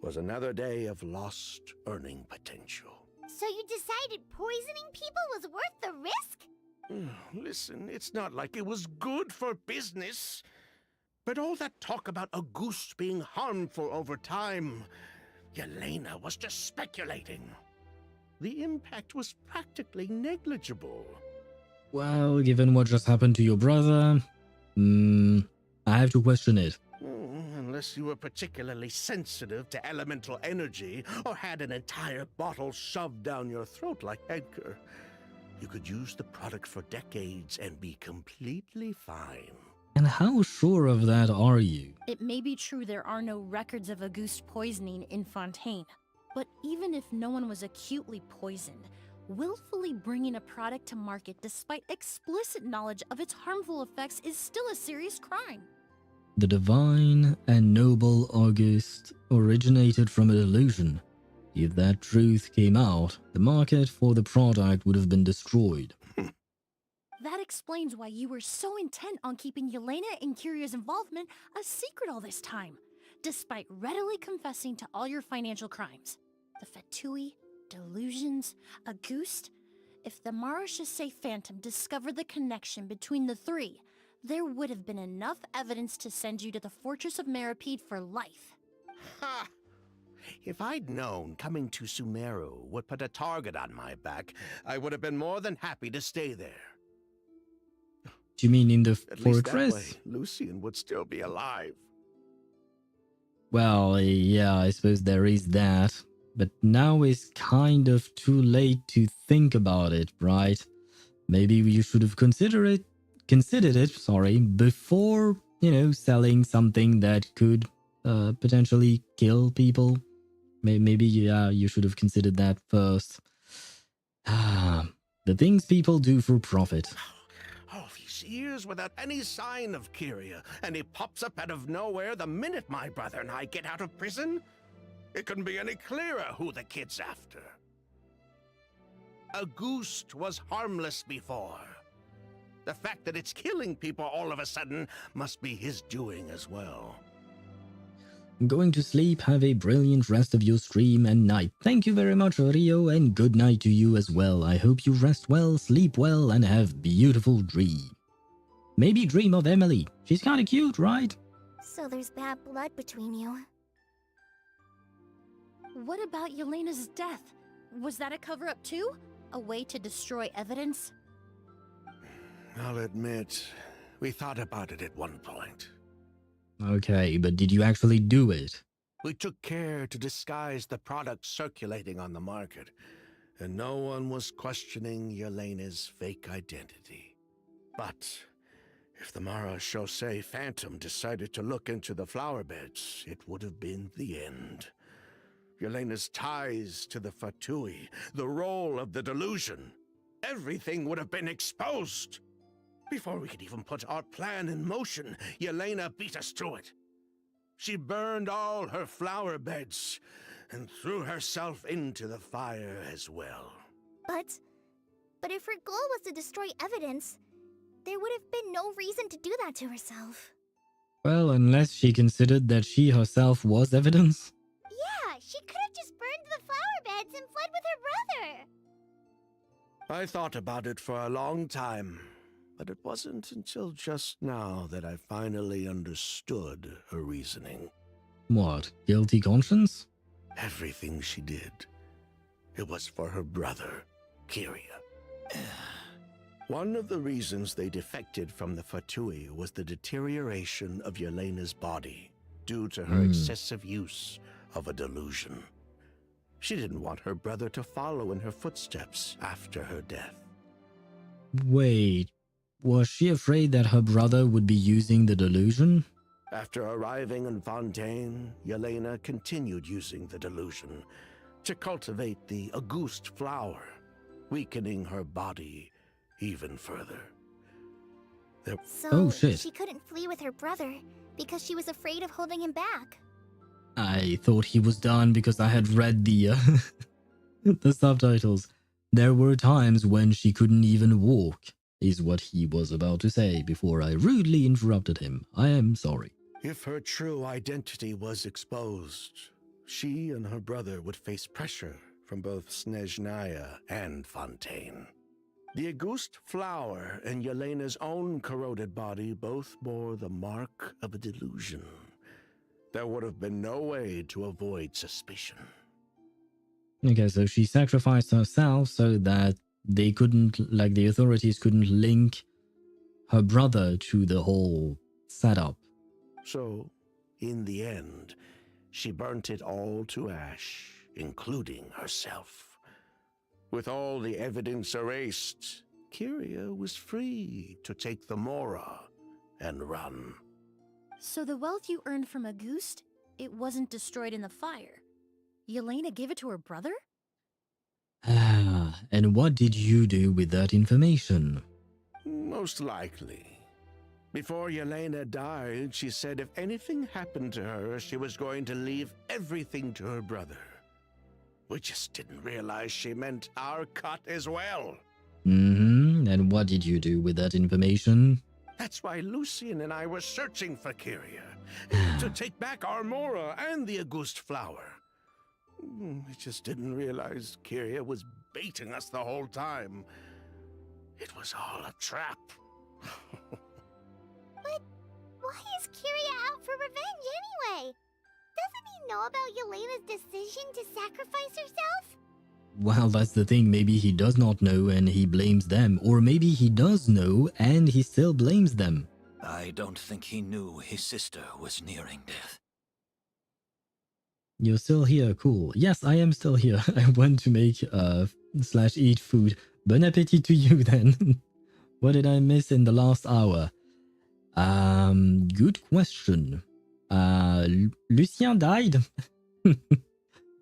was another day of lost earning potential. So you decided poisoning people was worth the risk? Listen, it's not like it was good for business. But all that talk about Auguste being harmful over time, Yelena was just speculating. The impact was practically negligible. Well, given what just happened to your brother, I have to question it. Unless you were particularly sensitive to elemental energy or had an entire bottle shoved down your throat like Edgar. You could use the product for decades and be completely fine. And how sure of that are you? It may be true there are no records of Auguste poisoning in Fontaine, but even if no one was acutely poisoned, willfully bringing a product to market despite explicit knowledge of its harmful effects is still a serious crime. The divine and noble Auguste originated from a delusion. If that truth came out, the market for the product would have been destroyed. That explains why you were so intent on keeping Yelena and Kyria's involvement a secret all this time, despite readily confessing to all your financial crimes. The Fatui, delusions, Auguste. If the Marechaussee Phantom discovered the connection between the three, there would have been enough evidence to send you to the Fortress of Meripede for life. Ha! If I'd known coming to Sumeru would put a target on my back, I would have been more than happy to stay there. Do you mean in the At least that way, fortress? Lucian would still be alive. Well, yeah, I suppose there is that. But now is kind of too late to think about it, right? Maybe you should have considered it, sorry, before, selling something that could potentially kill people. Maybe, yeah, you should have considered that first. The things people do for profit. All these years without any sign of Kyria, and he pops up out of nowhere the minute my brother and I get out of prison? It couldn't be any clearer who the kid's after. A ghost was harmless before. The fact that it's killing people all of a sudden must be his doing as well. I'm going to sleep. Have a brilliant rest of your stream and night. Thank you very much, Rio, and good night to you as well. I hope you rest well, sleep well, and have beautiful dreams. Maybe dream of Emilie. She's kind of cute, right? So there's bad blood between you. What about Yelena's death? Was that a cover-up too? A way to destroy evidence? I'll admit, we thought about it at one point. Okay, but did you actually do it? We took care to disguise the products circulating on the market, and no one was questioning Yelena's fake identity. But if the Mara Chaussee Phantom decided to look into the flower beds, it would have been the end. Yelena's ties to the Fatui, the role of the delusion, everything would have been exposed. Before we could even put our plan in motion, Yelena beat us to it. She burned all her flower beds and threw herself into the fire as well. But if her goal was to destroy evidence, there would have been no reason to do that to herself. Well, unless she considered that she herself was evidence. Yeah, she could have just burned the flower beds and fled with her brother. I thought about it for a long time, but it wasn't until just now that I finally understood her reasoning. What, guilty conscience? Everything she did, it was for her brother, Kyria. One of the reasons they defected from the Fatui was the deterioration of Yelena's body due to her excessive use of a delusion. She didn't want her brother to follow in her footsteps after her death. Wait, was she afraid that her brother would be using the delusion? After arriving in Fontaine, Yelena continued using the delusion to cultivate the Auguste flower, weakening her body even further. Oh shit. She couldn't flee with her brother because she was afraid of holding him back. I thought he was done because I had read the the subtitles. There were times when she couldn't even walk, is what he was about to say before I rudely interrupted him. I am sorry. If her true identity was exposed, she and her brother would face pressure from both Snezhnaya and Fontaine. The Auguste flower and Yelena's own corroded body both bore the mark of a delusion. There would have been no way to avoid suspicion. Okay, so she sacrificed herself so that they couldn't, like the authorities couldn't link her brother to the whole setup. So, in the end, she burnt it all to ash, including herself. With all the evidence erased, Kyria was free to take the Mora and run. So the wealth you earned from Auguste, it wasn't destroyed in the fire. Yelena gave it to her brother? And what did you do with that information? Most likely. Before Yelena died, she said if anything happened to her, she was going to leave everything to her brother. We just didn't realize she meant our cut as well. And what did you do with that information? That's why Lucian and I were searching for Kyria, to take back our Mora and the Auguste flower. We just didn't realize Kyria was baiting us the whole time. It was all a trap. But why is Kyria out for revenge anyway? Doesn't he he know about Yelena's decision to sacrifice herself? Well, that's the thing. Maybe he does not know and he blames them. Or maybe he does know and he still blames them. I don't think he knew his sister was nearing death. You're still here, cool. Yes, I am still here. I went to make / eat food. Bon appetit to you then. What did I miss in the last hour? Good question. Lucien died.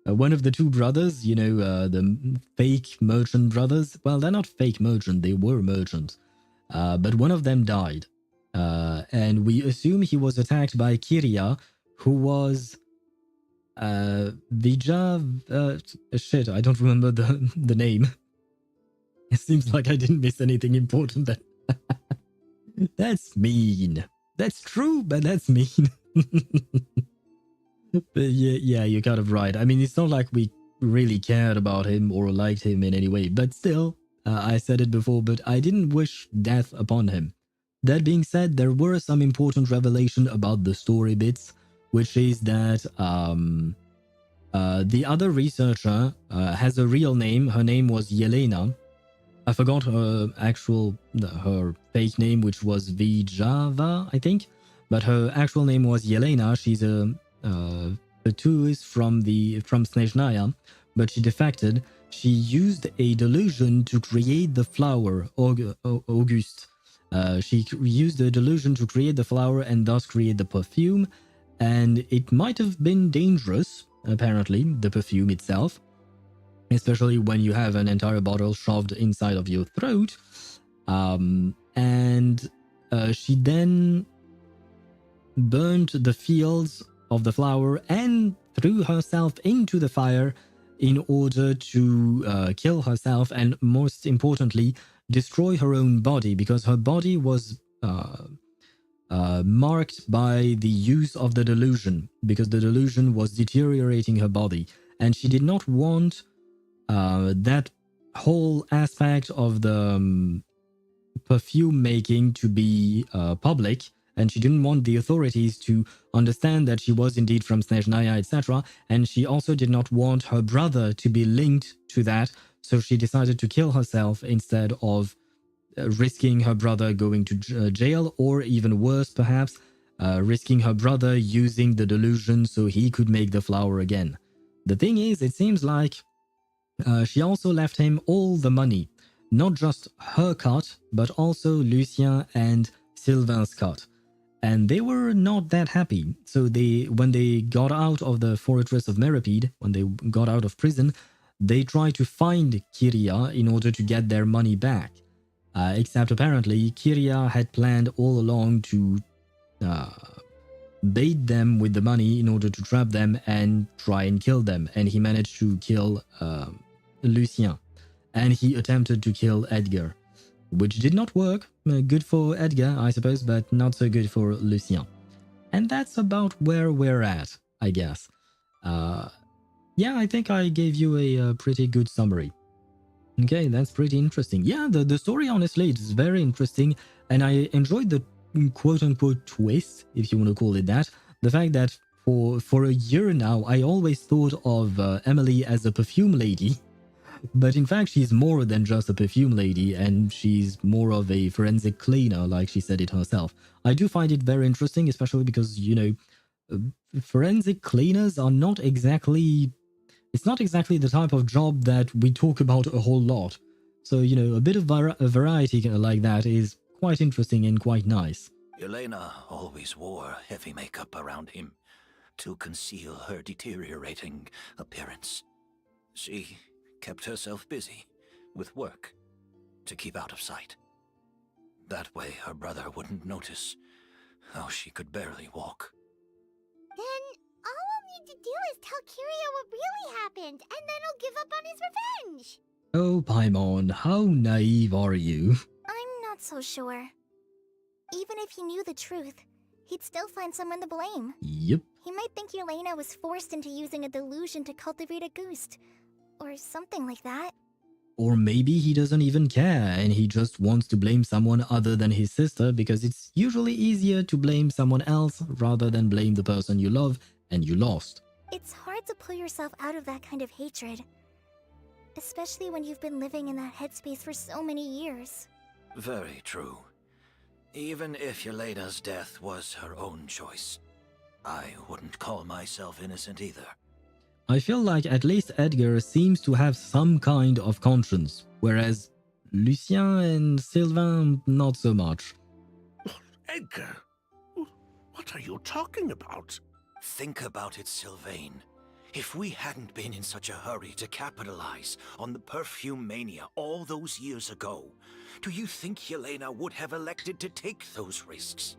One of the two brothers, you know, the fake merchant brothers. Well, they're not fake merchant, they were merchants. But one of them died. And we assume he was attacked by Kyria, who was Vija. Shit, I don't remember the name. It seems like I didn't miss anything important then. That's mean. That's true, but that's mean. But yeah, you're kind of right. I mean, it's not like we really cared about him or liked him in any way, but still, I said it before, but I didn't wish death upon him. That being said, there were some important revelation about the story bits, which is that the other researcher has a real name. Her name was Yelena. I forgot her fake name, which was Vijava, I think. But her actual name was Yelena. She's a tourist from Snezhnaya, but she defected. She used a delusion to create the flower, Auguste. She used a delusion to create the flower and thus create the perfume. And it might have been dangerous, apparently, the perfume itself. Especially when you have an entire bottle shoved inside of your throat. She then burned the fields of the flower and threw herself into the fire in order to kill herself and, most importantly, destroy her own body, because her body was marked by the use of the delusion, because the delusion was deteriorating her body, and she did not want that whole aspect of the perfume making to be public, and she didn't want the authorities to understand that she was indeed from Snezhnaya, etc. And she also did not want her brother to be linked to that, so she decided to kill herself instead of risking her brother going to jail, or even worse, perhaps, risking her brother using the delusion so he could make the flower again. The thing is, it seems like she also left him all the money, not just her cut, but also Lucien and Sylvain's cut. And they were not that happy. So when they got out of the fortress of Meripede, when they got out of prison, they tried to find Kyria in order to get their money back. Except apparently Kyria had planned all along to bait them with the money in order to trap them and try and kill them. And he managed to kill Lucien. And he attempted to kill Edgar, which did not work. Good for Edgar, I suppose, but not so good for Lucien. And that's about where we're at, I guess. Yeah, I think I gave you a pretty good summary. Okay, that's pretty interesting. Yeah, the story, honestly, is very interesting, and I enjoyed the quote-unquote twist, if you want to call it that. The fact that for a year now, I always thought of Emilie as a perfume lady, but in fact, she's more than just a perfume lady, and she's more of a forensic cleaner, like she said it herself. I do find it very interesting, especially because, you know, forensic cleaners are not exactly... It's not exactly the type of job that we talk about a whole lot. So, you know, a bit of a variety like that is quite interesting and quite nice. Yelena always wore heavy makeup around him to conceal her deteriorating appearance. She kept herself busy with work to keep out of sight. That way her brother wouldn't notice how she could barely walk. Then all we'll need to do is tell Kyria what really happened, and then he'll give up on his revenge. Oh, Paimon, how naive are you? I'm not so sure. Even if he knew the truth, he'd still find someone to blame. Yep. He might think Yelena was forced into using a delusion to cultivate a ghost, or something like that. Or maybe he doesn't even care and he just wants to blame someone other than his sister, because it's usually easier to blame someone else rather than blame the person you love and you lost. It's hard to pull yourself out of that kind of hatred. Especially when you've been living in that headspace for so many years. Very true. Even if Yelena's death was her own choice, I wouldn't call myself innocent either. I feel like at least Edgar seems to have some kind of conscience, whereas Lucien and Sylvain not so much. Edgar? What are you talking about? Think about it, Sylvain. If we hadn't been in such a hurry to capitalize on the perfume mania all those years ago, do you think Yelena would have elected to take those risks?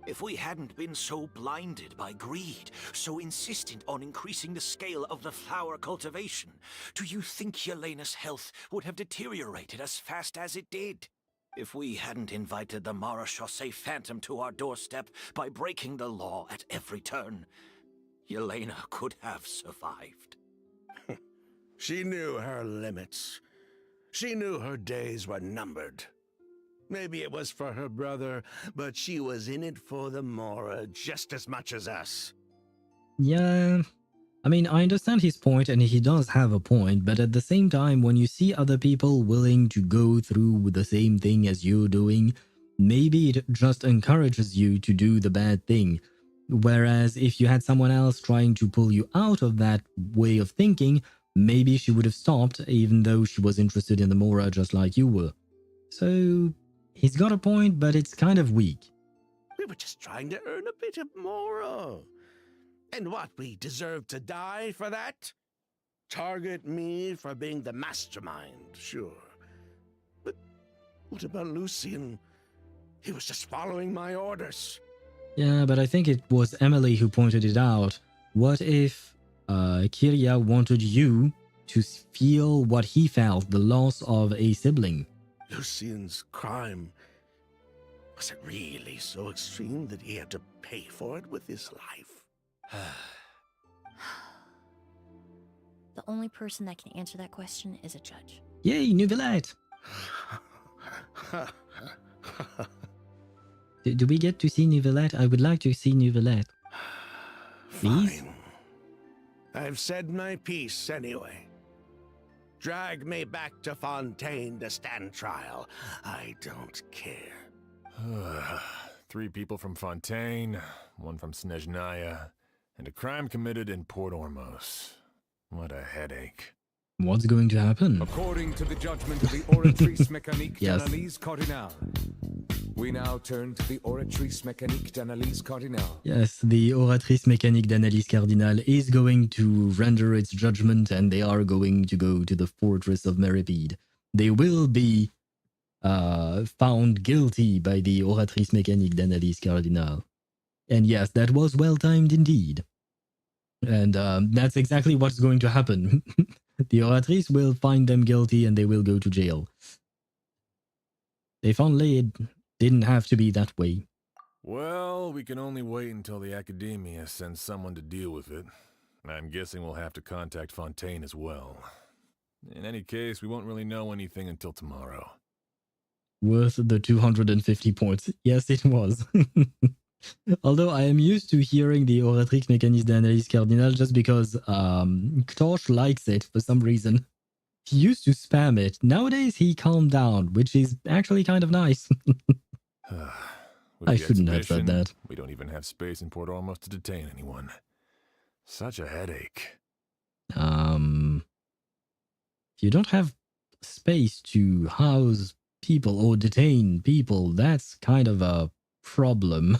If we hadn't been so blinded by greed, so insistent on increasing the scale of the flower cultivation, do you think Yelena's health would have deteriorated as fast as it did? If we hadn't invited the Marechaussee Phantom to our doorstep by breaking the law at every turn, Yelena could have survived. She knew her limits. She knew her days were numbered. Maybe it was for her brother, but she was in it for the Mora just as much as us. Yeah, I mean, I understand his point, and he does have a point, but at the same time, when you see other people willing to go through with the same thing as you're doing, maybe it just encourages you to do the bad thing. Whereas if you had someone else trying to pull you out of that way of thinking, maybe she would have stopped, even though she was interested in the Mora just like you were. So, he's got a point, but it's kind of weak. We were just trying to earn a bit of Mora. And what, we deserve to die for that? Target me for being the mastermind, sure. But what about Lucien? He was just following my orders. Yeah, but I think it was Emilie who pointed it out. What if Kiria wanted you to feel what he felt, the loss of a sibling? Lucien's crime, was it really so extreme that he had to pay for it with his life? The only person that can answer that question is a judge. Yay, Nouvellette! Do we get to see Nouvellette? I would like to see Nouvellette. Please? Fine. I've said my piece anyway. Drag me back to Fontaine to stand trial. I don't care. 3 people from Fontaine, 1 from Snezhnaya, and a crime committed in Port Ormos. What a headache. What's going to happen? According to the judgment of the Oratrice Mécanique Yes. d'Analyse Cardinale, we now turn to the Oratrice Mécanique d'Analyse Cardinale. Yes, the Oratrice Mécanique d'Analyse Cardinale is going to render its judgment, and they are going to go to the fortress of Meripede. They will be found guilty by the Oratrice Mécanique d'Analyse Cardinale. And yes, that was well timed indeed. And that's exactly what's going to happen. The Oratrice will find them guilty and they will go to jail. If only it didn't have to be that way. Well, we can only wait until the Academia sends someone to deal with it. I'm guessing we'll have to contact Fontaine as well. In any case, we won't really know anything until tomorrow. Worth the 250 points. Yes, it was. Although I am used to hearing the Oratrice Mécanique d'Analyse Cardinale just because Ktosh likes it for some reason. He used to spam it. Nowadays he calmed down, which is actually kind of nice. I shouldn't have said that. We don't even have space in Port Ormos to detain anyone. Such a headache. If you don't have space to house people or detain people, that's kind of a problem.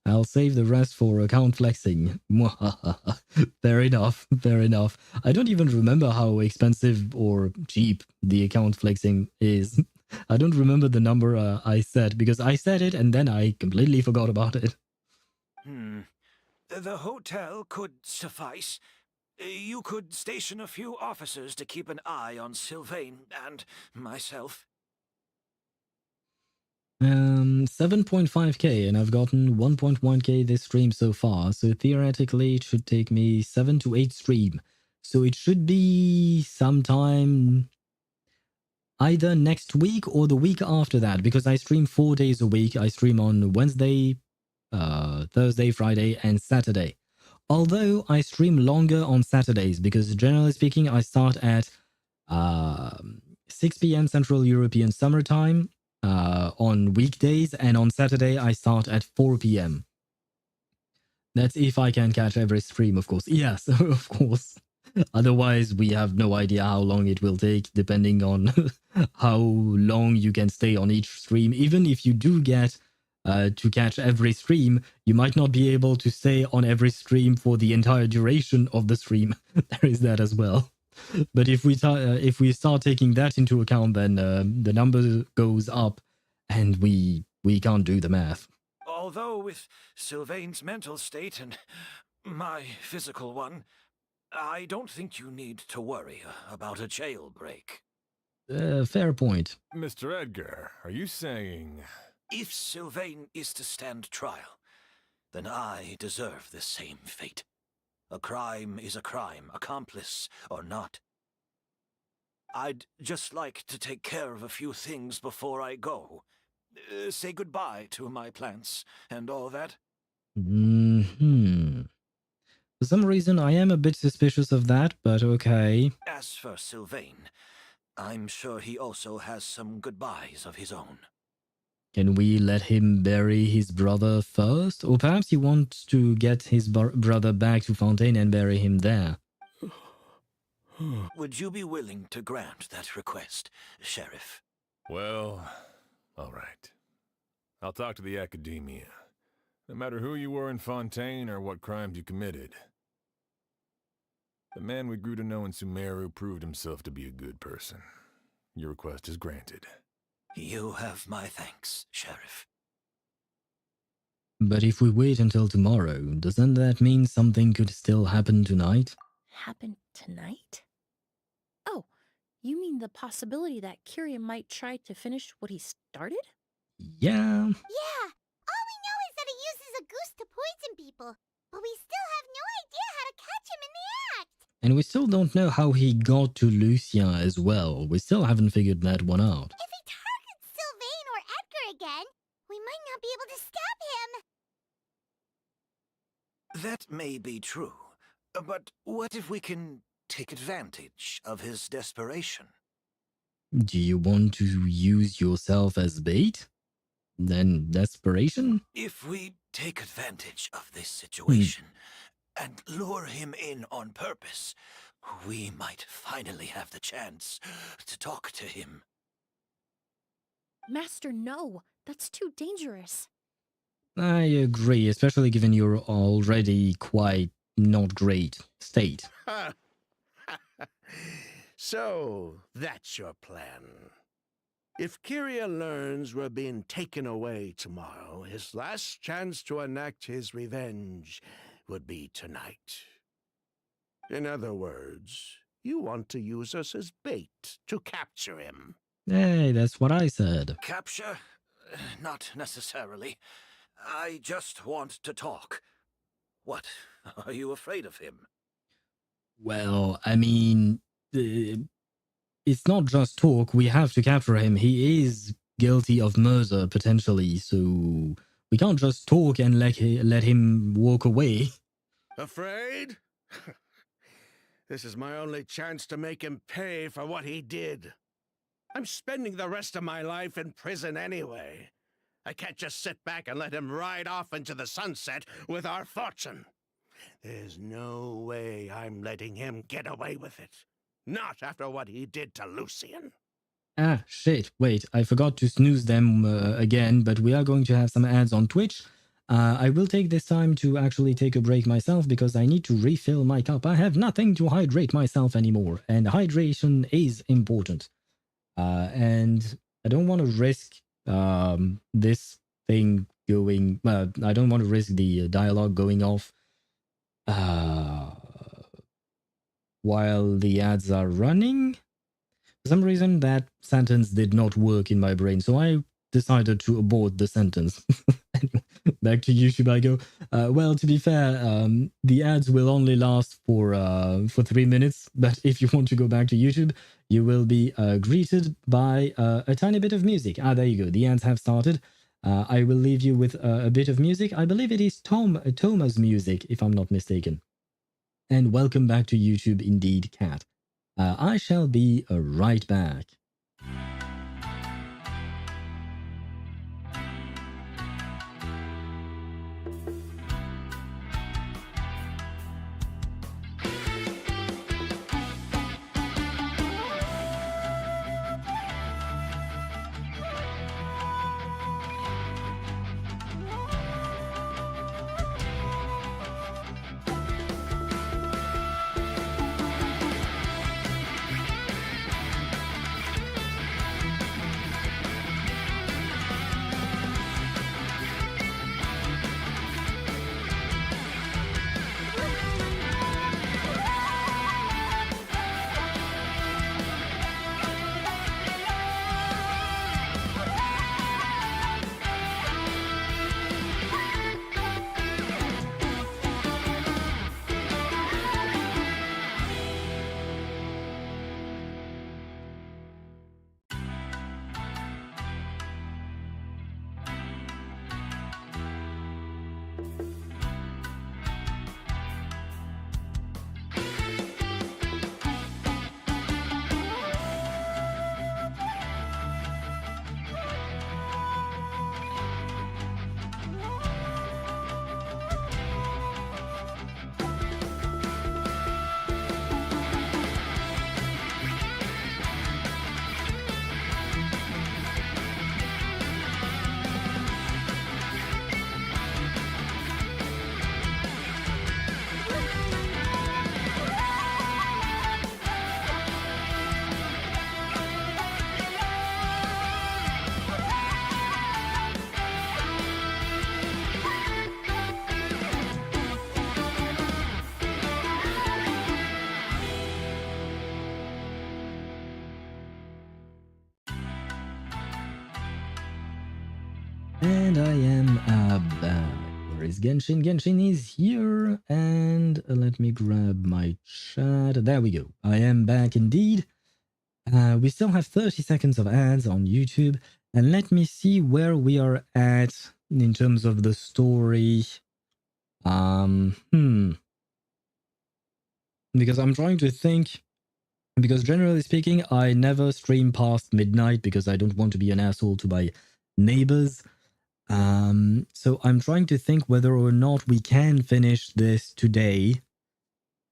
I'll save the rest for account flexing. Fair enough, fair enough. I don't even remember how expensive or cheap the account flexing is. I don't remember the number I said, because I said it and then I completely forgot about it. The hotel could suffice. You could station a few officers to keep an eye on Sylvain and myself. 7.5k, and I've gotten 1.1k this stream so far, so theoretically it should take me 7 to 8 stream. So it should be sometime either next week or the week after that, because I stream 4 days a week. I stream on Wednesday, Thursday, Friday, and Saturday. Although I stream longer on Saturdays, because generally speaking, I start at 6 p.m. Central European Summer Time on weekdays, and on Saturday I start at 4 p.m. That's if I can catch every stream, of course. Yes, of course. Otherwise, we have no idea how long it will take, depending on how long you can stay on each stream. Even if you do get to catch every stream, you might not be able to stay on every stream for the entire duration of the stream. There is that as well. But if we start taking that into account, then the number goes up, and we can't do the math. Although with Sylvain's mental state and my physical one, I don't think you need to worry about a jailbreak. Fair point. Mr. Edgar, are you saying... If Sylvain is to stand trial, then I deserve the same fate. A crime is a crime, accomplice or not. I'd just like to take care of a few things before I go. Say goodbye to my plants and all that. For some reason, I am a bit suspicious of that, but okay. As for Sylvain, I'm sure he also has some goodbyes of his own. Can we let him bury his brother first? Or perhaps he wants to get his brother back to Fontaine and bury him there. Would you be willing to grant that request, Sheriff? Well, all right. I'll talk to the Academia. No matter who you were in Fontaine or what crimes you committed. The man we grew to know in Sumeru proved himself to be a good person. Your request is granted. You have my thanks, Sheriff. But if we wait until tomorrow, doesn't that mean something could still happen tonight? Happen tonight? Oh, you mean the possibility that Kyria might try to finish what he started? Yeah. Yeah, all we know is that he uses a goose to poison people, but we still have no idea how to catch him in the act. And we still don't know how he got to Lucien as well. We still haven't figured that one out. If he targets Sylvain or Edgar again, we might not be able to stop him. That may be true, but what if we can take advantage of his desperation? Do you want to use yourself as bait? Then desperation? If we take advantage of this situation and lure him in on purpose, we might finally have the chance to talk to him. Master, no. That's too dangerous. I agree, especially given your already quite not great state. So, that's your plan. If Kyria learns we're being taken away tomorrow, his last chance to enact his revenge would be tonight. In other words, you want to use us as bait to capture him. Hey, that's what I said. Capture? Not necessarily. I just want to talk. What? Are you afraid of him? Well, I mean, it's not just talk. We have to capture him. He is guilty of murder, potentially, so we can't just talk and let him walk away. Afraid? This is my only chance to make him pay for what he did. I'm spending the rest of my life in prison anyway. I can't just sit back and let him ride off into the sunset with our fortune. There's no way I'm letting him get away with it. Not after what he did to Lucien. Ah, shit. Wait, I forgot to snooze them again, but we are going to have some ads on Twitch. I will take this time to actually take a break myself because I need to refill my cup. I have nothing to hydrate myself anymore, and hydration is important. And I don't want to risk this thing going... I don't want to risk the dialogue going off while the ads are running. For some reason, that sentence did not work in my brain, so I decided to abort the sentence. Anyway, back to YouTube I go. Well, to be fair, the ads will only last for 3 minutes, but if you want to go back to YouTube, you will be greeted by a tiny bit of music. Ah, there you go. The ads have started. I will leave you with a bit of music. I believe it is Thoma's music, if I'm not mistaken. And welcome back to YouTube, indeed, Cat. I shall be right back. And I am back. Where is Genshin? Genshin is here. And let me grab my chat. There we go. I am back indeed. We still have 30 seconds of ads on YouTube. And let me see where we are at in terms of the story. Because I'm trying to think. Because generally speaking, I never stream past midnight because I don't want to be an asshole to my neighbors. So I'm trying to think whether or not we can finish this today.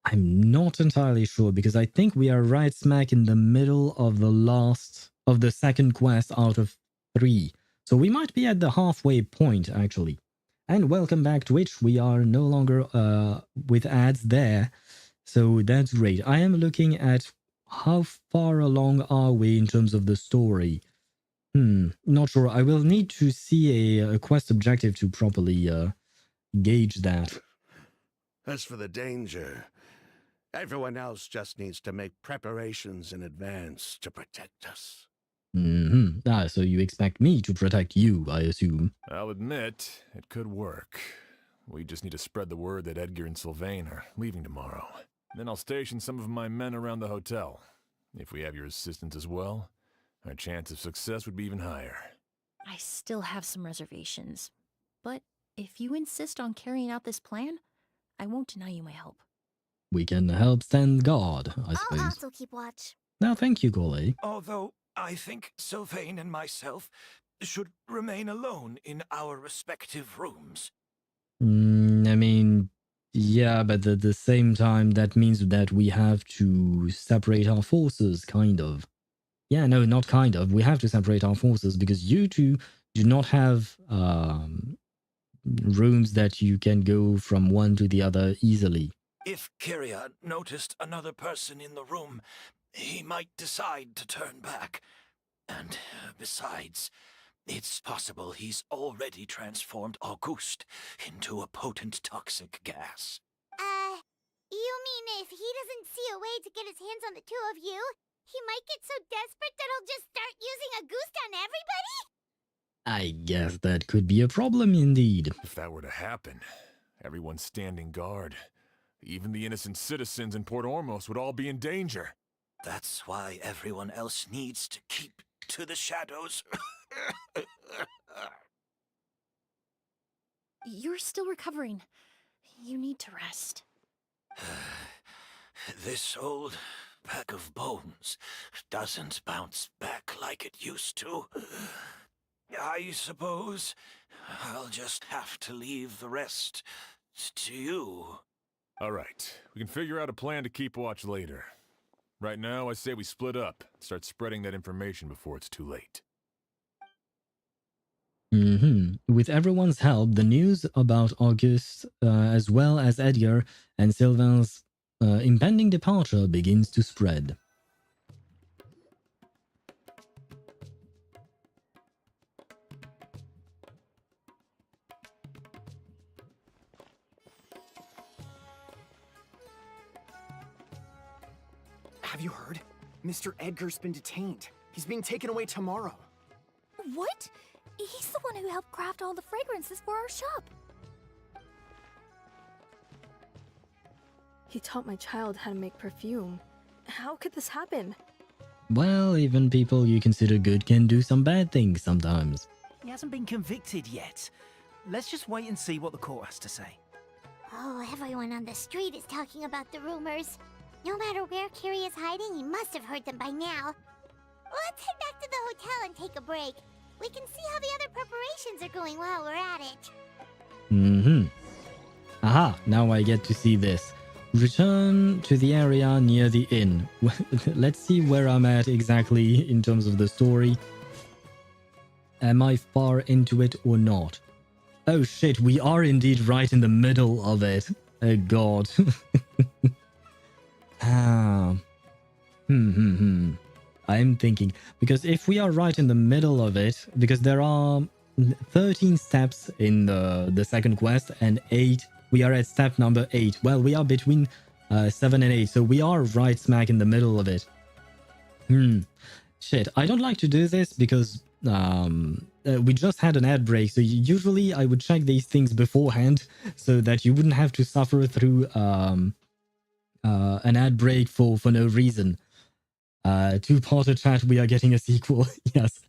I'm not entirely sure because I think we are right smack in the middle of the second quest out of 3. So we might be at the halfway point actually. And welcome back Twitch. We are no longer with ads there. So that's great. I am looking at how far along are we in terms of the story. Not sure. I will need to see a quest objective to properly gauge that. As for the danger, everyone else just needs to make preparations in advance to protect us. So you expect me to protect you, I assume. I'll admit, it could work. We just need to spread the word that Edgar and Sylvain are leaving tomorrow. Then I'll station some of my men around the hotel. If we have your assistance as well, our chance of success would be even higher. I still have some reservations. But if you insist on carrying out this plan, I won't deny you my help. We can help stand guard, I suppose. I'll also keep watch. Now, thank you, Golly. Although I think Sylvain and myself should remain alone in our respective rooms. I mean, yeah, but at the same time, that means that we have to separate our forces, kind of. Yeah, no, not kind of. We have to separate our forces because you two do not have rooms that you can go from one to the other easily. If Kyria noticed another person in the room, he might decide to turn back. And besides, it's possible he's already transformed Auguste into a potent toxic gas. You mean if he doesn't see a way to get his hands on the two of you, he might get so desperate that he'll just start using Auguste on everybody? I guess that could be a problem indeed. If that were to happen, everyone standing guard, even the innocent citizens in Port Ormos would all be in danger. That's why everyone else needs to keep to the shadows. You're still recovering. You need to rest. This old pack of bones doesn't bounce back like it used to. I suppose I'll just have to leave the rest to you. All right, we can figure out a plan to keep watch later. Right now, I say we split up, start spreading that information before it's too late. With everyone's help, the news about August, as well as Edgar and Sylvain's impending departure begins to spread. Have you heard? Mr. Edgar's been detained. He's being taken away tomorrow. What? He's the one who helped craft all the fragrances for our shop. He taught my child how to make perfume. How could this happen? Well, even people you consider good can do some bad things sometimes. He hasn't been convicted yet. Let's just wait and see what the court has to say. Oh, everyone on the street is talking about the rumors. No matter where Kiri is hiding, he must have heard them by now. Let's head back to the hotel and take a break. We can see how the other preparations are going while we're at it. Aha, now I get to see this. Return to the area near the inn. Let's see where I'm at exactly in terms of the story. Am I far into it or not? Oh shit, we are indeed right in the middle of it. Oh god. I'm thinking, because if we are right in the middle of it, because there are 13 steps in the second quest and 8, we are at step number 8. Well, we are between 7 and 8, so we are right smack in the middle of it. Shit, I don't like to do this because we just had an ad break, so usually I would check these things beforehand so that you wouldn't have to suffer through an ad break for no reason. Two-parter chat, we are getting a sequel. Yes.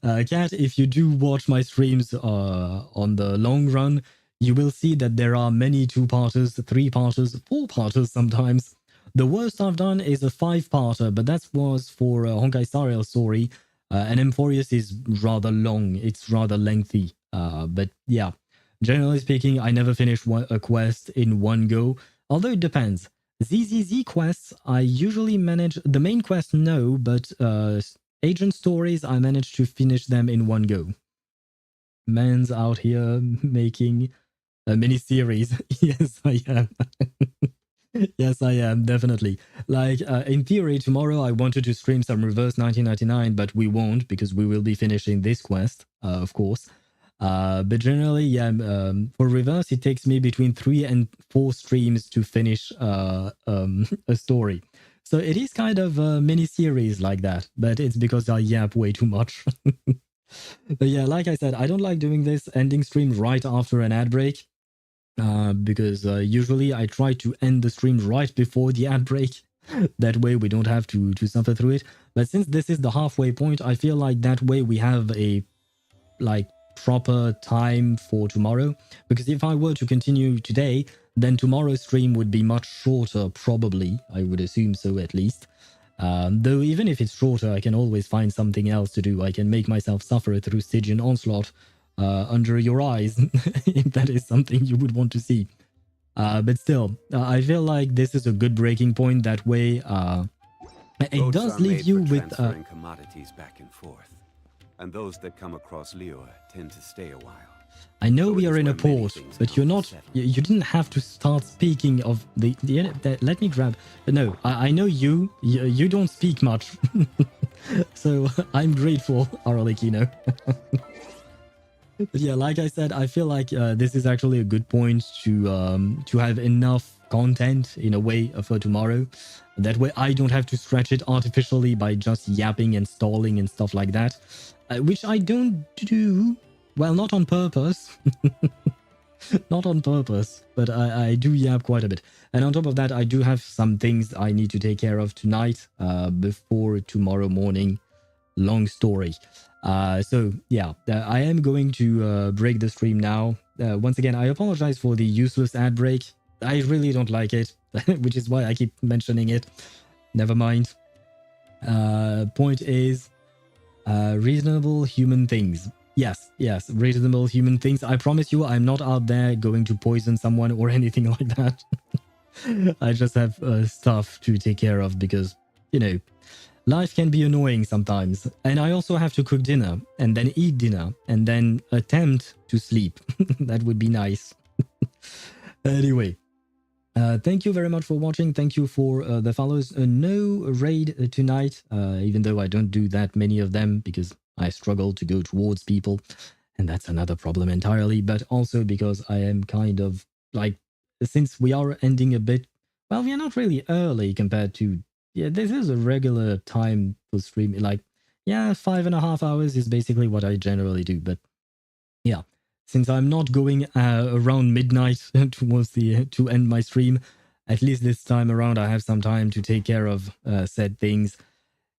Kat, if you do watch my streams on the long run, you will see that there are many 2-parters, 3-parters, 4-parters sometimes. The worst I've done is a 5-parter, but that was for Honkai Star Rail story. And Emphorius is rather long. It's rather lengthy. But yeah, generally speaking, I never finish a quest in one go. Although it depends. ZZZ quests, I usually manage... The main quest, no, but agent stories, I manage to finish them in one go. Man's out here making a mini-series. Yes, I am. Yes, I am, definitely. Like, in theory, tomorrow I wanted to stream some Reverse 1999, but we won't because we will be finishing this quest, of course. But generally, yeah, for Reverse, it takes me between 3 and 4 streams to finish a story. So it is kind of a mini-series like that, but it's because I yap way too much. But yeah, like I said, I don't like doing this ending stream right after an ad break. Because usually I try to end the stream right before the ad break. That way we don't have to suffer through it. But since this is the halfway point, I feel like that way we have a proper time for tomorrow. Because if I were to continue today, then tomorrow's stream would be much shorter, probably. I would assume so, at least. Though even if it's shorter, I can always find something else to do. I can make myself suffer through Stygian Onslaught under your eyes, if that is something you would want to see. But still, I feel like this is a good breaking point. That way, it does leave you with... transferring commodities back and forth. And those that come across Liyue tend to stay a while. I know we are in a port, but you're not... You didn't have to start speaking of the let me grab... No, I know you don't speak much. So I'm grateful, Aralekino. But yeah, like I said, I feel like this is actually a good point to have enough content in a way for tomorrow. That way I don't have to stretch it artificially by just yapping and stalling and stuff like that. Which I don't do. Well, not on purpose. Not on purpose, but I do yap quite a bit. And on top of that, I do have some things I need to take care of tonight before tomorrow morning. Long story. So yeah, I am going to break the stream now once again, I apologize for the useless ad break. I really don't like it, which is why I keep mentioning it. Never mind. Point is, reasonable human things. Yes, reasonable human things. I promise you, I'm not out there going to poison someone or anything like that. I just have stuff to take care of because, you know, life can be annoying sometimes. And I also have to cook dinner and then eat dinner and then attempt to sleep. That would be nice. Anyway, thank you very much for watching. Thank you for the follows. No raid tonight, even though I don't do that many of them because I struggle to go towards people. And that's another problem entirely. But also because I am kind of like, since we are ending a bit, well, we are not really early compared to, yeah, this is a regular time for streaming. Like, yeah, 5.5 hours is basically what I generally do. But yeah, since I'm not going around midnight towards to end my stream, at least this time around I have some time to take care of said things.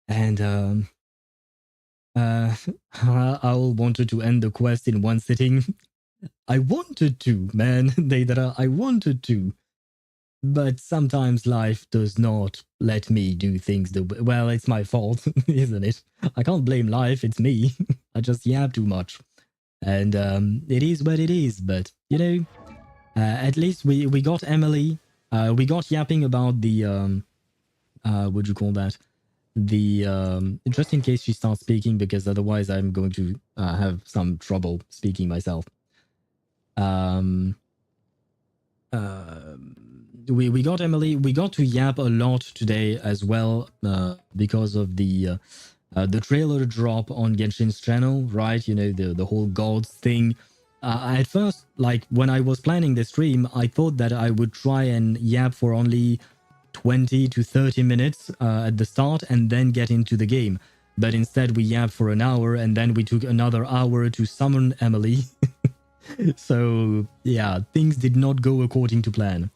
And I wanted to end the quest in one sitting. I wanted to, man. I wanted to. But sometimes life does not let me do things well, it's my fault, isn't it? I can't blame life, it's me. I just yap too much. And it is what it is, but, you know, at least we got Emilie. We got yapping about the, what do you call that? The, just in case she starts speaking, because otherwise I'm going to have some trouble speaking myself. We got Emilie. We got to yap a lot today as well because of the trailer drop on Genshin's channel, right? You know, the whole gods thing. At first, like when I was planning the stream, I thought that I would try and yap for only 20 to 30 minutes at the start and then get into the game. But instead we yapped for an hour and then we took another hour to summon Emilie. So yeah, things did not go according to plan.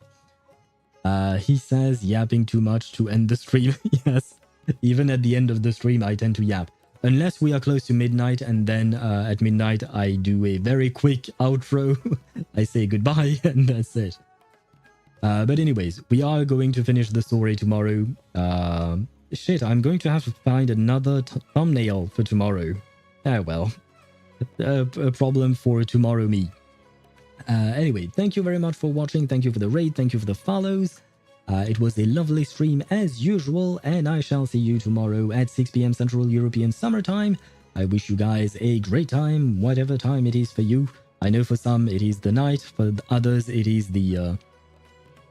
He says yapping too much to end the stream. Yes, even at the end of the stream I tend to yap. Unless we are close to midnight, and then at midnight I do a very quick outro. I say goodbye and that's it. But anyways, we are going to finish the story tomorrow. Shit, I'm going to have to find another thumbnail for tomorrow. Oh well. A problem for tomorrow me. Anyway, thank you very much for watching. Thank you for the raid. Thank you for the follows. It was a lovely stream as usual, and I shall see you tomorrow at 6 p.m. Central European Summer Time. I wish you guys a great time, whatever time it is for you. I know for some it is the night, for others it is the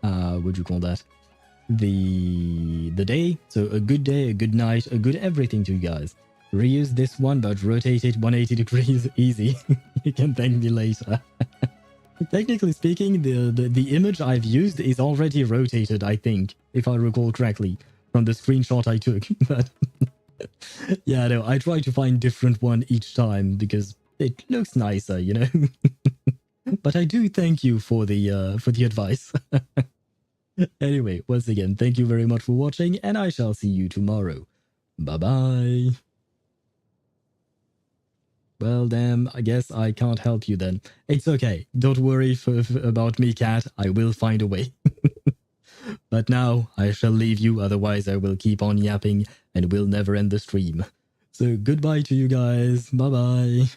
what do you call that? The day. So a good day, a good night, a good everything to you guys. Reuse this one, but rotate it 180 degrees easy. You can thank me later. Technically speaking, the image I've used is already rotated, I think, if I recall correctly, from the screenshot I took. But yeah, no, I try to find different one each time because it looks nicer, you know. But I do thank you for the advice. Anyway, once again, thank you very much for watching, and I shall see you tomorrow. Bye-bye. Well, damn, I guess I can't help you then. It's okay. Don't worry about me, cat. I will find a way. But now, I shall leave you, otherwise I will keep on yapping and will never end the stream. So goodbye to you guys. Bye-bye.